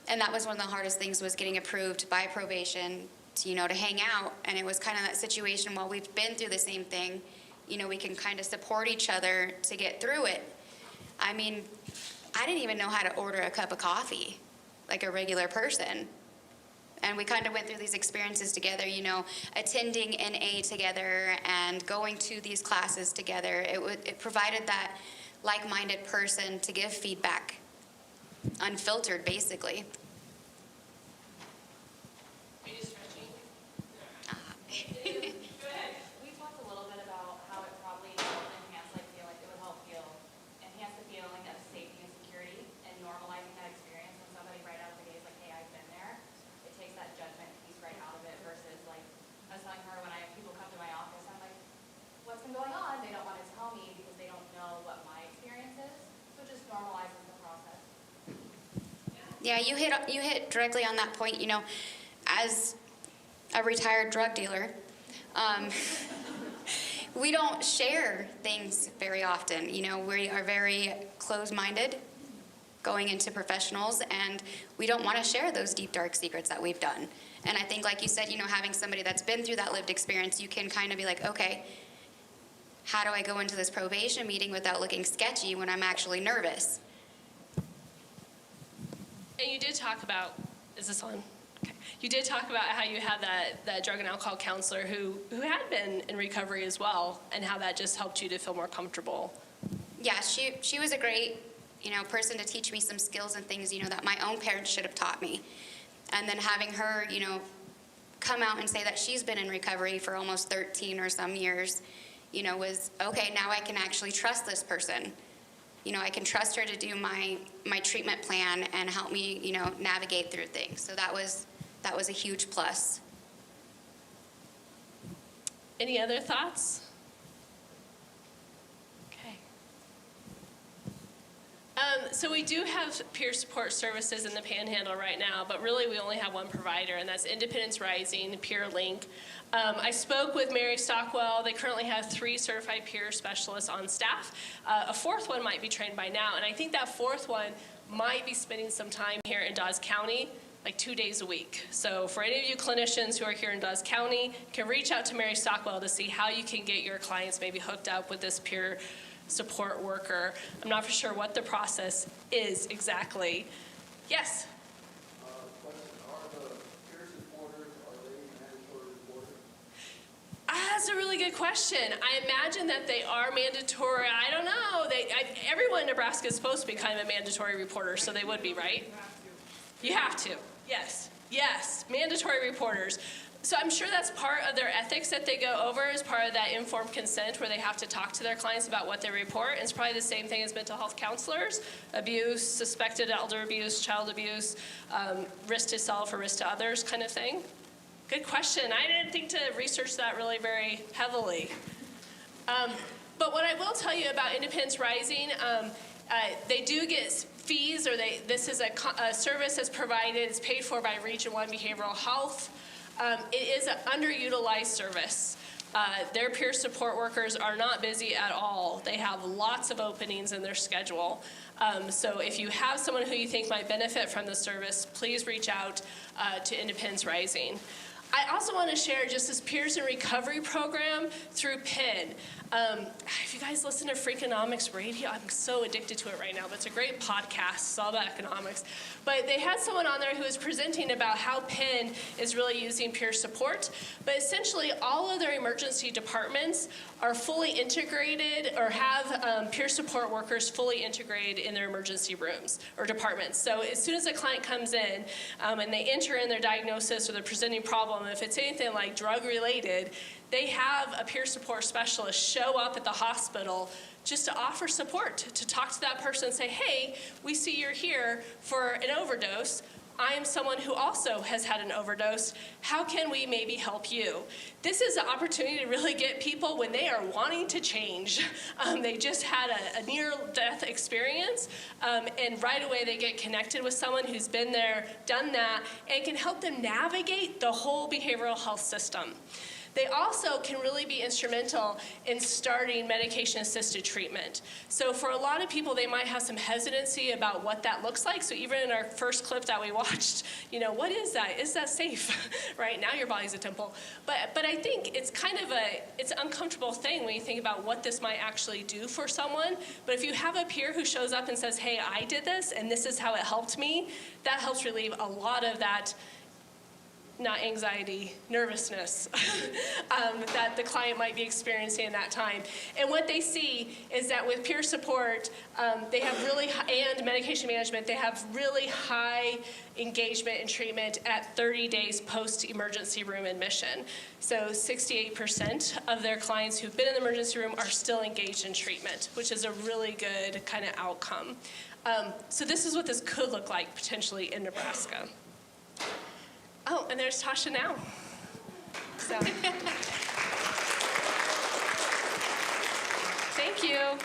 And that was one of the hardest things, was getting approved by probation to, you know, to hang out. And it was kind of that situation, while we've been through the same thing, you know, we can kind of support each other to get through it. I mean, I didn't even know how to order a cup of coffee like a regular person. And we kind of went through these experiences together, you know, attending NA together and going to these classes together. It provided that like-minded person to give feedback, unfiltered, basically. Go ahead. We talked a little bit about how it probably will enhance, like, feel like it would help feel, enhance the feeling of safety and security, and normalizing that experience when somebody right out of the gate is like, hey, I've been there. It takes that judgment piece right out of it, versus, like, I was telling her, when people come to my office, I'm like, what's been going on? They don't want to tell me because they don't know what my experience is. So it just normalizes the process. Yeah, you hit directly on that point. You know, as a retired drug dealer, we don't share things very often. You know, we are very closed-minded going into professionals, and we don't want to share those deep, dark secrets that we've done. And I think, like you said, you know, having somebody that's been through that lived experience, you can kind of be like, okay, how do I go into this probation meeting without looking sketchy when I'm actually nervous? And you did talk about, is this on? Okay. You did talk about how you had that drug and alcohol counselor who had been in recovery as well, and how that just helped you to feel more comfortable. Yeah, she was a great, you know, person to teach me some skills and things, you know, that my own parents should have taught me. And then having her, you know, come out and say that she's been in recovery for almost 13 or some years, you know, was, okay, now I can actually trust this person. You know, I can trust her to do my treatment plan and help me, you know, navigate through things. So that was a huge plus. Any other thoughts? Okay. So we do have peer support services in the Panhandle right now, but really we only have one provider, and that's Independence Rising, Peer Link. I spoke with Mary Stockwell. They currently have 3 certified peer specialists on staff. A 4th one might be trained by now, and I think that 4th one might be spending some time here in Dawes County, like 2 days a week. So for any of you clinicians who are here in Dawes County, you can reach out to Mary Stockwell to see how you can get your clients maybe hooked up with this peer support worker. I'm not for sure what the process is exactly. Yes? That's a really good question. I imagine that they are mandatory. I don't know. Everyone in Nebraska is supposed to be kind of a mandatory reporter, so they would be, right? You have to. Yes. Yes. Mandatory reporters. So I'm sure that's part of their ethics that they go over, as part of that informed consent, where they have to talk to their clients about what they report. And it's probably the same thing as mental health counselors: abuse, suspected elder abuse, child abuse, risk to self or risk to others kind of thing. Good question. I didn't think to research that really very heavily. But what I will tell you about Independence Rising, they do get fees, or this is a service that's provided, it's paid for by Region 1 Behavioral Health. It is an underutilized service. Their peer support workers are not busy at all. They have lots of openings in their schedule. So if you have someone who you think might benefit from the service, please reach out to Independence Rising. I also want to share just this Peers in Recovery program through PIN. If you guys listen to Freakonomics Radio, I'm so addicted to it right now, but it's a great podcast. It's all about economics. But they had someone on there who was presenting about how PIN is really using peer support. But essentially, all of their emergency departments are fully integrated, or have peer support workers fully integrated in their emergency rooms or departments. So as soon as a client comes in and they enter in their diagnosis or their presenting problem, if it's anything like drug-related, they have a peer support specialist show up at the hospital just to offer support, to talk to that person and say, hey, we see you're here for an overdose. I am someone who also has had an overdose. How can we maybe help you? This is an opportunity to really get people when they are wanting to change. They just had a near-death experience, and right away they get connected with someone who's been there, done that, and can help them navigate the whole behavioral health system. They also can really be instrumental in starting medication-assisted treatment. So for a lot of people, they might have some hesitancy about what that looks like. So even in our first clip that we watched, you know, what is that? Is that safe? Right now your body's a temple. But I think it's kind of it's an uncomfortable thing when you think about what this might actually do for someone. But if you have a peer who shows up and says, hey, I did this and this is how it helped me, that helps relieve a lot of that, not anxiety, nervousness that the client might be experiencing in that time. And what they see is that with peer support, they have really, and medication management, they have really high engagement in treatment at 30 days post-emergency room admission. So 68% of their clients who've been in the emergency room are still engaged in treatment, which is a really good kind of outcome. So this is what this could look like potentially in Nebraska. Oh, and there's Tasha now. So. Thank you.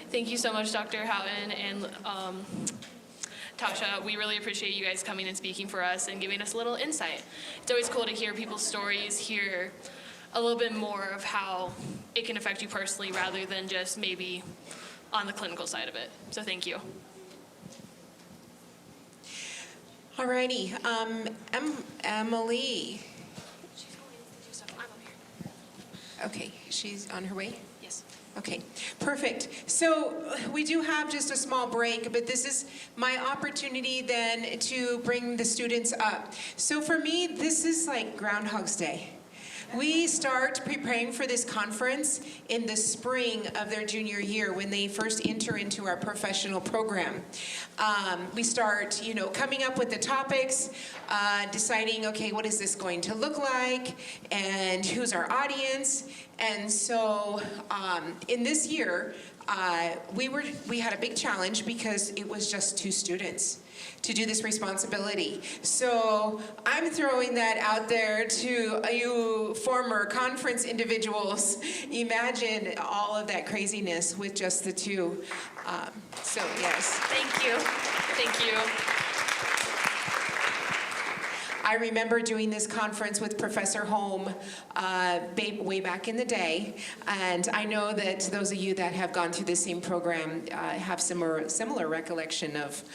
Thank you so much, Dr. Howton and Tasha. We really appreciate you guys coming and speaking for us and giving us a little insight. It's always cool to hear people's stories, hear a little bit more of how it can affect you personally rather than just maybe on the clinical side of it. So thank you. Alrighty, Emily. Okay, she's on her way? Yes. Okay, perfect. So we do have just a small break, but this is my opportunity then to bring the students up. So for me, this is like Groundhog's Day. We start preparing for this conference in the spring of their junior year when they first enter into our professional program. We start, coming up with the topics, deciding, okay, what is this going to look like, and who's our audience. And so in this year, we had a big challenge because it was just 2 students to do this responsibility. So I'm throwing that out there to you former conference individuals. Imagine all of that craziness with just the 2. So yes. Thank you. Thank you. I remember doing this conference with Professor Holm way back in the day, and I know that those of you that have gone through the same program have similar recollection of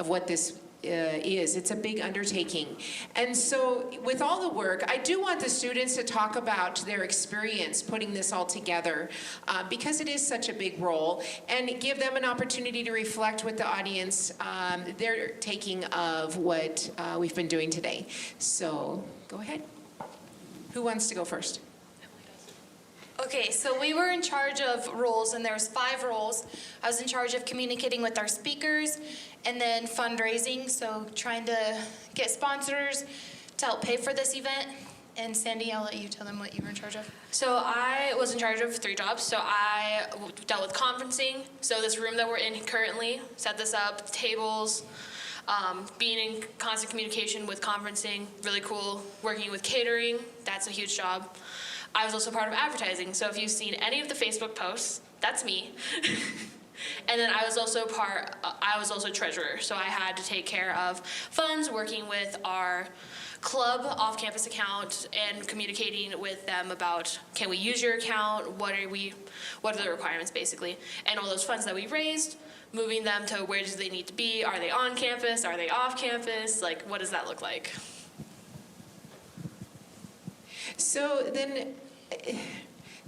what this is. It's a big undertaking. And so with all the work, I do want the students to talk about their experience putting this all together because it is such a big role, and give them an opportunity to reflect with the audience their taking of what we've been doing today. So go ahead. Who wants to go first? Okay, so we were in charge of roles, and there was 5 roles. I was in charge of communicating with our speakers, and then fundraising, so trying to get sponsors to help pay for this event. And Sandy, I'll let you tell them what you were in charge of. So I was in charge of 3 jobs. So I dealt with conferencing. So this room that we're in currently, set this up, tables, being in constant communication with conferencing, really cool. Working with catering, that's a huge job. I was also part of advertising. So if you've seen any of the Facebook posts, that's me. And then I was also treasurer. So I had to take care of funds, working with our club off-campus account and communicating with them about, can we use your account? What are the requirements basically? And all those funds that we raised, moving them to where do they need to be? Are they on campus? Are they off campus? Like, what does that look like? So then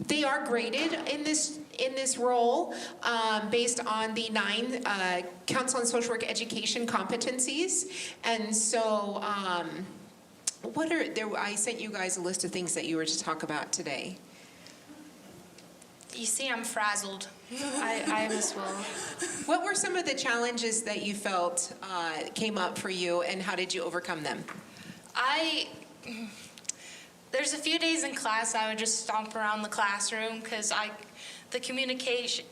they are graded in this role based on the 9 Council on Social Work Education competencies. And so I sent you guys a list of things that you were to talk about today. You see, I'm frazzled. I am as well. What were some of the challenges that you felt came up for you, and how did you overcome them? There's a few days in class I would just stomp around the classroom because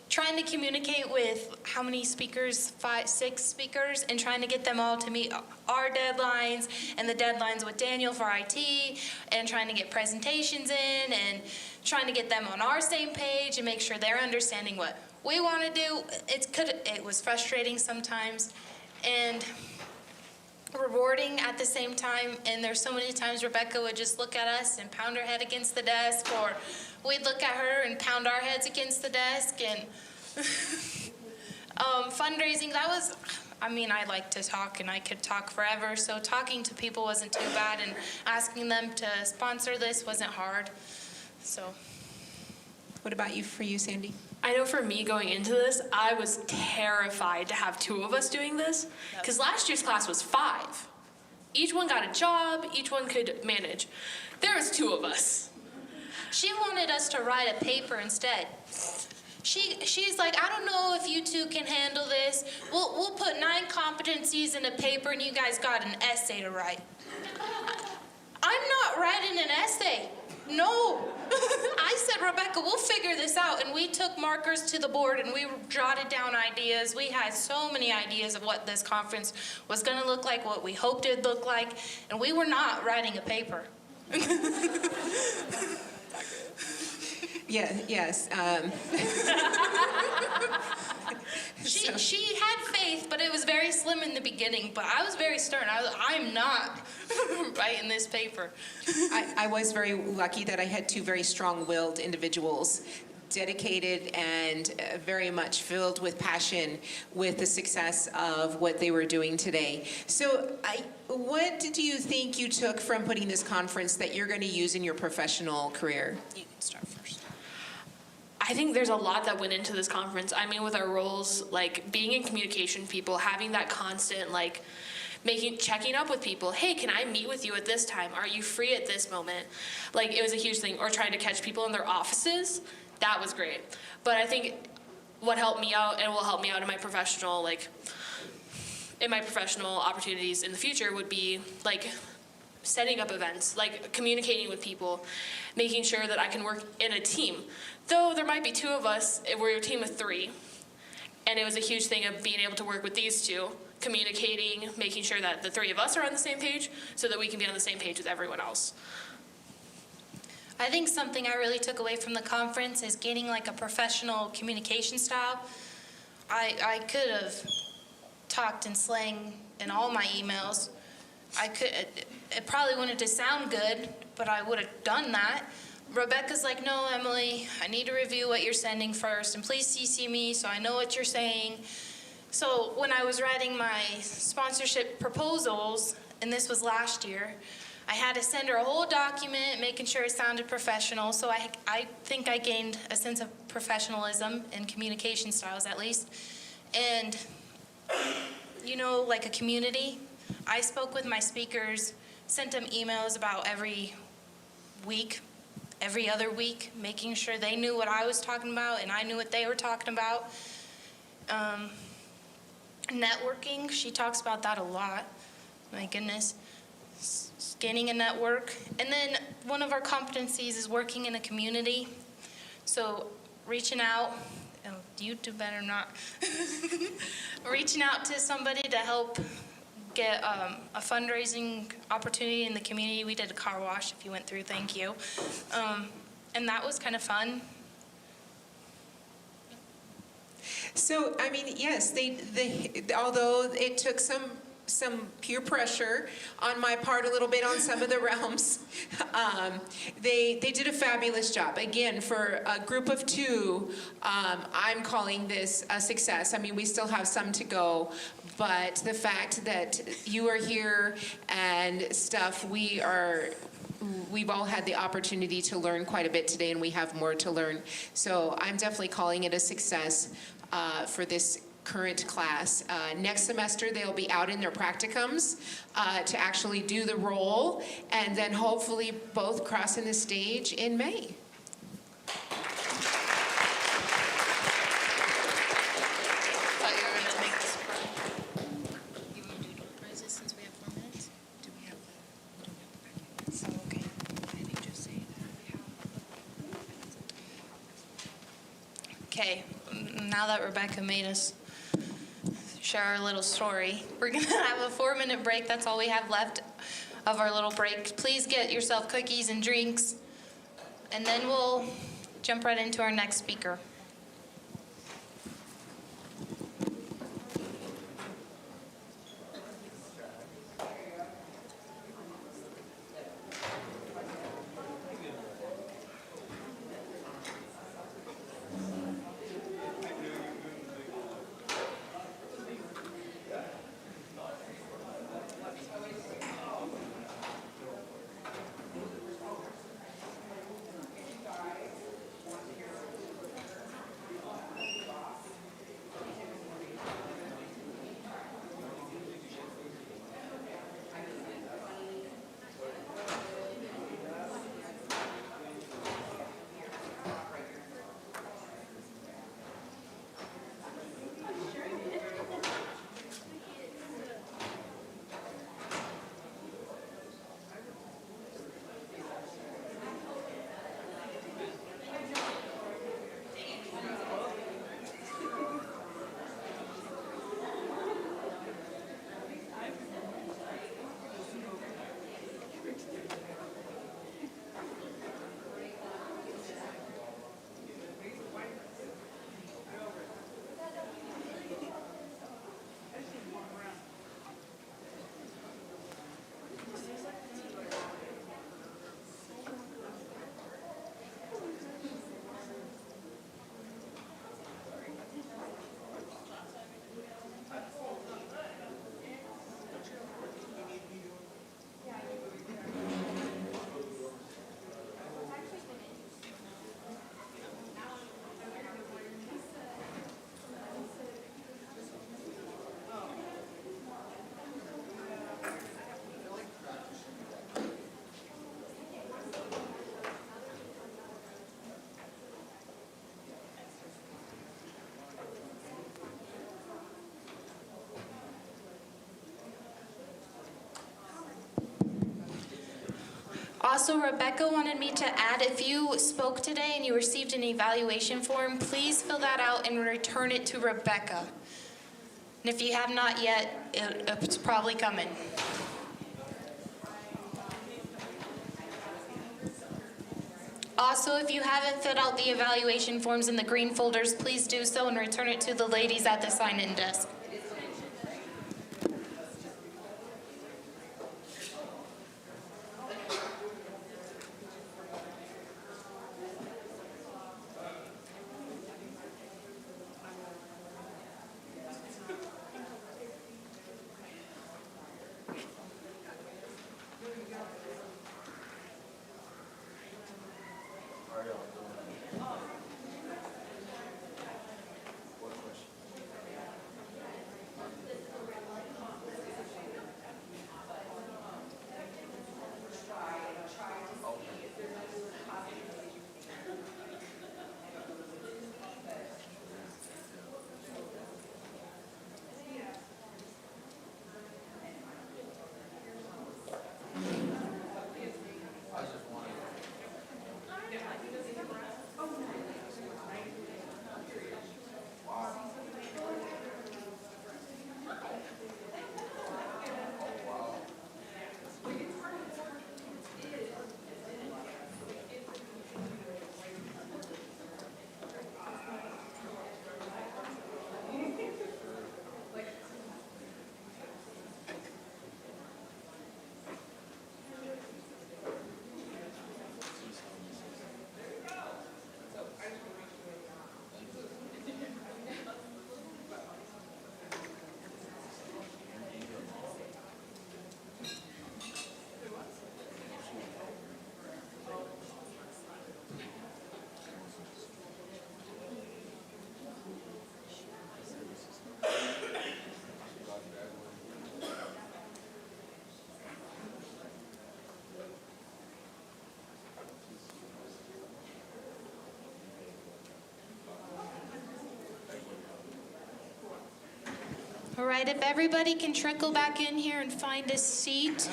trying to communicate with how many speakers, 6 speakers, and trying to get them all to meet our deadlines and the deadlines with Daniel for IT, and trying to get presentations in, and trying to get them on our same page and make sure they're understanding what we want to do. It was frustrating sometimes and rewarding at the same time, and there's so many times Rebecca would just look at us and pound her head against the desk, or we'd look at her and pound our heads against the desk. And fundraising, I like to talk, and I could talk forever, so talking to people wasn't too bad, and asking them to sponsor this wasn't hard. So, what about for you, Sandy? I know for me going into this, I was terrified to have 2 of us doing this, because last year's class was 5. Each one got a job, each one could manage. There was 2 of us. She wanted us to write a paper instead. She's like, I don't know if you 2 can handle this. We'll put 9 competencies in a paper, and you guys got an essay to write. I'm not writing an essay. No. I said, Rebecca, we'll figure this out. And we took markers to the board and we jotted down ideas. We had so many ideas of what this conference was going to look like, what we hoped it'd look like. And we were not writing a paper. Yes. She had faith, but it was very slim in the beginning. But I was very stern. I'm not writing this paper. I was very lucky that I had 2 very strong-willed individuals, dedicated and very much filled with passion with the success of what they were doing today. So what do you think you took from putting this conference that you're going to use in your professional career? You can start first. I think there's a lot that went into this conference. I mean, with our roles, like being in communication people, having that constant, like, checking up with people. Hey, can I meet with you at this time? Are you free at this moment? Like, it was a huge thing. Or trying to catch people in their offices. That was great. But I think what helped me out and will help me out in my professional, opportunities in the future would be, like, setting up events, like communicating with people, making sure that I can work in a team. Though there might be 2 of us, we're a team of 3. And it was a huge thing of being able to work with these 2, communicating, making sure that the 3 of us are on the same page so that we can be on the same page with everyone else. I think something I really took away from the conference is gaining like a professional communication style. I could have talked in slang in all my emails. It probably wouldn't have sound good, but I would have done that. Rebecca's like, no, Emily, I need to review what you're sending first, and please CC me so I know what you're saying. So when I was writing my sponsorship proposals, and this was last year, I had to send her a whole document, making sure it sounded professional. So I think I gained a sense of professionalism and communication styles, at least. And, like a community, I spoke with my speakers, sent them emails about every week, every other week, making sure they knew what I was talking about and I knew what they were talking about. Networking, she talks about that a lot. My goodness. Gaining a network. And then one of our competencies is working in a community. So reaching out, you do better not. Reaching out to somebody to help get a fundraising opportunity in the community. We did a car wash if you went through, thank you. And that was kind of fun. So, I mean, yes, although it took some peer pressure on my part a little bit on some of the realms, they did a fabulous job. Again, for a group of 2, I'm calling this a success. I mean, we still have some to go, but the fact that you are here and stuff, we've all had the opportunity to learn quite a bit today, and we have more to learn. So I'm definitely calling it a success for this current class. Next semester, they'll be out in their practicums to actually do the role, and then hopefully both crossing the stage in May. Okay, now that Rebecca made us share our little story, we're gonna have a 4-minute break. That's all we have left of our little break. Please get yourself cookies and drinks, and then we'll jump right into our next speaker. Also, Rebecca wanted me to add, if you spoke today and you received an evaluation form, please fill that out and return it to Rebecca. And if you have not yet, it's probably coming. Also, if you haven't filled out the evaluation forms in the green folders, please do so and return it to the ladies at the sign-in desk. All right, if everybody can trickle back in here and find a seat.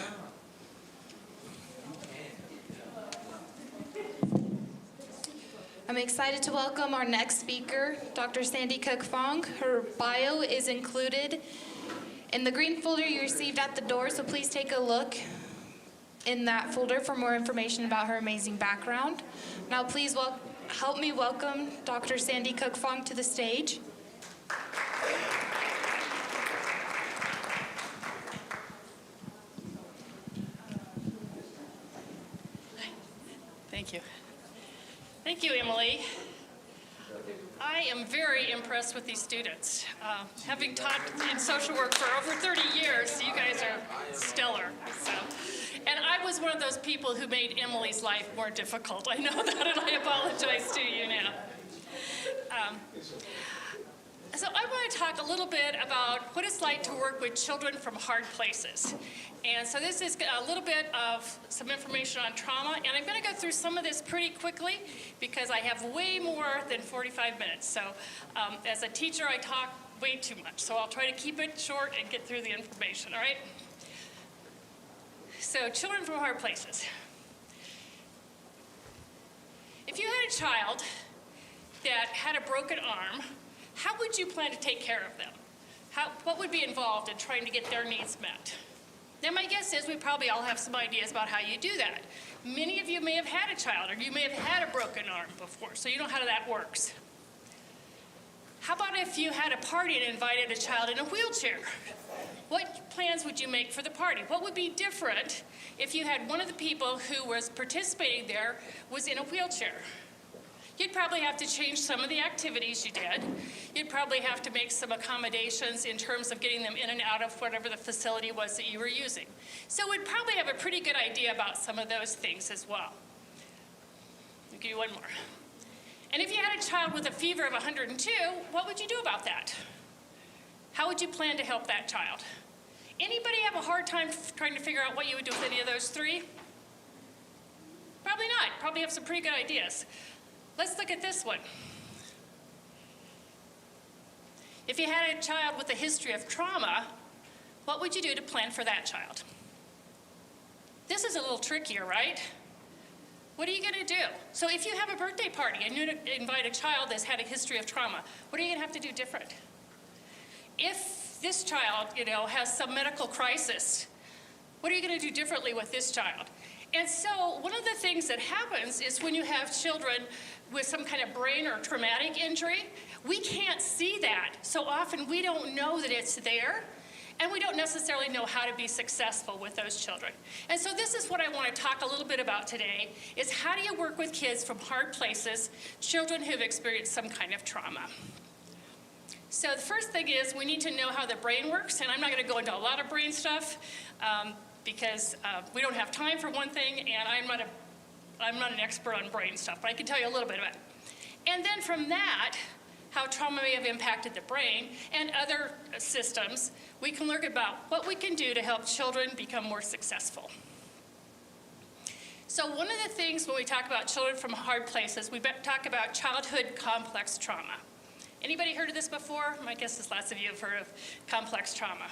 I'm I'm excited to welcome our next speaker, Dr. Sandy Cook-Fong. Her bio is included in the green folder you received at the door, so please take a look in that folder for more information about her amazing background. Now please help me welcome Dr. Sandy Cook-Fong to the stage. Thank you. Thank you, Emily. I am very impressed with these students. Having taught in social work for over 30 years, you guys are stellar. And I was one of those people who made Emily's life more difficult. I know that, and I apologize to you now. So I want to talk a little bit about what it's like to work with children from hard places. And so this is a little bit of some information on trauma, and I'm going to go through some of this pretty quickly because I have way more than 45 minutes. So as a teacher, I talk way too much, so I'll try to keep it short and get through the information, all right? So children from hard places. If you had a child that had a broken arm, how would you plan to take care of them? What would be involved in trying to get their needs met? Now, my guess is we probably all have some ideas about how you do that. Many of you may have had a child, or you may have had a broken arm before, so you know how that works. How about if you had a party and invited a child in a wheelchair? What plans would you make for the party? What would be different if you had one of the people who was participating there was in a wheelchair? You'd probably have to change some of the activities you did. You'd probably have to make some accommodations in terms of getting them in and out of whatever the facility was that you were using. So we'd probably have a pretty good idea about some of those things as well. I'll give you one more. And if you had a child with a fever of 102, what would you do about that? How would you plan to help that child? Anybody have a hard time trying to figure out what you would do with any of those three? Probably not. Probably have some pretty good ideas. Let's look at this one. If you had a child with a history of trauma, what would you do to plan for that child? This is a little trickier, right? What are you going to do? So if you have a birthday party and you invite a child that's had a history of trauma, what are you going to have to do different? If this child, has some medical crisis, what are you going to do differently with this child? And so one of the things that happens is when you have children with some kind of brain or traumatic injury, we can't see that. So often we don't know that it's there, and we don't necessarily know how to be successful with those children. And so this is what I want to talk a little bit about today, is how do you work with kids from hard places, children who've experienced some kind of trauma. So the first thing is we need to know how the brain works, and I'm not going to go into a lot of brain stuff, because we don't have time for one thing, and I'm not an expert on brain stuff, but I can tell you a little bit about it. And then from that, how trauma may have impacted the brain and other systems, we can learn about what we can do to help children become more successful. So one of the things when we talk about children from hard places, we talk about childhood complex trauma. Anybody heard of this before? My guess is lots of you have heard of complex trauma.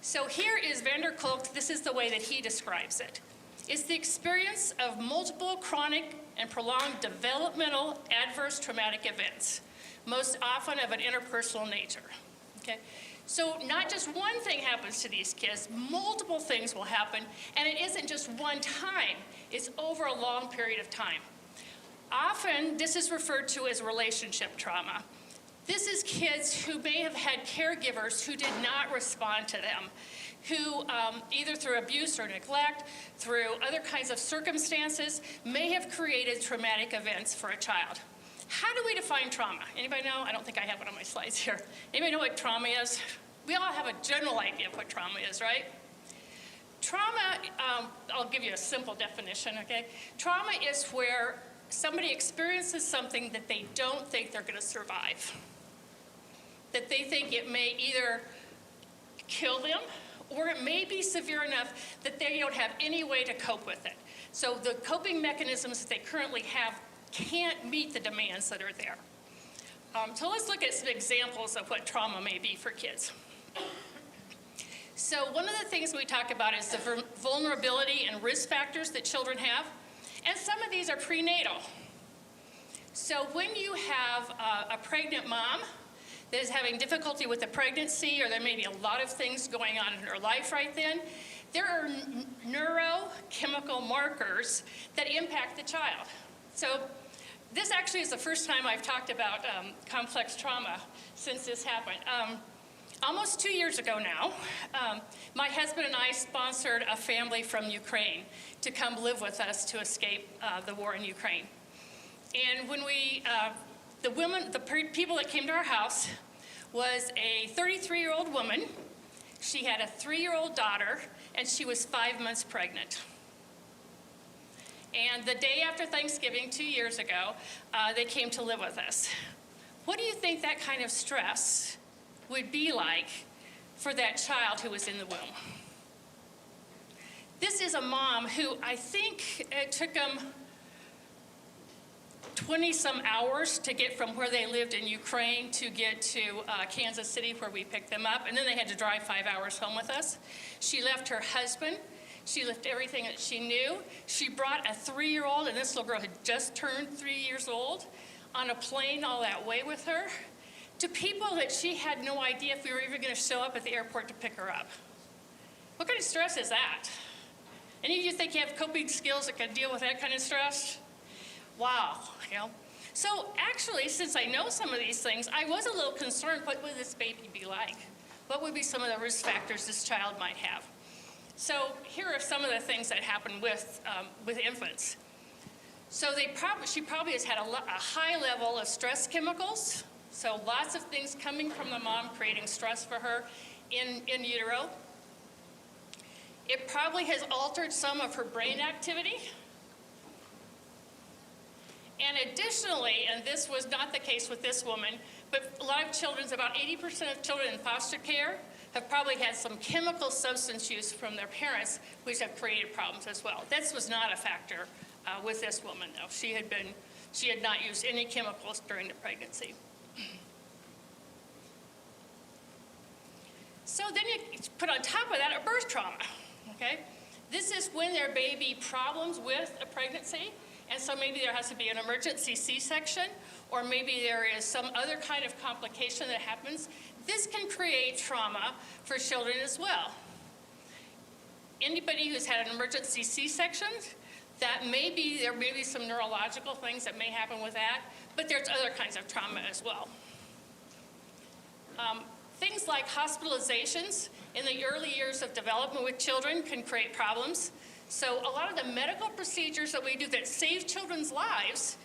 So here is van der Kolk. This is the way that he describes it. It's the experience of multiple chronic and prolonged developmental adverse traumatic events, most often of an interpersonal nature. Okay? So not just one thing happens to these kids, multiple things will happen, and it isn't just one time, it's over a long period of time. Often, this is referred to as relationship trauma. This is kids who may have had caregivers who did not respond to them, who either through abuse or neglect, through other kinds of circumstances, may have created traumatic events for a child. How do we define trauma? Anybody know? I don't think I have one on my slides here. Anybody know what trauma is? We all have a general idea of what trauma is, right? Trauma, I'll give you a simple definition, okay? Trauma is where somebody experiences something that they don't think they're going to survive. That they think it may either kill them, or it may be severe enough that they don't have any way to cope with it. So the coping mechanisms that they currently have can't meet the demands that are there. So let's look at some examples of what trauma may be for kids. So one of the things we talk about is the vulnerability and risk factors that children have, and some of these are prenatal. So when you have a pregnant mom that is having difficulty with the pregnancy, or there may be a lot of things going on in her life right then, there are neurochemical markers that impact the child. So this actually is the first time I've talked about complex trauma since this happened. Almost 2 years ago now, my husband and I sponsored a family from Ukraine to come live with us to escape the war in Ukraine. And when we, the people that came to our house was a 33-year-old woman. She had a 3-year-old daughter, and she was 5 months pregnant. And the day after Thanksgiving 2 years ago, they came to live with us. What do you think that kind of stress would be like for that child who was in the womb? This is a mom who, I think it took them 20-some hours to get from where they lived in Ukraine to get to Kansas City, where we picked them up, and then they had to drive 5 hours home with us. She left her husband. She left everything that she knew. She brought a 3-year-old, and this little girl had just turned 3 years old, on a plane all that way with her, to people that she had no idea if we were even going to show up at the airport to pick her up. What kind of stress is that? Any of you think you have coping skills that can deal with that kind of stress? Wow, you know. So actually, since I know some of these things, I was a little concerned, what would this baby be like? What would be some of the risk factors this child might have? So here are some of the things that happen with infants. So she probably has had a high level of stress chemicals, so lots of things coming from the mom creating stress for her in utero. It probably has altered some of her brain activity. And additionally, and this was not the case with this woman, but a lot of children, about 80% of children in foster care have probably had some chemical substance use from their parents, which have created problems as well. This was not a factor with this woman, though. She had not used any chemicals during the pregnancy. So then you put on top of that a birth trauma, okay? This is when there may be problems with a pregnancy, and so maybe there has to be an emergency C-section, or maybe there is some other kind of complication that happens. This can create trauma for children as well. Anybody who's had an emergency C-section, there may be some neurological things that may happen with that, but there's other kinds of trauma as well. Things like hospitalizations in the early years of development with children can create problems. So a lot of the medical procedures that we do that save children's lives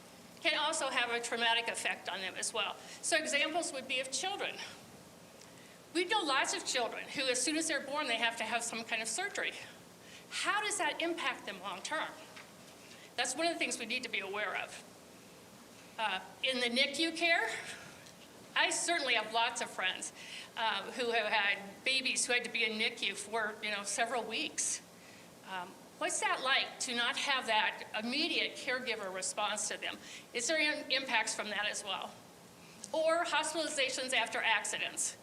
can also have a traumatic effect on them as well. So examples would be of children. We know lots of children who, as soon as they're born, they have to have some kind of surgery. How does that impact them long term? That's one of the things we need to be aware of. In the NICU care, I certainly have lots of friends who have had babies who had to be in NICU for several weeks. What's that like to not have that immediate caregiver response to them? Is there impacts from that as well? Or hospitalizations after accidents.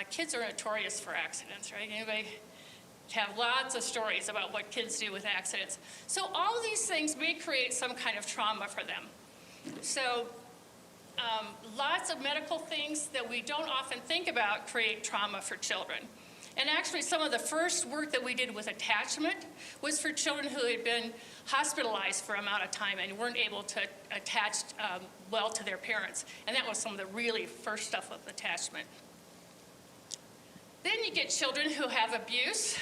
Kids are notorious for accidents, right? Anybody have lots of stories about what kids do with accidents. So all of these things may create some kind of trauma for them. So lots of medical things that we don't often think about create trauma for children. And actually, some of the first work that we did with attachment was for children who had been hospitalized for an amount of time and weren't able to attach well to their parents. And that was some of the really first stuff with attachment. Then you get children who have abuse,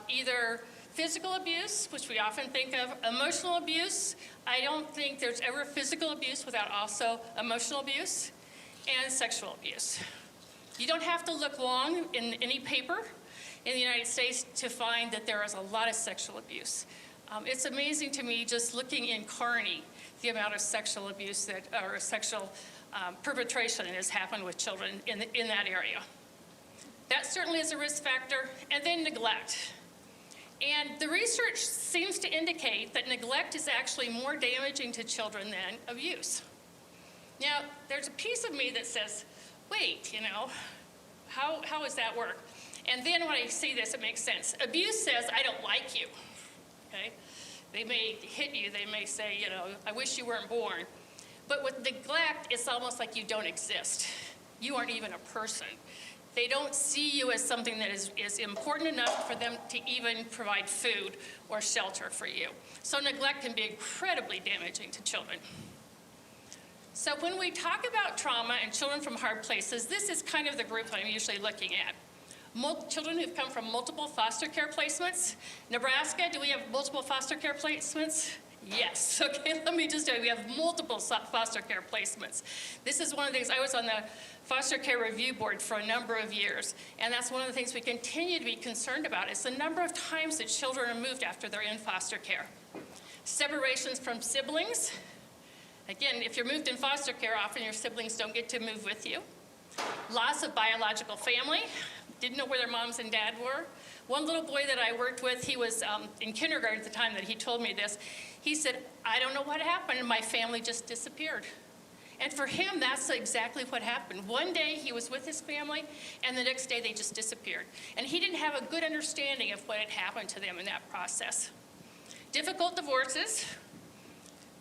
either physical abuse, which we often think of, emotional abuse. I don't think there's ever physical abuse without also emotional abuse, and sexual abuse. You don't have to look long in any paper in the United States to find that there is a lot of sexual abuse. It's amazing to me just looking in Kearney, the amount of sexual abuse or sexual perpetration that has happened with children in that area. That certainly is a risk factor. And then neglect. And the research seems to indicate that neglect is actually more damaging to children than abuse. Now, there's a piece of me that says, wait, how does that work? And then when I see this, it makes sense. Abuse says, I don't like you, okay? They may hit you, they may say, I wish you weren't born. But with neglect, it's almost like you don't exist. You aren't even a person. They don't see you as something that is important enough for them to even provide food or shelter for you. So neglect can be incredibly damaging to children. So when we talk about trauma and children from hard places, this is kind of the group I'm usually looking at. Children who've come from multiple foster care placements. Nebraska, do we have multiple foster care placements? Yes, okay, let me just tell you, we have multiple foster care placements. This is one of the things, I was on the foster care review board for a number of years, and that's one of the things we continue to be concerned about, is the number of times that children are moved after they're in foster care. Separations from siblings. Again, if you're moved in foster care, often your siblings don't get to move with you. Loss of biological family. Didn't know where their moms and dad were. One little boy that I worked with, he was in kindergarten at the time that he told me this. He said, I don't know what happened, my family just disappeared. And for him, that's exactly what happened. One day he was with his family, and the next day they just disappeared. And he didn't have a good understanding of what had happened to them in that process. Difficult divorces.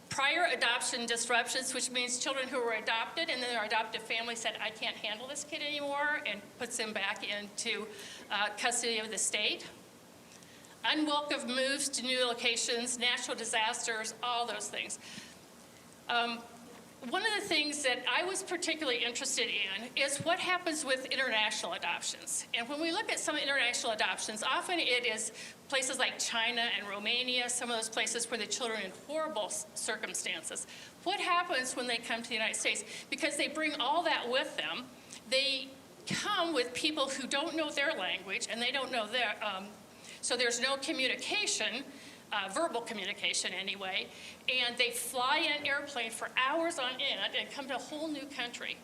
Prior adoption disruptions, which means children who were adopted and then their adoptive family said, I can't handle this kid anymore, and puts them back into custody of the state. Unwelcome moves to new locations, natural disasters, all those things. One of the things that I was particularly interested in is what happens with international adoptions. And when we look at some international adoptions, often it is places like China and Romania, some of those places where the children are in horrible circumstances. What happens when they come to the United States? Because they bring all that with them, they come with people who don't know their language, and they don't know their, so there's no communication, verbal communication anyway, and they fly in an airplane for hours on end and come to a whole new country.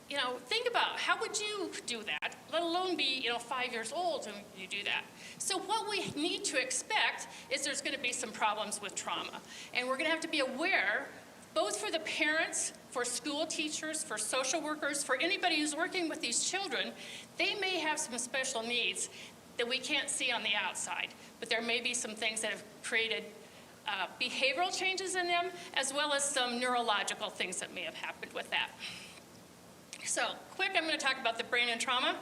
You know, think about how would you do that, let alone be, 5 years old when you do that. So what we need to expect is there's going to be some problems with trauma, and we're going to have to be aware, both for the parents, for school teachers, for social workers, for anybody who's working with these children. They may have some special needs that we can't see on the outside, but there may be some things that have created behavioral changes in them, as well as some neurological things that may have happened with that. So, quick, I'm going to talk about the brain and trauma.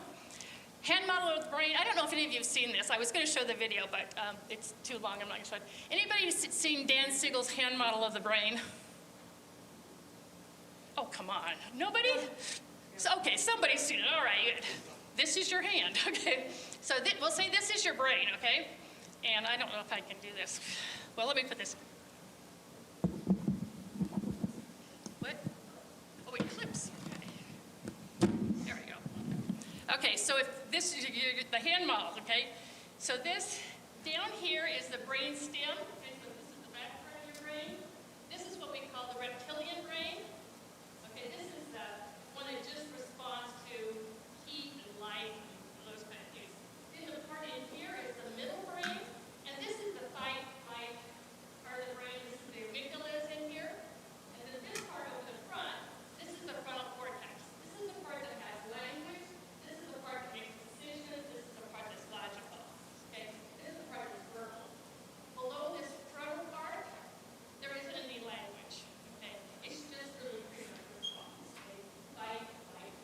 Hand model of the brain, I don't know if any of you have seen this. I was going to show the video, but it's too long, I'm not going to show it. Anybody seen Dan Siegel's hand model of the brain? Oh, come on, nobody? So, okay, somebody's seen it, all right. This is your hand, okay? So we'll say this is your brain, okay? And I don't know if I can do this. Well, let me put this. What? Oh, it clips. Okay. There we go. Okay, so if this is the hand model, okay? So this down here is the brain stem. Okay, so this is the back part of your brain. This is what we call the reptilian brain. Okay, this is the one that just responds to heat and light and those kind of things. Then the part in here is the middle brain, and this is the fight part of the brain. This is the amygdala is in here. And then this part over the front, this is the frontal cortex. This is the part that has language. This is the part that makes decisions. This is the part that's logical. Okay? This is the part that's verbal. Below this frontal part, there isn't any language. Okay? It's just really pretty much response. Okay? Fight, flight,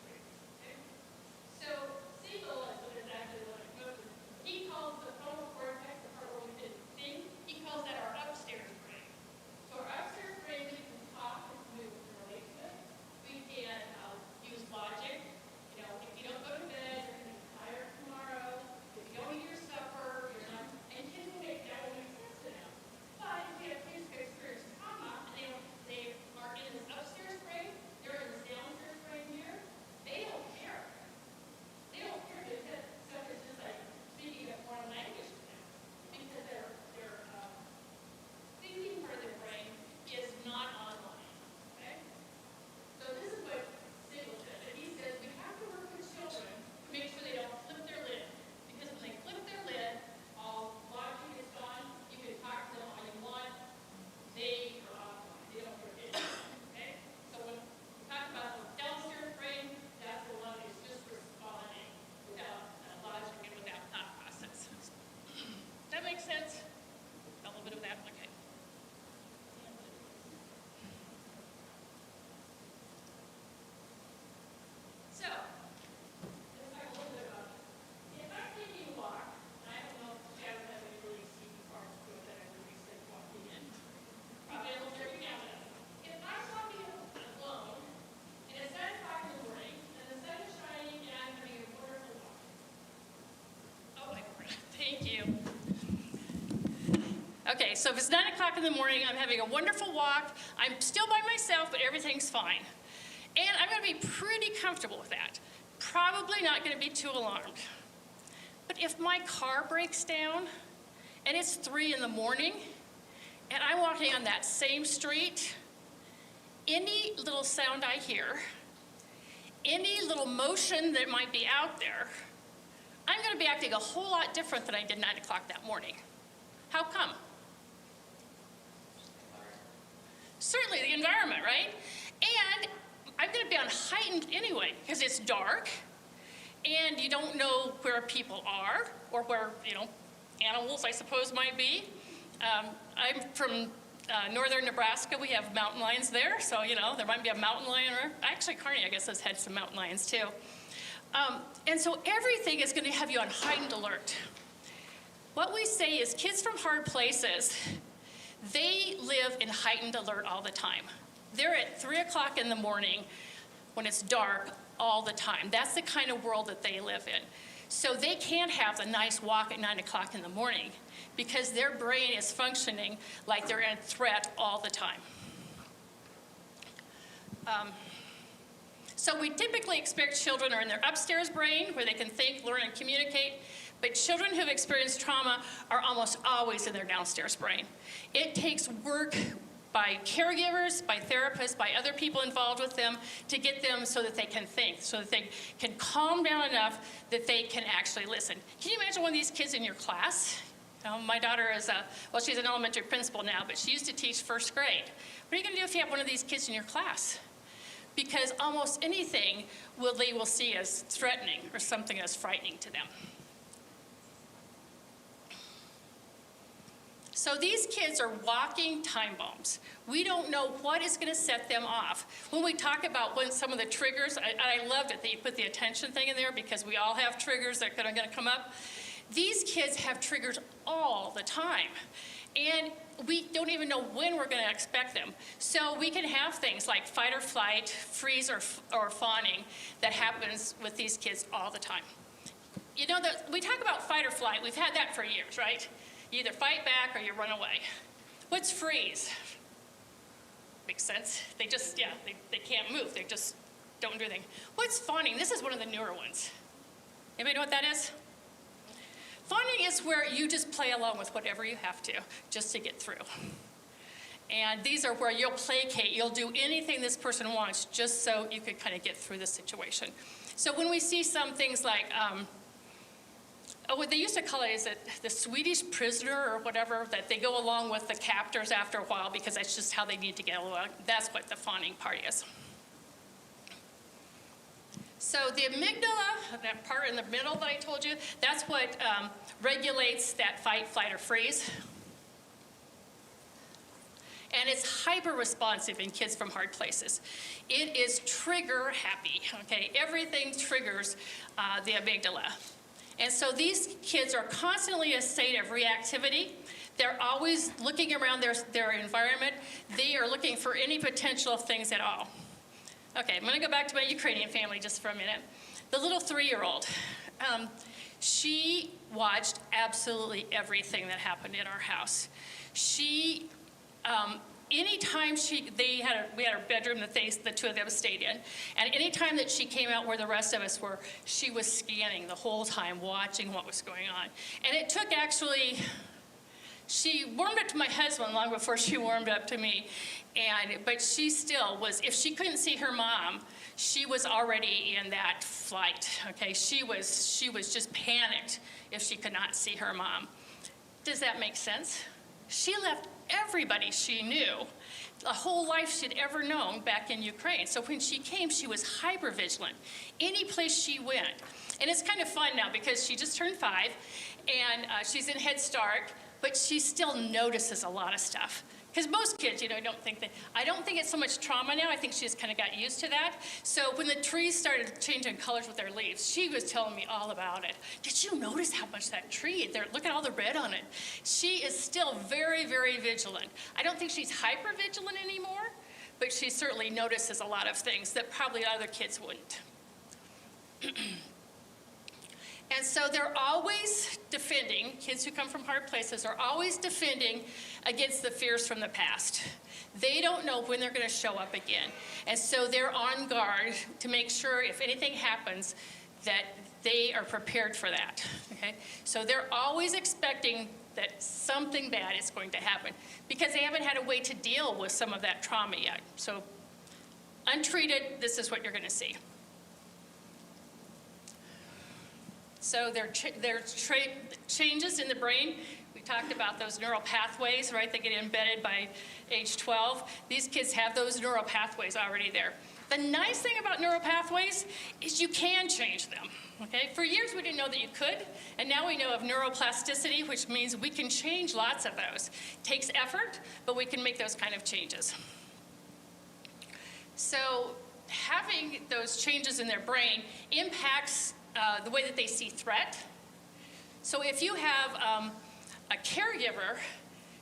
Okay, so if it's 9 o'clock in the morning, I'm having a wonderful walk, I'm still by myself, but everything's fine. And I'm gonna be pretty comfortable with that. Probably not gonna be too alarmed. But if my car breaks down and it's 3 in the morning and I'm walking on that same street, any little sound I hear, any little motion that might be out there, I'm gonna be acting a whole lot different than I did 9 o'clock that morning. How come? Certainly the environment, right? And I'm gonna be on heightened anyway, because it's dark, and you don't know where people are, or where, animals, I suppose, might be. I'm from northern Nebraska. We have mountain lions there, so, there might be a mountain lion. Or actually, Kearney, I guess, has had some mountain lions, too. And so everything is going to have you on heightened alert. What we say is kids from hard places, they live in heightened alert all the time. They're at 3 o'clock in the morning when it's dark all the time. That's the kind of world that they live in. So they can't have a nice walk at 9 o'clock in the morning because their brain is functioning like they're in threat all the time. So we typically expect children are in their upstairs brain where they can think, learn, and communicate. But children who've experienced trauma are almost always in their downstairs brain. It takes work by caregivers, by therapists, by other people involved with them to get them so that they can think, so that they can calm down enough that they can actually listen. Can you imagine one of these kids in your class? My daughter is she's an elementary principal now, but she used to teach first grade. What are you gonna do if you have one of these kids in your class? Because almost anything they will see as threatening or something that's frightening to them. So these kids are walking time bombs. We don't know what is going to set them off. When we talk about some of the triggers, I loved it that you put the attention thing in there because we all have triggers that are going to come up. These kids have triggers all the time. And we don't even know when we're going to expect them. So we can have things like fight or flight, freeze or fawning that happens with these kids all the time. We talk about fight or flight. We've had that for years, right? You either fight back or you run away. What's freeze? Makes sense. They just, they can't move. They just don't do anything. What's fawning? This is one of the newer ones. Anybody know what that is? Fawning is where you just play along with whatever you have to just to get through. And these are where you'll placate, you'll do anything this person wants just so you could kind of get through the situation. So when we see some things like, what they used to call it is that the Swedish prisoner or whatever, that they go along with the captors after a while because that's just how they need to get along. That's what the fawning part is. So the amygdala, that part in the middle that I told you, that's what regulates that fight, flight, or freeze. And it's hyper-responsive in kids from hard places. It is trigger happy, okay? Everything triggers the amygdala. And so these kids are constantly in a state of reactivity. They're always looking around their environment. They are looking for any potential things at all. Okay, I'm gonna go back to my Ukrainian family just for a minute. The little 3-year-old, she watched absolutely everything that happened in our house. She, anytime we had a bedroom that the two of them stayed in, and anytime that she came out where the rest of us were, she was scanning the whole time, watching what was going on. And it took she warmed up to my husband long before she warmed up to me, but she still was, if she couldn't see her mom, she was already in that flight, okay? She was just panicked if she could not see her mom. Does that make sense? She left everybody she knew, the whole life she'd ever known back in Ukraine. So when she came, she was hyper-vigilant. Any place she went. And it's kind of fun now because she just turned 5 and she's in Head Start, but she still notices a lot of stuff. Because most kids, I don't think it's so much trauma now. I think she just kind of got used to that. So when the trees started changing colors with their leaves, she was telling me all about it. Did you notice how much that tree, look at all the red on it. She is still very, very vigilant. I don't think she's hyper-vigilant anymore, but she certainly notices a lot of things that probably other kids wouldn't. And so they're always defending, kids who come from hard places are always defending against the fears from the past. They don't know when they're going to show up again. And so they're on guard to make sure if anything happens that they are prepared for that, okay? So they're always expecting that something bad is going to happen because they haven't had a way to deal with some of that trauma yet. So untreated, this is what you're going to see. So there are changes in the brain. We talked about those neural pathways, right? They get embedded by age 12. These kids have those neural pathways already there. The nice thing about neural pathways is you can change them, okay? For years we didn't know that you could, and now we know of neuroplasticity, which means we can change lots of those. It takes effort, but we can make those kind of changes. So having those changes in their brain impacts the way that they see threat. So if you have a caregiver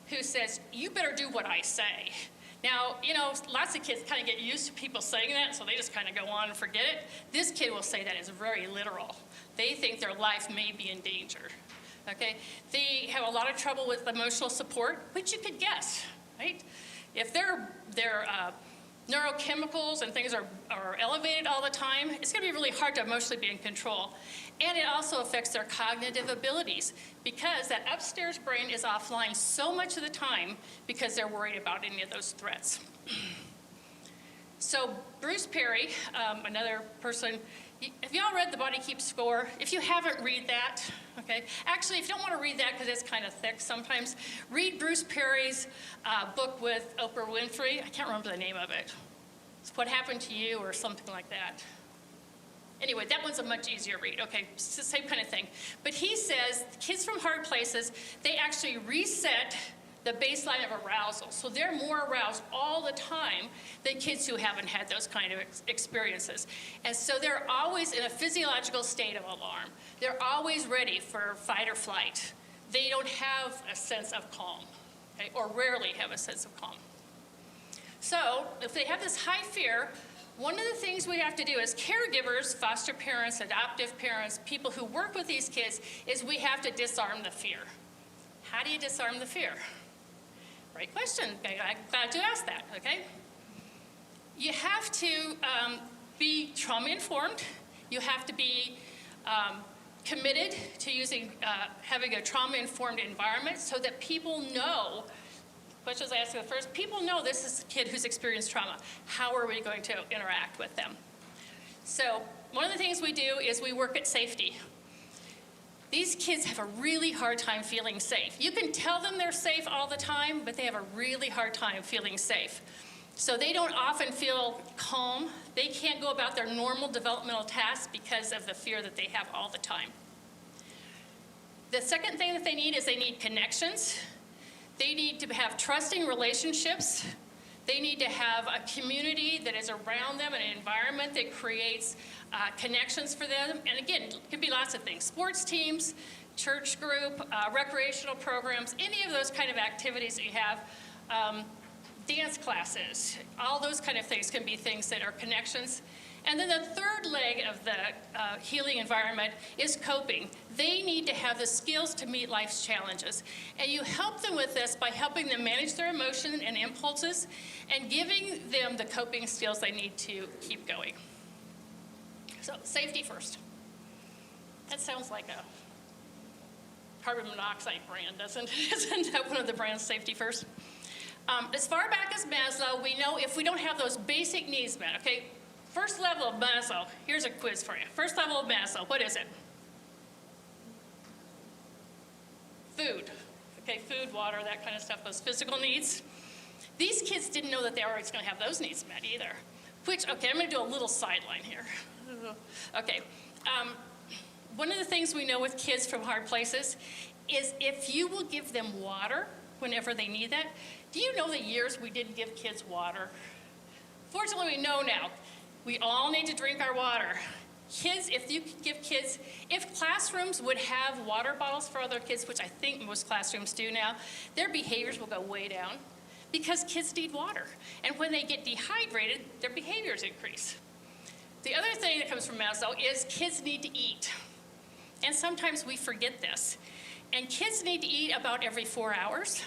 who says, you better do what I say. Now, you know, lots of kids kind of get used to people saying that, so they just kind of go on and forget it. This kid will say that as very literal. They think their life may be in danger, okay? They have a lot of trouble with emotional support, which you could guess, right? If their neurochemicals and things are elevated all the time, it's going to be really hard to emotionally be in control. And it also affects their cognitive abilities because that upstairs brain is offline so much of the time because they're worried about any of those threats. So Bruce Perry, another person, have you all read The Body Keeps Score? If you haven't, read that, okay? Actually, if you don't want to read that because it's kind of thick sometimes, read Bruce Perry's book with Oprah Winfrey. I can't remember the name of it. It's What Happened to You or something like that. Anyway, that one's a much easier read. Okay, it's the same kind of thing. But he says kids from hard places, they actually reset the baseline of arousal. So they're more aroused all the time than kids who haven't had those kind of experiences. And so they're always in a physiological state of alarm. They're always ready for fight or flight. They don't have a sense of calm, okay, or rarely have a sense of calm. So if they have this high fear, one of the things we have to do as caregivers, foster parents, adoptive parents, people who work with these kids, is we have to disarm the fear. How do you disarm the fear? Great question. I'm glad you asked that, okay? You have to be trauma-informed. You have to be committed to having a trauma-informed environment so that people know, questions I asked you first, people know this is a kid who's experienced trauma. How are we going to interact with them? So one of the things we do is we work at safety. These kids have a really hard time feeling safe. You can tell them they're safe all the time, but they have a really hard time feeling safe. So they don't often feel calm. They can't go about their normal developmental tasks because of the fear that they have all the time. The second thing that they need is they need connections. They need to have trusting relationships. They need to have a community that is around them, an environment that creates connections for them. And again, it could be lots of things. Sports teams, church group, recreational programs, any of those kind of activities that you have, dance classes, all those kind of things can be things that are connections. And then the third leg of the healing environment is coping. They need to have the skills to meet life's challenges. And you help them with this by helping them manage their emotions and impulses and giving them the coping skills they need to keep going. So safety first. That sounds like a carbon monoxide brand, doesn't it? Isn't that one of the brands, safety first? As far back as Maslow, we know if we don't have those basic needs met, okay? First level of Maslow, here's a quiz for you. First level of Maslow, what is it? Food. Okay, food, water, that kind of stuff, those physical needs. These kids didn't know that they were always going to have those needs met either. Which, okay, I'm going to do a little sideline here. Okay, one of the things we know with kids from hard places is if you will give them water whenever they need that. Do you know the years we didn't give kids water? Fortunately, we know now. We all need to drink our water. Kids, if you could give kids, if classrooms would have water bottles for other kids, which I think most classrooms do now, their behaviors will go way down because kids need water. And when they get dehydrated, their behaviors increase. The other thing that comes from Maslow is kids need to eat. And sometimes we forget this. And kids need to eat about every 4 hours.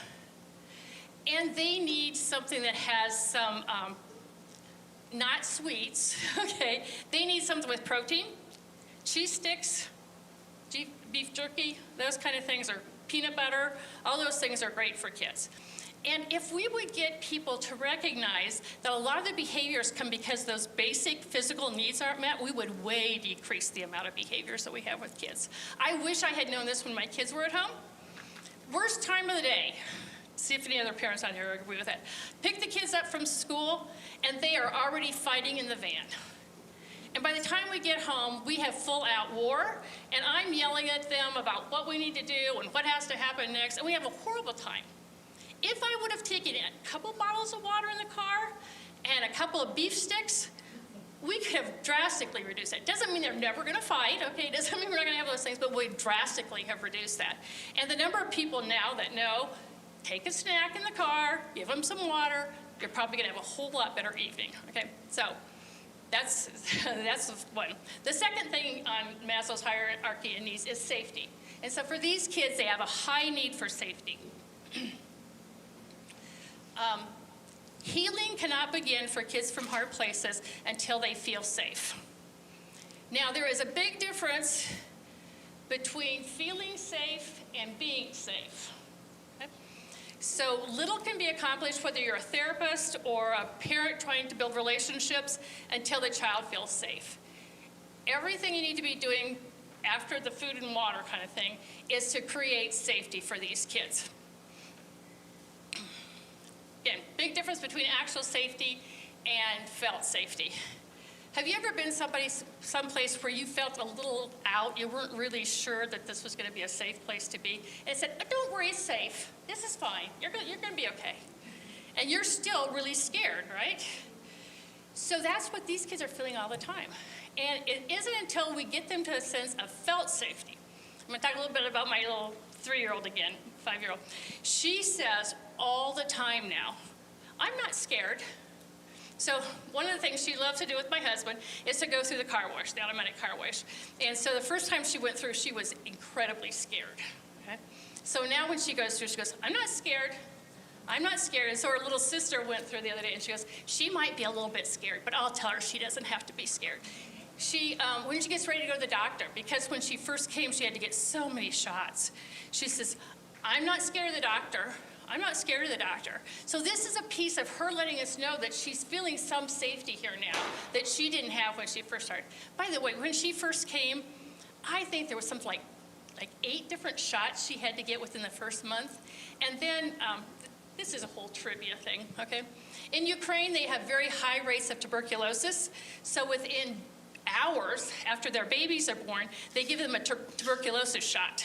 And they need something that has some, not sweets, okay? They need something with protein, cheese sticks, beef jerky, those kind of things, or peanut butter. All those things are great for kids. And if we would get people to recognize that a lot of the behaviors come because those basic physical needs aren't met, we would way decrease the amount of behaviors that we have with kids. I wish I had known this when my kids were at home. Worst time of the day. See if any other parents out here agree with that. Pick the kids up from school, and they are already fighting in the van. And by the time we get home, we have full-out war, and I'm yelling at them about what we need to do and what has to happen next, and we have a horrible time. If I would have taken a couple bottles of water in the car and a couple of beef sticks, we could have drastically reduced that. Doesn't mean they're never going to fight, okay? Doesn't mean we're not going to have those things, but we drastically have reduced that. And the number of people now that know, take a snack in the car, give them some water, you're probably going to have a whole lot better evening, okay? So that's one. The second thing on Maslow's hierarchy of needs is safety. And so for these kids, they have a high need for safety. Healing cannot begin for kids from hard places until they feel safe. Now, there is a big difference between feeling safe and being safe. Okay? So little can be accomplished whether you're a therapist or a parent trying to build relationships until the child feels safe. Everything you need to be doing after the food and water kind of thing is to create safety for these kids. Again, big difference between actual safety and felt safety. Have you ever been someplace where you felt a little out, you weren't really sure that this was going to be a safe place to be, and said, oh, don't worry, it's safe. This is fine. You're going to be okay. And you're still really scared, right? So that's what these kids are feeling all the time. And it isn't until we get them to a sense of felt safety. I'm going to talk a little bit about my little 3-year-old again, 5-year-old. She says all the time now, I'm not scared. So one of the things she loves to do with my husband is to go through the car wash, the automatic car wash. And so the first time she went through, she was incredibly scared. Okay? So now when she goes through, she goes, I'm not scared. I'm not scared. And so her little sister went through the other day, and she goes, she might be a little bit scared, but I'll tell her she doesn't have to be scared. She, when she gets ready to go to the doctor, because when she first came, she had to get so many shots. She says, I'm not scared of the doctor. I'm not scared of the doctor. So this is a piece of her letting us know that she's feeling some safety here now that she didn't have when she first started. By the way, when she first came, I think there was something like 8 different shots she had to get within the first month. And then, this is a whole trivia thing, okay? In Ukraine, they have very high rates of tuberculosis. So within hours after their babies are born, they give them a tuberculosis shot.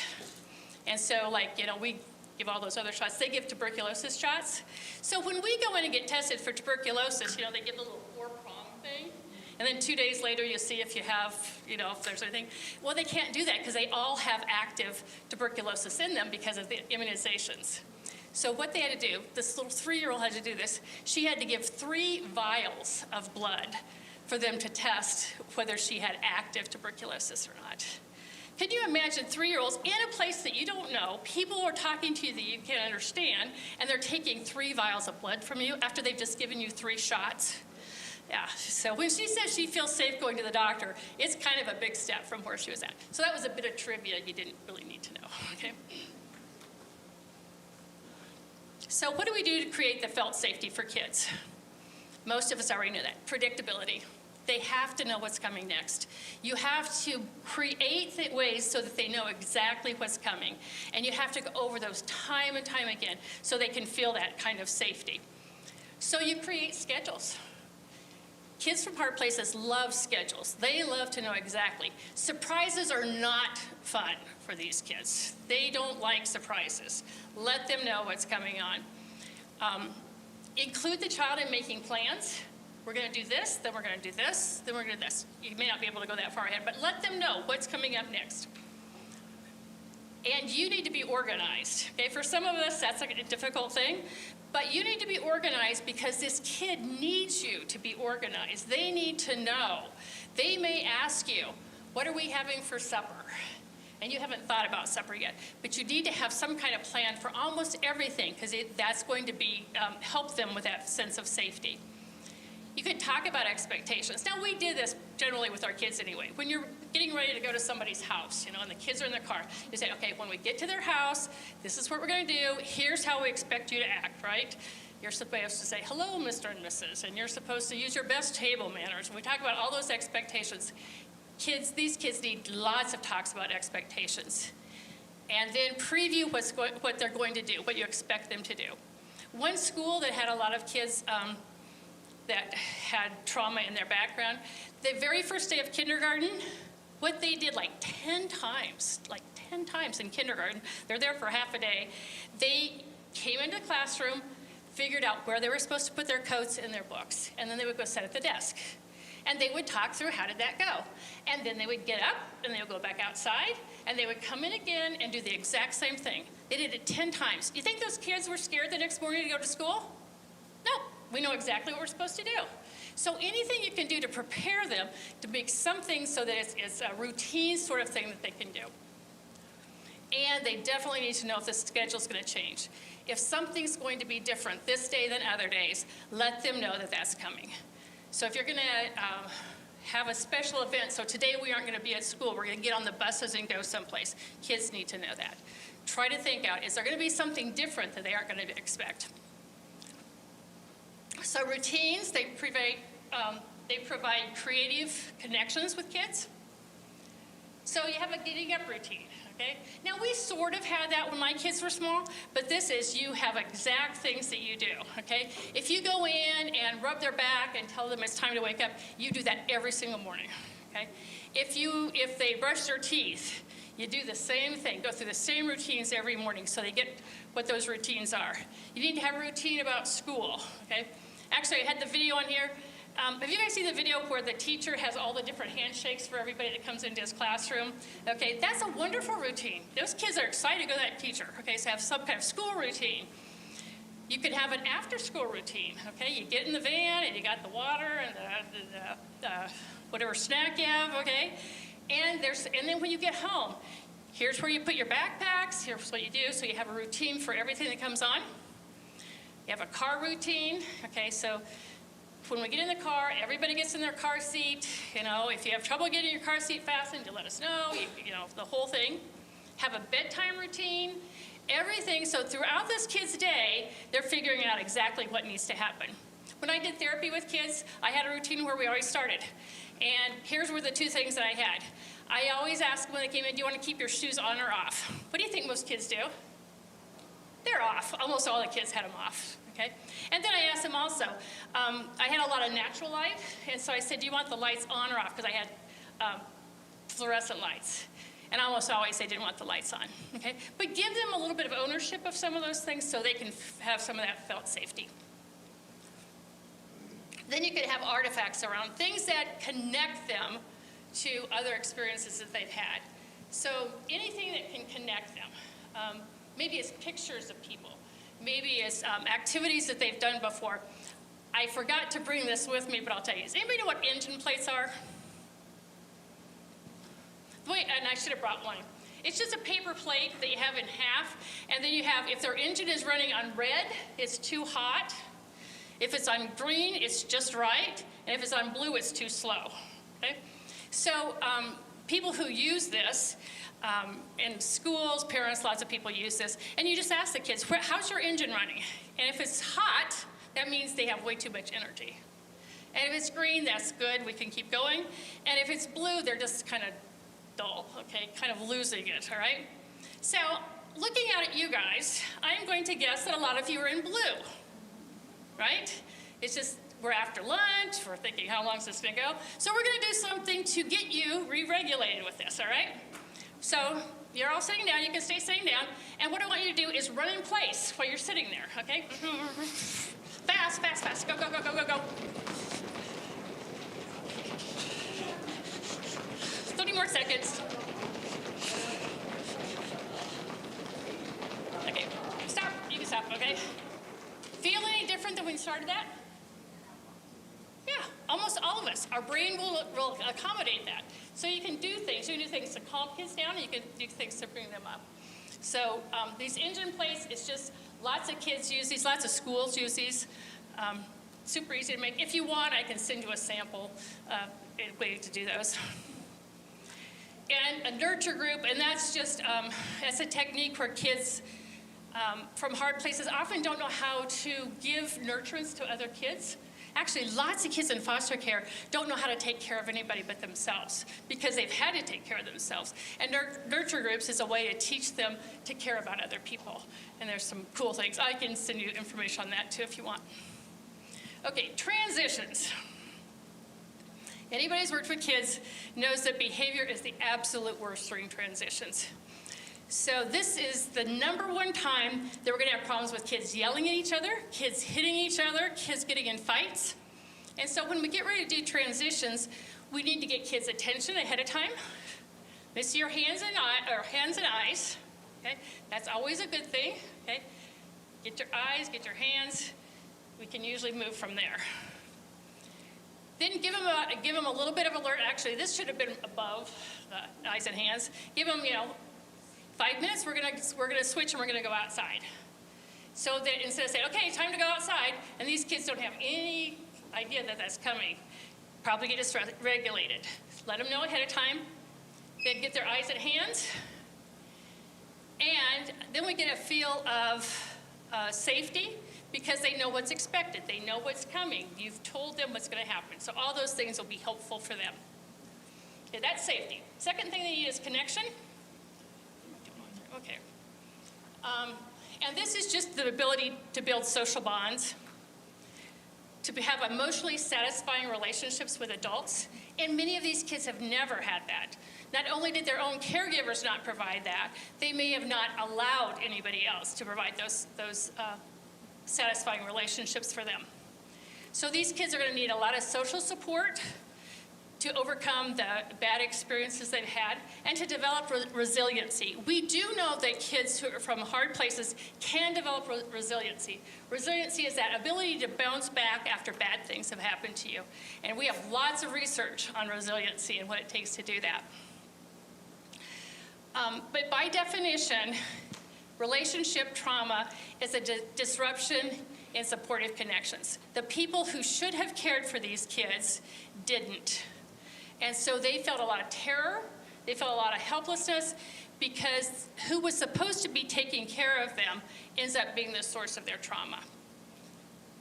And so, we give all those other shots. They give tuberculosis shots. So when we go in and get tested for tuberculosis, they give a little 4-prong thing. And then 2 days later, you see if you have, if there's anything. Well, they can't do that because they all have active tuberculosis in them because of the immunizations. So what they had to do, this little 3-year-old had to do this. She had to give 3 vials of blood for them to test whether she had active tuberculosis or not. Can you imagine 3-year-olds in a place that you don't know, people are talking to you that you can't understand, and they're taking 3 vials of blood from you after they've just given you 3 shots? Yeah, so when she says she feels safe going to the doctor, it's kind of a big step from where she was at. So that was a bit of trivia you didn't really need to know, okay? So what do we do to create the felt safety for kids? Most of us already know that. Predictability. They have to know what's coming next. You have to create ways so that they know exactly what's coming. And you have to go over those time and time again so they can feel that kind of safety. So you create schedules. Kids from hard places love schedules. They love to know exactly. Surprises are not fun for these kids. They don't like surprises. Let them know what's coming on. Include the child in making plans. We're going to do this, then we're going to do this, then we're going to do this. You may not be able to go that far ahead, but let them know what's coming up next. And you need to be organized. Okay, for some of us, that's a difficult thing, but you need to be organized because this kid needs you to be organized. They need to know. They may ask you, what are we having for supper? and you haven't thought about supper yet. But you need to have some kind of plan for almost everything, because that's going to be help them with that sense of safety. You could talk about expectations. Now, we did this generally with our kids anyway. When you're getting ready to go to somebody's house, and the kids are in the car, you say, okay, when we get to their house, this is what we're going to do. Here's how we expect you to act, right? You're supposed to say, hello, Mr. and Mrs., and you're supposed to use your best table manners. And we talk about all those expectations. These kids need lots of talks about expectations. And then preview what they're going to do, what you expect them to do. One school that had a lot of kids that had trauma in their background, the very first day of kindergarten, what they did like 10 times in kindergarten, they're there for half a day, they came into the classroom, figured out where they were supposed to put their coats and their books, and then they would go sit at the desk. And they would talk through how did that go. And then they would get up, and they would go back outside, and they would come in again and do the exact same thing. They did it 10 times. You think those kids were scared the next morning to go to school? No. We know exactly what we're supposed to do. So anything you can do to prepare them to make something so that it's a routine sort of thing that they can do. And they definitely need to know if the schedule's going to change. If something's going to be different this day than other days, let them know that that's coming. So if you're going to have a special event, so today we aren't going to be at school, we're going to get on the buses and go someplace. Kids need to know that. Try to think out, is there going to be something different that they aren't going to expect? So routines, they provide creative connections with kids. So you have a getting up routine, okay? Now we sort of had that when my kids were small, but this is you have exact things that you do, okay? If you go in and rub their back and tell them it's time to wake up, you do that every single morning, okay? If they brush their teeth, you do the same thing, go through the same routines every morning so they get what those routines are. You need to have a routine about school, okay? Actually, I had the video on here. Have you guys seen the video where the teacher has all the different handshakes for everybody that comes into his classroom? Okay, that's a wonderful routine. Those kids are excited to go to that teacher. Okay, so have some kind of school routine. You could have an after-school routine. Okay, you get in the van and you got the water and the whatever snack you have. Okay, and then when you get home, here's where you put your backpacks. Here's what you do. So you have a routine for everything that comes on. You have a car routine, okay, so when we get in the car, everybody gets in their car seat. If you have trouble getting your car seat fastened, you let us know, the whole thing. Have a bedtime routine, everything. So throughout this kid's day, they're figuring out exactly what needs to happen. When I did therapy with kids, I had a routine where we always started. And here's were the two things that I had. I always asked when they came in, do you want to keep your shoes on or off? What do you think most kids do? They're off. Almost all the kids had them off, okay? And then I asked them also, I had a lot of natural light, and so I said, do you want the lights on or off? Because I had fluorescent lights. And almost always they didn't want the lights on, okay? But give them a little bit of ownership of some of those things so they can have some of that felt safety. Then you could have artifacts around, things that connect them to other experiences that they've had. So anything that can connect them. Maybe it's pictures of people. Maybe it's activities that they've done before. I forgot to bring this with me, but I'll tell you. Does anybody know what engine plates are? Wait, and I should have brought one. It's just a paper plate that you have in half, and then you have, if their engine is running on red, it's too hot. If it's on green, it's just right. And if it's on blue, it's too slow. Okay? So people who use this, in schools, parents, lots of people use this, and you just ask the kids, how's your engine running? And if it's hot, that means they have way too much energy. And if it's green, that's good, we can keep going. And if it's blue, they're just kind of dull, okay, kind of losing it, all right? So looking out at you guys, I'm going to guess that a lot of you are in blue, right? It's just, we're after lunch, we're thinking, how long is this gonna go? So we're gonna do something to get you re-regulated with this, all right? So you're all sitting down, you can stay sitting down, and what I want you to do is run in place while you're sitting there, okay? Fast, fast, fast, go, go, go, go, go, go. 30 more seconds. Okay, stop, you can stop, okay? Feel any different than when you started that? Yeah, almost all of us. Our brain will accommodate that. So you can do things. You can do things to calm kids down, and you can do things to bring them up. So these engine plates, it's just lots of kids use these, lots of schools use these. Super easy to make. If you want, I can send you a sample way to do those. And a nurture group, and that's just, that's a technique where kids from hard places often don't know how to give nurturance to other kids. Actually, lots of kids in foster care don't know how to take care of anybody but themselves because they've had to take care of themselves. And nurture groups is a way to teach them to care about other people. And there's some cool things. I can send you information on that too if you want. Okay, transitions. Anybody who's worked with kids knows that behavior is the absolute worst during transitions. So this is the #1 time that we're going to have problems with kids yelling at each other, kids hitting each other, kids getting in fights. And so when we get ready to do transitions, we need to get kids' attention ahead of time. They see your hands and eyes. Okay, that's always a good thing. Okay, get your eyes, get your hands. We can usually move from there. Then give them a little bit of alert. Actually, this should have been above the eyes and hands. Give them, 5 minutes, we're gonna switch and we're gonna go outside. So that instead of saying, okay, time to go outside, and these kids don't have any idea that that's coming, probably get dysregulated. Let them know ahead of time, then get their eyes and hands, and then we get a feel of safety because they know what's expected, they know what's coming, you've told them what's gonna happen. So all those things will be helpful for them. Okay, that's safety. Second thing they need is connection. Okay. And this is just the ability to build social bonds, to have emotionally satisfying relationships with adults. And many of these kids have never had that. Not only did their own caregivers not provide that, they may have not allowed anybody else to provide those satisfying relationships for them. So these kids are going to need a lot of social support to overcome the bad experiences they've had, and to develop resiliency. We do know that kids who are from hard places can develop resiliency. Resiliency is that ability to bounce back after bad things have happened to you. And we have lots of research on resiliency and what it takes to do that. But by definition, relationship trauma is a disruption in supportive connections. The people who should have cared for these kids didn't. And so they felt a lot of terror, they felt a lot of helplessness, because who was supposed to be taking care of them ends up being the source of their trauma.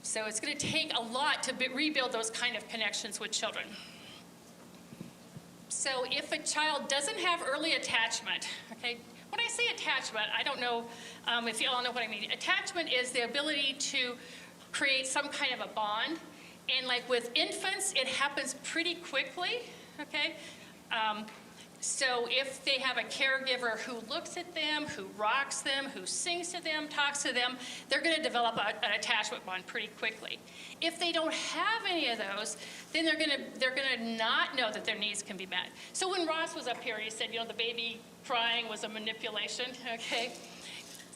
So it's going to take a lot to rebuild those kind of connections with children. So if a child doesn't have early attachment, okay, when I say attachment, I don't know if you all know what I mean. Attachment is the ability to create some kind of a bond. And like with infants, it happens pretty quickly, okay? So if they have a caregiver who looks at them, who rocks them, who sings to them, talks to them, they're going to develop an attachment bond pretty quickly. If they don't have any of those, then they're going to not know that their needs can be met. So when Ross was up here, he said, the baby crying was a manipulation, okay?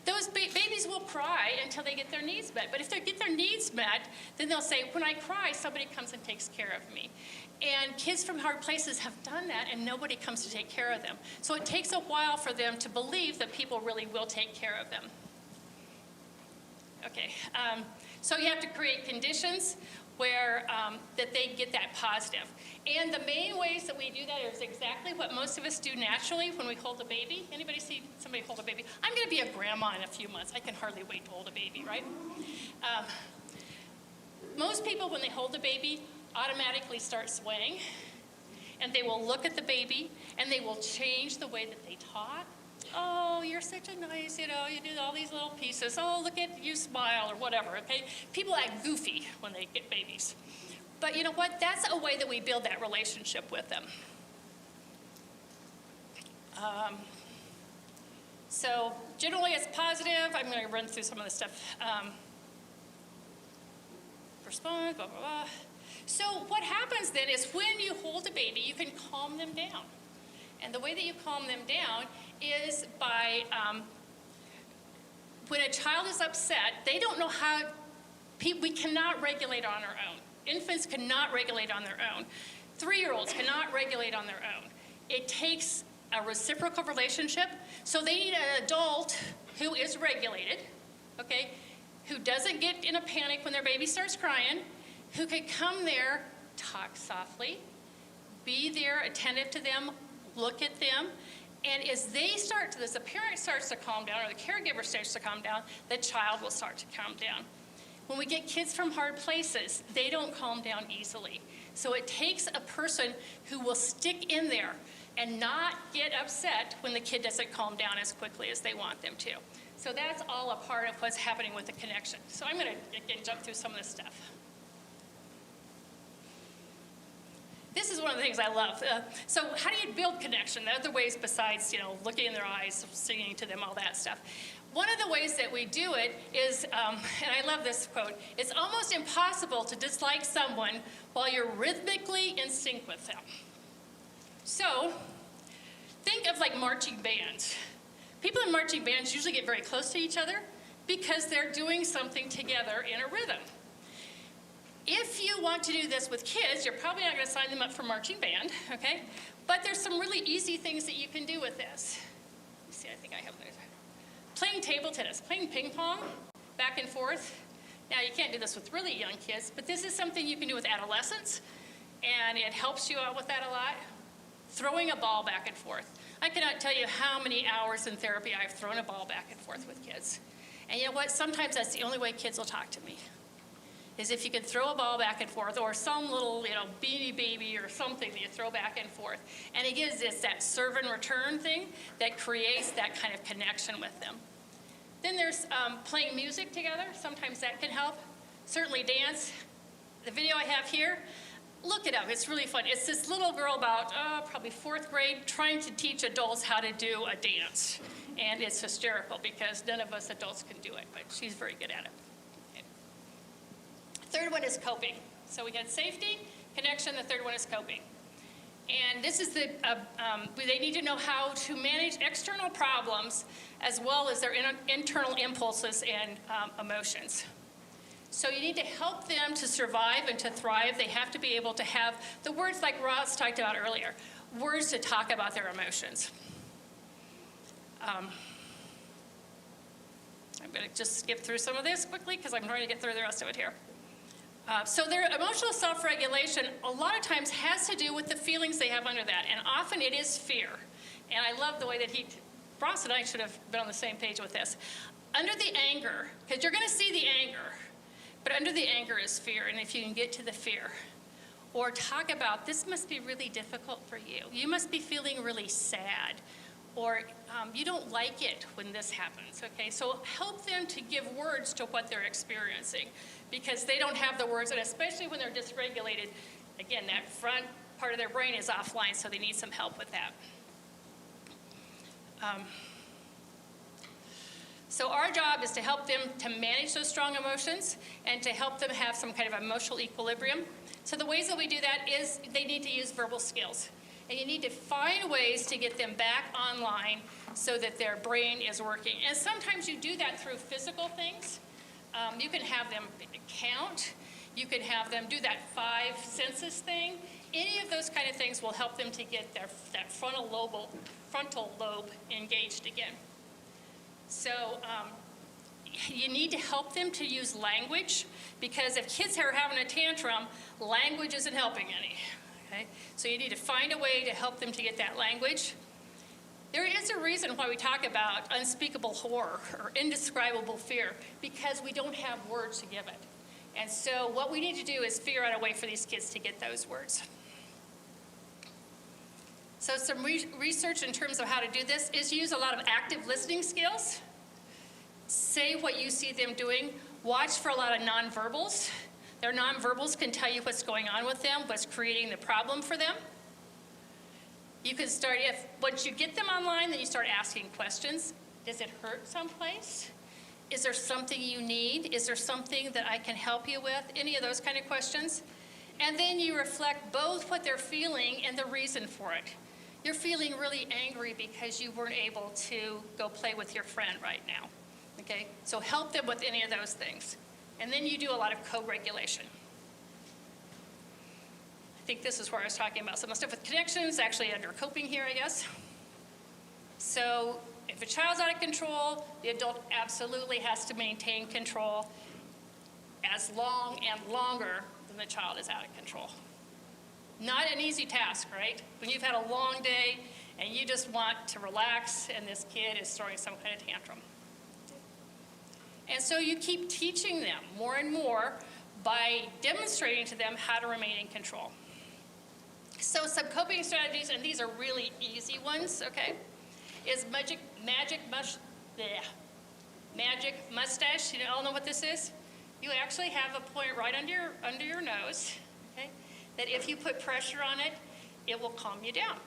Those babies will cry until they get their needs met. But if they get their needs met, then they'll say, when I cry, somebody comes and takes care of me. And kids from hard places have done that, and nobody comes to take care of them. So it takes a while for them to believe that people really will take care of them. Okay, so you have to create conditions where that they get that positive. And the main ways that we do that is exactly what most of us do naturally when we hold a baby. Anybody see somebody hold a baby? I'm going to be a grandma in a few months. I can hardly wait to hold a baby, right? Most people, when they hold a baby, automatically start swaying. And they will look at the baby, and they will change the way that they talk. Oh, you're such a nice, you do all these little pieces. Oh, look at you smile or whatever, okay? People act goofy when they get babies. But you know what? That's a way that we build that relationship with them. So generally it's positive. I'm going to run through some of the stuff. Response, blah, blah, blah. So what happens then is when you hold a baby, you can calm them down. And the way that you calm them down is by, when a child is upset, they don't know how, we cannot regulate on our own. Infants cannot regulate on their own. 3-year-olds cannot regulate on their own. it takes a reciprocal relationship. So they need an adult who is regulated, okay, who doesn't get in a panic when their baby starts crying, who can come there, talk softly, be there, attentive to them, look at them, and as the parent starts to calm down, or the caregiver starts to calm down, the child will start to calm down. When we get kids from hard places, they don't calm down easily. So it takes a person who will stick in there and not get upset when the kid doesn't calm down as quickly as they want them to. So that's all a part of what's happening with the connection. So I'm going to, again, jump through some of this stuff. This is one of the things I love. So how do you build connection? There are other ways besides, looking in their eyes, singing to them, all that stuff. One of the ways that we do it is, and I love this quote, it's almost impossible to dislike someone while you're rhythmically in sync with them. So think of like marching bands. People in marching bands usually get very close to each other because they're doing something together in a rhythm. If you want to do this with kids, you're probably not going to sign them up for marching band, okay? But there's some really easy things that you can do with this. Let me see, I think I have those. Playing table tennis, playing ping pong, back and forth. Now, you can't do this with really young kids, but this is something you can do with adolescents, and it helps you out with that a lot. Throwing a ball back and forth. I cannot tell you how many hours in therapy I've thrown a ball back and forth with kids. And you know what? Sometimes that's the only way kids will talk to me, is if you can throw a ball back and forth, or some little, beanie baby or something that you throw back and forth. And again, it's that serve and return thing that creates that kind of connection with them. Then there's playing music together. Sometimes that can help. Certainly dance. The video I have here, look it up. It's really fun. It's this little girl about probably 4th grade trying to teach adults how to do a dance. And it's hysterical because none of us adults can do it, but she's very good at it. Okay. Third one is coping. So we had safety, connection. The third one is coping. And this is they need to know how to manage external problems as well as their internal impulses and emotions. So you need to help them to survive and to thrive. They have to be able to have the words like Ross talked about earlier, words to talk about their emotions. I'm going to just skip through some of this quickly because I'm trying to get through the rest of it here. So their emotional self-regulation a lot of times has to do with the feelings they have under that, and often it is fear. And I love the way that Ross and I should have been on the same page with this. Under the anger, because you're going to see the anger, but under the anger is fear, and if you can get to the fear, or talk about this must be really difficult for you. You must be feeling really sad, or you don't like it when this happens, okay? So help them to give words to what they're experiencing because they don't have the words, and especially when they're dysregulated, again, that front part of their brain is offline, so they need some help with that. So our job is to help them to manage those strong emotions and to help them have some kind of emotional equilibrium. So the ways that we do that is they need to use verbal skills. And you need to find ways to get them back online so that their brain is working. And sometimes you do that through physical things. You can have them count. You can have them do that 5 senses thing. Any of those kind of things will help them to get that frontal lobe engaged again. So you need to help them to use language because if kids are having a tantrum, language isn't helping any. Okay? So you need to find a way to help them to get that language. There is a reason why we talk about unspeakable horror or indescribable fear, because we don't have words to give it. And so what we need to do is figure out a way for these kids to get those words. So some research in terms of how to do this is use a lot of active listening skills. Say what you see them doing. Watch for a lot of nonverbals. Their nonverbals can tell you what's going on with them, what's creating the problem for them. You can start, once you get them online, then you start asking questions. Does it hurt someplace? Is there something you need? Is there something that I can help you with? Any of those kind of questions. And then you reflect both what they're feeling and the reason for it. You're feeling really angry because you weren't able to go play with your friend right now. Okay? So help them with any of those things. And then you do a lot of co-regulation. I think this is where I was talking about some of the stuff with connections, actually under coping here, I guess. So if a child's out of control, the adult absolutely has to maintain control as long and longer than the child is out of control. Not an easy task, right? When you've had a long day and you just want to relax and this kid is throwing some kind of tantrum. And so you keep teaching them more and more by demonstrating to them how to remain in control. So some coping strategies, and these are really easy ones, okay, is magic mustache. You all know what this is? You actually have a point right under your nose, okay, that if you put pressure on it, it will calm you down.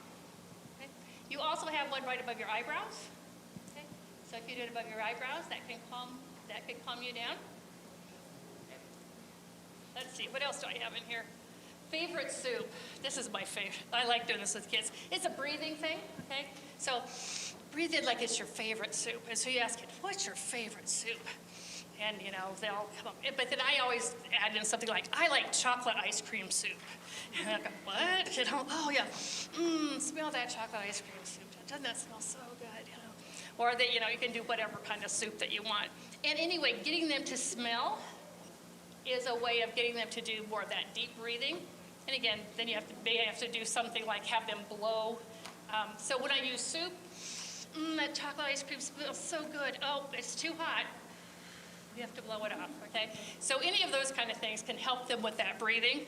Okay? You also have one right above your eyebrows. Okay? So if you do it above your eyebrows, that can calm you down. Okay. Let's see, what else do I have in here? Favorite soup. This is my favorite. I like doing this with kids. It's a breathing thing, okay? So breathe in like it's your favorite soup. And so you ask it, what's your favorite soup? And, you know, they'll come up. But then I always add in something like, I like chocolate ice cream soup. And they'll go, what? You know, oh, yeah. Smell that chocolate ice cream soup. Doesn't that smell so good, you know? Or, you know, you can do whatever kind of soup that you want. And anyway, getting them to smell is a way of getting them to do more of that deep breathing. And again, then you may have to do something like have them blow. So when I use soup, that chocolate ice cream smells so good. Oh, it's too hot. You have to blow it off, okay? So any of those kind of things can help them with that breathing.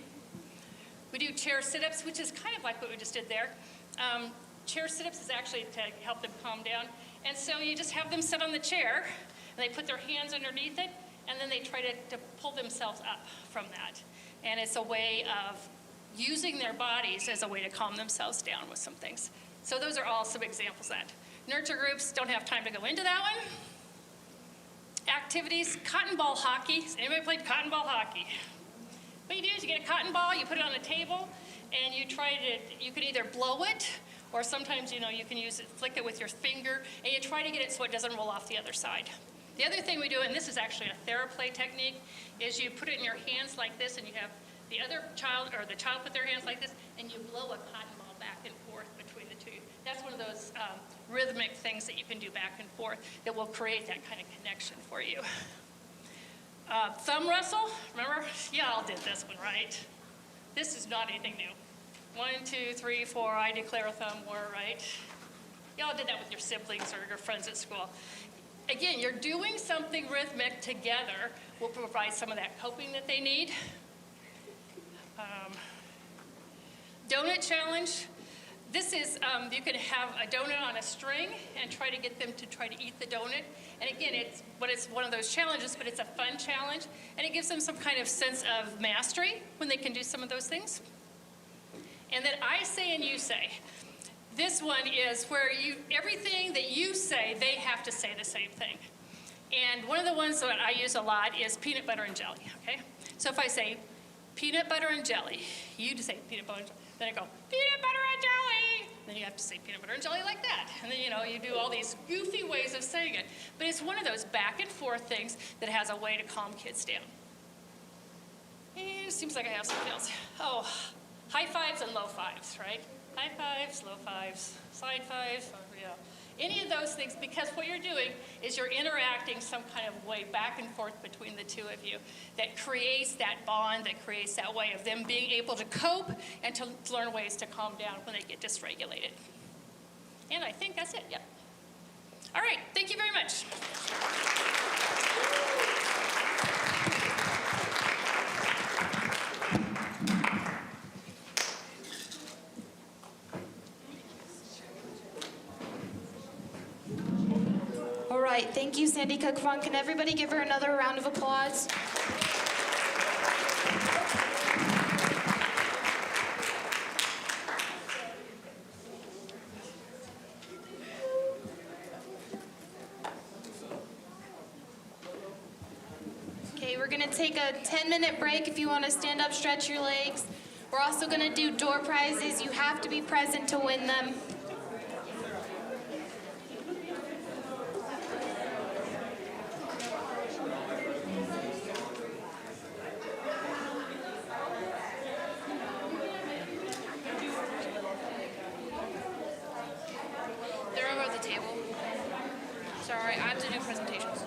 We do chair sit-ups, which is kind of like what we just did there. Chair sit-ups is actually to help them calm down. And so you just have them sit on the chair, and they put their hands underneath it, and then they try to pull themselves up from that. And it's a way of using their bodies as a way to calm themselves down with some things. So those are all some examples of that. Nurture groups, don't have time to go into that one. Activities, cotton ball hockey. Has anybody played cotton ball hockey? What you do is you get a cotton ball, you put it on a table, and you can either blow it, or sometimes, you know, you can flick it with your finger, and you try to get it so it doesn't roll off the other side. The other thing we do, and this is actually a TheraPlay technique, is you put it in your hands like this, and you have the other child, or the child put their hands like this, and you blow a cotton ball back and forth between the two. That's one of those rhythmic things that you can do back and forth that will create that kind of connection for you. Thumb wrestle, remember? Y'all did this one, right? This is not anything new. 1, 2, 3, 4, I declare a thumb war, right? Y'all did that with your siblings or your friends at school. Again, you're doing something rhythmic together will provide some of that coping that they need. Donut challenge. This is, you can have a donut on a string and try to get them to try to eat the donut. And again, it's one of those challenges, but it's a fun challenge. And it gives them some kind of sense of mastery when they can do some of those things. And then I say and you say. This one is where everything that you say, they have to say the same thing. And one of the ones that I use a lot is peanut butter and jelly, okay? So if I say peanut butter and jelly, you just say peanut butter and jelly. Then I go, peanut butter and jelly. Then you have to say peanut butter and jelly like that. And then, you know, you do all these goofy ways of saying it. But it's one of those back and forth things that has a way to calm kids down. And it seems like I have something else. Oh, high fives and low fives, right? High fives, low fives, side fives, yeah. Any of those things, because what you're doing is you're interacting some kind of way back and forth between the two of you that creates that bond, that creates that way of them being able to cope and to learn ways to calm down when they get dysregulated. And I think that's it, yeah. All right, thank you very much. All right, thank you, Sandy Cook-Fong. Can everybody give her another round of applause? Okay, we're gonna take a 10-minute break. If you wanna stand up, stretch your legs. We're also gonna do door prizes. You have to be present to win them. Sorry, I have to do presentations.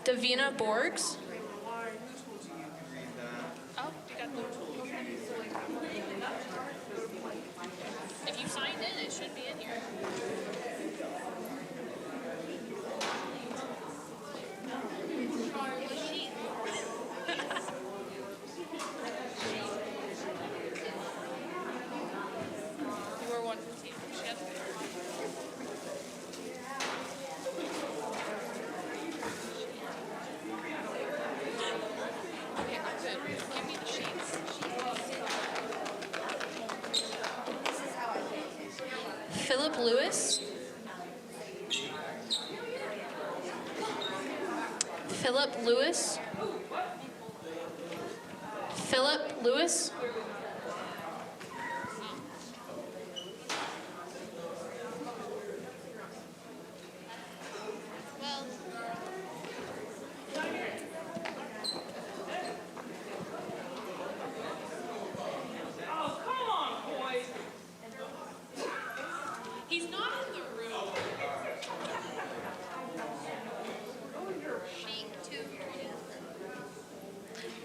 Davina Borgs. Oh, you got the. If you signed in, it should be in here. You were 115. She has Okay, I'm good. Give me the sheets. Philip Lewis. Philip Lewis. Philip Lewis. Oh, come on, boys. He's not in the room.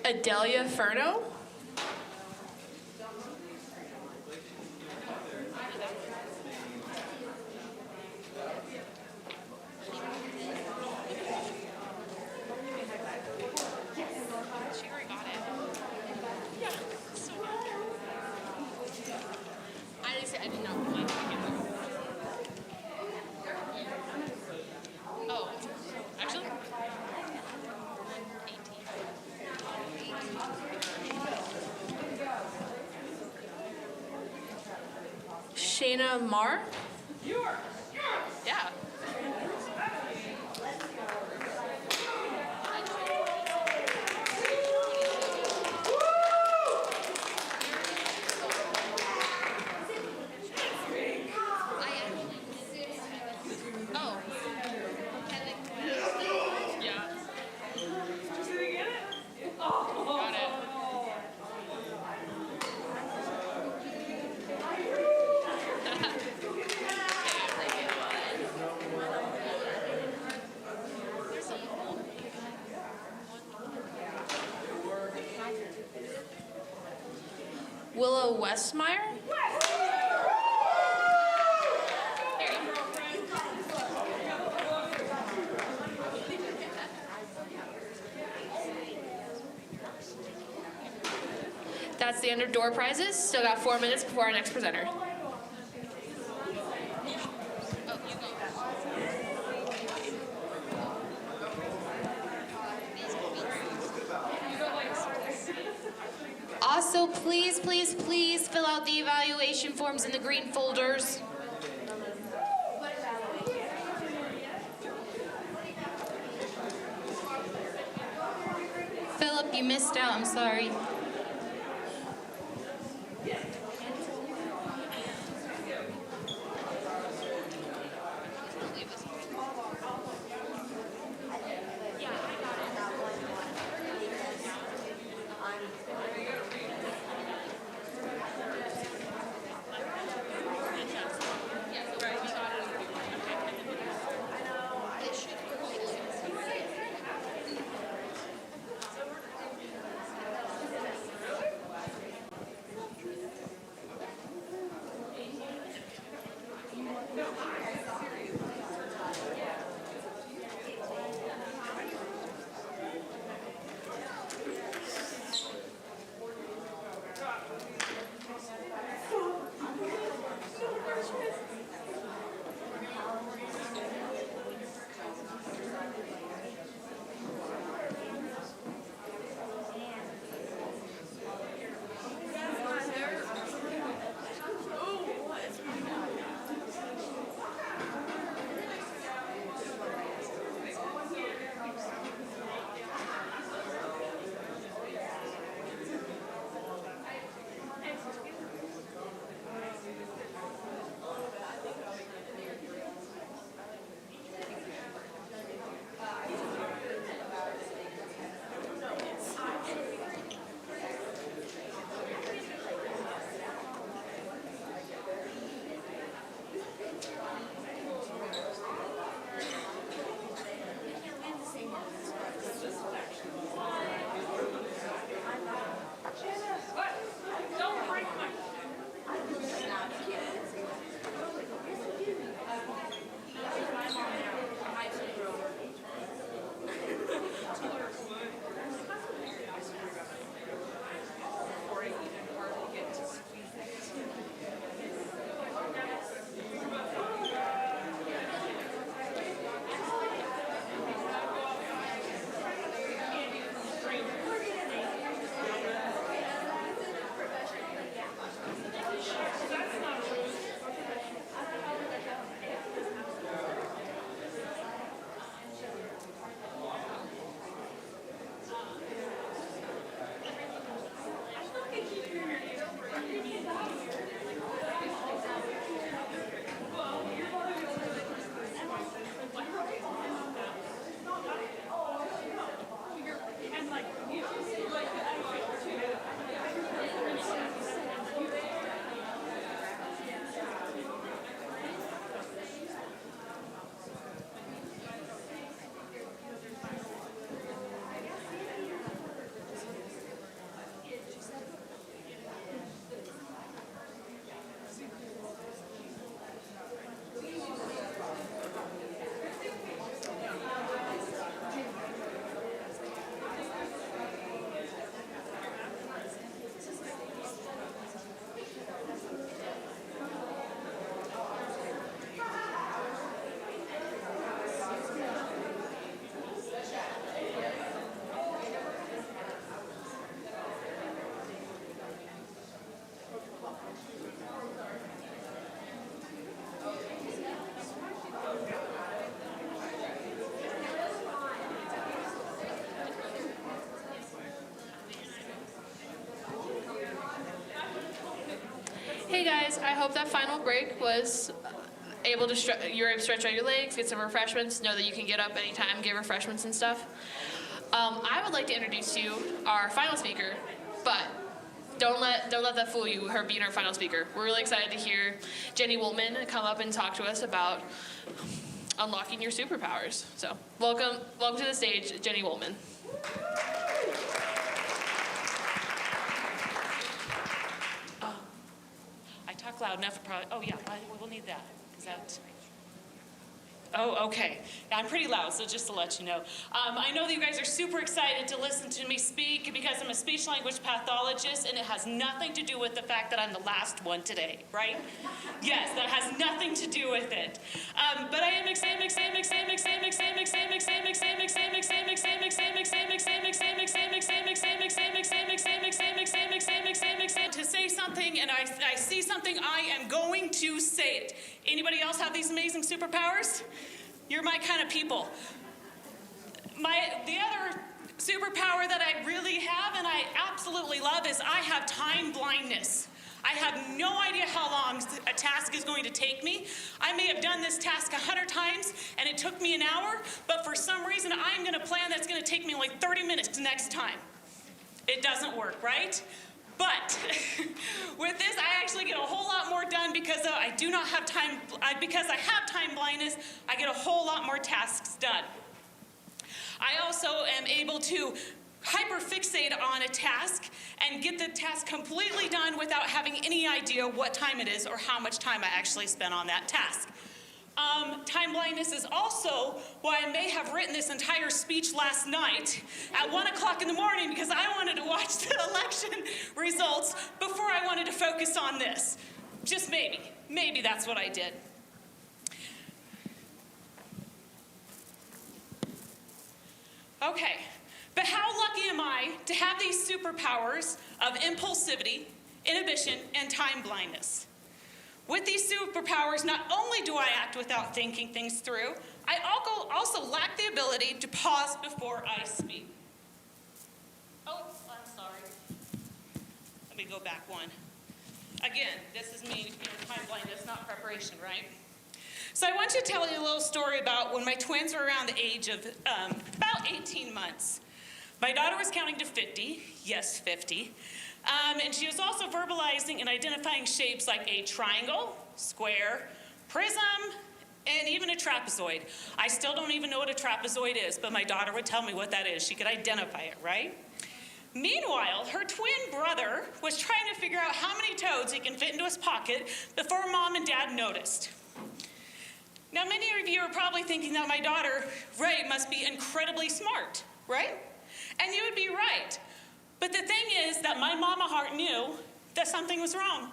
Adelia Furno. She already got it. Yeah. So I did not like it. Oh, actually. Shayna Marr. Yeah. Oh. Yeah. Got it. Willow Westmeyer. That's the end of door prizes. Still got 4 minutes before our next presenter. Also, please, please, please fill out the evaluation forms in the green folders. Philip, you missed out. I'm sorry. Hey guys, I hope that final break was able to you're able to stretch out your legs, get some refreshments, know that you can get up anytime, get refreshments and stuff. I would like to introduce to you our final speaker, but don't let that fool you, her being our final speaker. We're really excited to hear Jenilee Woltman come up and talk to us about unlocking your superpowers. So welcome to the stage, Jenilee Woltman. I talk loud enough, probably. Oh yeah, we'll need that. Is that? Oh, okay. Yeah, I'm pretty loud, so just to let you know. I know that you guys are super excited to listen to me speak because I'm a speech language pathologist, and it has nothing to do with the fact that I'm the last one today, right? Yes, that has nothing to do with it. But I am excited to say something, and I see something, I am going to say it. Anybody else have these amazing superpowers? You're my kind of people. The other superpower that I really have and I absolutely love is I have time blindness. I have no idea how long a task is going to take me. I may have done this task 100 times and it took me an hour, but for some reason I'm going to plan that's going to take me like 30 minutes next time. It doesn't work, right? But with this, I actually get a whole lot more done because I do not have time, because I have time blindness, I get a whole lot more tasks done. I also am able to hyperfixate on a task and get the task completely done without having any idea what time it is or how much time I actually spent on that task. Time blindness is also why I may have written this entire speech last night at 1 o'clock in the morning because I wanted to watch the election results before I wanted to focus on this. Just maybe. Maybe that's what I did. Okay, but how lucky am I to have these superpowers of impulsivity, inhibition, and time blindness? With these superpowers, not only do I act without thinking things through, I also lack the ability to pause before I speak. Oh, I'm sorry. Let me go back one. Again, this is me being time blindness, not preparation, right? So I want to tell you a little story about when my twins were around the age of about 18 months. My daughter was counting to 50, yes, 50. And she was also verbalizing and identifying shapes like a triangle, square, prism, and even a trapezoid. I still don't even know what a trapezoid is, but my daughter would tell me what that is. She could identify it, right? Meanwhile, her twin brother was trying to figure out how many toads he can fit into his pocket before mom and dad noticed. Now, many of you are probably thinking that my daughter, Ray, must be incredibly smart, right? And you would be right. But the thing is that my mama heart knew that something was wrong.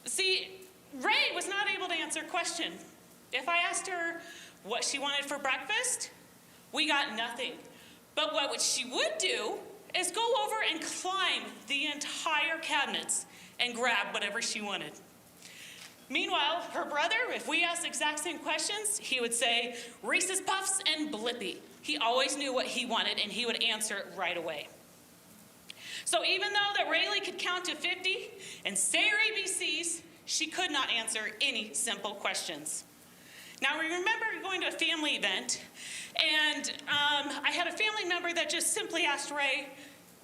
See, Ray was not able to answer a question. If I asked her what she wanted for breakfast, we got nothing. But what she would do is go over and climb the entire cabinets and grab whatever she wanted. Meanwhile, her brother, if we asked the exact same questions, he would say, Reese's Puffs and Blippi. He always knew what he wanted, and he would answer it right away. So even though that Rayleigh could count to 50 and say her ABCs, she could not answer any simple questions. Now, we remember going to a family event, and I had a family member that just simply asked Ray,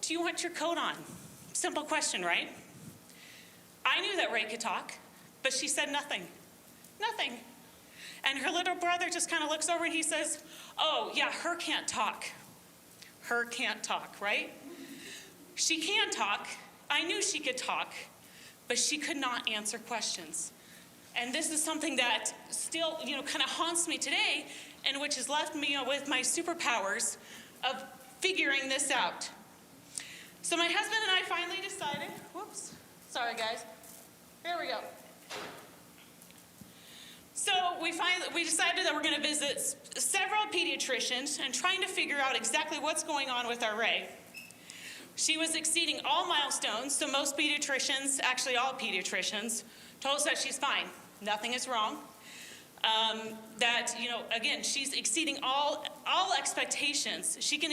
do you want your coat on? Simple question, right? I knew that Ray could talk. But she said nothing. Nothing. And her little brother just kind of looks over and he says, oh, yeah, her can't talk. Her can't talk, right? She can talk. I knew she could talk, but she could not answer questions. And this is something that still, kind of haunts me today, and which has left me with my superpowers of figuring this out. So my husband and I finally decided, whoops, sorry guys, there we go. So we decided that we're going to visit several pediatricians and trying to figure out exactly what's going on with our Ray. She was exceeding all milestones, so most pediatricians, actually all pediatricians, told us that she's fine. Nothing is wrong. Again, she's exceeding all expectations. She can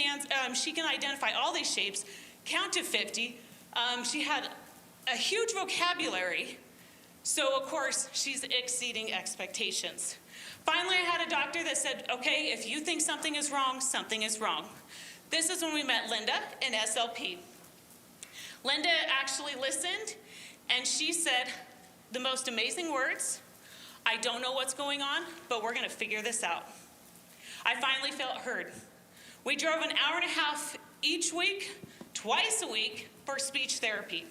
identify all these shapes, count to 50. She had a huge vocabulary, so of course she's exceeding expectations. Finally, I had a doctor that said, okay, if you think something is wrong, something is wrong. This is when we met Linda in SLP. Linda actually listened, and she said the most amazing words, I don't know what's going on, but we're gonna figure this out. I finally felt heard. We drove an hour and a half each week, twice a week, for speech therapy.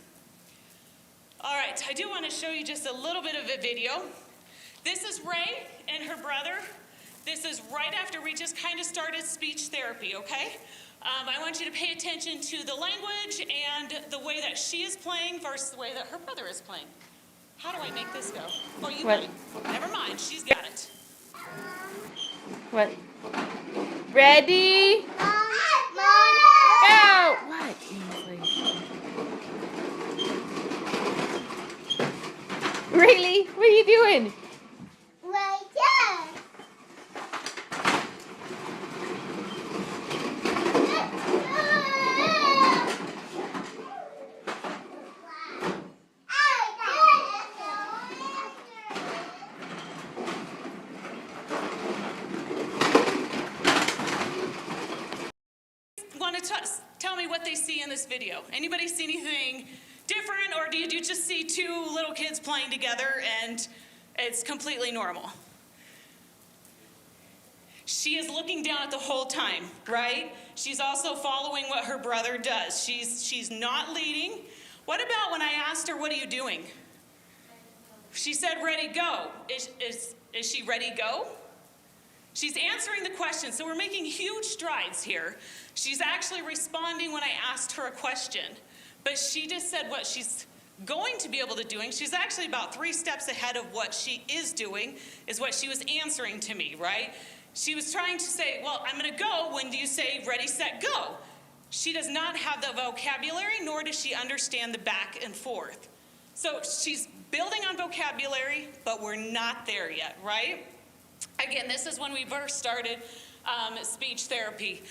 All right, I do want to show you just a little bit of a video. This is Ray and her brother. This is right after we just kind of started speech therapy, okay? I want you to pay attention to the language and the way that she is playing versus the way that her brother is playing. How do I make this go? Oh, you What? might. Never mind, she's got it. What? Ready? Go! What? Really? What are you doing? Right there. Want to tell me what they see in this video? Anybody see anything different, or did you just see two little kids playing together and it's completely normal? She is looking down at the whole time, right? She's also following what her brother does. She's not leading. What about when I asked her, what are you doing? She said, ready, go. Is she ready, go? She's answering the question, so we're making huge strides here. She's actually responding when I asked her a question, but she just said what she's going to be able to doing. She's actually about 3 steps ahead of what she is doing, is what she was answering to me, right? She was trying to say, well, I'm gonna go when you say ready, set, go. She does not have the vocabulary, nor does she understand the back and forth. So she's building on vocabulary, but we're not there yet, right? Again, this is when we first started speech therapy.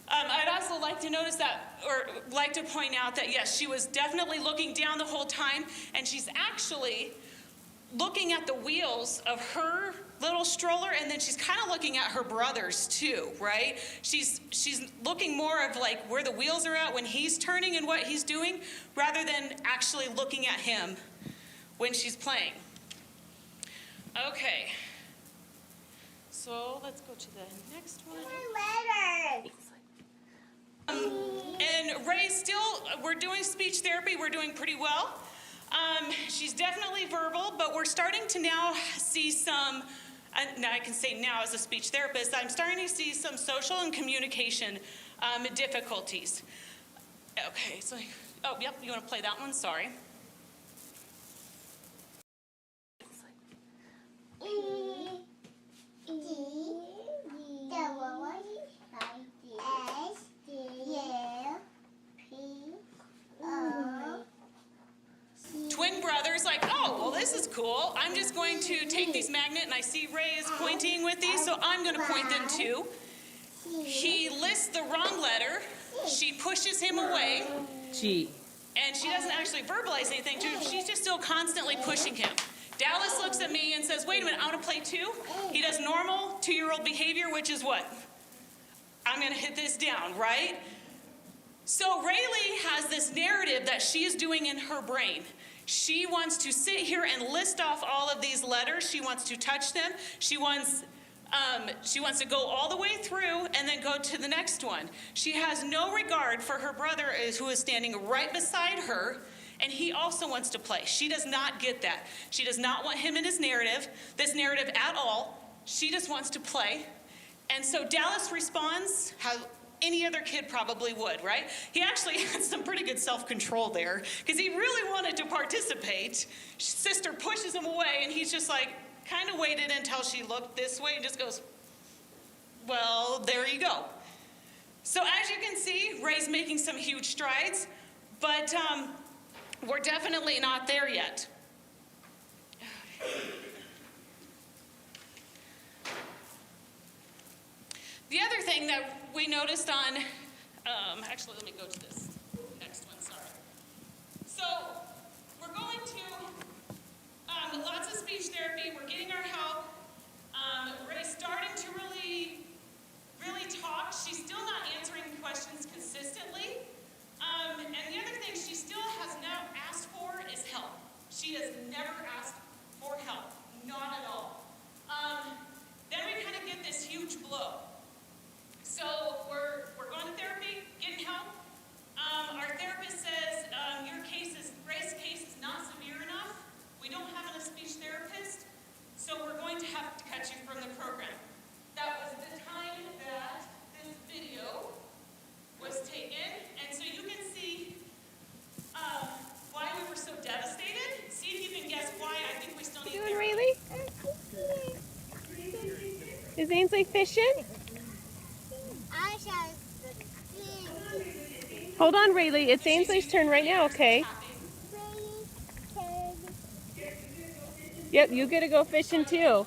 I'd also like to notice that, or like to point out that, yes, she was definitely looking down the whole time, and she's actually looking at the wheels of her little stroller, and then she's kind of looking at her brother's too, right? She's looking more of like where the wheels are at when he's turning and what he's doing, rather than actually looking at him when she's playing. Okay. So let's go to the next one. And Ray, still, we're doing speech therapy. We're doing pretty well. She's definitely verbal, but we're starting to now see some, now I can say now as a speech therapist, I'm starting to see some social and communication difficulties. Okay, so, oh, yep, you want to play that one? Sorry. Twin brothers, like, oh, well, this is cool. I'm just going to take these magnets, and I see Ray is pointing with these, so I'm going to point them too. He lists the wrong letter. She pushes him away. G. And she doesn't actually verbalize anything to him. She's just still constantly pushing him. Dallas looks at me and says, wait a minute, I want to play too. He does normal 2-year-old behavior, which is what? I'm going to hit this down, right? So Rayleigh has this narrative that she is doing in her brain. She wants to sit here and list off all of these letters. She wants to touch them. She wants to go all the way through and then go to the next one. She has no regard for her brother who is standing right beside her, and he also wants to play. She does not get that. She does not want him in this narrative at all. She just wants to play. And so Dallas responds how any other kid probably would, right? He actually had some pretty good self-control there because he really wanted to participate. Sister pushes him away, and he's just like, kind of waited until she looked this way and just goes, well, there you go. So as you can see, Ray's making some huge strides, but we're definitely not there yet. The other thing that we noticed on, actually let me go to this next speech therapy. We're getting our help. Ray's starting to really talk. She's still not answering questions consistently. And the other thing she still has not asked for is help. She has never asked for help, not at all. Then we kind of get this huge blow. So we're going to therapy, getting help. Our therapist says Ray's case is not severe enough. We don't have a speech therapist, so we're going to have to cut you from the program. That was the time that this video was taken, and so you can see why we were so devastated. See if you can guess why I think we still need therapy. Really? Is Ainsley fishing? Hold on, Rayleigh. It's Ainsley's turn right now, okay? Yep, you get to go fishing too.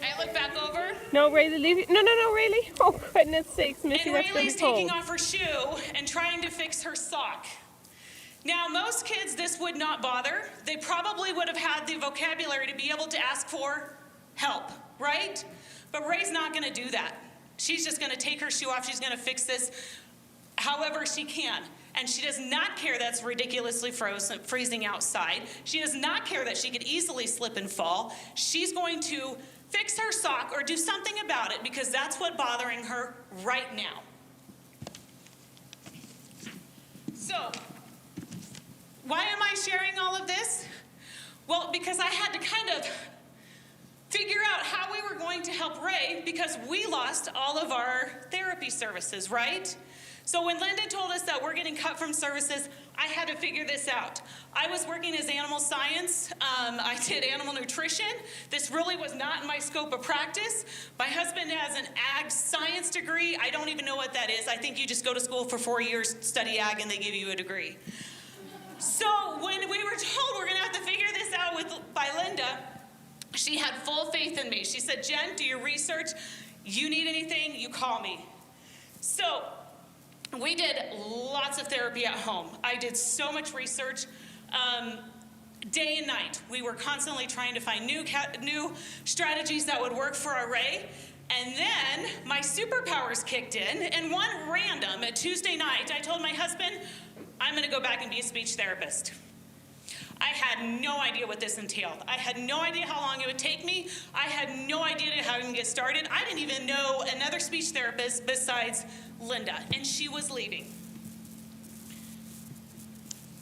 I look back over. No, Rayleigh, leave it. No, Rayleigh. Oh, goodness sakes, Missy, And that's gonna be Rayleigh's cold. taking off her shoe and trying to fix her sock. Now, most kids, this would not bother. They probably would have had the vocabulary to be able to ask for help, right? But Ray's not going to do that. She's just going to take her shoe off. She's going to fix this however she can. And she does not care that's ridiculously freezing outside. She does not care that she could easily slip and fall. She's going to fix her sock or do something about it because that's what's bothering her right now. So, why am I sharing all of this? Well, because I had to kind of figure out how we were going to help Ray because we lost all of our therapy services, right? So when Linda told us that we're getting cut from services, I had to figure this out. I was working as animal science. I did animal nutrition. This really was not in my scope of practice. My husband has an ag science degree. I don't even know what that is. I think you just go to school for 4 years, study ag, and they give you a degree. So when we were told we're going to have to figure this out by Linda, she had full faith in me. She said, Jen, do your research. You need anything, you call me. So we did lots of therapy at home. I did so much research day and night. We were constantly trying to find new strategies that would work for our Ray. And then my superpowers kicked in, and one random Tuesday night, I told my husband, I'm going to go back and be a speech therapist. I had no idea what this entailed. I had no idea how long it would take me. I had no idea how to get started. I didn't even know another speech therapist besides Linda, and she was leaving.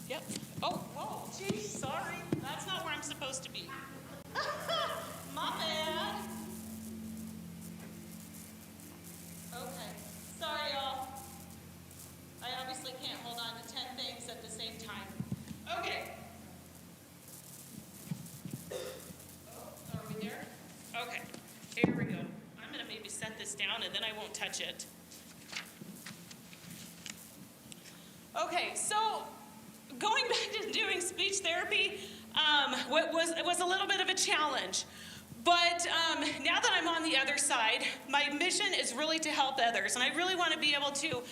Yep. Oh, whoa, geez, sorry. That's not where I'm supposed to be. My bad. Okay, sorry, y'all. I obviously can't hold on to 10 things at the same time. Okay. Are we there? Okay, here we go. I'm going to maybe set this down and then I won't touch it. Okay, so going back to doing speech therapy was a little bit of a challenge. But now that I'm on the other side, my mission is really to help others. And I really want to be able to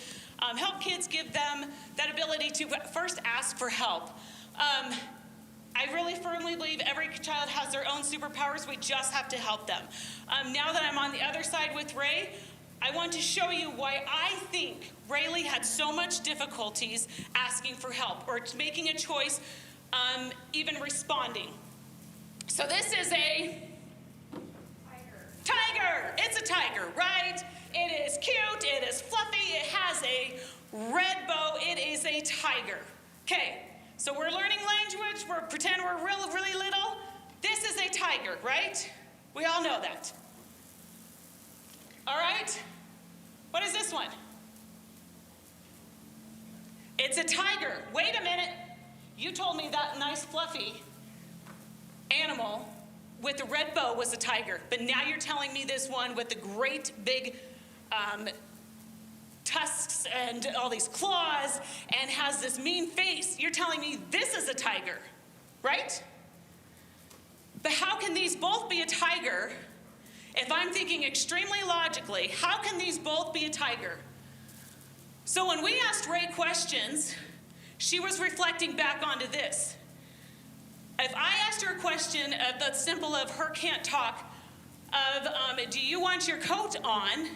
help kids, give them that ability to first ask for help. I really firmly believe every child has their own superpowers. We just have to help them. Now that I'm on the other side with Ray, I want to show you why I think Rayleigh had so much difficulties asking for help or making a choice, even responding. So this is a tiger. It's a tiger, right? It is cute. It is fluffy. It has a red bow. It is a tiger. Okay, so we're learning language. We're pretend we're really little. This is a tiger, right? We all know that. All right? What is this one? It's a tiger. Wait a minute. You told me that nice fluffy animal with the red bow was a tiger, but now you're telling me this one with the great big tusks and all these claws and has this mean face. You're telling me this is a tiger, right? But how can these both be a tiger? If I'm thinking extremely logically, how can these both be a tiger? So when we asked Ray questions, she was reflecting back onto this. If I asked her a question of the simple of her can't talk, of do you want your coat on,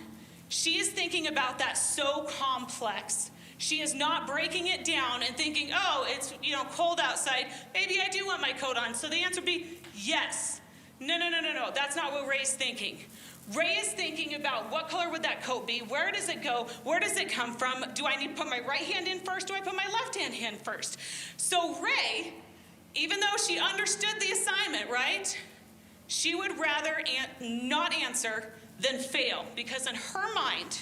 she is thinking about that so complex. She is not breaking it down and thinking, oh, it's cold outside, maybe I do want my coat on. So the answer would be yes. No, that's not what Ray's thinking. Ray is thinking about what color would that coat be, where does it go, where does it come from, do I need to put my right hand in first, do I put my left hand first? So Ray, even though she understood the assignment, right, she would rather not answer than fail, because in her mind,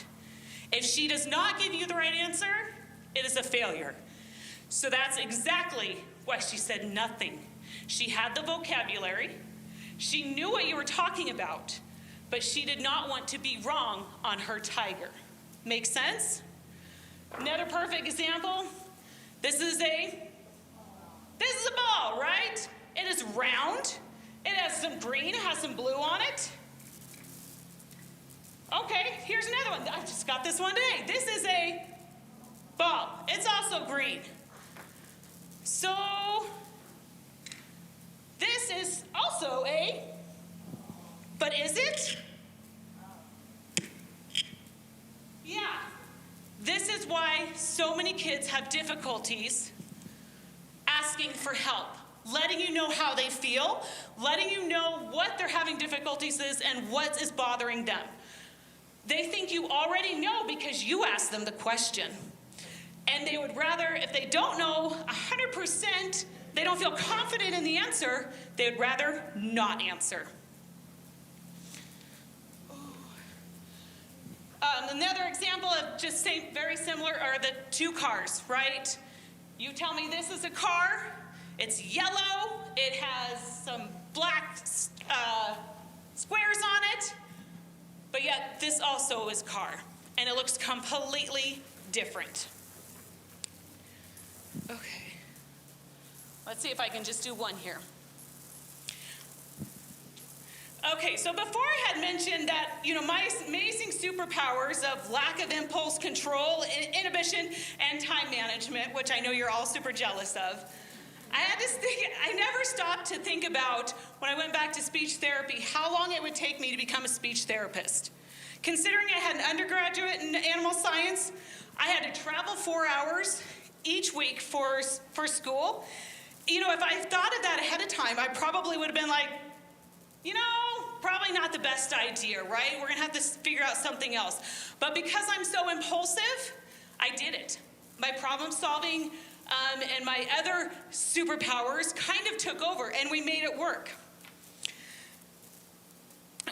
if she does not give you the right answer, it is a failure. So that's exactly why she said nothing. She had the vocabulary, she knew what you were talking about, but she did not want to be wrong on her tiger. Make sense? Another perfect example, this is a ball, right? It is round, it has some green, it has some blue on it. Okay, here's another one. I just got this one today. This is a ball. It's also green. So this is also but is it? Yeah. This is why so many kids have difficulties asking for help, letting you know how they feel, letting you know what they're having difficulties is and what is bothering them. They think you already know because you asked them the question. And they would rather, if they don't know 100%, they don't feel confident in the answer, they would rather not answer. Another example of just very similar are the two cars, right? You tell me this is a car, it's yellow, it has some black squares on it, but yet this also is car, and it looks completely different. Okay, let's see if I can just do one here. Okay, so before I had mentioned that, my amazing superpowers of lack of impulse control, inhibition, and time management, which I know you're all super jealous of, I never stopped to think about, when I went back to speech therapy, how long it would take me to become a speech therapist. Considering I had an undergraduate in animal science, I had to travel 4 hours each week for school. If I thought of that ahead of time, I probably would have been like, probably not the best idea, right? We're gonna have to figure out something else. But because I'm so impulsive, I did it. My problem solving and my other superpowers kind of took over, and we made it work.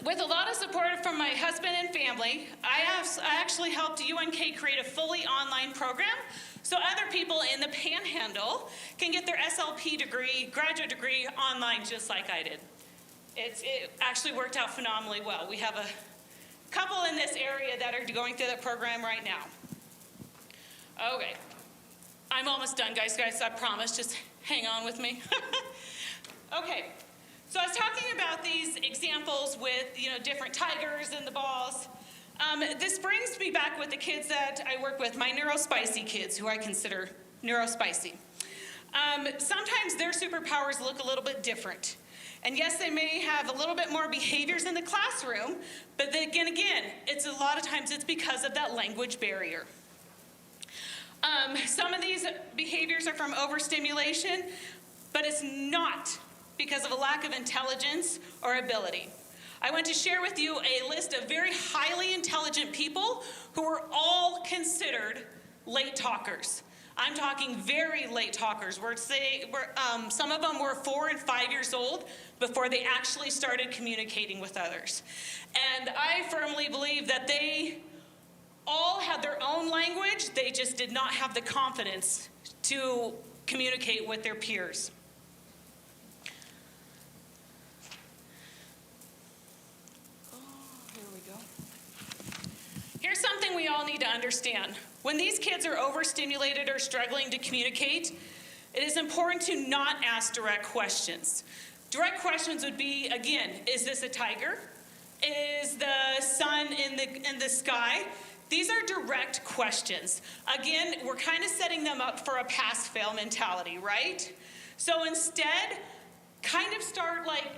With a lot of support from my husband and family, I actually helped UNK create a fully online program so other people in the Panhandle can get their SLP degree, graduate degree online just like I did. It actually worked out phenomenally well. We have a couple in this area that are going through the program right now. Okay, I'm almost done, guys, I promise, just hang on with me. Okay, so I was talking about these examples with, different tigers and the balls. This brings me back with the kids that I work with, my neurospicy kids, who I consider neurospicy. Sometimes their superpowers look a little bit different. And yes, they may have a little bit more behaviors in the classroom, but then again, it's a lot of times it's because of that language barrier. Some of these behaviors are from overstimulation, but it's not because of a lack of intelligence or ability. I want to share with you a list of very highly intelligent people who are all considered late talkers. I'm talking very late talkers. Some of them were 4 and 5 years old before they actually started communicating with others. And I firmly believe that they all had their own language, they just did not have the confidence to communicate with their peers. Here we go. Here's something we all need to understand. When these kids are overstimulated or struggling to communicate, it is important to not ask direct questions. Direct questions would be, again, is this a tiger? Is the sun in the sky? These are direct questions. Again, we're kind of setting them up for a pass-fail mentality, right? So instead, kind of start like,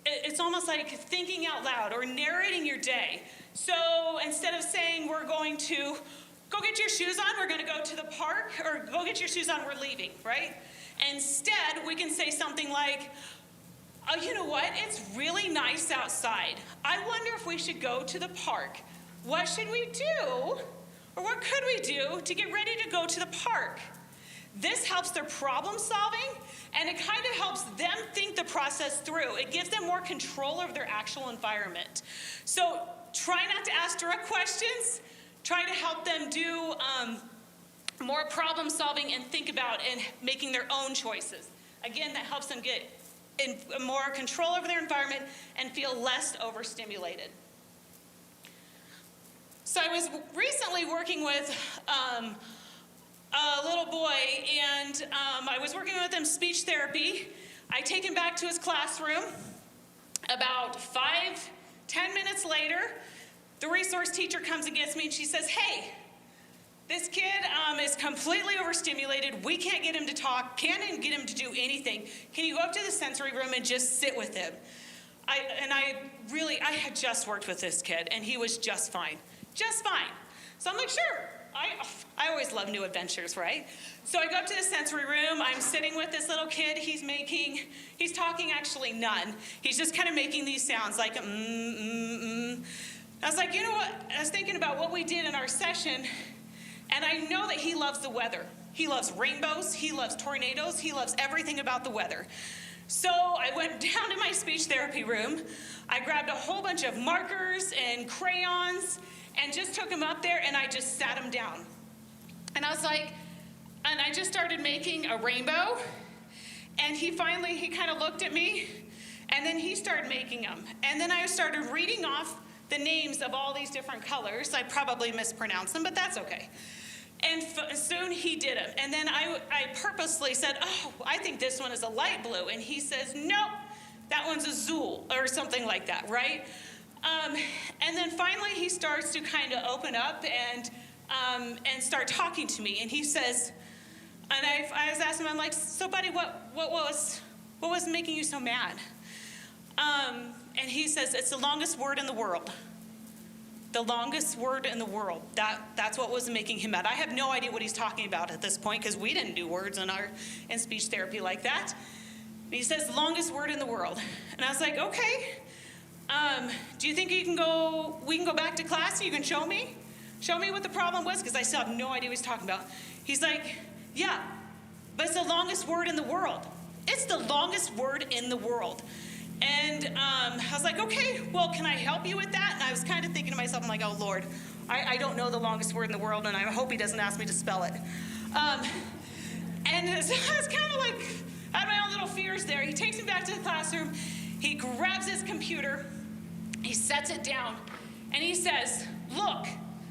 it's almost like thinking out loud or narrating your day. So instead of saying we're going to go get your shoes on, we're going to go to the park, or go get your shoes on, we're leaving, right? Instead, we can say something like, oh, you know what? It's really nice outside. I wonder if we should go to the park. What should we do, or what could we do to get ready to go to the park? This helps their problem solving, and it kind of helps them think the process through. It gives them more control over their actual environment. So try not to ask direct questions. Try to help them do more problem solving and think about and making their own choices. Again, that helps them get in more control over their environment and feel less overstimulated. So I was recently working with a little boy, and I was working with him speech therapy. I take him back to his classroom. About 5-10 minutes later, the resource teacher comes and gets me, and she says, hey, this kid is completely overstimulated. We can't get him to talk, can't even get him to do anything. Can you go up to the sensory room and just sit with him? I had just worked with this kid, and he was just fine. Just fine. So I'm like, sure. I always love new adventures, right? So I go up to the sensory room. I'm sitting with this little kid. He's talking actually none. He's just kind of making these sounds like, I was like, you know what? I was thinking about what we did in our session, and I know that he loves the weather. He loves rainbows. He loves tornadoes. He loves everything about the weather. So I went down to my speech therapy room. I grabbed a whole bunch of markers and crayons and just took him up there, and I just sat him down. And I was like, and I just started making a rainbow, and he kind of looked at me, and then he started making them. And then I started reading off the names of all these different colors. I probably mispronounced them, but that's okay. And soon he did them. And then I purposely said, oh, I think this one is a light blue. And he says, nope, that one's azul, or something like that, right? And then finally he starts to kind of open up and start talking to me. And he says, and I was asking him, I'm like, so buddy, what was making you so mad? And he says, it's the longest word in the world. The longest word in the world. That's what was making him mad. I have no idea what he's talking about at this point, because we didn't do words in speech therapy like that. And he says, the longest word in the world. And I was like, okay. Do you think we can go back to class and you can show me what the problem was? Because I still have no idea what he's talking about. He's like, yeah, but it's the longest word in the world. It's the longest word in the world. And I was like, okay, well, can I help you with that? And I was kind of thinking to myself, I'm like, oh, Lord, I don't know the longest word in the world, and I hope he doesn't ask me to spell it. And so I was kind of like, I had my own little fears there. He takes me back to the classroom. He grabs his computer. He sets it down, and he says, look,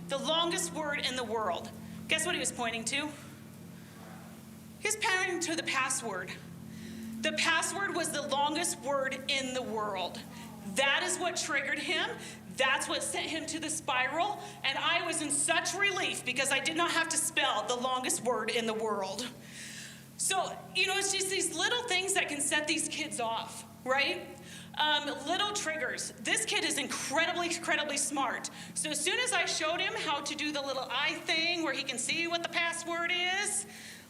the longest word in the world. Guess what he was pointing to? He was pointing to the password. The password was the longest word in the world. That is what triggered him. That's what sent him to the spiral. And I was in such relief because I did not have to spell the longest word in the world. So, it's just these little things that can set these kids off, right? Little triggers. This kid is incredibly, incredibly smart. So as soon as I showed him how to do the little eye thing where he can see what the password is,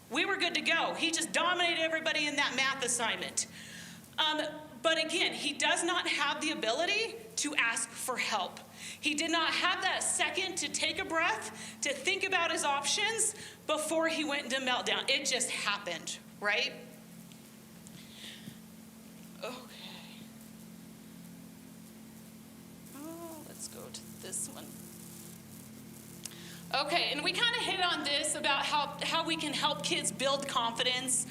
we were good to go. He just dominated everybody in that math assignment. But again, he does not have the ability to ask for help. He did not have that second to take a breath, to think about his options before he went into meltdown. It just happened, right? Okay. Let's go to this one. Okay, and we kind of hit on this about how we can help kids build confidence.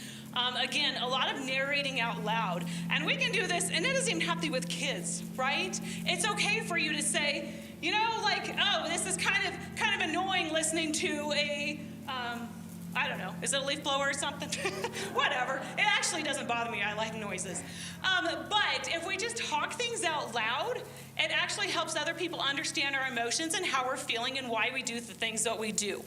Again, a lot of narrating out loud. And we can do this, and it doesn't even have to be with kids, right? It's okay for you to say, oh, this is kind of annoying listening to a, I don't know, is it a leaf blower or something? Whatever. It actually doesn't bother me. I like noises. But if we just talk things out loud, it actually helps other people understand our emotions and how we're feeling and why we do the things that we do.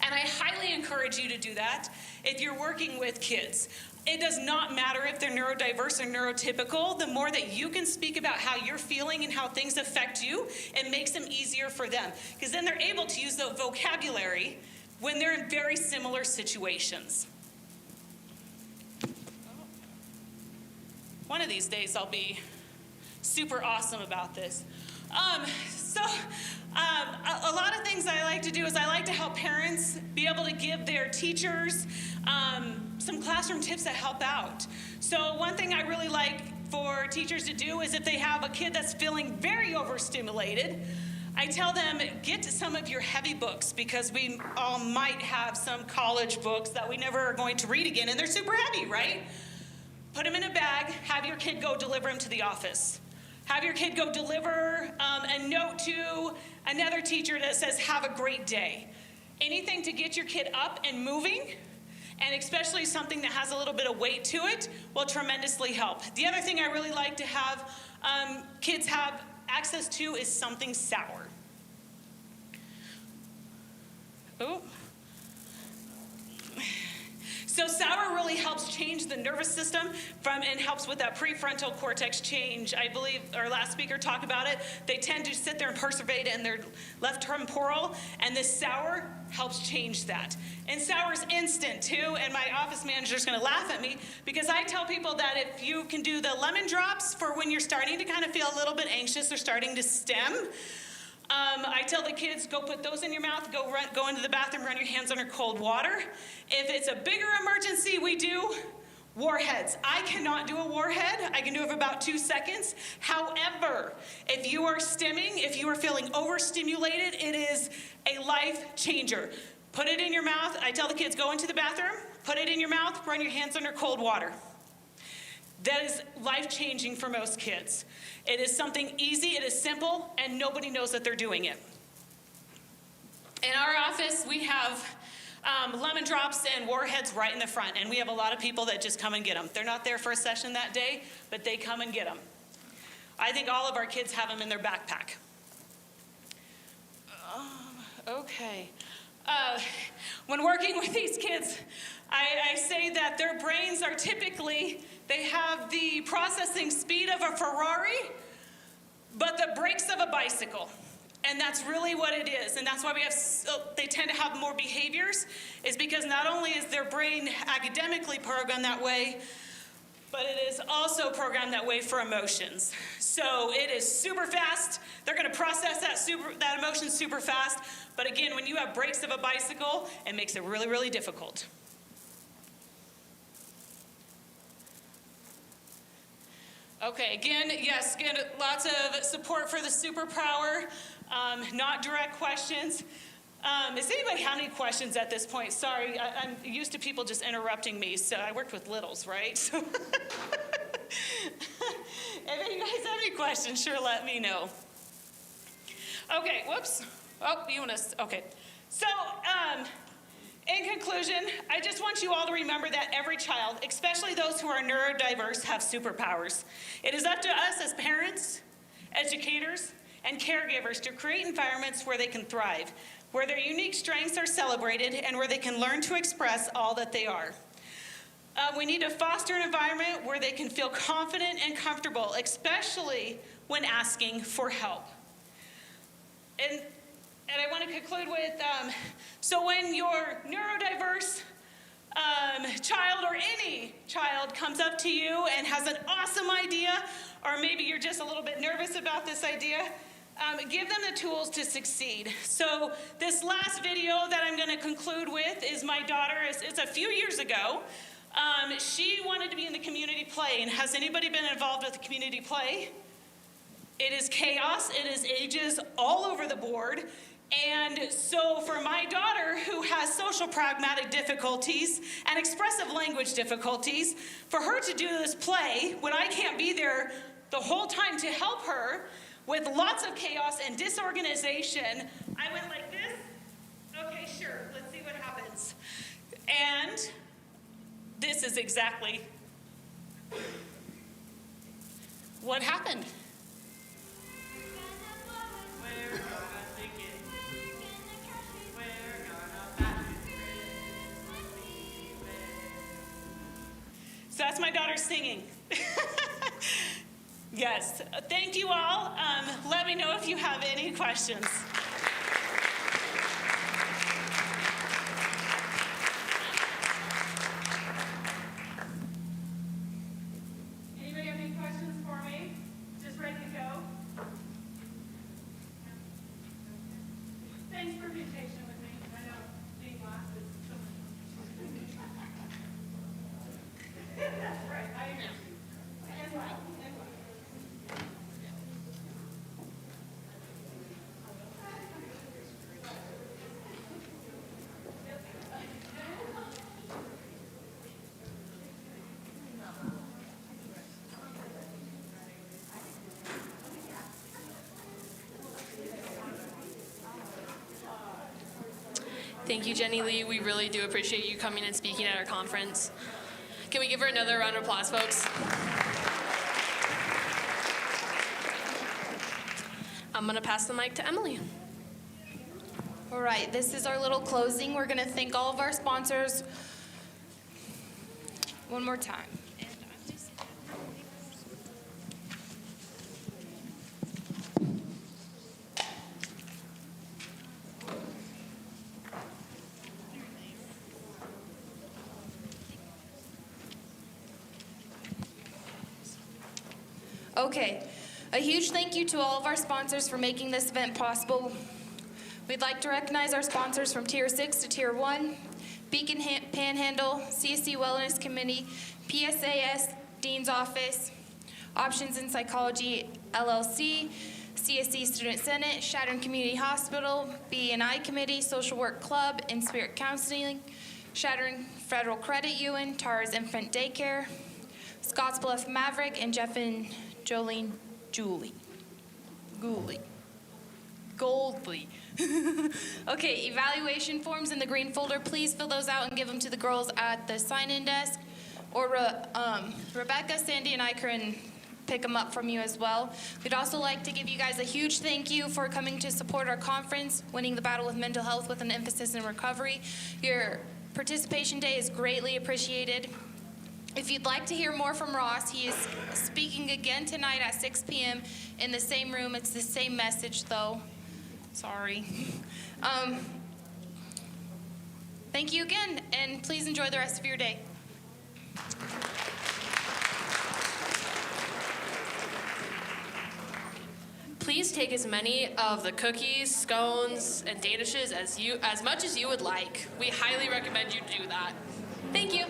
And I highly encourage you to do that if you're working with kids. It does not matter if they're neurodiverse or neurotypical. The more that you can speak about how you're feeling and how things affect you, it makes them easier for them. Because then they're able to use the vocabulary when they're in very similar situations. One of these days I'll be super awesome about this. A lot of things I like to do is I like to help parents be able to give their teachers some classroom tips that help out. So one thing I really like for teachers to do is if they have a kid that's feeling very overstimulated, I tell them, get some of your heavy books, because we all might have some college books that we never are going to read again, and they're super heavy, right? Put them in a bag, have your kid go deliver them to the office. Have your kid go deliver a note to another teacher that says, have a great day. Anything to get your kid up and moving, and especially something that has a little bit of weight to it, will tremendously help. The other thing I really like to have kids have access to is something sour. Ooh. So sour really helps change the nervous system and helps with that prefrontal cortex change. I believe our last speaker talked about it. They tend to sit there and perseverate in their left temporal, and this sour helps change that. And sour is instant too, and my office manager is going to laugh at me because I tell people that if you can do the lemon drops for when you're starting to kind of feel a little bit anxious or starting to stem, I tell the kids, go put those in your mouth, go into the bathroom, run your hands under cold water. If it's a bigger emergency, we do warheads. I cannot do a warhead. I can do it for about 2 seconds. However, if you are stimming, if you are feeling overstimulated, it is a life changer. Put it in your mouth. I tell the kids, go into the bathroom, put it in your mouth, run your hands under cold water. That is life-changing for most kids. It is something easy, it is simple, and nobody knows that they're doing it. In our office, we have lemon drops and warheads right in the front, and we have a lot of people that just come and get them. They're not there for a session that day, but they come and get them. I think all of our kids have them in their backpack. Okay. When working with these kids, I say that their brains are typically, they have the processing speed of a Ferrari, but the brakes of a bicycle. And that's really what it is. And that's why they tend to have more behaviors, is because not only is their brain academically programmed that way, but it is also programmed that way for emotions. So it is super fast. They're going to process that emotion super fast. But again, when you have brakes of a bicycle, it makes it really, really difficult. Okay, again, yes, get lots of support for the superpower, not direct questions. Does anybody have any questions at this point? Sorry, I'm used to people just interrupting me, so I worked with littles, right? So if you guys have any questions, sure let me know. Okay, whoops. Oh, you want to, okay. So, in conclusion, I just want you all to remember that every child, especially those who are neurodiverse, have superpowers. It is up to us as parents, educators, and caregivers to create environments where they can thrive, where their unique strengths are celebrated, and where they can learn to express all that they are. We need to foster an environment where they can feel confident and comfortable, especially when asking for help. And I want to conclude with, so when your neurodiverse child or any child comes up to you and has an awesome idea, or maybe you're just a little bit nervous about this idea, give them the tools to succeed. So this last video that I'm going to conclude with is my daughter. It's a few years ago. She wanted to be in the community play. And has anybody been involved with the community play? It is chaos. It is ages all over the board. And so for my daughter, who has social pragmatic difficulties and expressive language difficulties, for her to do this play when I can't be there the whole time to help her with lots of chaos and disorganization, I went like this. Okay, sure, let's see what happens. And this is exactly what happened. So that's my daughter singing. Yes, thank you all. Let me know if you have any questions. Anybody have any questions for me? Just ready to go? Thanks for being patient with me. I know being last is so much fun. That's right, I know. And well, and well. Thank you, Jenilee. We really do appreciate you coming and speaking at our conference. Can we give her another round of applause, folks? I'm going to pass the mic to Emily. All right, this is our little closing. We're going to thank all of our sponsors one more time. Okay, a huge thank you to all of our sponsors for making this event possible. We'd like to recognize our sponsors from Tier 6 to Tier 1, BHECN Panhandle, CSC Wellness Committee, PSAS Dean's Office, Options in Psychology LLC, CSC Student Senate, Chadron Community Hospital, B&I Committee, Social Work Club, and Spirit Counseling, Chadron Federal Credit Union, Tara's Infant Daycare, Scottsbluff Maverick, and Geffen Jolene Goldley. Okay, evaluation forms in the green folder. Please fill those out and give them to the girls at the sign-in desk. Or Rebecca, Sandy, and I can pick them up from you as well. We'd also like to give you guys a huge thank you for coming to support our conference, Winning the Battle with Mental Health with an Emphasis in Recovery. Your participation day is greatly appreciated. If you'd like to hear more from Ross, he is speaking again tonight at 6 p.m. in the same room. It's the same message, though. Sorry. Thank you again, and please enjoy the rest of your day. Please take as many of the cookies, scones, and danishes as much as you would like. We highly recommend you do that. Thank you.